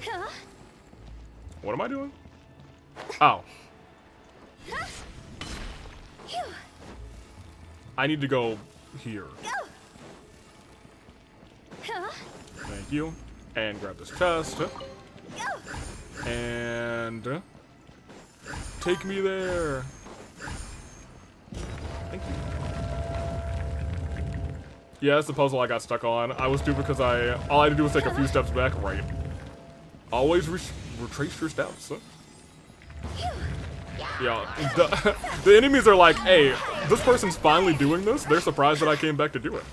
Huh? What am I doing? Oh. Phew. I need to go here. Go. Huh? Thank you. And grab this chest. Go. And... take me there. Thank you. Yeah, that's the puzzle I got stuck on. I was stupid because all I had to do was take a few steps back. Right. Always retrace your steps. Yeah, the enemies are like, hey, this person's finally doing this. They're surprised that I came back to do it.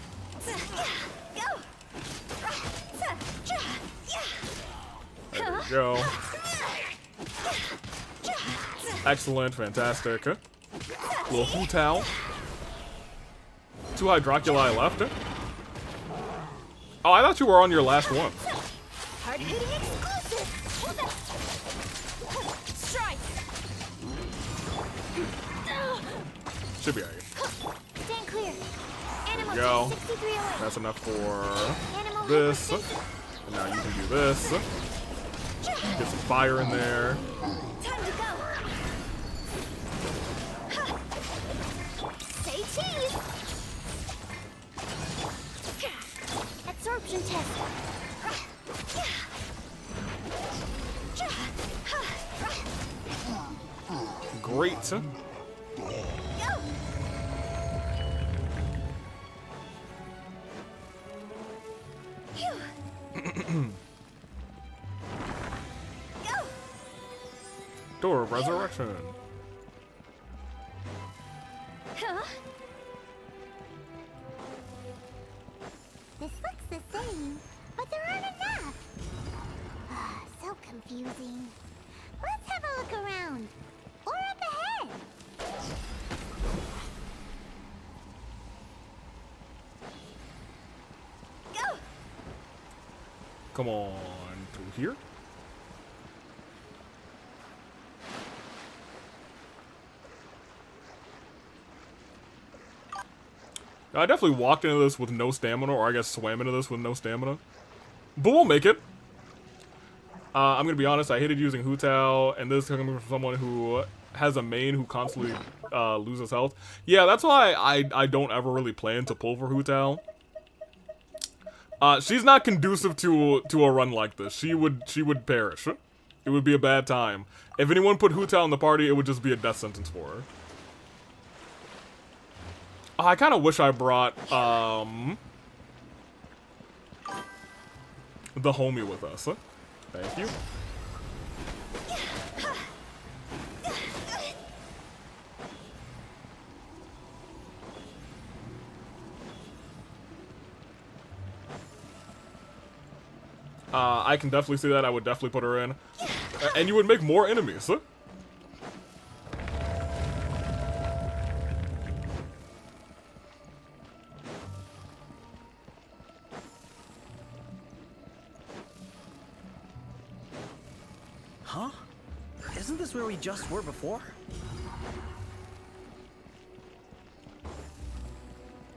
There we go. Excellent, fantastic. Little Hu Tao. 2 Hydroculi left. Oh, I thought you were on your last one. Hard-hitting exclusive. Strike. Should be alright. Stand clear. Animal Go. 6308. That's enough for Animal this. hyperstasis. And now you can do this. Get some fire in there. Time to go. Say cheese. Absorption test. Great. Door of Resurrection. Huh? This looks the same, but there aren't enough. So confusing. Let's have a look around. Or up ahead. Go! Come on, through here. I definitely walked into this with no stamina, or I guess swam into this with no stamina. But we'll make it. I'm gonna be honest, I hated using Hu Tao, and this is coming from someone who has a main who constantly loses health. Yeah, that's why I don't ever really plan to pull for Hu Tao. She's not conducive to a run like this. She would perish. It would be a bad time. If anyone put Hu Tao in the party, it would just be a death sentence for her. I kind of wish I brought the homie with us. Thank you. I can definitely see that. I would definitely put her in. And you would make more enemies. Huh? Isn't this where we just were before?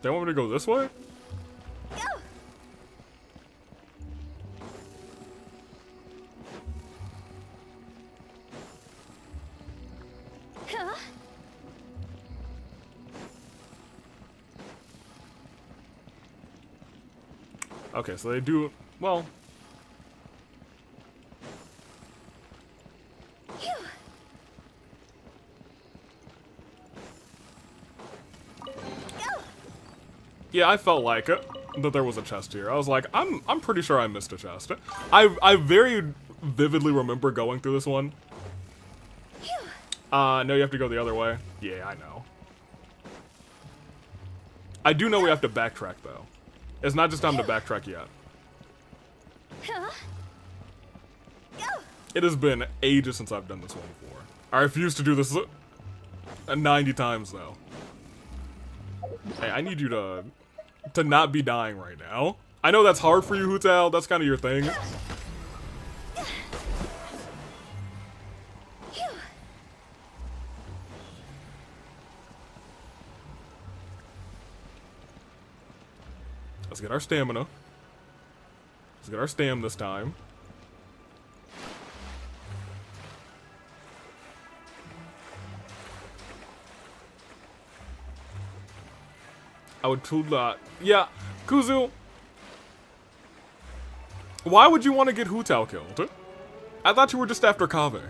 They want me to go this way? Okay, so they do, well... Yeah, I felt like it, that there was a chest here. I was like, I'm pretty sure I missed a chest. I very vividly remember going through this one. No, you have to go the other way. Yeah, I know. I do know we have to backtrack, though. It's not just time to backtrack yet. It has been ages since I've done this one before. I refuse to do this 90 times, though. Hey, I need you to not be dying right now. I know that's hard for you, Hu Tao. That's kind of your thing. Let's get our stamina. Let's get our stam this time. I would tool that. Yeah, Kuzu. Why would you want to get Hu Tao killed? I thought you were just after Kaveh.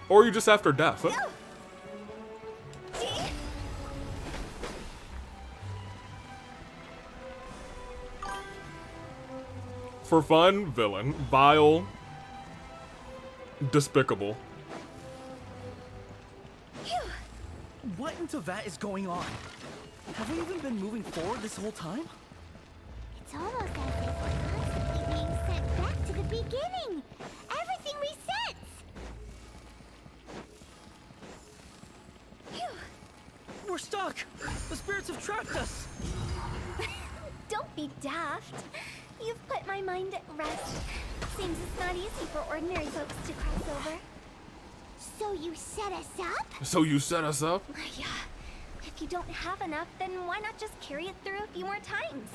Or are you just after death? For fun, villain. Vile. Despicable. What into that is going on? Have we even been moving forward this whole time? It's almost as if we're constantly being sent back to the beginning. Everything resets. We're stuck! The spirits have trapped us! Don't be daft. You've put my mind at rest. Seems it's not easy for ordinary folks to cross over. So you set us up? So you set us up? Yeah. If you don't have enough, then why not just carry it through a few more times?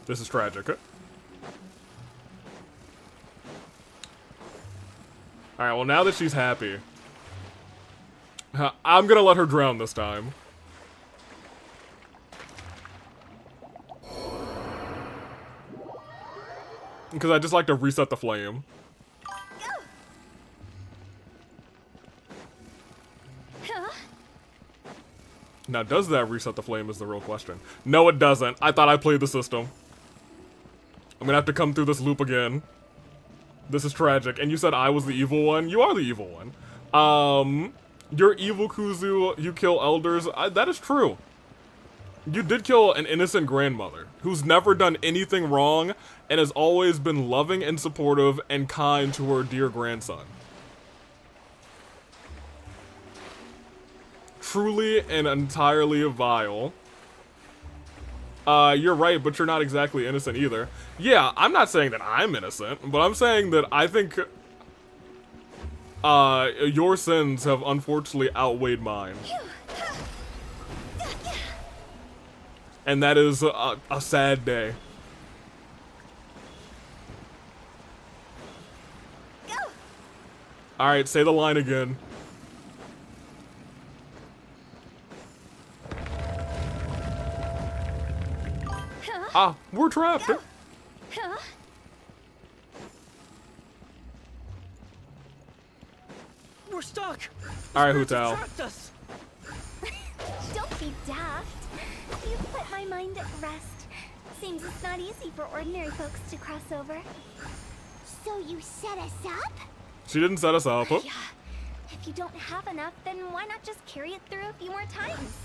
This is tragic. Alright, well now that she's happy, I'm gonna let her drown this time. Because I just like to reset the flame. Now, does that reset the flame is the real question. No, it doesn't. I thought I played the system. I'm gonna have to come through this loop again. This is tragic. And you said I was the evil one? You are the evil one. You're evil, Kuzu. You kill elders. That is true. You did kill an innocent grandmother who's never done anything wrong and has always been loving and supportive and kind to her dear grandson. Truly and entirely vile. You're right, but you're not exactly innocent either. Yeah, I'm not saying that I'm innocent, but I'm saying that I think your sins have unfortunately outweighed mine. And that is a sad day. Alright, say the line again. Ah, we're trapped. We're stuck. Alright, Hutao. Don't be daft. You've put my mind at rest. Seems it's not easy for ordinary folks to cross over. So you set us up? She didn't set us up. Yeah. If you don't have enough, then why not just carry it through a few more times?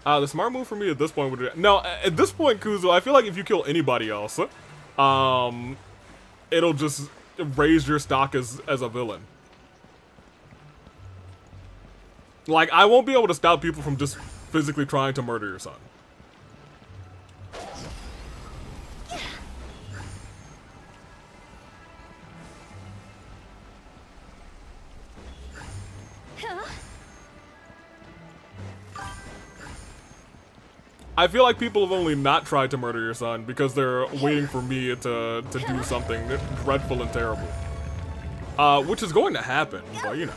The smart move for me at this point would... No, at this point, Kuzu, I feel like if you kill anybody else, it'll just raise your stock as a villain. Like, I won't be able to stop people from just physically trying to murder your son. I feel like people have only not tried to murder your son because they're waiting for me to do something dreadful and terrible. Which is going to happen, but you know.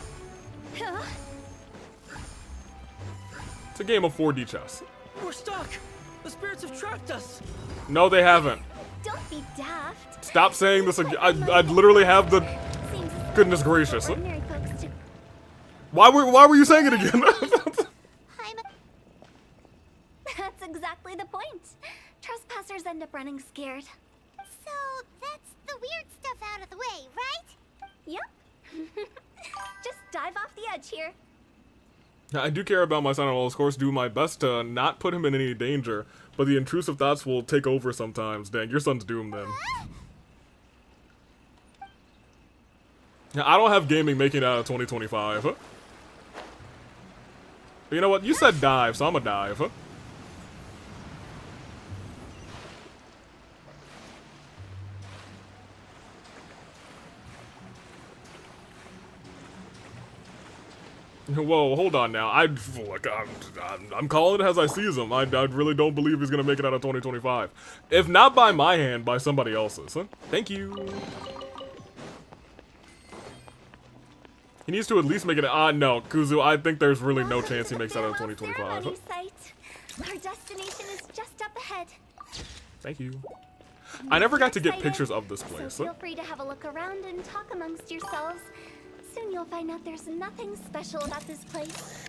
It's a game of 4D chess. We're stuck. The spirits have trapped us. No, they haven't. Don't be daft. Stop saying this again. I'd literally have the... Goodness gracious. Why were you saying it again? That's exactly the point. Trespassers end up running scared. So that's the weird stuff out of the way, right? Yep. Just dive off the edge here. I do care about my son and will, of course, do my best to not put him in any danger, but the intrusive thoughts will take over sometimes. Dang, your son's doomed then. I don't have gaming making it out of 2025. But you know what? You said dive, so I'm a dive. Whoa, hold on now. I'm calling it as I sees him. I really don't believe he's gonna make it out of 2025. If not by my hand, by somebody else's. Huh? Thank you. He needs to at least make it. No, Kuzu. I think there's really no chance he makes it out of 2025. Huh? Our destination is just up ahead. Thank you. I never got to get pictures of this place. So feel free to have a look around and talk amongst yourselves. Soon you'll find out there's nothing special about this place.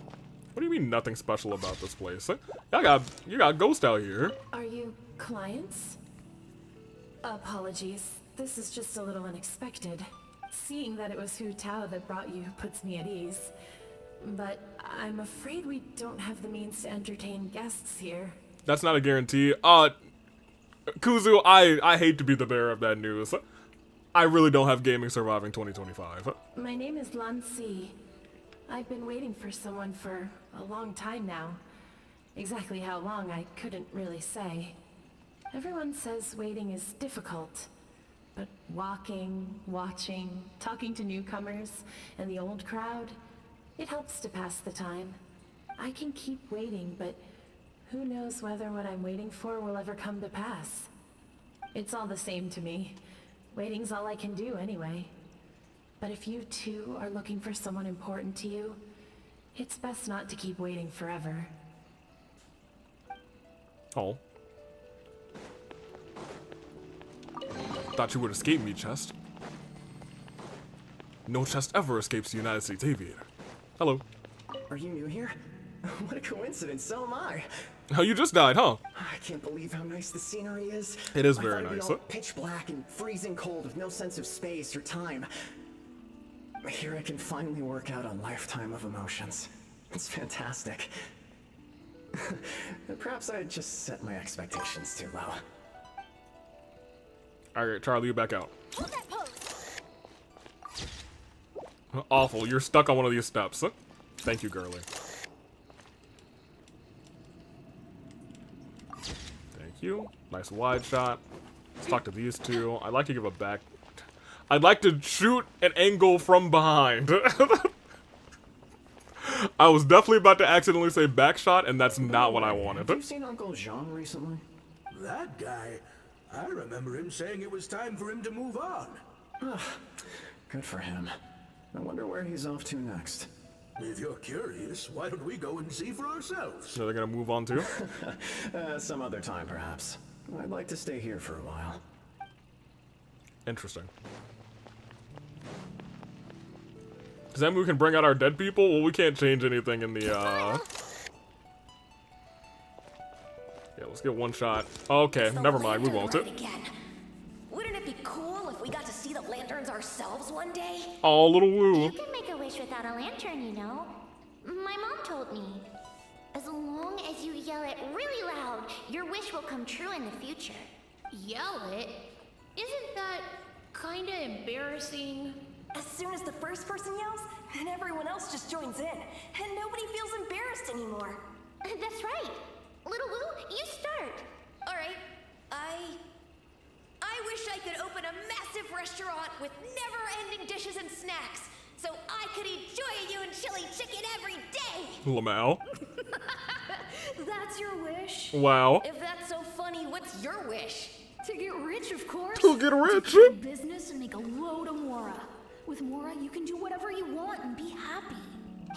What do you mean nothing special about this place? You got ghost out here. Are you clients? Apologies. This is just a little unexpected. Seeing that it was Hu Tao that brought you puts me at ease. But I'm afraid we don't have the means to entertain guests here. That's not a guarantee. Kuzu, I hate to be the bearer of that news. I really don't have gaming surviving 2025. My name is Lan Si. I've been waiting for someone for a long time now. Exactly how long, I couldn't really say. Everyone says waiting is difficult. But walking, watching, talking to newcomers, and the old crowd, it helps to pass the time. I can keep waiting, but who knows whether what I'm waiting for will ever come to pass. It's all the same to me. Waiting's all I can do anyway. But if you too are looking for someone important to you, it's best not to keep waiting forever. Oh. Thought you would escape me, Chest. No chest ever escapes the United States Aviator. Hello. Are you new here? What a coincidence, so am I. Oh, you just died, huh? I can't believe how nice the scenery is. It is I very thought it'd be nice. all pitch black and freezing cold with no sense of space or time. Here I can finally work out a lifetime of emotions. It's fantastic. Perhaps I just set my expectations too low. Alright, Charlie, you back out. Awful, you're stuck on one of these steps. Thank you, girly. Thank you. Nice wide shot. Let's talk to these two. I'd like to give a back. I'd like to shoot an angle from behind. I was definitely about to accidentally say back shot, and that's not what I wanted. Have you seen Uncle Jean recently? That guy, I remember him saying it was time for him to move on. Good for him. I wonder where he's off to next. If you're curious, why don't we go and see for ourselves? So they're gonna move on too? Some other time, perhaps. I'd like to stay here for a while. Interesting. Does that mean we can bring out our dead people? Well, we can't change anything in the, Yeah, let's get one shot. Okay, never mind, we won't. Again. Wouldn't it be cool if we got to see the lanterns ourselves one day? Oh, little Woo. You can make a wish without a lantern, you know. My mom told me. As long as you yell it really loud, your wish will come true in the future. Yell it? Isn't that kinda embarrassing? As soon as the first person yells, and everyone else just joins in, and nobody feels embarrassed anymore. That's right. Little Woo, you start. All right, I wish I could open a massive restaurant with never-ending dishes and snacks, so I could eat joy and chili chicken every day. Lamau. That's your wish? Wow. If that's so funny, what's your wish? To get rich, of course. To get rich? To build business and make a load of Mora. With Mora, you can do whatever you want and be happy.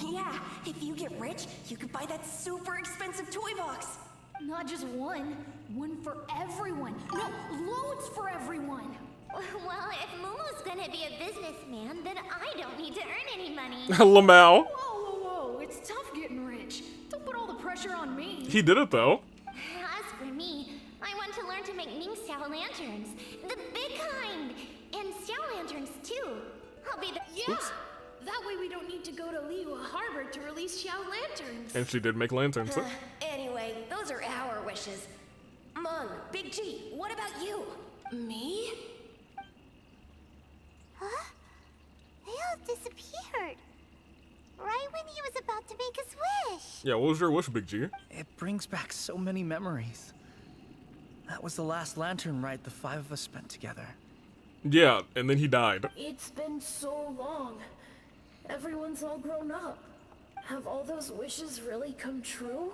Yeah, if you get rich, you could buy that super expensive toy box. Not just one. One for everyone. No, loads for everyone. Well, if Momo's gonna be a businessman, then I don't need to earn any money. Lamau. Whoa. It's tough getting rich. Don't put all the pressure on me. He did it, though. As for me, I want to learn to make Ning Xiao lanterns. The big kind. And Xiao lanterns, too. I'll be the... Yeah! That way we don't need to go to Liyue Harbor to release Xiao lanterns. And she did make lanterns. Anyway, those are our wishes. Mung, Big G, what about you? Me? Huh? They all disappeared. Right when he was about to make his wish. Yeah, what was your wish, Big G? It brings back so many memories. That was the last lantern ride the five of us spent together. Yeah, and then he died. It's been so long. Everyone's all grown up. Have all those wishes really come true?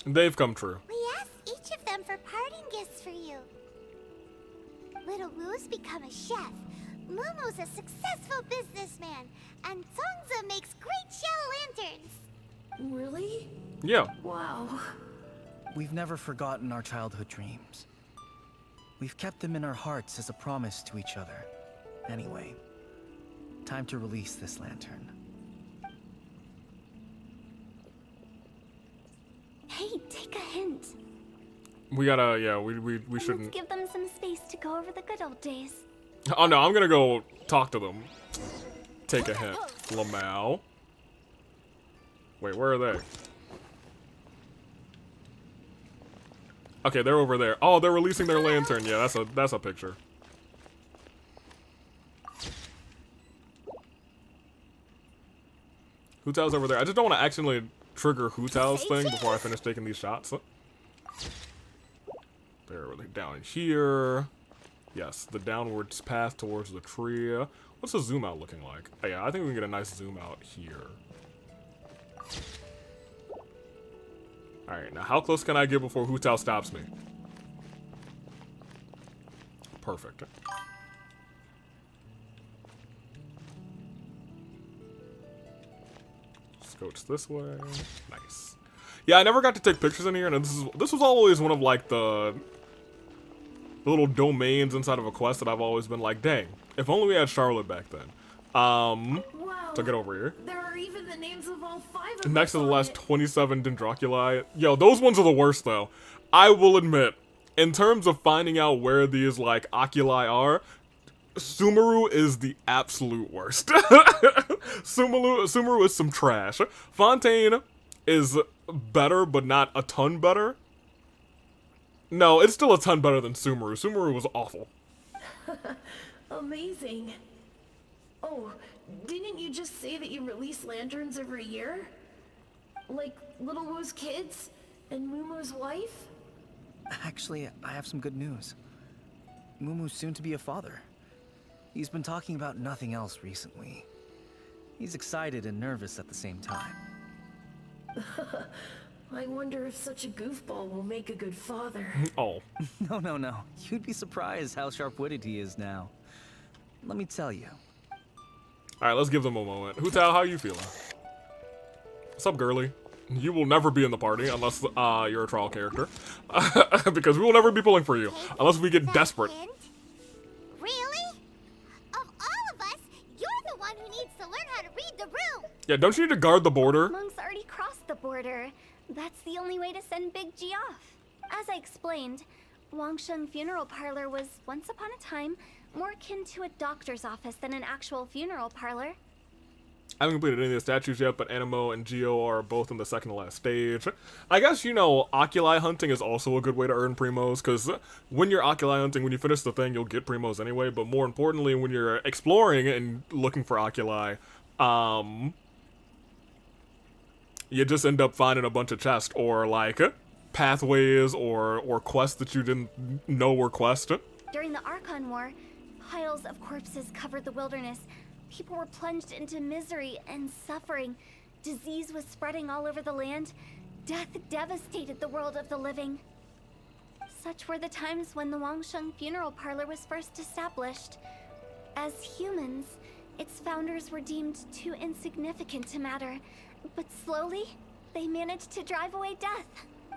They've come true. We asked each of them for parting gifts for you. Little Woo's become a chef. Momo's a successful businessman. And Songza makes great Xiao lanterns. Really? Yeah. Wow. We've never forgotten our childhood dreams. We've kept them in our hearts as a promise to each other. Anyway, time to release this lantern. Hey, take a hint. We gotta, yeah, we shouldn't. Let's give them some space to go over the good old days. Oh no, I'm gonna go talk to them. Take a hint. Lamau. Wait, where are they? Okay, they're over there. Oh, they're releasing their lantern. Yeah, that's a picture. Hu Tao's over there. I just don't want to accidentally trigger Hu Tao's thing before I finish taking these shots. They're really down here. Yes, the downwards path towards the tree. What's the zoom out looking like? Oh, yeah, I think we can get a nice zoom out here. Alright, now how close can I get before Hu Tao stops me? Perfect. Scooch this way. Nice. Yeah, I never got to take pictures in here, and this was always one of like the little domains inside of a quest that I've always been like, dang, if only we had Charlotte back then. So get over here. There are even the names of all 5 of Next to us the on last it. 27 Dendroculi. Yo, those ones are the worst though. I will admit, in terms of finding out where these like oculi are, Sumeru is the absolute worst. Sumeru is some trash. Fontaine is better, but not a ton better. No, it's still a ton better than Sumeru. Sumeru was awful. Amazing. Oh, didn't you just say that you release lanterns every year? Like Little Woo's kids and Mumu's wife? Actually, I have some good news. Mumu's soon to be a father. He's been talking about nothing else recently. He's excited and nervous at the same time. I wonder if such a goofball will make a good father. Oh. No. You'd be surprised how sharp-witted he is now. Let me tell you. Alright, let's give them a moment. Hu Tao, how you feeling? What's up, girly? You will never be in the party unless you're a trial character. Because we will never be pulling for you. Unless we get desperate. Really? Of all of us, you're the one who needs to learn how to read the room. Yeah, don't you need to guard the border? Monk's already crossed the border. That's the only way to send Big G off. As I explained, Wangsheng Funeral Parlor was once upon a time more akin to a doctor's office than an actual funeral parlor. I haven't completed any of the statues yet, but Animo and Geo are both in the second to last stage. I guess, you know, oculi hunting is also a good way to earn primos, because when you're oculi hunting, when you finish the thing, you'll get primos anyway, but more importantly, when you're exploring and looking for oculi, you just end up finding a bunch of chests, or like pathways, or quests that you didn't know were quests. During the Archon War, piles of corpses covered the wilderness. People were plunged into misery and suffering. Disease was spreading all over the land. Death devastated the world of the living. Such were the times when the Wangsheng Funeral Parlor was first established. As humans, its founders were deemed too insignificant to matter, but slowly, they managed to drive away death.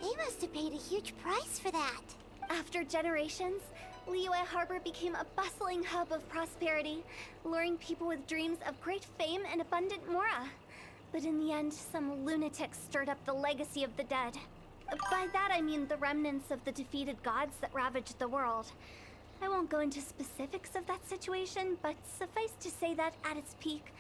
They must have paid a huge price for that. After generations, Liyue Harbor became a bustling hub of prosperity, luring people with dreams of great fame and abundant mora. But in the end, some lunatics stirred up the legacy of the dead. By that I mean the remnants of the defeated gods that ravaged the world. I won't go into specifics of that situation, but suffice to say that at its peak,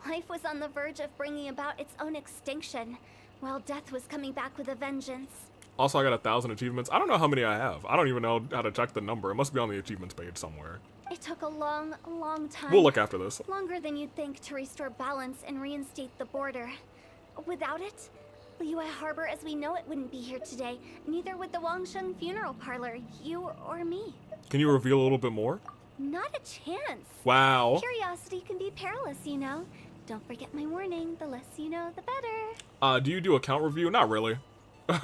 life was on the verge of bringing about its own extinction, while death was coming back with a vengeance. Also, I got 1,000 achievements. I don't know how many I have. I don't even know how to check the number. It must be on the achievements page somewhere. It took a long, long time. We'll look after this. Longer than you'd think to restore balance and reinstate the border. Without it, Liyue Harbor as we know it wouldn't be here today. Neither would the Wangsheng Funeral Parlor, you or me. Can you reveal a little bit more? Not a chance. Wow. Curiosity can be perilous, you know. Don't forget my warning. The less you know, the better. Do you do account review? Not really.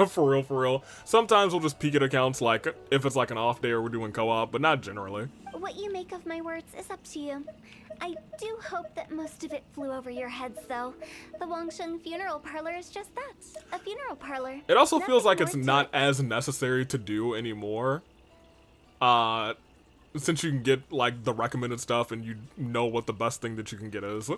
For real. Sometimes we'll just peek at accounts, like, if it's like an off day or we're doing co-op, but not generally. What you make of my words is up to you. I do hope that most of it flew over your heads, though. The Wangsheng Funeral Parlor is just that, a funeral parlor. It also feels like Nothing it's more to not it. as necessary to do anymore. Since you can get, like, the recommended stuff and you know what the best thing that you can get is.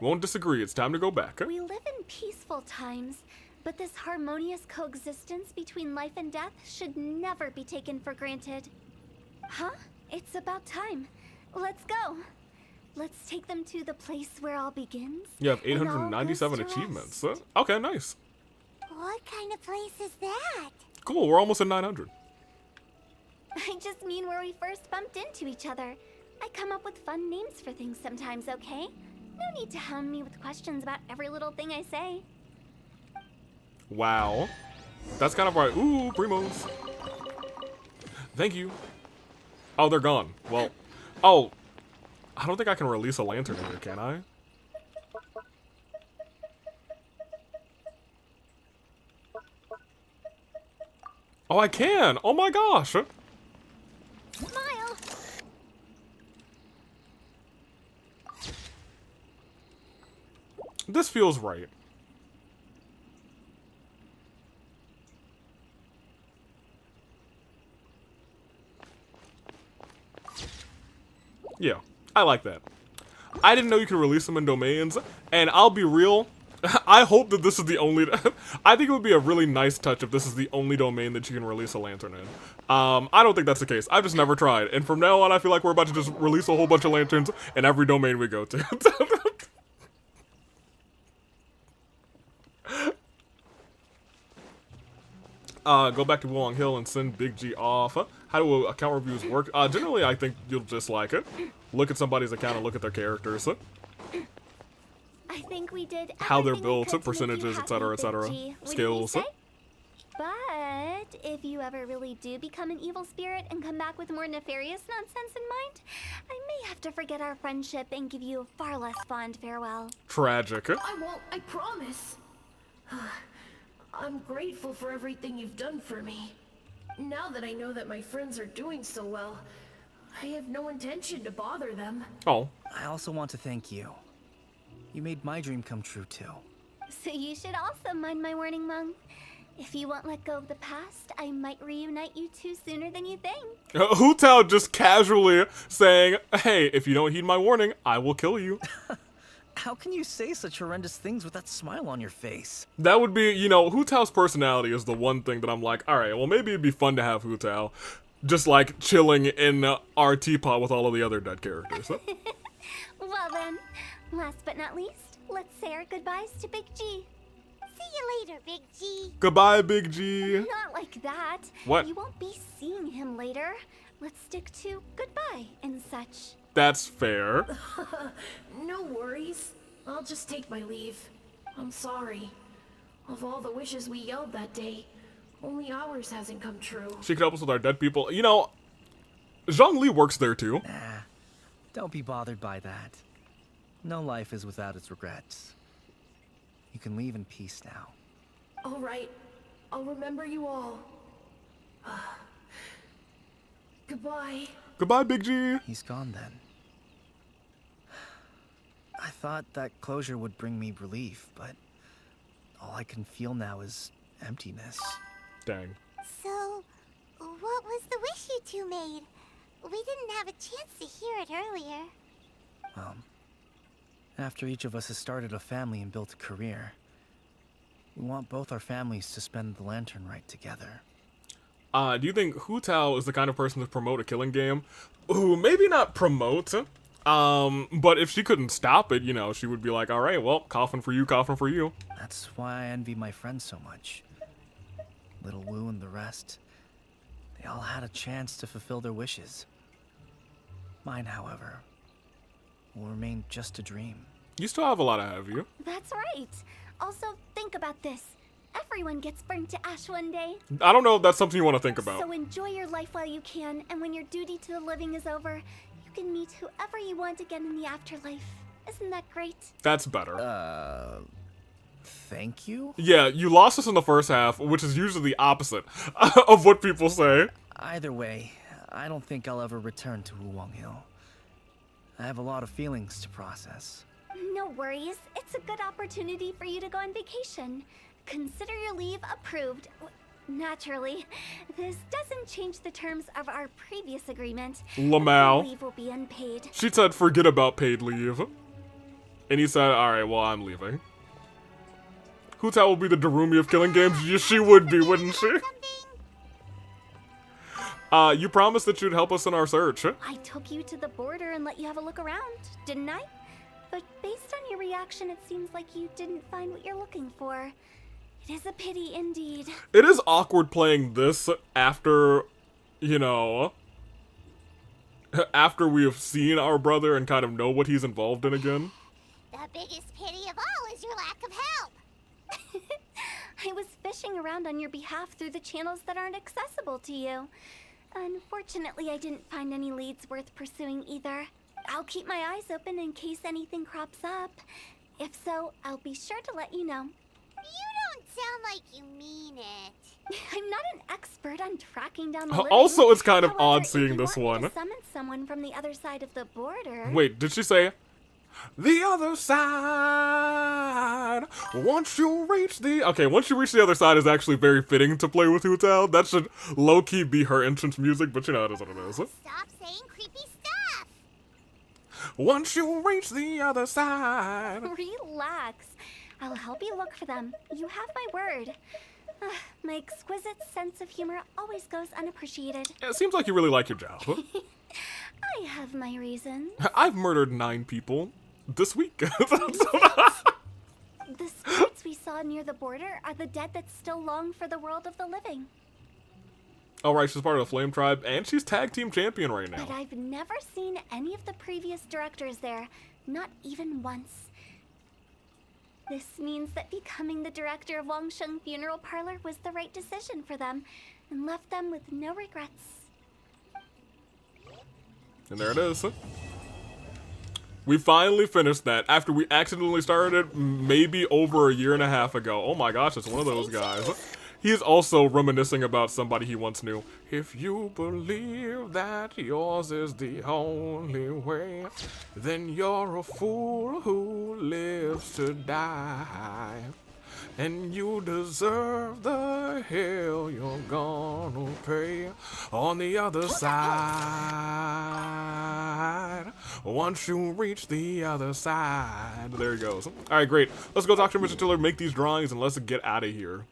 Won't disagree, it's time to go back. We live in peaceful times, but this harmonious coexistence between life and death should never be taken for granted. Huh? It's about time. Let's go. Let's take them to the place where all begins. You have and all 897 goes to achievements. rest. Okay, nice. What kind of place is that? Cool, we're almost at 900. I just mean where we first bumped into each other. I come up with fun names for things sometimes, okay? No need to hound me with questions about every little thing I say. Wow. That's kind of right. Ooh, primos. Thank you. Oh, they're gone. Well, oh, I don't think I can release a lantern here, can I? Oh, I can! Oh my gosh! Smile! This feels right. Yeah, I like that. I didn't know you could release them in domains, and I'll be real, I hope that this is the only... I think it would be a really nice touch if this is the only domain that you can release a lantern in. I don't think that's the case. I've just never tried, and from now on I feel like we're about to just release a whole bunch of lanterns in every domain we go to. Go back to Wulong Hill and send Big G off. How do account reviews work? Generally, I think you'll just like it. Look at somebody's account and look at their characters. I think we did How they're everything we built, could to make you percentages, happy, etc., etc. Big G. Wouldn't you Skills. say? But if you ever really do become an evil spirit and come back with more nefarious nonsense in mind, I may have to forget our friendship and give you a far less fond farewell. Tragic. I won't, I promise. I'm grateful for everything you've done for me. Now that I know that my friends are doing so well, I have no intention to bother them. Oh. I also want to thank you. You made my dream come true too. So you should also mind my warning, Mung. If you won't let go of the past, I might reunite you two sooner than you think. Hu Tao just casually saying, hey, if you don't heed my warning, I will kill you. How can you say such horrendous things with that smile on your face? That would be, you know, Hu Tao's personality is the one thing that I'm like, alright, well maybe it'd be fun to have Hu Tao just like chilling in our teapot with all of the other dead characters. Well then, last but not least, let's say our goodbyes to Big G. See you later, Big G. Goodbye, Big G. Not like that. What? You won't be seeing him later. Let's stick to goodbye and such. That's fair. No worries. I'll just take my leave. I'm sorry. Of all the wishes we yelled that day, only ours hasn't come true. She could help us with our dead people. You know, Zhongli works there too. Nah, don't be bothered by that. No life is without its regrets. You can leave in peace now. All right. I'll remember you all. Goodbye. Goodbye, Big G. He's gone then. I thought that closure would bring me relief, but all I can feel now is emptiness. Dang. So, what was the wish you two made? We didn't have a chance to hear it earlier. After each of us has started a family and built a career, we want both our families to spend the lantern rite together. Do you think Hu Tao is the kind of person to promote a killing game? Ooh, maybe not promote. But if she couldn't stop it, you know, she would be like, all right, well, coffin for you, coffin for you. That's why I envy my friends so much. Little Wu and the rest. They all had a chance to fulfill their wishes. Mine, however, will remain just a dream. You still have a lot ahead of you. That's right. Also, think about this. Everyone gets burned to ash one day. I don't know if that's something you want to think about. So enjoy your life while you can, and when your duty to the living is over, you can meet whoever you want again in the afterlife. Isn't that great? That's better. Thank you? Yeah, you lost us in the first half, which is usually the opposite of what people say. Either way, I don't think I'll ever return to Wulong Hill. I have a lot of feelings to process. No worries. It's a good opportunity for you to go on vacation. Consider your leave approved. Naturally, this doesn't change the terms of our previous agreement. Lamau. Leave will be unpaid. She said, forget about paid leave. And he said, alright, well, I'm leaving. Hu Tao will be the Darumi of killing games? Yes, she would be, wouldn't she? You promised that you'd help us in our search. I took you to the border and let you have a look around, didn't I? But based on your reaction, it seems like you didn't find what you're looking for. It is a pity indeed. It is awkward playing this after, you know, after we have seen our brother and kind of know what he's involved in again. The biggest pity of all is your lack of help. I was fishing around on your behalf through the channels that aren't accessible to you. Unfortunately, I didn't find any leads worth pursuing either. I'll keep my eyes open in case anything crops up. If so, I'll be sure to let you know. You don't sound like you mean it. I'm not an expert on tracking down the living. Also, it's kind of However, odd if seeing you this want me one. to summon someone from the other side of the border. Wait, did she say the other side? Once you reach the... Okay, once you reach the other side is actually very fitting to play with Hu Tao. That should low-key be her entrance music, but you know, it is what it is. Stop saying creepy stuff. Once you reach the other side. Relax. I'll help you look for them. You have my word. My exquisite sense of humor always goes unappreciated. It seems like you really like your job. I have my reasons. I've murdered 9 people this week. The spirits we saw near the border are the dead that still long for the world of the living. Alright, she's part of the Flame Tribe, and she's tag team champion right now. But I've never seen any of the previous directors there, not even once. This means that becoming the director of Wangsheng Funeral Parlor was the right decision for them, and left them with no regrets. And there it is. We finally finished that after we accidentally started it maybe over a year and a half ago. Oh my gosh, it's one of those guys. He's also reminiscing about somebody he once knew. If you believe that yours is the only way, then you're a fool who lives to die. And you deserve the hell you're gonna pay on the other side. Once you reach the other side. There he goes. Alright, great. Let's go talk to Mr. Tiller, make these drawings, and let's get out of here.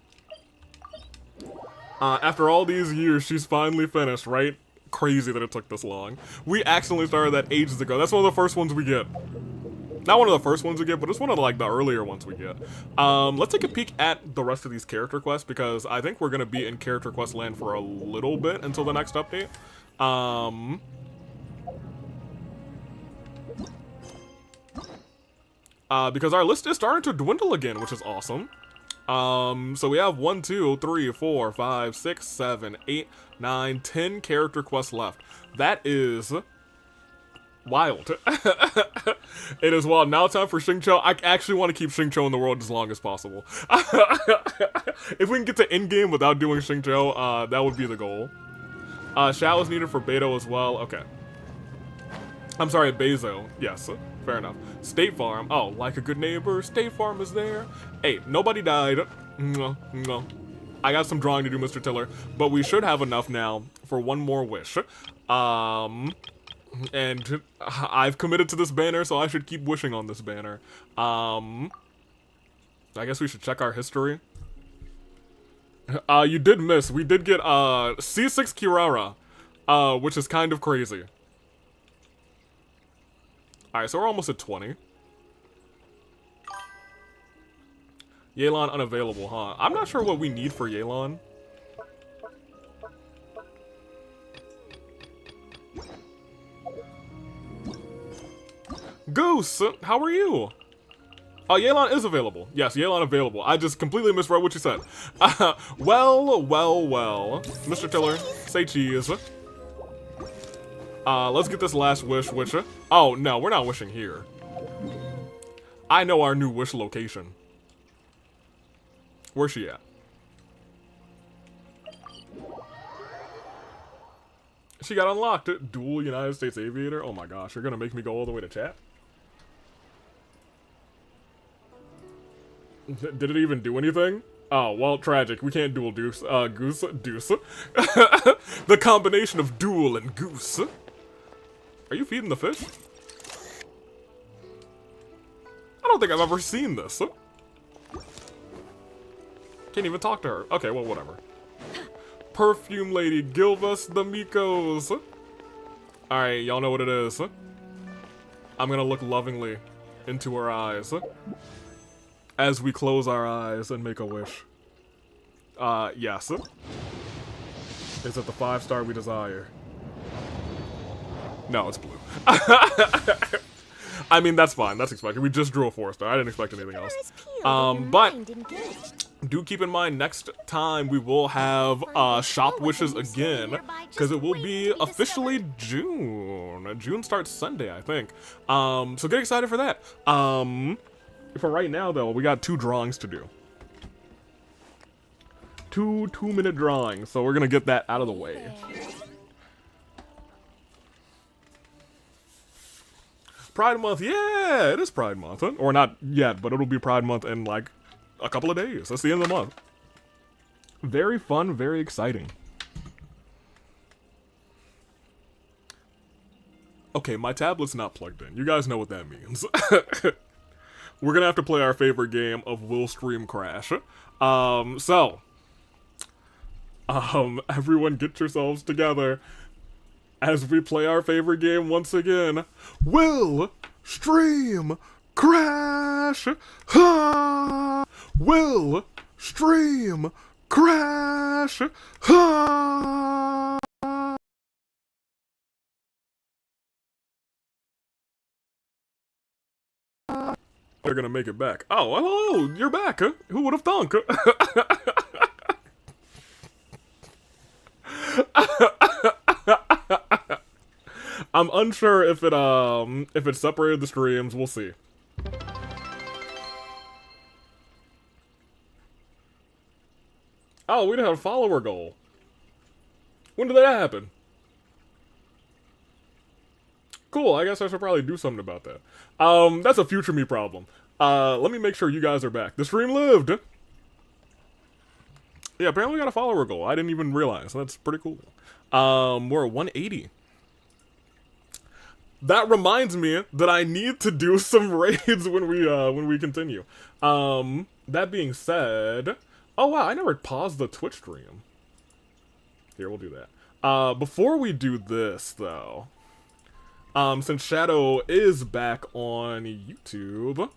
After all these years, she's finally finished, right? Crazy that it took this long. We accidentally started that ages ago. That's one of the first ones we get. Not one of the first ones we get, but it's one of like the earlier ones we get. Let's take a peek at the rest of these character quests, because I think we're going to be in character quest land for a little bit until the next update. Because our list is starting to dwindle again, which is awesome. So we have 1, 2, 3, 4, 5, 6, 7, 8, 9, 10 character quests left. That is wild. It is wild. Now time for Xingqiu. I actually want to keep Xingqiu in the world as long as possible. If we can get to endgame without doing Xingqiu, that would be the goal. Shao is needed for Beto as well. Okay. I'm sorry, Bezo. Yes, fair enough. State Farm. Oh, like a good neighbor, State Farm is there. Hey, nobody died. No. I got some drawing to do, Mr. Tiller, but we should have enough now for one more wish. And I've committed to this banner, so I should keep wishing on this banner. I guess we should check our history. You did miss. We did get C6 Kirara, which is kind of crazy. Alright, so we're almost at 20. Yelan unavailable, huh? I'm not sure what we need for Yelan. Goose, how are you? Yelan is available. Yes, Yelan available. I just completely misread what you said. Well. Mr. Tiller, say cheese. Let's get this last wish, Witcher. Oh, no, we're not wishing here. I know our new wish location. Where's she at? She got unlocked. Dual United States Aviator. Oh my gosh, you're gonna make me go all the way to chat? Did it even do anything? Oh, well, tragic. We can't dual deuce. Deuce. The combination of dual and goose. Are you feeding the fish? I don't think I've ever seen this. Can't even talk to her. Okay, well, whatever. Perfume Lady, give us the Mikos. Alright, y'all know what it is. I'm gonna look lovingly into her eyes as we close our eyes and make a wish. Yes. Is it the 5-star we desire? No, it's blue. I mean, that's fine. That's expected. We just drew a 4-star. I didn't expect anything else. But do keep in mind, next time we will have shop wishes again, because it will be officially June. June starts Sunday, I think. So get excited for that. For right now, though, we got 2 drawings to do. 2 2-minute drawings, so we're gonna get that out of the way. Pride Month, yeah, it is Pride Month. Or not yet, but it'll be Pride Month in like a couple of days. That's the end of the month. Very fun, very exciting. Okay, my tablet's not plugged in. You guys know what that means. We're gonna have to play our favorite game of Will Stream Crash. Everyone get yourselves together as we play our favorite game once again. Will Stream Crash! Ha! Will Stream Crash! Ha! They're gonna make it back. Oh, hello! You're back, huh? Who would have thunk? I'm unsure if it separated the streams. We'll see. Oh, we didn't have a follower goal. When did that happen? Cool, I guess I should probably do something about that. That's a future me problem. Let me make sure you guys are back. The stream lived! Yeah, apparently we got a follower goal. I didn't even realize. That's pretty cool. We're at 180. That reminds me that I need to do some raids when we continue. That being said... Oh wow, I never paused the Twitch stream. Here, we'll do that. Before we do this, though... since Shadow is back on YouTube,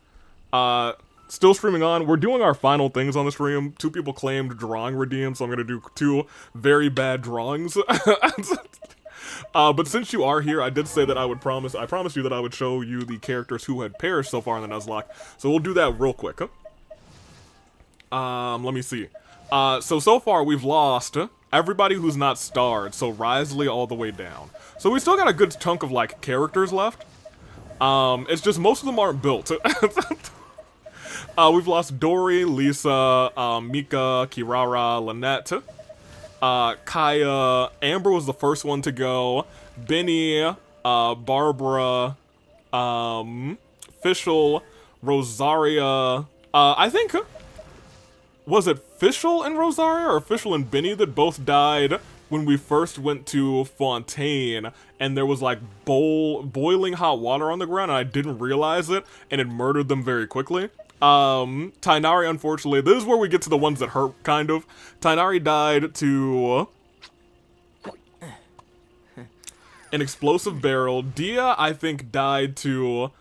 still streaming on, we're doing our final things on the stream. 2 people claimed drawing redeemed, so I'm gonna do 2 very bad drawings. But since you are here, I did say that I promised you that I would show you the characters who had perished so far in the Nuzlocke, so we'll do that real quick. Let me see. So far we've lost everybody who's not starred, so Risley all the way down. So we still got a good chunk of, like, characters left. It's just most of them aren't built. We've lost Dory, Lisa, Mika, Kirara, Lynette, Kaya, Amber was the first one to go, Benny, Barbara, Fischl, Rosaria, I think, was it Fischl and Rosaria, or Fischl and Benny that both died when we first went to Fontaine, and there was like boiling hot water on the ground, and I didn't realize it, and it murdered them very quickly. Tainari, unfortunately, this is where we get to the ones that hurt, kind of. Tainari died to an explosive barrel. Dia, I think, died to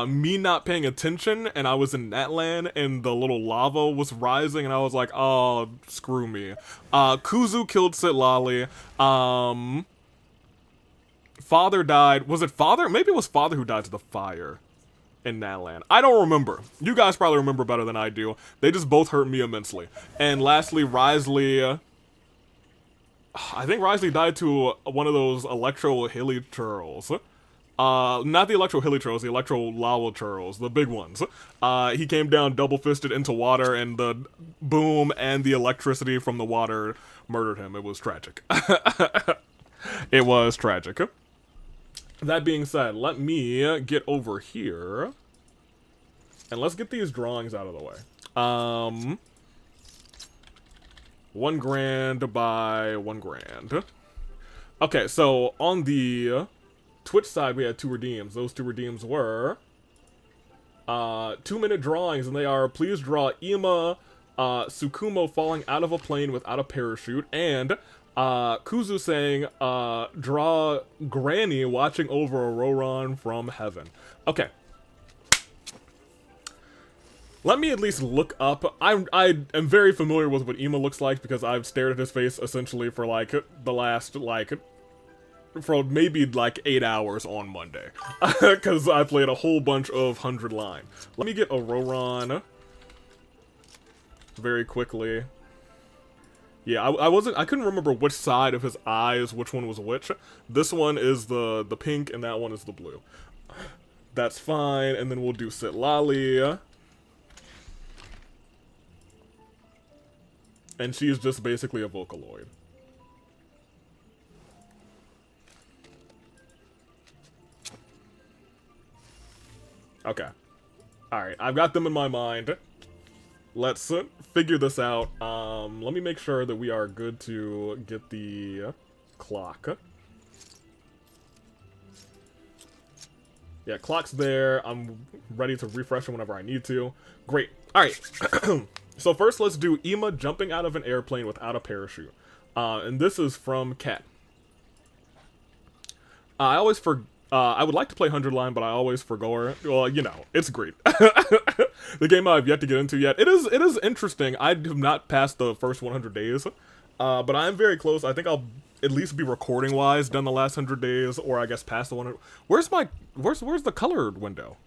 me not paying attention, and I was in Natlan, and the little lava was rising, and I was like, oh, screw me. Kuzu killed Sitlali. Father died. Was it Father? Maybe it was Father who died to the fire in Natlan. I don't remember. You guys probably remember better than I do. They just both hurt me immensely. And lastly, Risley... I think Risley died to one of those electro hilly churls. Not the electro hilly churls, the electro lava churls, the big ones. He came down double-fisted into water, and the boom and the electricity from the water murdered him. It was tragic. It was tragic. That being said, let me get over here, and let's get these drawings out of the way. $1,000 by $1,000. Okay, so on the Twitch side, we had 2 redeems. Those 2 redeems were 2-minute drawings, and they are: please draw Ima Tsukumo falling out of a plane without a parachute, and Kuzu saying, draw Granny watching over Auroran from heaven. Okay. Let me at least look up. I am very familiar with what Ima looks like because I've stared at his face essentially for like the last for maybe like 8 hours on Monday because I played a whole bunch of 100 line. Let me get Auroron very quickly. Yeah, I couldn't remember which side of his eyes, which one was which. This one is the pink and that one is the blue. That's fine, and then we'll do Sitlali. And she's just basically a Vocaloid. Okay. Alright, I've got them in my mind. Let's figure this out. Let me make sure that we are good to get the clock. Yeah, clock's there. I'm ready to refresh it whenever I need to. Great. Alright. So first, let's do Ima jumping out of an airplane without a parachute. And this is from Cat. I would like to play 100 line, but I always forgo. Well, you know, it's great. The game I've yet to get into yet. It is interesting. I have not passed the first 100 days, but I'm very close. I think I'll at least be recording wise done the last 100 days, or I guess past the 100. Where's the colored window?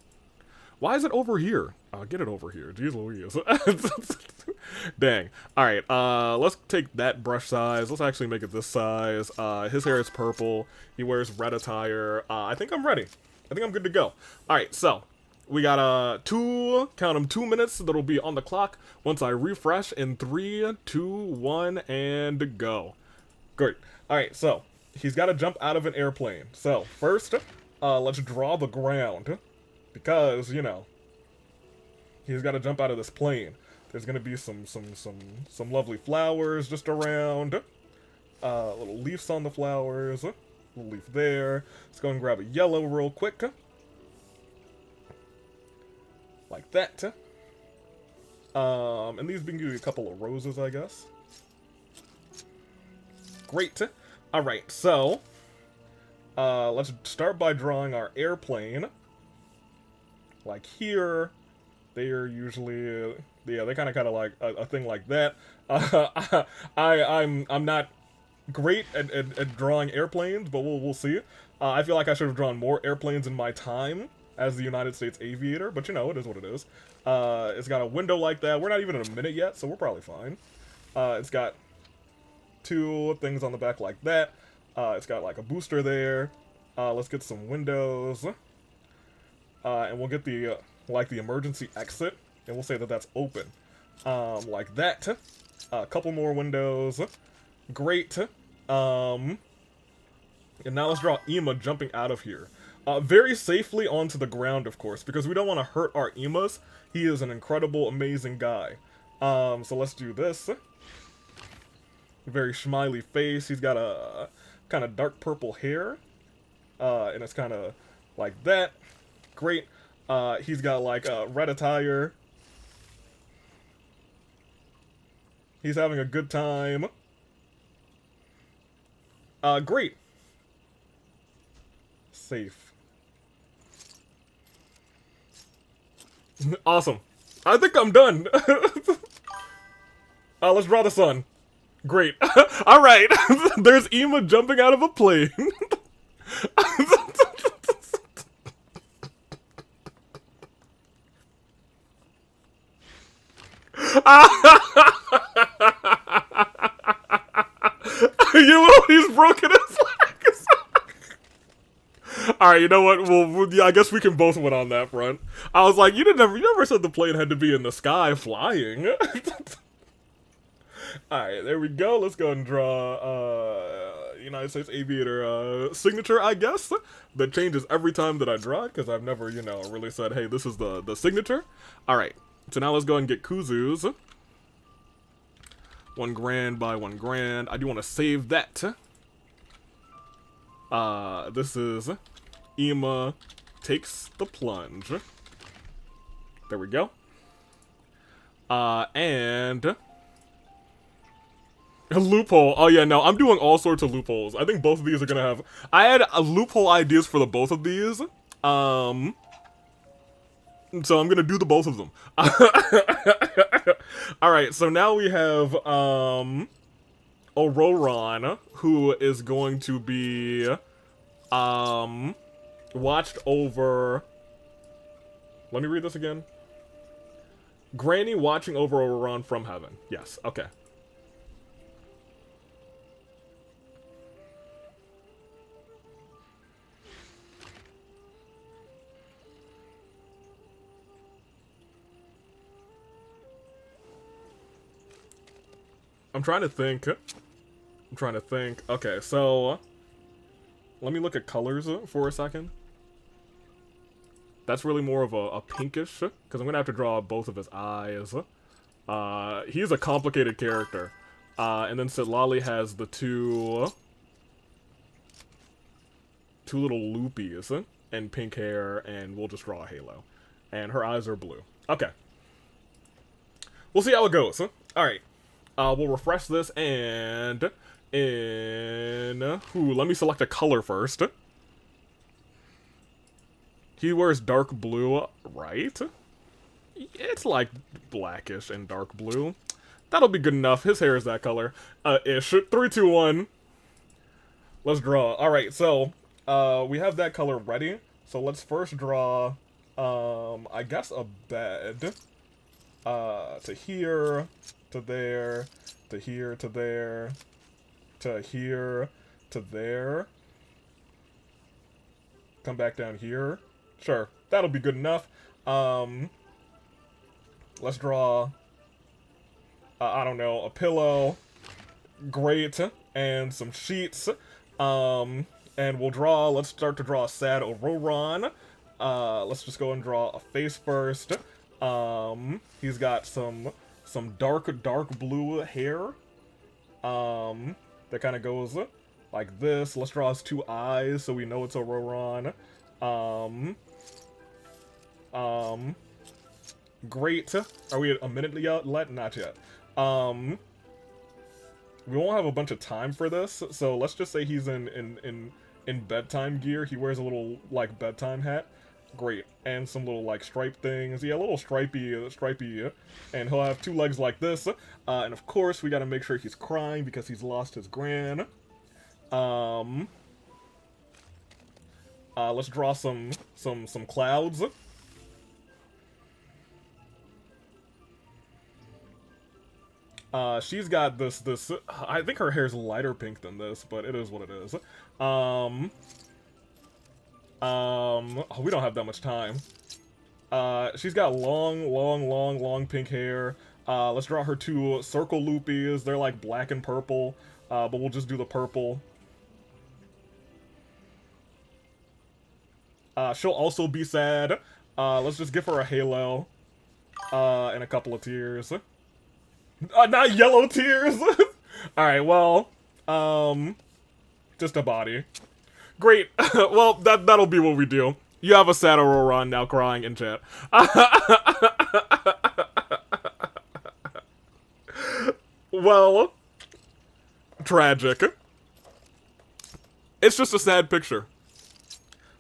Why is it over here? Get it over here. Jeez Louise. Dang. Alright, let's take that brush size. Let's actually make it this size. His hair is purple. He wears red attire. I think I'm ready. I think I'm good to go. Alright, so we got 2 minutes that'll be on the clock once I refresh in 3, 2, 1, and go. Great. Alright, so he's got to jump out of an airplane. So first, let's draw the ground. Because, you know, he's got to jump out of this plane. There's going to be some lovely flowers just around. Little leaves on the flowers. Little leaf there. Let's go and grab a yellow real quick. Like that. And these we can give you a couple of roses, I guess. Great. Alright, so let's start by drawing our airplane. Like here, they are usually, yeah, they kind of like a thing like that. I'm not great at drawing airplanes, but we'll see. I feel like I should have drawn more airplanes in my time as the United States aviator, but you know, it is what it is. It's got a window like that. We're not even in a minute yet, so we're probably fine. It's got 2 things on the back like that. It's got like a booster there. Let's get some windows. And we'll get the, like the emergency exit, and we'll say that that's open. Like that. A couple more windows. Great. And now let's draw Ima jumping out of here. Very safely onto the ground, of course, because we don't want to hurt our Imas. He is an incredible, amazing guy. So let's do this. Very smiley face. He's got a kind of dark purple hair. And it's kind of like that. Great. He's got like a red attire. He's having a good time. Great. Safe. Awesome. I think I'm done. Let's draw the sun. Great. Alright. There's Ima jumping out of a plane. You know, he's broken his legs. Alright, you know what? Well, yeah, I guess we can both win on that front. I was like, you never said the plane had to be in the sky flying. Alright, there we go. Let's go and draw United States Aviator signature, I guess. That changes every time that I draw it, because I've never, you know, really said, hey, this is the signature. Alright, so now let's go and get Kuzu's. 1 grand by 1 grand. I do want to save that. This is Ima takes the plunge. There we go. And a loophole. Oh yeah, no, I'm doing all sorts of loopholes. I think both of these are gonna have. I had loophole ideas for the both of these. So I'm gonna do the both of them. Alright, so now we have, Auroron, who is going to be, watched over... Let me read this again. Granny watching over Auroron from heaven. Yes, okay. I'm trying to think. Okay, so let me look at colors for a second. That's really more of a pinkish, because I'm gonna have to draw both of his eyes. He's a complicated character. And then Sitlali has the two little loopies and pink hair, and we'll just draw a halo. And her eyes are blue. Okay. We'll see how it goes. Alright. We'll refresh this, and let me select a color first. He wears dark blue, right? It's like blackish and dark blue. That'll be good enough. His hair is that color. Ish. 3, 2, 1. Let's draw. Alright, so, we have that color ready. So let's first draw, I guess a bed. To here, to there, to here, to there, to here, to there. Come back down here. Sure, that'll be good enough. Let's draw, I don't know, a pillow, grate, and some sheets. And we'll draw, let's start to draw a sad Auroron. Let's just go and draw a face first. He's got some dark blue hair. That kind of goes like this. Let's draw his 2 eyes so we know it's Auroron. Great. Are we at a minute yet? Not yet. We won't have a bunch of time for this, so let's just say he's in bedtime gear. He wears a little, like, bedtime hat. Great. And some little, like, stripe things. Yeah, a little stripey, and he'll have 2 legs like this. And of course, we gotta make sure he's crying because he's lost his gran. Let's draw some clouds. She's got this, I think her hair's lighter pink than this, but it is what it is. We don't have that much time. She's got long pink hair. Let's draw her 2 circle loopies. They're like black and purple, but we'll just do the purple. She'll also be sad. Let's just give her a halo, and a couple of tears. Not yellow tears! Alright, well, just a body. Great. Well, that'll be what we do. You have a sad Auroron now crying in chat. Well, tragic. It's just a sad picture.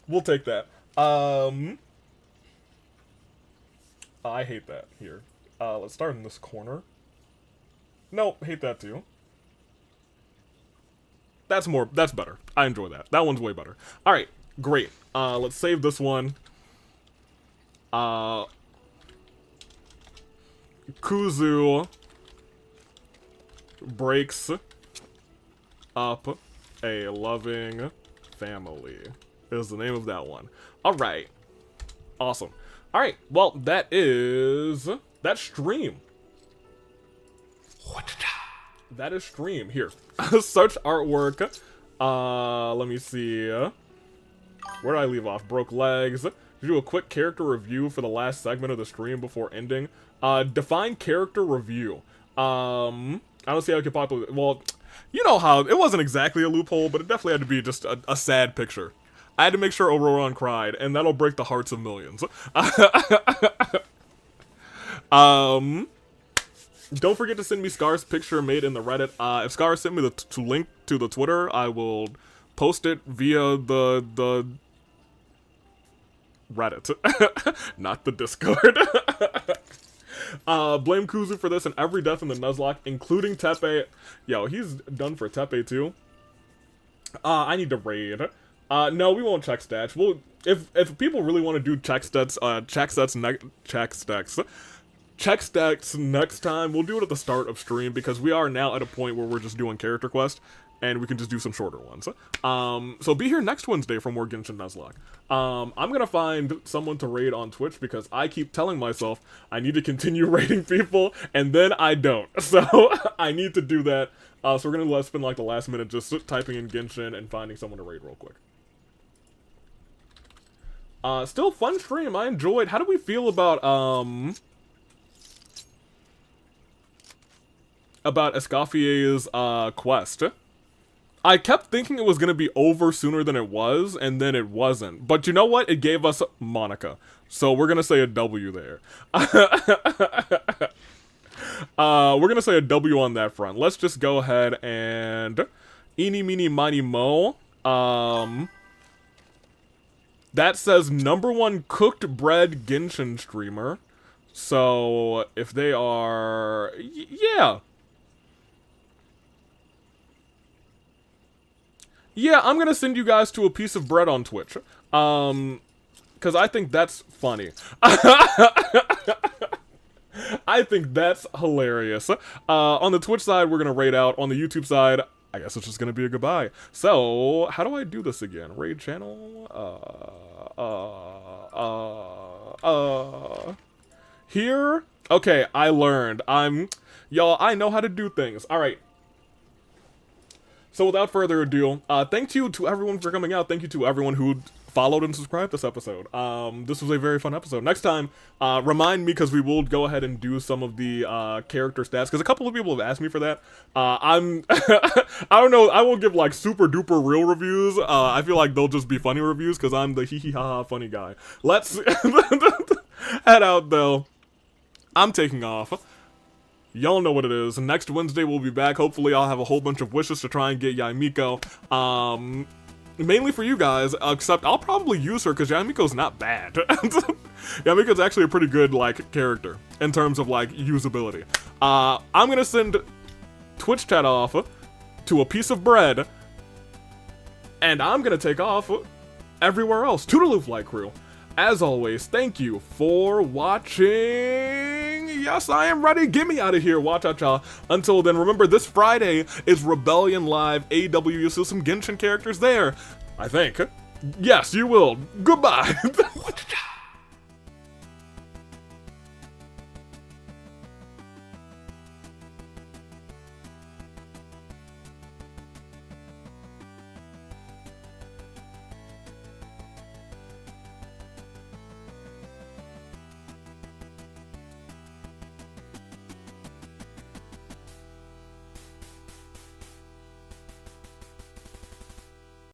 We'll take that. I hate that here. Let's start in this corner. Nope, hate that too. That's better. I enjoy that. That one's way better. Alright, great. Let's save this one. Kuzu breaks up a loving family is the name of that one. Alright. Awesome. Alright, well, that's stream. That is stream. Here. Search artwork. Let me see. Where did I leave off? Broke legs. Do a quick character review for the last segment of the stream before ending. Define character review. I don't see how it could possibly... Well, you know how... It wasn't exactly a loophole, but it definitely had to be just a sad picture. I had to make sure Auroron cried, and that'll break the hearts of millions. Don't forget to send me Scar's picture made in the Reddit. If Scar sent me the link to the Twitter, I will post it via the Reddit, not the Discord. Blame Kuzu for this and every death in the Nuzlocke, including Tepe. Yo, he's done for Tepe too. I need to raid. No, we won't check stats. We'll if people really want to do check stats next time, we'll do it at the start of stream because we are now at a point where we're just doing character quest and we can just do some shorter ones. So be here next Wednesday for more Genshin Nuzlocke. I'm gonna find someone to raid on Twitch because I keep telling myself I need to continue raiding people and then I don't. So I need to do that. So we're gonna spend like the last minute just typing in Genshin and finding someone to raid real quick. Still fun stream. I enjoyed. How do we feel about Escoffier's quest? I kept thinking it was gonna be over sooner than it was, and then it wasn't. But you know what? It gave us Monica. So we're gonna say a W there. We're gonna say a W on that front. Let's just go ahead and eeny, meeny, miny, mo. That says #1 cooked bread Genshin streamer. So if they are, yeah. Yeah, I'm gonna send you guys to a piece of bread on Twitch. Because I think that's funny. I think that's hilarious. On the Twitch side, we're gonna raid out. On the YouTube side, I guess it's just gonna be a goodbye. So, how do I do this again? Raid channel? Here? Okay, I learned. Y'all, I know how to do things. Alright. So without further ado, thank you to everyone for coming out. Thank you to everyone who followed and subscribed this episode. This was a very fun episode. Next time, remind me because we will go ahead and do some of the character stats because a couple of people have asked me for that. I don't know. I won't give like super duper real reviews. I feel like they'll just be funny reviews because I'm the hee hee ha ha funny guy. Let's head out though. I'm taking off. Y'all know what it is. Next Wednesday we'll be back. Hopefully I'll have a whole bunch of wishes to try and get Yaimiko. Mainly for you guys, except I'll probably use her because Yaimiko's not bad. Yaimiko's actually a pretty good, like, character in terms of, like, usability. I'm gonna send Twitch chat off to a piece of bread, and I'm gonna take off everywhere else. Toodaloo, Flight Crew. As always, thank you for watching. Yes, I am ready. Get me out of here. Watch out, y'all. Until then, remember, this Friday is Rebellion Live AW. You'll see some Genshin characters there. I think. Yes, you will. Goodbye.